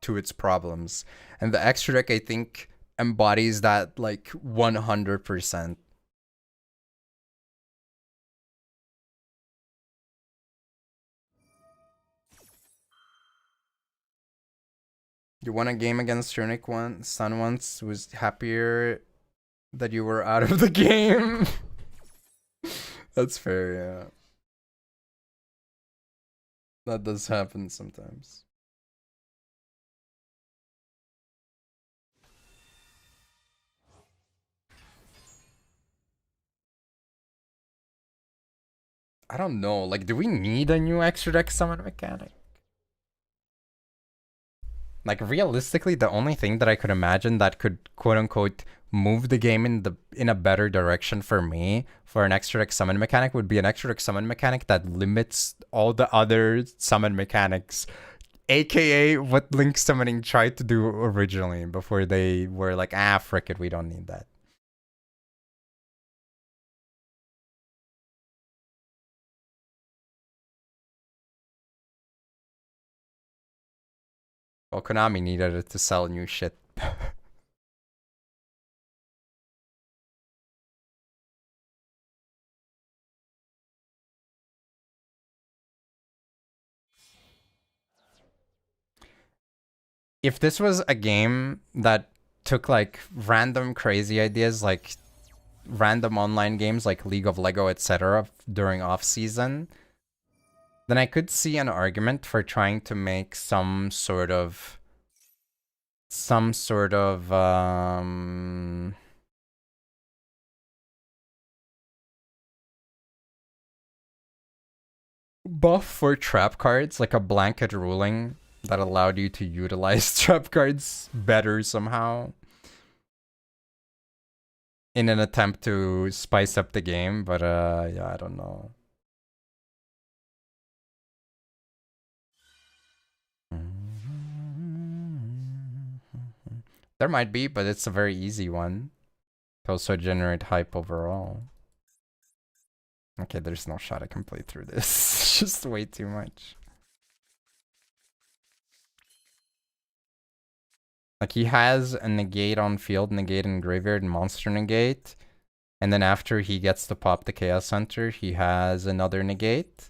B: to its problems. And the extra deck, I think, embodies that like 100%. You won a game against Runic Sun once, was happier that you were out of the game. That's fair, yeah. That does happen sometimes. I don't know, like, do we need a new extra deck summon mechanic? Like, realistically, the only thing that I could imagine that could quote-unquote move the game in a better direction for me for an extra deck summon mechanic would be an extra deck summon mechanic that limits all the other summon mechanics, aka what Link Summoning tried to do originally before they were like, ah, frick it, we don't need that. Well, Konami needed it to sell new shit. If this was a game that took like random crazy ideas, like random online games like League of Lego, etc., during off season, then I could see an argument for trying to make some sort of buff for trap cards, like a blanket ruling that allowed you to utilize trap cards better somehow in an attempt to spice up the game, but yeah, I don't know. There might be, but it's a very easy one to also generate hype overall. Okay, there's no shot I can play through this. It's just way too much. Like, he has a negate on field, negate in graveyard, and monster negate. And then after he gets to pop the Chaos Hunter, he has another negate.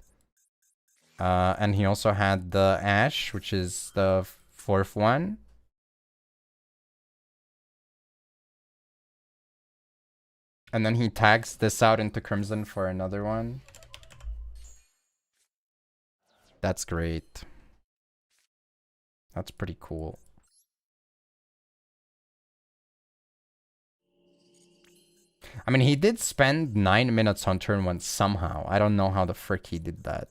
B: And he also had the Ash, which is the fourth one. And then he tags this out into Crimson for another one. That's great. That's pretty cool. I mean, he did spend 9 minutes on turn 1 somehow. I don't know how the frick he did that.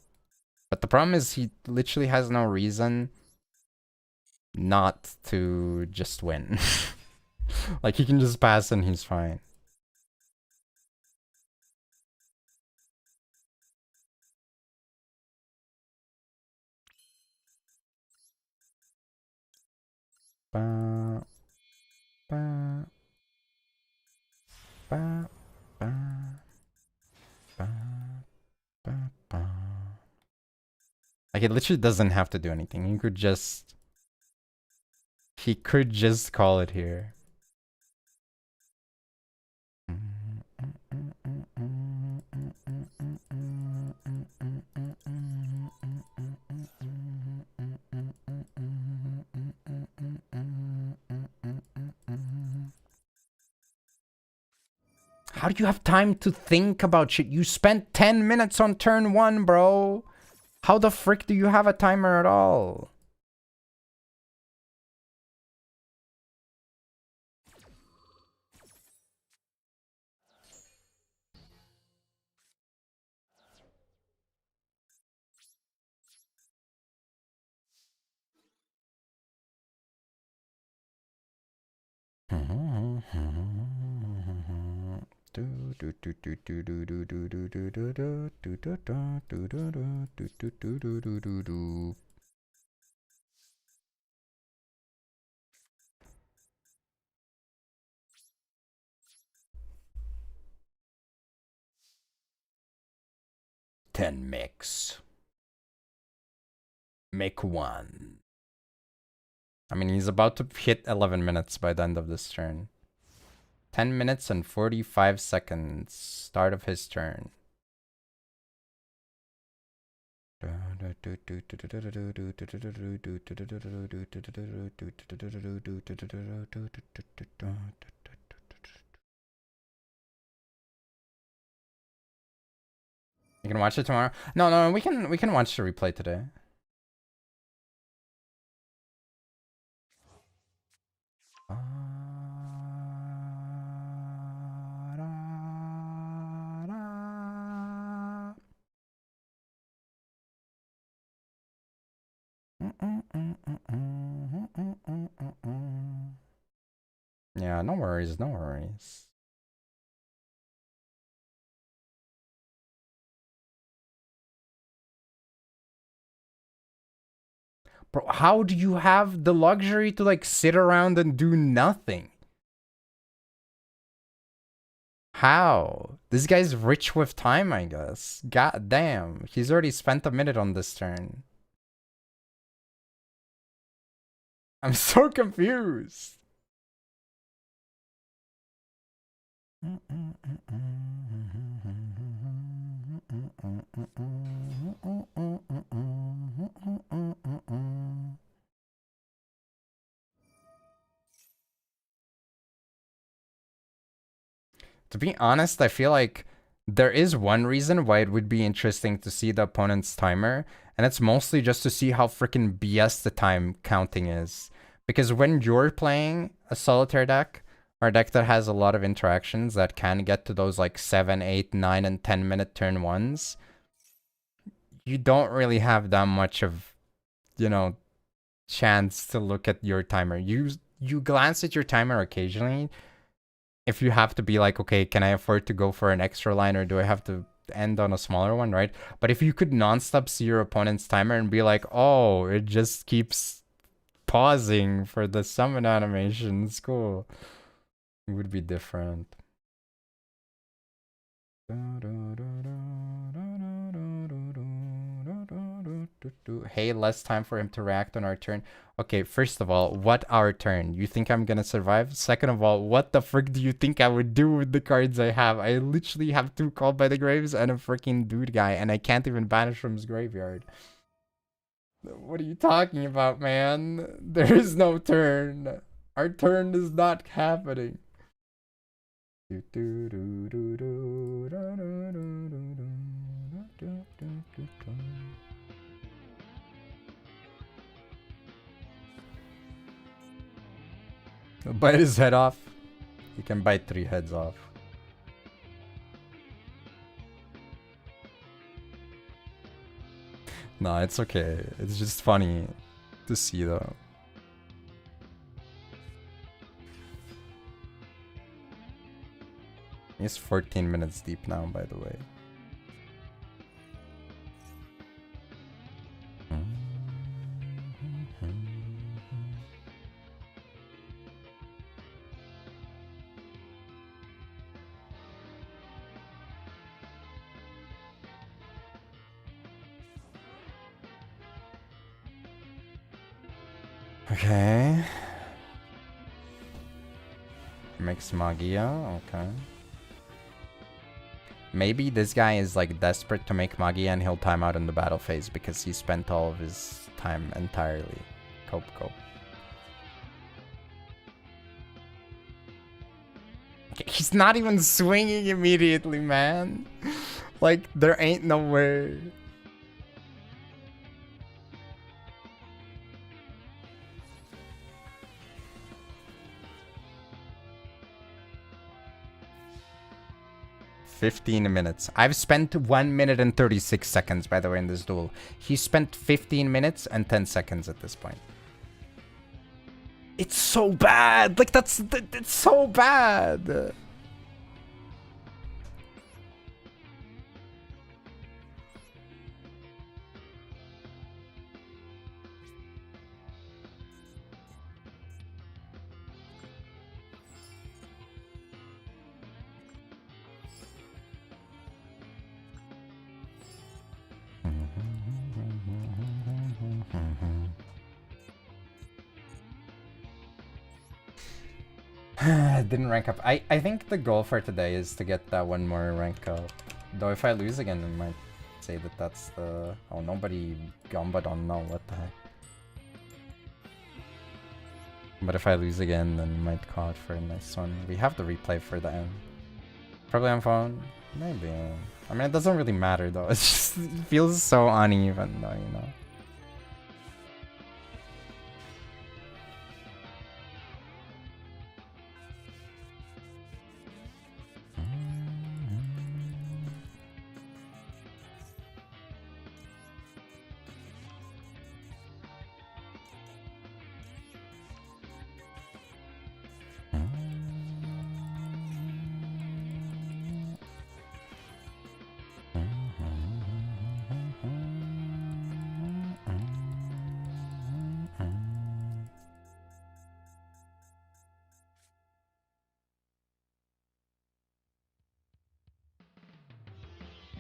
B: But the problem is he literally has no reason not to just win. Like, he can just pass and he's fine. Ba, ba, ba, ba, ba, ba, ba. Like, it literally doesn't have to do anything. He could just call it here. How do you have time to think about shit? You spent 10 minutes on turn 1, bro. How the frick do you have a timer at all? Ten mix. Make one. I mean, he's about to hit 11 minutes by the end of this turn. 10 minutes and 45 seconds. Start of his turn. You can watch it tomorrow? No, we can watch the replay today. Yeah, no worries, no worries. Bro, how do you have the luxury to like sit around and do nothing? How? This guy's rich with time, I guess. God damn, he's already spent a minute on this turn. I'm so confused. To be honest, I feel like there is one reason why it would be interesting to see the opponent's timer, and it's mostly just to see how freaking BS the time counting is. Because when you're playing a solitaire deck, or a deck that has a lot of interactions that can get to those like 7, 8, 9, and 10-minute turn ones, you don't really have that much of, you know, chance to look at your timer. You glance at your timer occasionally if you have to be like, okay, can I afford to go for an extra line, or do I have to end on a smaller one, right? But if you could nonstop see your opponent's timer and be like, oh, it just keeps pausing for the summon animation, it's cool. It would be different. Hey, less time for him to react on our turn. Okay, first of all, what our turn? You think I'm gonna survive? Second of all, what the frick do you think I would do with the cards I have? I literally have 2 Called by the Graves and a freaking dude guy, and I can't even banish from his graveyard. What are you talking about, man? There is no turn. Our turn is not happening. He'll bite his head off. He can bite 3 heads off. No, it's okay. It's just funny to see though. He's 14 minutes deep now, by the way. Okay. Makes Magia, okay. Maybe this guy is like desperate to make Magia and he'll time out in the battle phase because he spent all of his time entirely. Cope. Okay, he's not even swinging immediately, man. Like, there ain't no way. $15 minutes. I've spent 1 minute and 36 seconds, by the way, in this duel. He spent 15 minutes and 10 seconds at this point. It's so bad! Like, it's so bad! Didn't rank up. I think the goal for today is to get that one more rank up. Though if I lose again, I might say that that's the... Oh, nobody Gamba don't know what the heck. But if I lose again, then I might call it for a nice one. We have the replay for the end. Probably on phone? Maybe. I mean, it doesn't really matter though. It's just, it feels so uneven though, you know.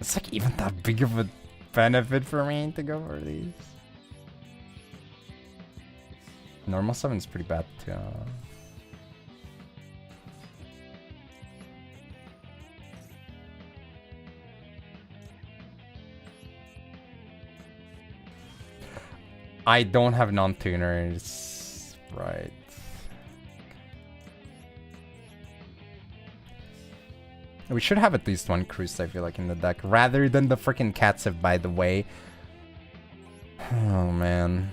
B: It's like even that big of a benefit for me to go for these. Normal 7 is pretty bad too. I don't have non-tuners. Right. We should have at least one Cruise, I feel like, in the deck, rather than the freaking Catsup, by the way. Oh, man.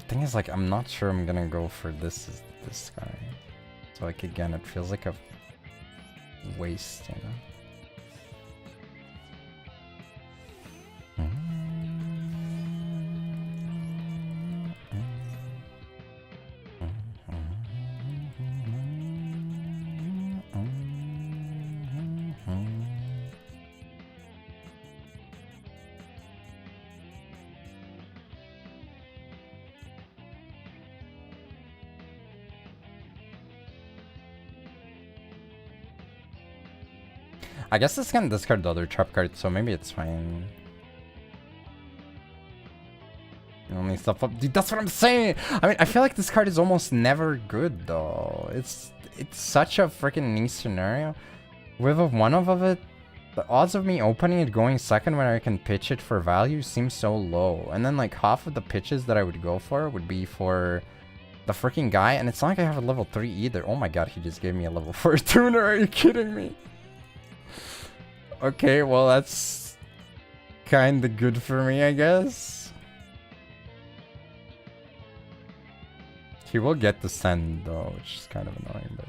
B: Thing is, like, I'm not sure I'm gonna go for this guy. So, like, again, it feels like a waste, you know? I guess this can discard the other trap card, so maybe it's fine. Only stuff up. Dude, that's what I'm saying! I mean, I feel like this card is almost never good, though. It's such a freaking niche scenario. With a one of it, the odds of me opening it going second when I can pitch it for value seems so low. And then, like, half of the pitches that I would go for would be for the freaking guy, and it's not like I have a level 3 either. Oh my god, he just gave me a level 4 tuner, are you kidding me? Okay, well, that's kinda good for me, I guess. He will get the send, though, which is kind of annoying, but...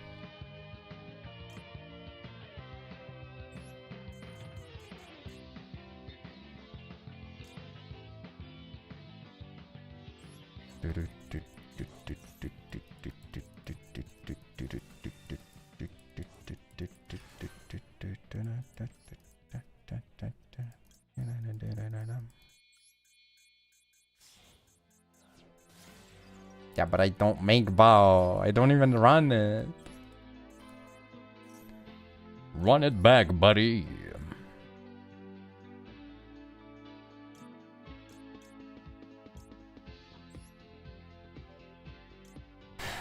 B: Yeah, but I don't make bow. I don't even run it. Run it back, buddy.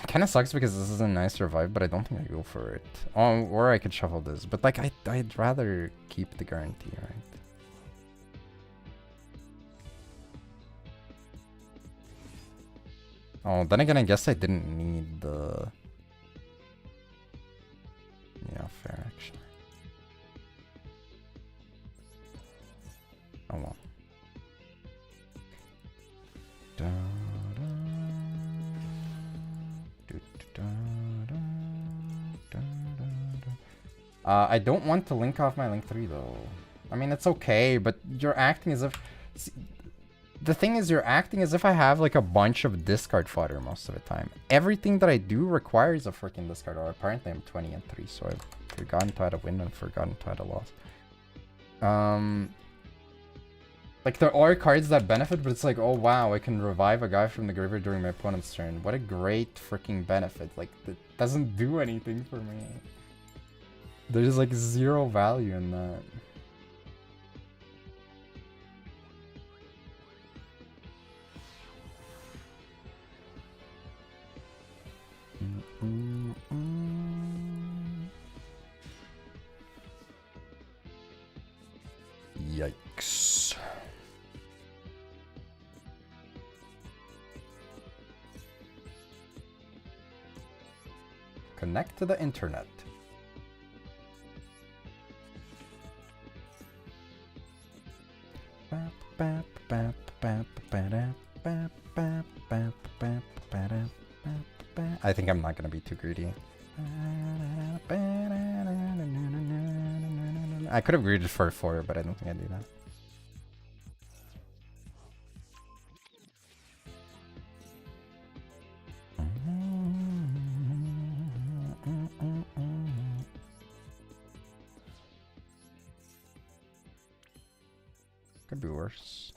B: Kind of sucks because this is a nice revive, but I don't think I go for it. Oh, or I could shuffle this, but like I'd rather keep the guarantee, right? Oh, then again, I guess I didn't need the... Yeah, fair, actually. Oh well. I don't want to link off my link 3 though. I mean, it's okay, but you're acting as if... See, the thing is, you're acting as if I have like a bunch of discard fodder most of the time. Everything that I do requires a freaking discard, or apparently I'm 20 and 3, so I've forgotten to add a win and forgotten to add a loss. Like, there are cards that benefit, but it's like, oh wow, I can revive a guy from the graveyard during my opponent's turn. What a great freaking benefit. Like, that doesn't do anything for me. There's like zero value in that. Yikes. Connect to the internet. I think I'm not gonna be too greedy. I could have greeded for 4, but I don't think I'd do that. Could be worse.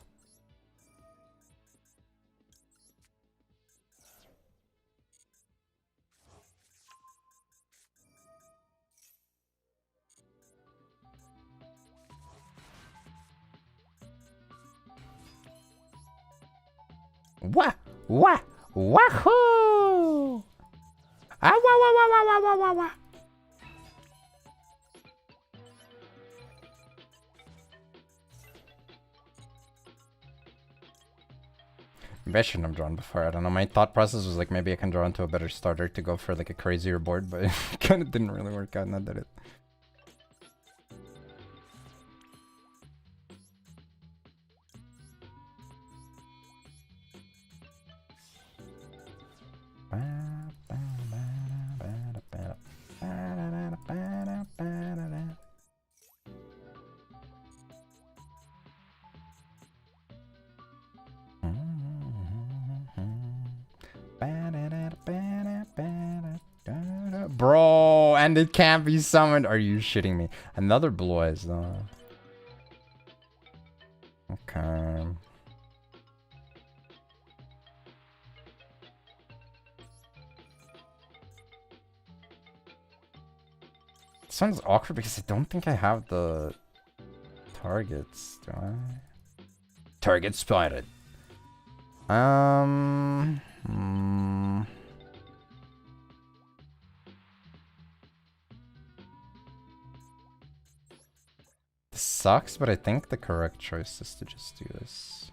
I: Wahoo! Ah, wah, wah, wah, wah, wah, wah, wah, wah.
B: Maybe I shouldn't have drawn before. I don't know. My thought process was like maybe I can draw into a better starter to go for like a crazier board, but it kind of didn't really work out. Not that it. Bro, and it can't be summoned. Are you shitting me? Another blue eyes though. Okay. Sounds awkward because I don't think I have the targets, do I?
I: Target spotted.
B: This sucks, but I think the correct choice is to just do this.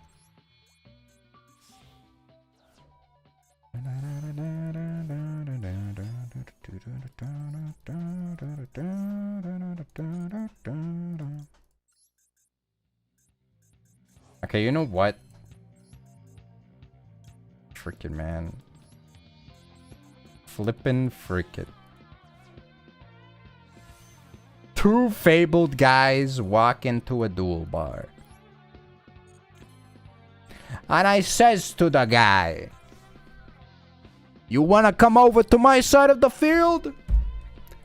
B: Okay, you know what? Frickin' man. Flippin' frickin'. Two fabled guys walk into a duel bar.
I: And I says to the guy, "You wanna come over to my side of the field?"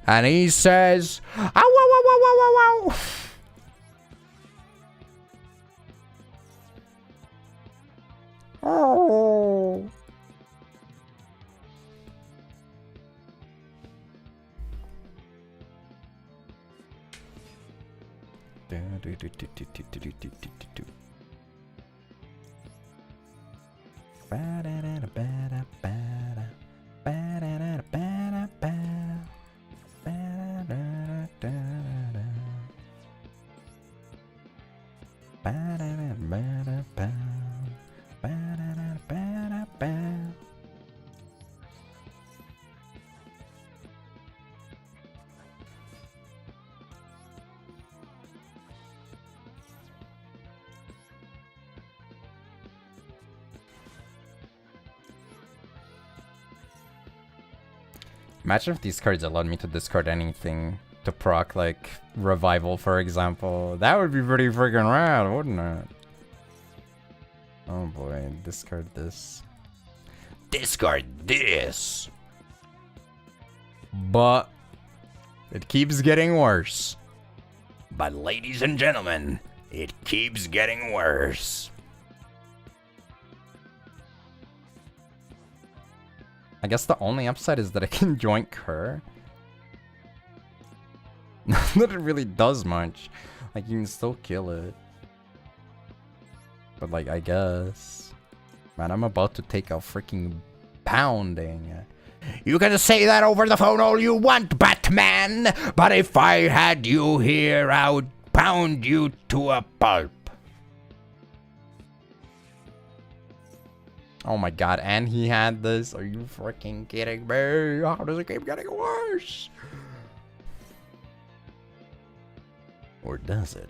I: And he says, "Ow, wow, wow, wow, wow, wow, wow." Oh. Imagine if these cards allowed me to discard anything to proc, like Revival, for example. That would be pretty freaking rad, wouldn't it? Oh boy, discard this. Discard this.
B: But it keeps getting worse.
I: But ladies and gentlemen, it keeps getting worse.
B: I guess the only upside is that I can join her. Not that it really does much. Like, you can still kill it. But, like, I guess. Man, I'm about to take a freaking pounding.
I: You can say that over the phone all you want, Batman. But if I had you here, I would pound you to a pulp.
B: Oh my god, and he had this? Are you freaking kidding me? How does it keep getting worse? Or does it?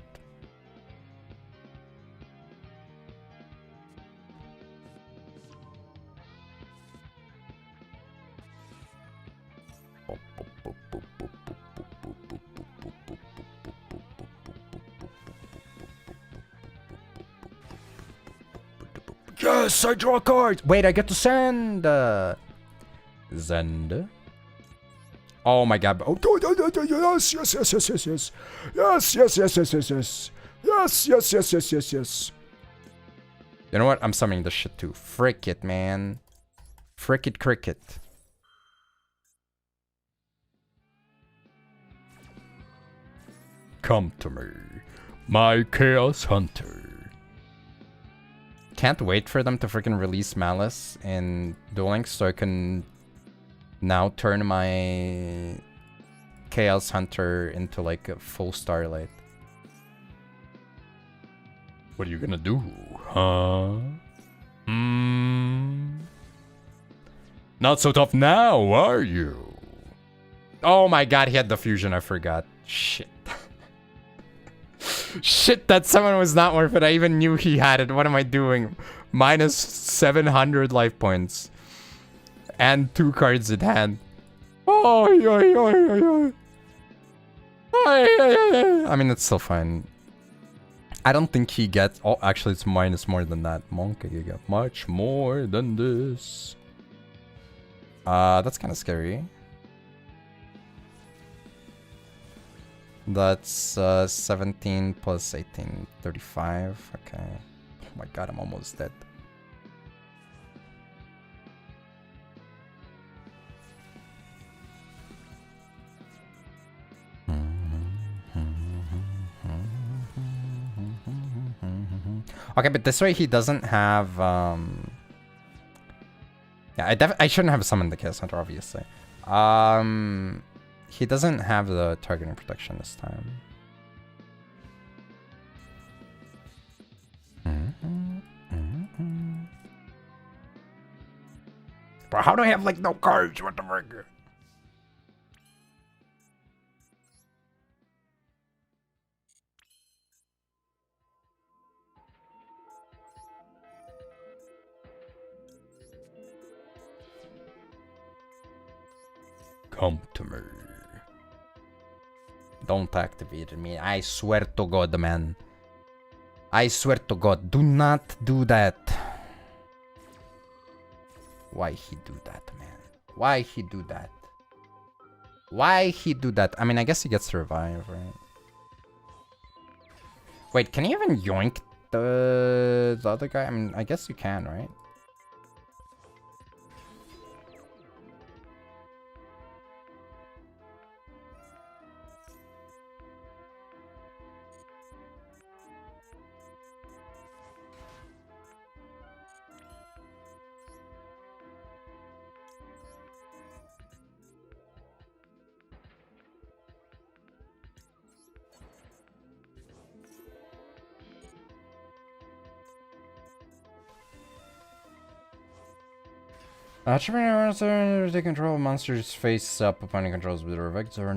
B: Yes, I draw cards. Wait, I get to send. Send. Oh my god. Oh, yes, yes, yes, yes, yes, yes, yes, yes, yes, yes, yes, yes. Yes, yes, yes, yes, yes, yes. You know what? I'm summoning this shit too. Frick it, man. Frick it, cricket. Come to me, my Chaos Hunter. Can't wait for them to freaking release Malice in Duel Links so I can now turn my Chaos Hunter into like a full Starlight. What are you gonna do, huh? Not so tough now, are you? Oh my god, he had the fusion, I forgot. Shit. Shit, that summon was not worth it. I even knew he had it. What am I doing? Minus 700 life points. And 2 cards in hand. Oh, I mean, it's still fine. I don't think he gets... Oh, actually, it's minus more than that. Monkey, you get much more than this. That's kind of scary. That's 17 plus 18, 35. Okay. Oh my god, I'm almost dead. Okay, but this way he doesn't have... Yeah, I shouldn't have summoned the Chaos Hunter, obviously. He doesn't have the targeting protection this time. But how do I have like no cards? What the frick? Come to me. Don't activate me. I swear to God, man. I swear to God, do not do that. Why he do that, man? Why he do that? Why he do that? I mean, I guess he gets to revive, right? Wait, can you even yoink the other guy? I mean, I guess you can, right? Attribute take control of monsters face up upon controls with their effects or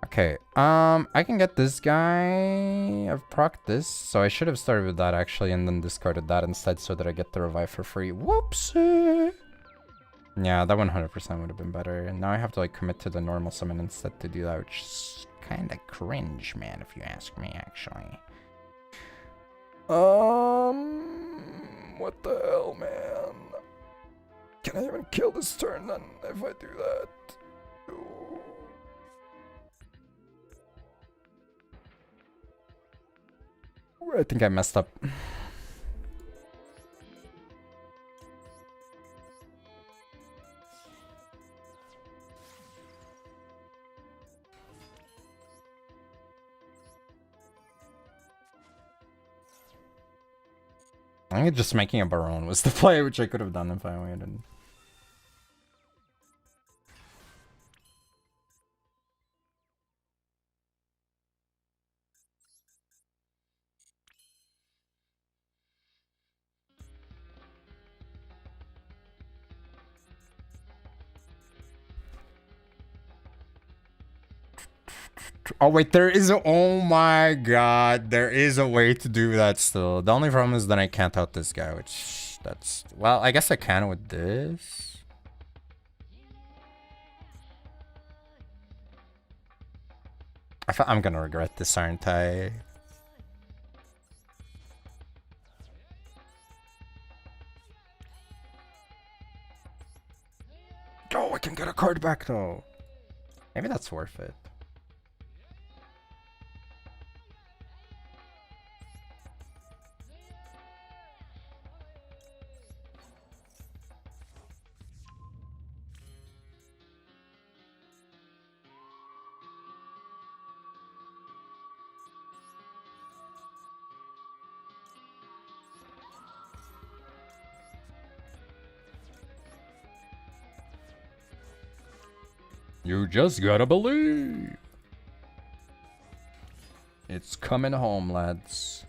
B: okay, I can get this guy. I've procced this, so I should have started with that actually and then discarded that instead so that I get the revive for free. Whoopsie! Yeah, that 100% would have been better. And now I have to like commit to the normal summon instead to do that, which is kind of cringe, man, if you ask me, actually. What the hell, man? Can I even kill this turn then if I do that? Ooh. I think I messed up. I think just making a Baron was the play, which I could have done if I waited. Oh wait, there is a... Oh my god, there is a way to do that still. The only problem is that I can't out this guy, which... That's... Well, I guess I can with this. I'm gonna regret this, aren't I? Oh, I can get a card back though. Maybe that's worth it. You just gotta believe. It's coming home, lads.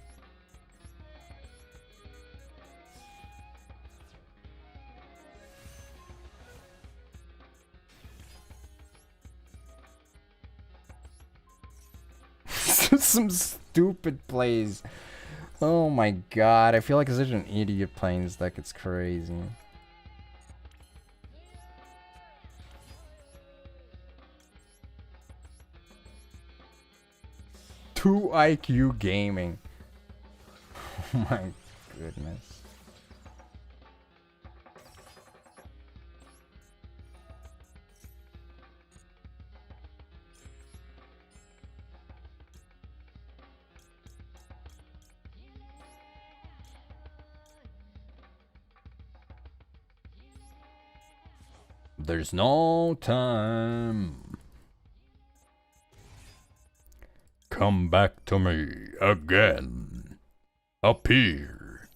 B: Some stupid plays. Oh my god, I feel like such an idiot playing this deck, it's crazy. 2 IQ gaming. Oh my goodness. There's no time. Come back to me again. Appear.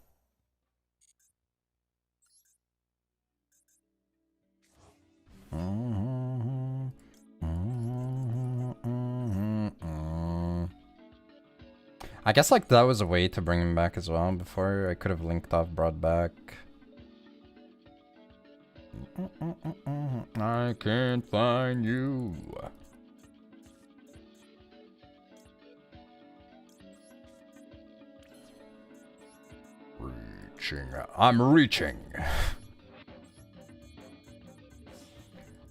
B: I guess like that was a way to bring him back as well. Before I could have linked off, brought back. I can't find you. I'm reaching.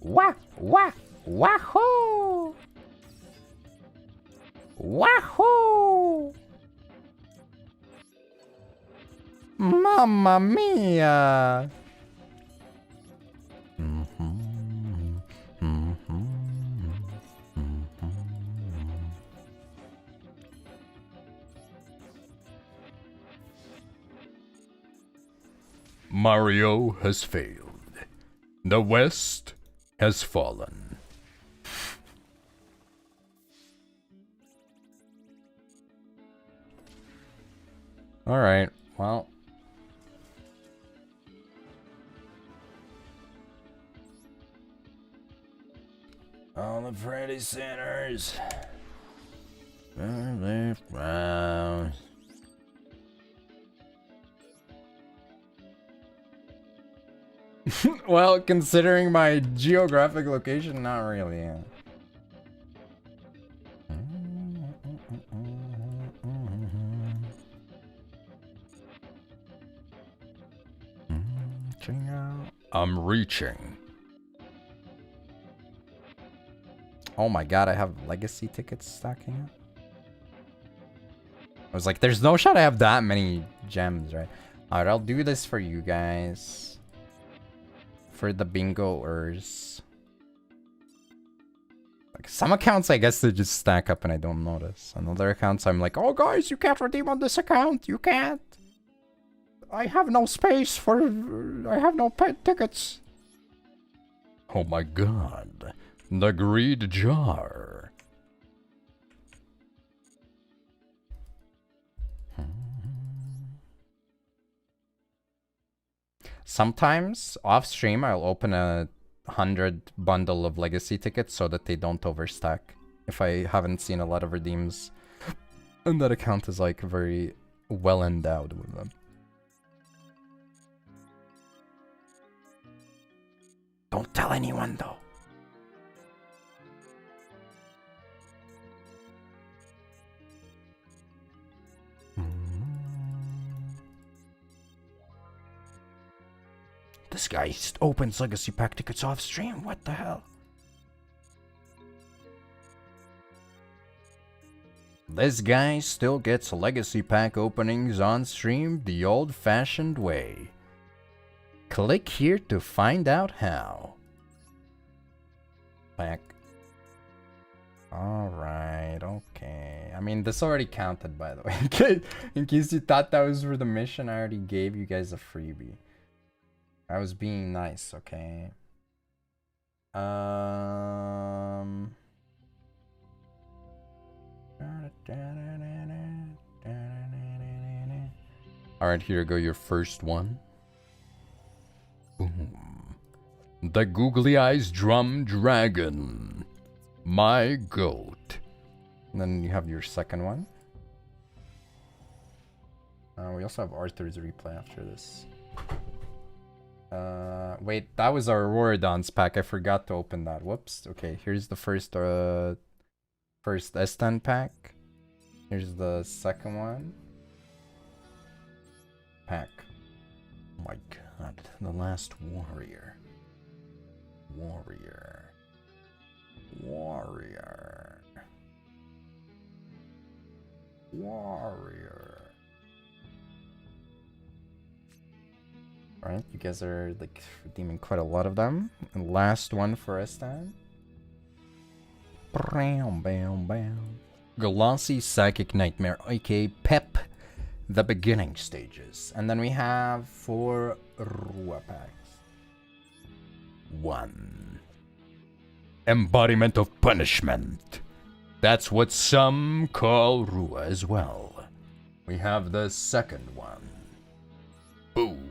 B: Wah, wah, wahoo! Wahoo! Mamma mia! Mario has failed. The West has fallen. Alright, well. All the pretty sinners. Well, considering my geographic location, not really. Yeah. I'm reaching. Oh my god, I have legacy tickets stacking up. I was like, there's no shot I have that many gems, right? Alright, I'll do this for you guys. For the bingoers. Like some accounts, I guess they just stack up and I don't notice. On other accounts, I'm like, oh guys, you can't redeem on this account. You can't. I have no space for... I have no pet tickets. Oh my god. The greed jar. Sometimes, off stream, I'll open a 100 bundle of legacy tickets so that they don't overstack. If I haven't seen a lot of redeems. And that account is like very well endowed with them. Don't tell anyone though. This guy opens legacy pack tickets off stream. What the hell? This guy still gets legacy pack openings on stream the old-fashioned way. Click here to find out how. Pack. Alright, okay. I mean, this already counted, by the way. In case you thought that was for the mission, I already gave you guys a freebie. I was being nice, okay? Alright, here you go, your first one. Boom. The Googly Eyes Drum Dragon. My goat. And then you have your second one. We also have Arthur's replay after this. Wait, that was our Auroradon's pack. I forgot to open that. Whoops. Okay, here's the first S10 pack. Here's the second one. Pack. Oh my god, the last warrior. Warrior. Alright, you guys are like redeeming quite a lot of them. And last one for us then. Bam, bam, bam. Glossy Psychic Nightmare, aka Pep, the beginning stages. And then we have 4 Rua packs. 1. Embodiment of Punishment. That's what some call Rua as well. We have the second one. Boom.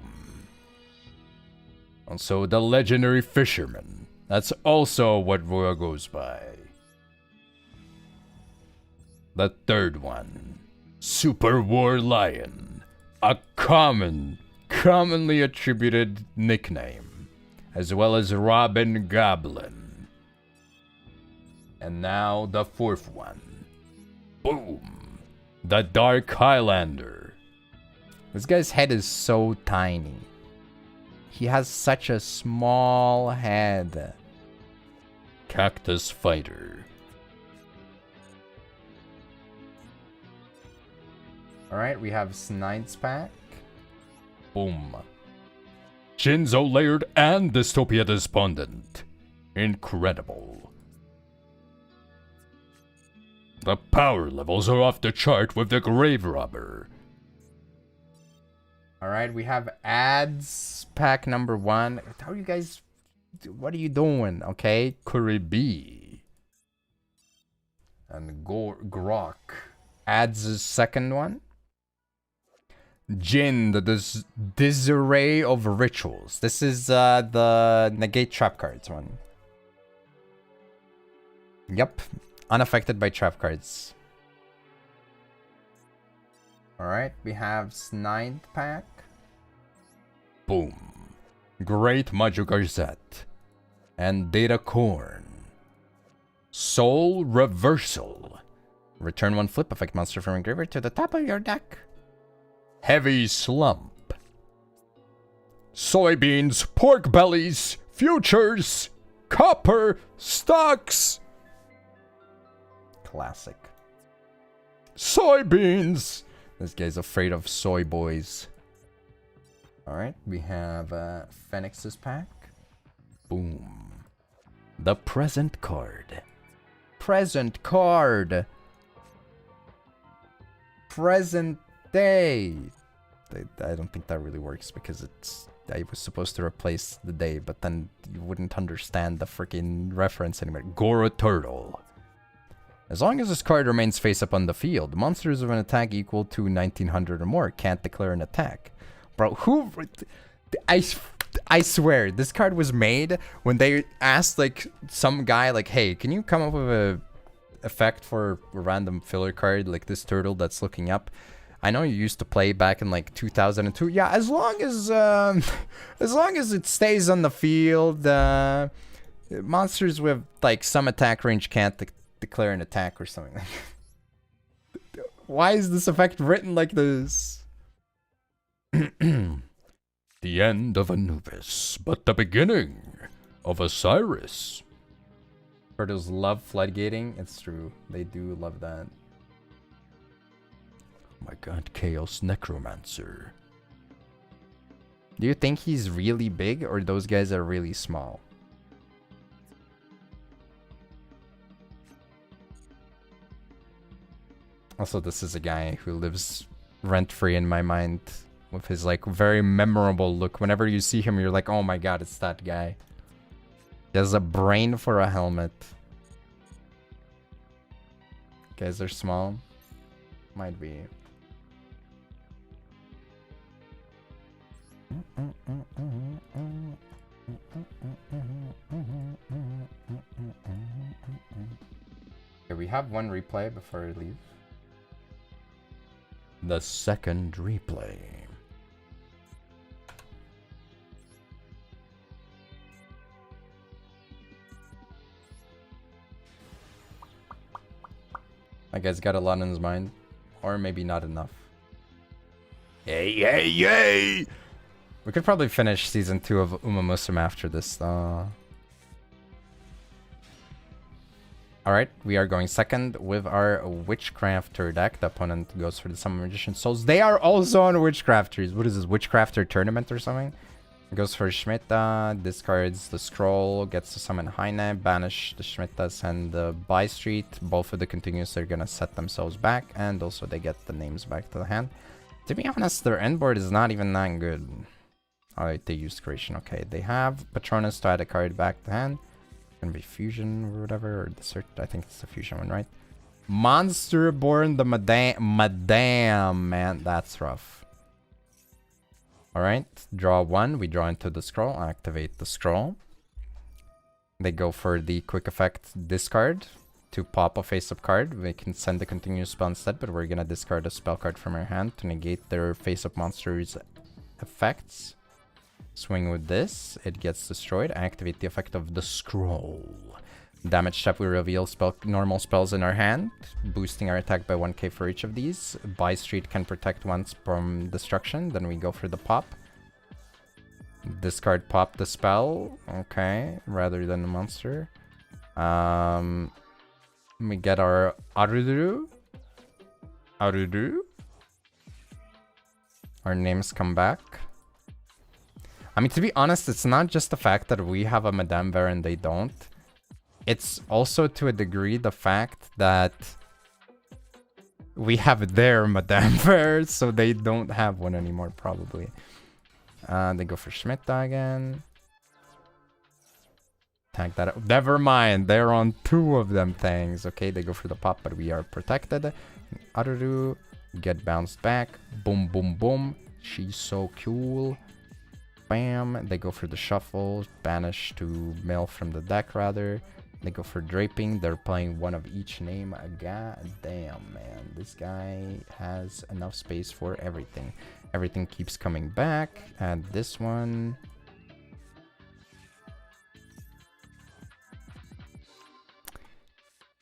B: Also, the Legendary Fisherman. That's also what Rua goes by. The third one. Super War Lion. A commonly attributed nickname. As well as Robin Goblin. And now the fourth one. Boom. The Dark Highlander. This guy's head is so tiny. He has such a small head. Cactus Fighter. Alright, we have Snide's pack. Boom. Shinzo Layered and Dystopia Despondent. Incredible. The power levels are off the chart with the Grave Robber. Alright, we have ads pack number 1. How are you guys... What are you doing, okay? Kuribi. And Grok. Ads' second one. Jin, the disarray of rituals. This is the negate trap cards one. Yep. Unaffected by trap cards. Alright, we have Snide pack. Boom. Great Majugarzet. And Data Corn. Soul Reversal. Return 1 flip effect monster from engraver to the top of your deck. Heavy Slump. Soybeans, pork bellies, futures, copper, stocks. Classic. Soybeans. This guy's afraid of soy boys. Alright, we have Phoenix's pack. Boom. The present card. Present card. Present day. I don't think that really works because I was supposed to replace the day, but then you wouldn't understand the freaking reference anymore. Goro Turtle. As long as this card remains face up on the field, monsters of an attack equal to 1900 or more can't declare an attack. Bro, who... I swear, this card was made when they asked, like, some guy, like, hey, can you come up with a effect for a random filler card, like this turtle that's looking up? I know you used to play back in, like, 2002. Yeah, as long as it stays on the field, monsters with, like, some attack range can't declare an attack or something. Why is this effect written like this? The end of Anubis, but the beginning of Osiris. Turtles love floodgating. It's true. They do love that. Oh my god, Chaos Necromancer. Do you think he's really big or those guys are really small? Also, this is a guy who lives rent-free in my mind with his like very memorable look. Whenever you see him, you're like, oh my god, it's that guy. He has a brain for a helmet. Guys are small. Might be. Okay, we have one replay before we leave. The second replay. That guy's got a lot on his mind. Or maybe not enough. Yay, yay, yay! We could probably finish season 2 of Umamusume after this, though. Alright, we are going second with our Witchcrafter deck. The opponent goes for the Summon Magician Souls. They are also on Witchcrafters. What is this, Witchcrafter tournament or something? Goes for Schmitta, discards the scroll, gets to summon Heine, banish the Schmittas and the Buy Street. Both of the continues are gonna set themselves back, and also they get the names back to the hand. To be honest, their end board is not even that good. Alright, they use Creation. Okay, they have Patronus to add a card back to hand. Gonna be Fusion or whatever, or the Search. I think it's the Fusion one, right? Monster Born the Madame, man, that's rough. Alright, draw one. We draw into the scroll. Activate the scroll. They go for the quick effect discard to pop a face-up card. We can send a continuous spell instead, but we're gonna discard a spell card from our hand to negate their face-up monster's effects. Swing with this. It gets destroyed. Activate the effect of the scroll. Damage step, we reveal normal spells in our hand, boosting our attack by 1k for each of these. Buy Street can protect once from destruction. Then we go for the pop. Discard pop the spell. Okay, rather than the monster. We get our Aruduru. Our names come back. I mean, to be honest, it's not just the fact that we have a Madame Bear and they don't. It's also, to a degree, the fact that we have their Madame Bear, so they don't have one anymore, probably. They go for Schmitta again. Tag that up. Never mind, they're on 2 of them things. Okay, they go for the pop, but we are protected. Aruru, get bounced back. Boom, boom, boom. She's so cool. Bam. They go for the shuffle. Banish to mill from the deck, rather. They go for draping. They're playing one of each name. God damn, man. This guy has enough space for everything. Everything keeps coming back. And this one...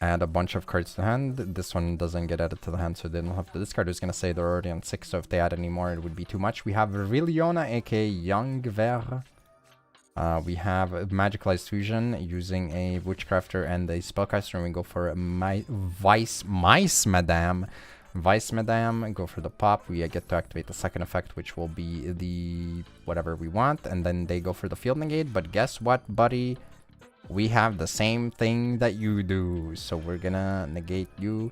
B: Add a bunch of cards to hand. This one doesn't get added to the hand, so they don't have to discard. I was going to say they're already on 6, so if they add any more, it would be too much. We have Viliona, aka Young Ver. We have Magicalized Fusion using a Witchcrafter and a Spellcaster, and we go for a Vice Madame. Vice Madame, go for the pop. We get to activate the second effect, which will be the whatever we want, and then they go for the Field Negate. But guess what, buddy? We have the same thing that you do, so we're gonna negate you.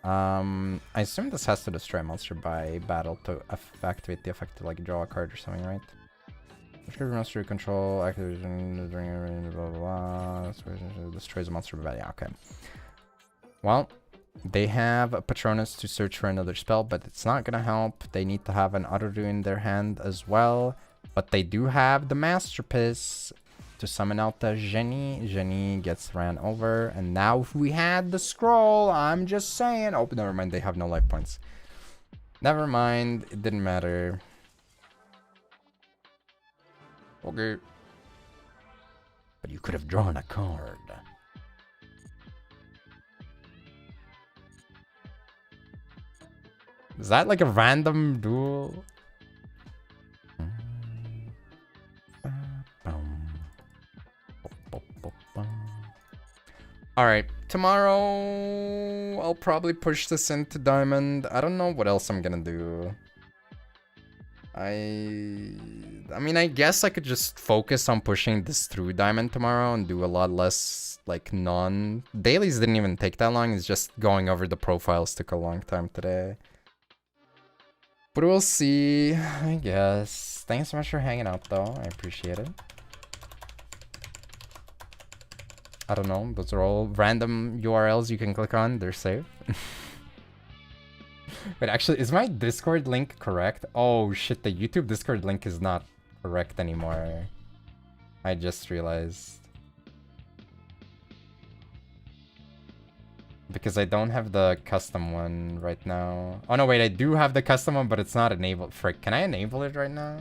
B: I assume this has to destroy a monster by battle to activate the effect to like draw a card or something, right? Which monster you control, activation during blah blah blah. Destroys a monster by battle. Yeah, okay. Well, they have a Patronus to search for another spell, but it's not gonna help. They need to have an Arudu in their hand as well. But they do have the Masterpiece to summon out the Genie. Genie gets ran over. And now if we had the scroll, I'm just saying. Oh, never mind. They have no life points. Never mind. It didn't matter. Okay. But you could have drawn a card. Is that like a random duel? Alright, tomorrow I'll probably push this into Diamond. I don't know what else I'm gonna do. I mean, I guess I could just focus on pushing this through Diamond tomorrow and do a lot less, like, Dailies didn't even take that long. It's just going over the profiles took a long time today. But we'll see, I guess. Thanks so much for hanging out, though. I appreciate it. I don't know. Those are all random URLs you can click on. They're safe. Wait, actually, is my Discord link correct? Oh, shit. The YouTube Discord link is not correct anymore. I just realized. Because I don't have the custom one right now. Oh, no, wait. I do have the custom one, but it's not enabled. Frick, can I enable it right now?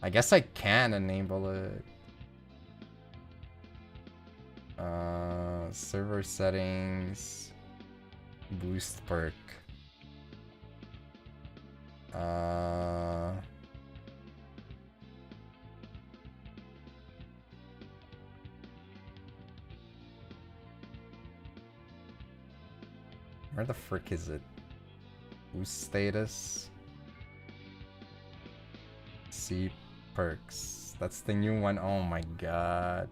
B: I guess I can enable it. Server settings. Boost perk. Where the frick is it? Boost status. See perks. That's the new one. Oh my god.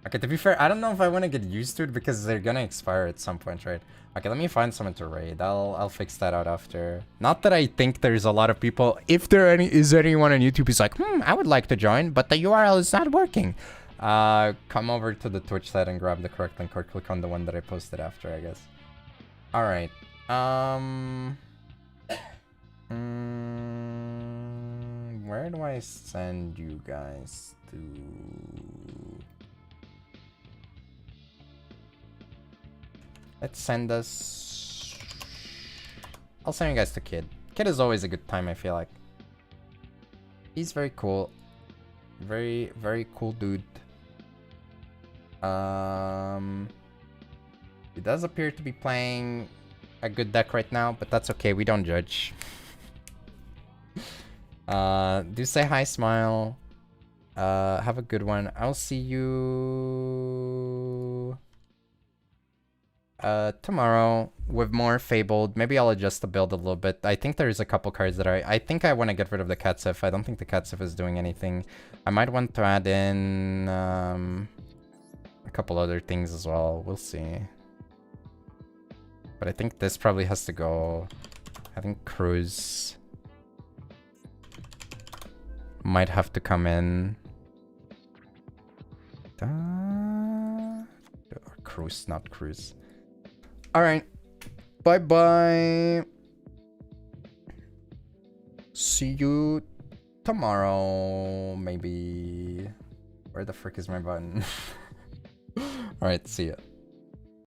B: Okay, to be fair, I don't know if I want to get used to it because they're gonna expire at some point, right? Okay, let me find someone to raid. I'll fix that out after. Not that I think there's a lot of people. If there is anyone on YouTube who's like, I would like to join, but the URL is not working. Come over to the Twitch site and grab the correct link or click on the one that I posted after, I guess. Alright. Where do I send you guys to? Let's send us... I'll send you guys to Kid. Kid is always a good time, I feel like. He's very cool. Very, very cool dude. He does appear to be playing a good deck right now, but that's okay. We don't judge. Do say hi, Smile. Have a good one. I'll see you... tomorrow with more Fabled. Maybe I'll adjust the build a little bit. I think there's a couple cards that I think I want to get rid of the Catsif. I don't think the Catsif is doing anything. I might want to add in a couple other things as well. We'll see. But I think this probably has to go. I think Cruise might have to come in. Cruise, not Cruise. Alright. Bye-bye. See you tomorrow, maybe. Where the frick is my button? Alright, see ya.